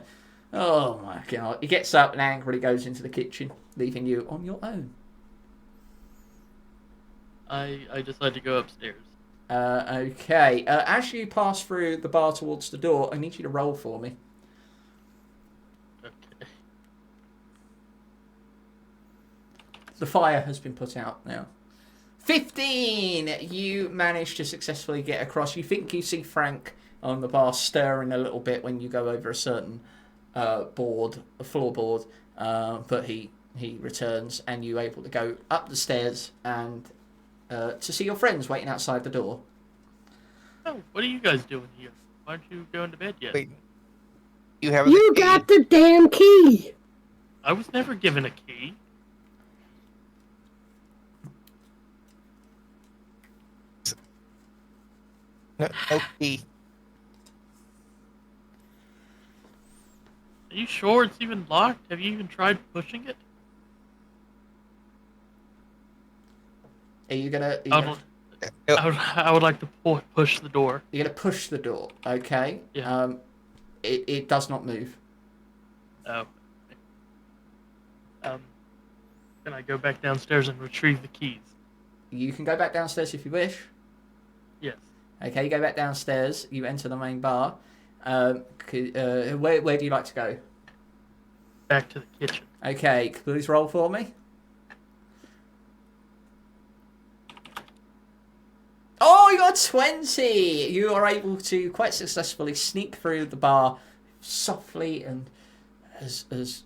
[SPEAKER 1] Oh my God. He gets up and angrily goes into the kitchen, leaving you on your own.
[SPEAKER 2] I decide to go upstairs.
[SPEAKER 1] Okay. As you pass through the bar towards the door, I need you to roll for me.
[SPEAKER 2] Okay.
[SPEAKER 1] The fire has been put out now. 15! You manage to successfully get across. You think you see Frank on the bar stirring a little bit when you go over a certain floorboard, but he returns and you're able to go up the stairs and to see your friends waiting outside the door.
[SPEAKER 2] Oh, what are you guys doing here? Why aren't you going to bed yet?
[SPEAKER 3] Wait. You have
[SPEAKER 4] You got the damn key.
[SPEAKER 2] I was never given a key.
[SPEAKER 3] no key.
[SPEAKER 2] Are you sure it's even locked? Have you even tried pushing it?
[SPEAKER 1] Are you gonna?
[SPEAKER 2] I would like to push the door.
[SPEAKER 1] You're gonna push the door, okay?
[SPEAKER 2] Yeah.
[SPEAKER 1] It does not move.
[SPEAKER 2] Oh. Can I go back downstairs and retrieve the keys?
[SPEAKER 1] You can go back downstairs if you wish.
[SPEAKER 2] Yes.
[SPEAKER 1] Okay, you go back downstairs. You enter the main bar. Where do you like to go?
[SPEAKER 2] Back to the kitchen.
[SPEAKER 1] Okay, please roll for me. Oh, you got 20! You are able to quite successfully sneak through the bar softly and as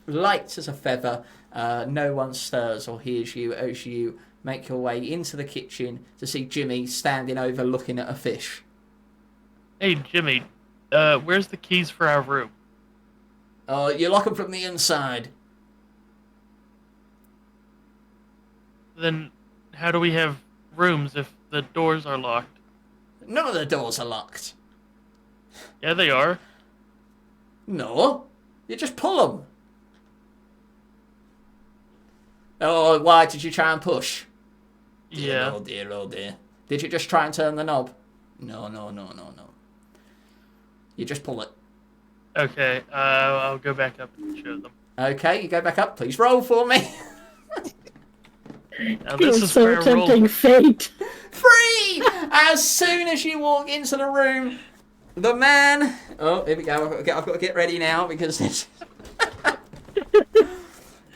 [SPEAKER 1] light as a feather. No one stirs or hears you as you make your way into the kitchen to see Jimmy standing over looking at a fish.
[SPEAKER 2] Hey, Jimmy, where's the keys for our room?
[SPEAKER 1] You lock them from the inside.
[SPEAKER 2] Then how do we have rooms if the doors are locked?
[SPEAKER 1] None of the doors are locked.
[SPEAKER 2] Yeah, they are.
[SPEAKER 1] No, you just pull them. Oh, why did you try and push?
[SPEAKER 2] Yeah.
[SPEAKER 1] Oh dear, oh dear. Did you just try and turn the knob? No. You just pull it.
[SPEAKER 2] Okay, I'll go back up and show them.
[SPEAKER 1] Okay, you go back up. Please roll for me.
[SPEAKER 2] Now,
[SPEAKER 4] You're
[SPEAKER 2] this is
[SPEAKER 4] so
[SPEAKER 2] where I roll.
[SPEAKER 4] tempting fate.
[SPEAKER 1] 3! As soon as you walk into the room, the man... Oh, here we go. I've got to get ready now because this...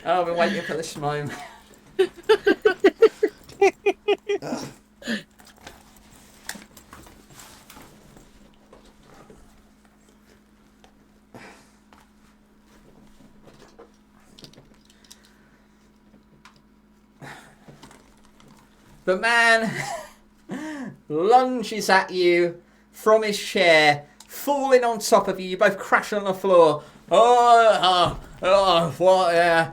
[SPEAKER 1] Oh, I've been waiting for this moment. The man lunges at you from his chair, falling on top of you. You both crash on the floor. Oh, I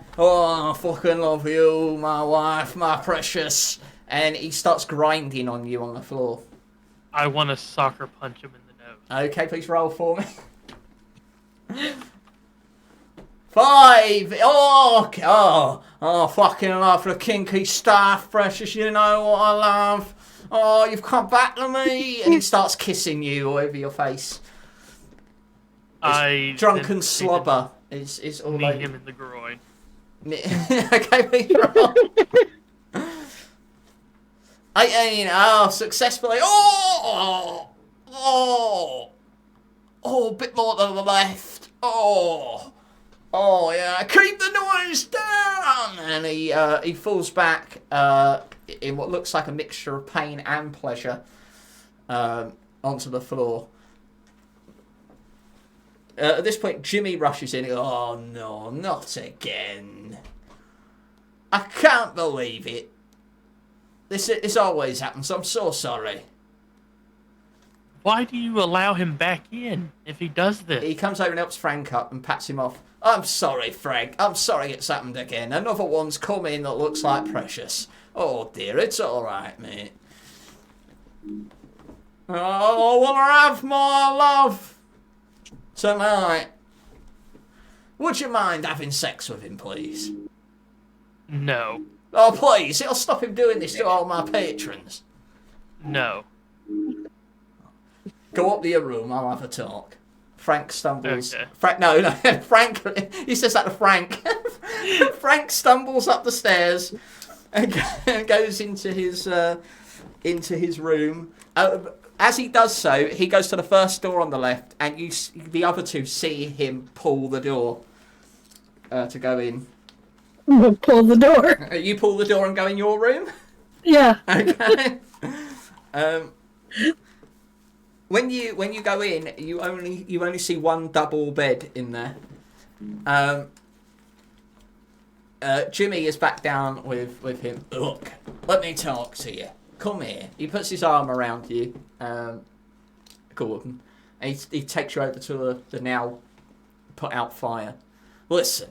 [SPEAKER 1] fucking love you, my wife, my precious. And he starts grinding on you on the floor.
[SPEAKER 2] I want to soccer punch him in the nose.
[SPEAKER 1] Okay, please roll for me. 5! Oh, fucking love the kinky stuff, precious, you know what I love. Oh, you've come back to me. And he starts kissing you all over your face. Drunken slobber is all
[SPEAKER 2] knee
[SPEAKER 1] over.
[SPEAKER 2] him in the groin.
[SPEAKER 1] Okay, please roll. 18, successfully. Oh, a bit more to the left. Oh yeah, keep the noise down! And he falls back in what looks like a mixture of pain and pleasure onto the floor. At this point, Jimmy rushes in. Oh no, not again! I can't believe it. This always happens. I'm so sorry.
[SPEAKER 2] Why do you allow him back in if he does this?
[SPEAKER 1] He comes over and helps Frank up and pats him off. I'm sorry, Frank. I'm sorry it's happened again. Another one's come in that looks like Precious. Oh dear, it's alright, mate. Oh, I want to have my love tonight. Would you mind having sex with him, please?
[SPEAKER 2] No.
[SPEAKER 1] Oh, please, it'll stop him doing this to all my patrons.
[SPEAKER 2] No.
[SPEAKER 1] Go up to your room, I'll have a talk. Frank stumbles.
[SPEAKER 2] Okay.
[SPEAKER 1] No, Frank. He says that to Frank. Frank stumbles up the stairs and goes into his room. As he does so, he goes to the first door on the left, and the other two see him pull the door to go in.
[SPEAKER 4] We'll pull the door.
[SPEAKER 1] You pull the door and go in your room.
[SPEAKER 4] Yeah.
[SPEAKER 1] Okay. When you go in, you only see one double bed in there. Jimmy is back down with him. Look, let me talk to you. Come here. He puts his arm around you, Gordon, and he takes you over to the now put out fire. Listen,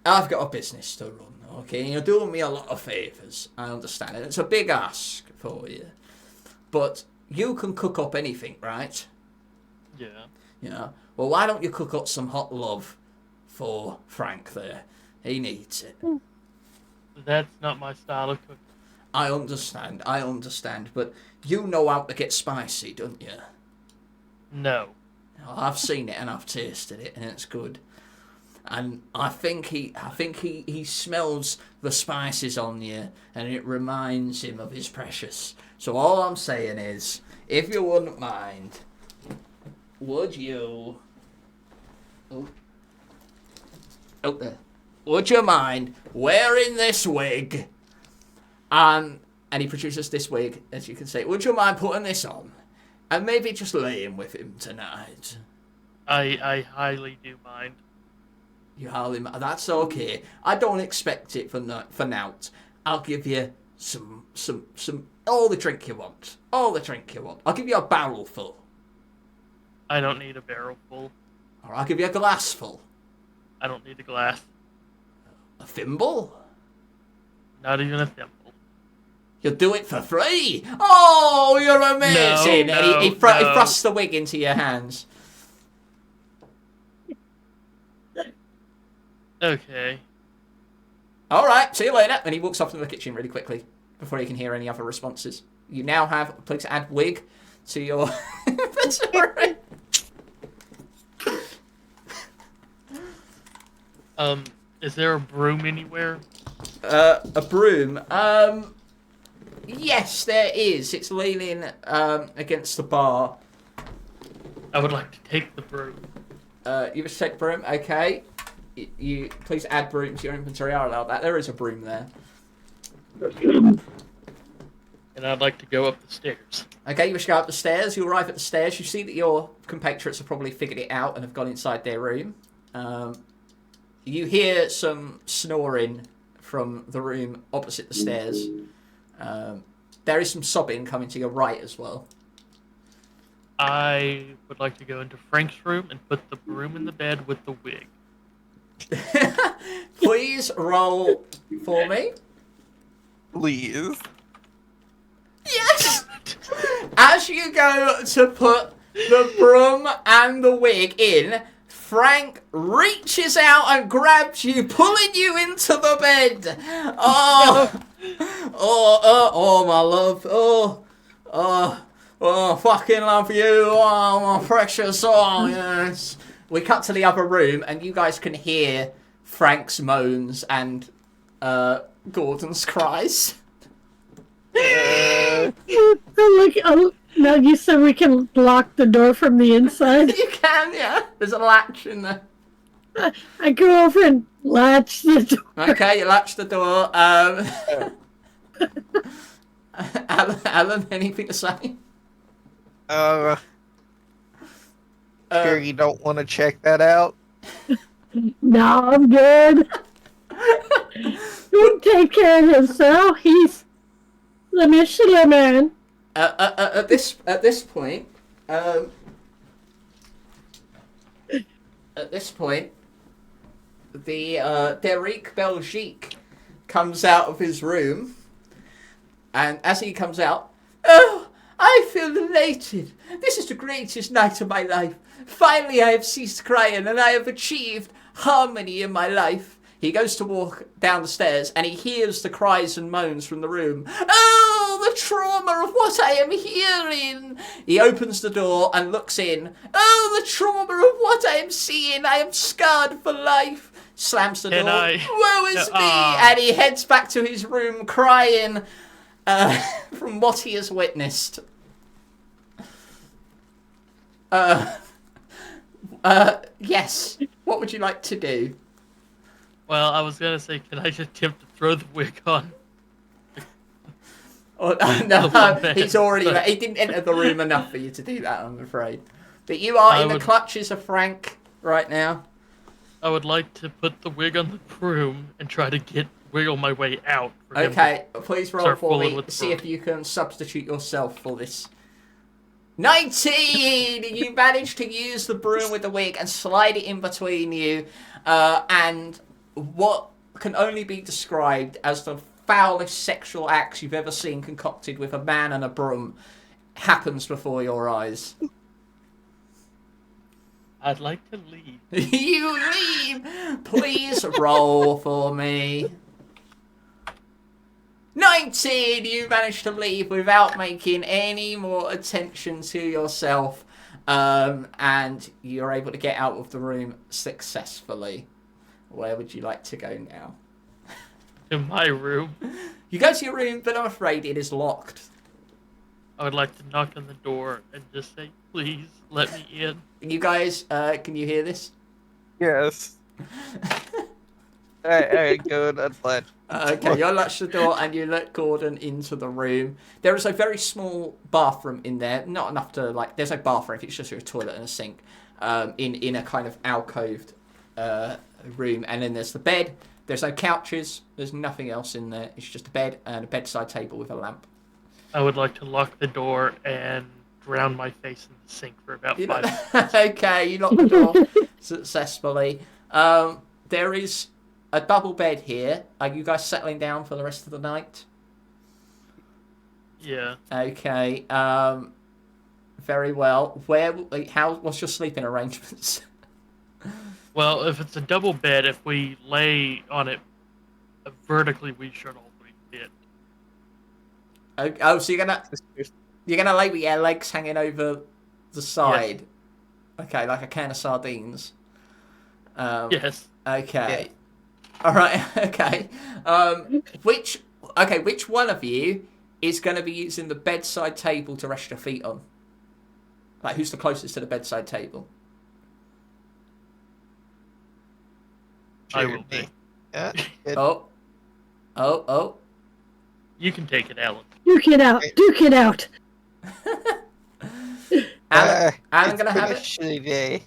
[SPEAKER 1] I've got a business to run, okay? You're doing me a lot of favours. I understand it. It's a big ask for you, but you can cook up anything, right?
[SPEAKER 2] Yeah.
[SPEAKER 1] Yeah. Well, why don't you cook up some hot love for Frank there? He needs it.
[SPEAKER 2] That's not my style of cooking.
[SPEAKER 1] I understand, but you know how to get spicy, don't you?
[SPEAKER 2] No.
[SPEAKER 1] I've seen it and I've tasted it, and it's good. And I think he smells the spices on you, and it reminds him of his precious. So all I'm saying is, if you wouldn't mind, would you? Oh there. Would you mind wearing this wig? And he produces this wig, as you can see. Would you mind putting this on? And maybe just laying with him tonight?
[SPEAKER 2] I highly do mind.
[SPEAKER 1] You hardly mind. That's okay. I don't expect it for nout. I'll give you some all the drink you want. All the drink you want. I'll give you a barrel full.
[SPEAKER 2] I don't need a barrel full.
[SPEAKER 1] Or I'll give you a glass full.
[SPEAKER 2] I don't need a glass.
[SPEAKER 1] A thimble?
[SPEAKER 2] Not even a thimble.
[SPEAKER 1] You'll do it for free. Oh, you're amazing.
[SPEAKER 2] No,
[SPEAKER 1] and he
[SPEAKER 2] no.
[SPEAKER 1] thrusts the wig into your hands.
[SPEAKER 2] Okay.
[SPEAKER 1] All right, see you later. And he walks off to the kitchen really quickly before you can hear any other responses. You now have, please add wig to your inventory.
[SPEAKER 2] Is there a broom anywhere?
[SPEAKER 1] A broom. Yes, there is. It's leaning against the bar.
[SPEAKER 2] I would like to take the broom.
[SPEAKER 1] You wish to take broom? Okay. You please add broom to your inventory. I'll allow that. There is a broom there.
[SPEAKER 2] And I'd like to go up the stairs.
[SPEAKER 1] Okay, you wish to go up the stairs. You arrive at the stairs. You see that your compatriots have probably figured it out and have gone inside their room. You hear some snoring from the room opposite the stairs. There is some sobbing coming to your right as well.
[SPEAKER 2] I would like to go into Frank's room and put the broom in the bed with the wig.
[SPEAKER 1] Please roll for me.
[SPEAKER 3] Please.
[SPEAKER 1] Yes! As you go to put the broom and the wig in, Frank reaches out and grabs you, pulling you into the bed. Oh, my love. Oh, fucking love you. Oh, my precious. Oh, yes. We cut to the other room, and you guys can hear Frank's moans and Gordon's cries.
[SPEAKER 4] Now you said we can lock the door from the inside.
[SPEAKER 1] You can, yeah. There's a latch in there.
[SPEAKER 4] I go over and latch the door.
[SPEAKER 1] Okay, you latch the door. Alan, anything to say?
[SPEAKER 3] Sure you don't want to check that out?
[SPEAKER 4] No, I'm good. He'll take care of himself. He's the Michelin man.
[SPEAKER 1] At this point, the Derek Belgique comes out of his room, and as he comes out, oh, I feel elated. This is the greatest night of my life. Finally, I have ceased crying, and I have achieved harmony in my life. He goes to walk down the stairs, and he hears the cries and moans from the room. Oh, the trauma of what I am hearing! He opens the door and looks in. Oh, the trauma of what I am seeing! I am scarred for life. Slams the door. Woe is me! And he heads back to his room crying from what he has witnessed. Yes. What would you like to do?
[SPEAKER 2] Well, I was gonna say, can I just attempt to throw the wig on?
[SPEAKER 1] Oh, no, he's already. He didn't enter the room enough for you to do that, I'm afraid. But you are in the clutches of Frank right now.
[SPEAKER 2] I would like to put the wig on the broom and try to wiggle my way out.
[SPEAKER 1] Okay, please roll for me. See if you can substitute yourself for this. 19! You managed to use the broom with the wig and slide it in between you, and what can only be described as the foulest sexual acts you've ever seen concocted with a man and a broom happens before your eyes.
[SPEAKER 2] I'd like to leave.
[SPEAKER 1] You leave! Please roll for me. 19! You managed to leave without making any more attention to yourself, and you're able to get out of the room successfully. Where would you like to go now?
[SPEAKER 2] To my room.
[SPEAKER 1] You go to your room, but I'm afraid it is locked.
[SPEAKER 2] I would like to knock on the door and just say, please, let me in.
[SPEAKER 1] You guys, can you hear this?
[SPEAKER 3] Yes. Alright, go and unlatch.
[SPEAKER 1] Okay, you unlatch the door and you let Gordon into the room. There is a very small bathroom in there. Not enough to, like, there's no bathroom, it's just a toilet and a sink. In a kind of alcoved room. And then there's the bed. There's no couches. There's nothing else in there. It's just a bed and a bedside table with a lamp.
[SPEAKER 2] I would like to lock the door and drown my face in the sink for about 5 minutes.
[SPEAKER 1] Okay, you lock the door successfully. There is a double bed here. Are you guys settling down for the rest of the night?
[SPEAKER 2] Yeah.
[SPEAKER 1] Okay. Very well. What's your sleeping arrangements?
[SPEAKER 2] Well, if it's a double bed, if we lay on it vertically, we should all fit.
[SPEAKER 1] Oh, so you're gonna lay with your legs hanging over the side? Yes. Okay, like a can of sardines.
[SPEAKER 2] Yes.
[SPEAKER 1] Okay. Yeah. All right. Okay. Which one of you is going to be using the bedside table to rest your feet on? Like, who's the closest to the bedside table?
[SPEAKER 2] I will be.
[SPEAKER 3] Yeah.
[SPEAKER 1] Oh.
[SPEAKER 2] You can take it, Alan.
[SPEAKER 4] Duke it out. Duke it out.
[SPEAKER 1] Alan gonna have it?
[SPEAKER 3] Shitty day.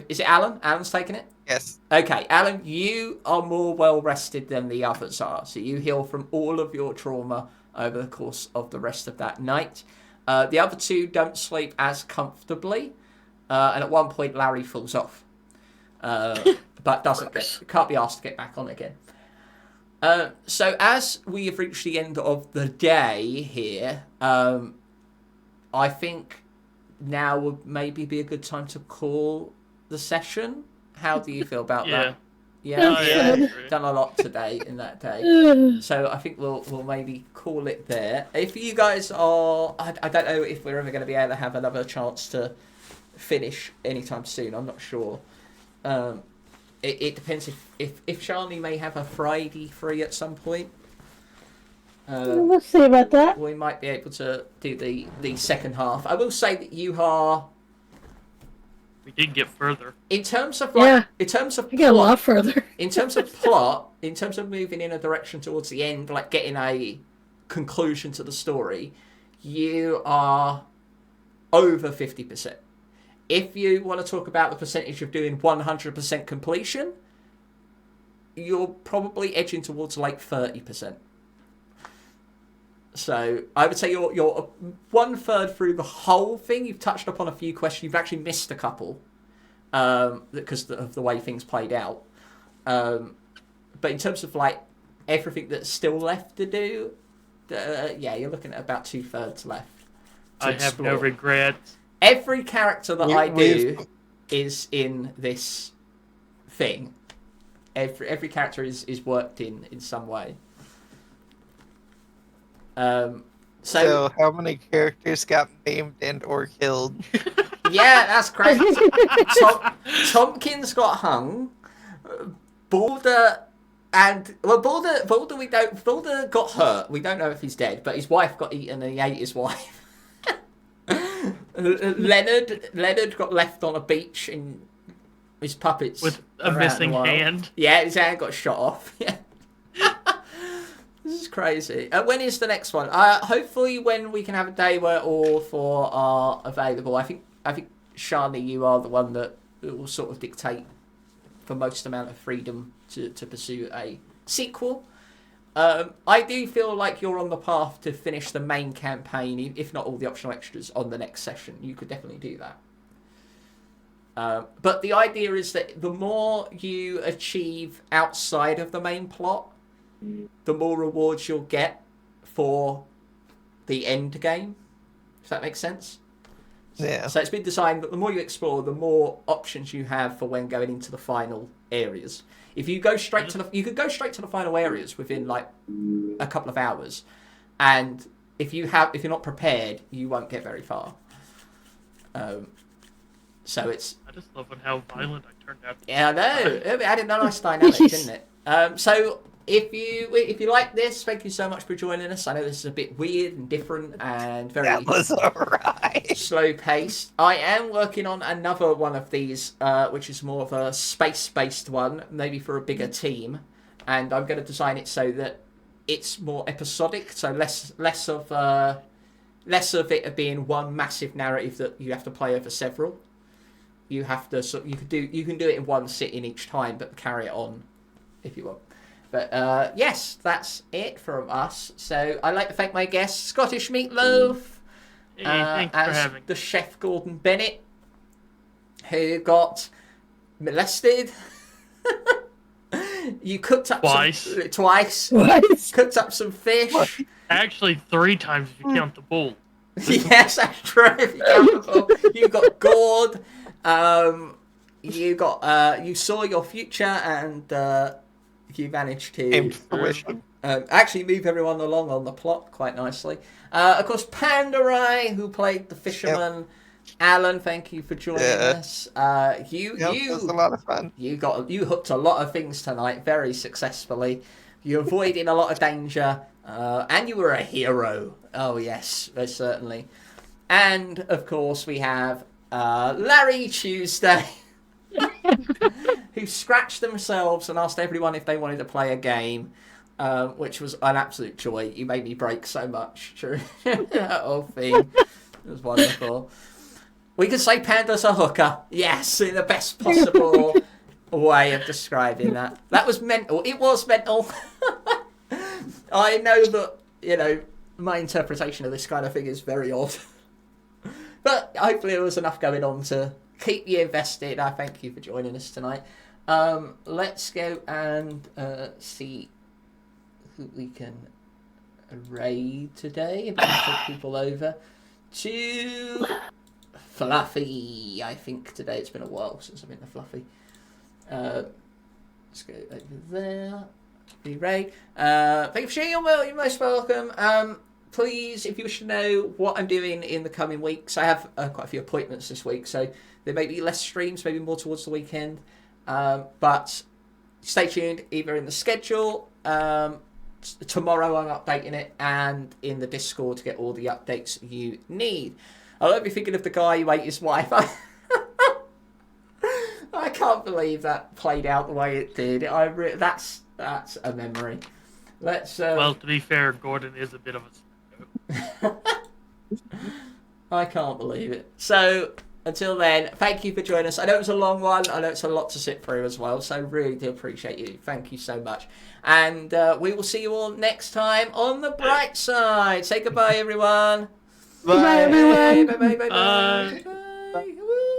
[SPEAKER 1] Is it Alan? Alan's taking it?
[SPEAKER 3] Yes.
[SPEAKER 1] Okay, Alan, you are more well rested than the others are, so you heal from all of your trauma over the course of the rest of that night. The other two don't sleep as comfortably, and at one point Larry falls off, but can't be asked to get back on again. So as we have reached the end of the day here, I think now would maybe be a good time to call the session. How do you feel about that? Yeah, done a lot today in that day. So I think we'll maybe call it there. If you guys are, I don't know if we're ever going to be able to have another chance to finish anytime soon. I'm not sure. It depends if Shani may have a Friday free at some point.
[SPEAKER 4] We'll see about that.
[SPEAKER 1] We might be able to do the second half. I will say that you are.
[SPEAKER 2] We did get further.
[SPEAKER 1] In terms of
[SPEAKER 4] we got a lot further.
[SPEAKER 1] In terms of plot, in terms of moving in a direction towards the end, like getting a conclusion to the story, you are over 50%. If you want to talk about the percentage of doing 100% completion, you're probably edging towards like 30%. So I would say you're 1/3 through the whole thing. You've touched upon a few questions. You've actually missed a couple because of the way things played out. But in terms of like everything that's still left to do, yeah, you're looking at about 2/3 left.
[SPEAKER 2] I have no regrets.
[SPEAKER 1] Every character that I do
[SPEAKER 3] we've-
[SPEAKER 1] is in this thing. Every character is worked in some way.
[SPEAKER 3] So how many characters got maimed and or killed?
[SPEAKER 1] Yeah, that's crazy. Tompkins got hung. Balder Balder got hurt. We don't know if he's dead, but his wife got eaten and he ate his wife. Leonard got left on a beach and his puppets
[SPEAKER 2] With a missing hand.
[SPEAKER 1] Yeah, his hand got shot off. Yeah. This is crazy. When is the next one? Hopefully when we can have a day where all four are available. I think Shani, you are the one that will sort of dictate the most amount of freedom to pursue a sequel. I do feel like you're on the path to finish the main campaign, if not all the optional extras, on the next session. You could definitely do that. But the idea is that the more you achieve outside of the main plot, the more rewards you'll get for the end game. If that makes sense?
[SPEAKER 3] Yeah.
[SPEAKER 1] So it's been designed that the more you explore, the more options you have for when going into the final areas. If you go straight to you could go straight to the final areas within like a couple of hours, and if you're not prepared, you won't get very far. So it's.
[SPEAKER 2] I just love how violent I turned out.
[SPEAKER 1] Yeah, I know. It added a nice dynamic, didn't it? So if you like this, thank you so much for joining us. I know this is a bit weird and different and very
[SPEAKER 3] That was alright.
[SPEAKER 1] slow paced. I am working on another one of these, which is more of a space-based one, maybe for a bigger team, and I'm going to design it so that it's more episodic, so less of it being one massive narrative that you have to play over several. You have to you can do it in one sitting each time, but carry it on if you want. But yes, that's it from us. So I'd like to thank my guest, Scottish Meatloaf,
[SPEAKER 2] Hey, thanks for
[SPEAKER 1] as
[SPEAKER 2] having me.
[SPEAKER 1] the chef Gordon Bennett, who got molested. You cooked up
[SPEAKER 2] Twice.
[SPEAKER 1] Twice.
[SPEAKER 4] What?
[SPEAKER 1] Cooked up some fish.
[SPEAKER 2] Actually, 3 times if you count the bull.
[SPEAKER 1] Yes, that's true. If you count the bull. You got gored. You saw your future, and you managed to
[SPEAKER 3] Came to fruition.
[SPEAKER 1] actually move everyone along on the plot quite nicely. Of course, Pandarai, who played the fisherman. Yep. Alan, thank you for joining us.
[SPEAKER 3] It was a lot of fun.
[SPEAKER 1] You hooked a lot of things tonight very successfully. You avoided a lot of danger, and you were a hero. Oh yes, most certainly. And of course, we have Larry Tuesday, who scratched themselves and asked everyone if they wanted to play a game, which was an absolute joy. You made me break so much during that whole thing. It was wonderful. We could say Panda's a hooker. Yes, in the best possible way of describing that. That was mental. It was mental. I know that, my interpretation of this kind of thing is very odd. But hopefully there was enough going on to keep you invested. I thank you for joining us tonight. Let's go and see who we can raid today. I'm going to take people over to Fluffy. I think today it's been a while since I've been to Fluffy. Let's go over there. Be raid. Thank you for sharing. You're most welcome. Please, if you wish to know what I'm doing in the coming weeks, I have quite a few appointments this week, so there may be less streams, maybe more towards the weekend. But stay tuned, either in the schedule. Tomorrow I'm updating it, and in the Discord to get all the updates you need. I hope you're thinking of the guy who ate his wife. I can't believe that played out the way it did. That's a memory. Let's.
[SPEAKER 2] Well, to be fair, Gordon is a bit of a.
[SPEAKER 1] I can't believe it. So until then, thank you for joining us. I know it was a long one. I know it's a lot to sit through as well. So really do appreciate you. Thank you so much. And we will see you all next time on the bright side. Say goodbye, everyone.
[SPEAKER 4] Bye, everyone.
[SPEAKER 1] Bye. Bye.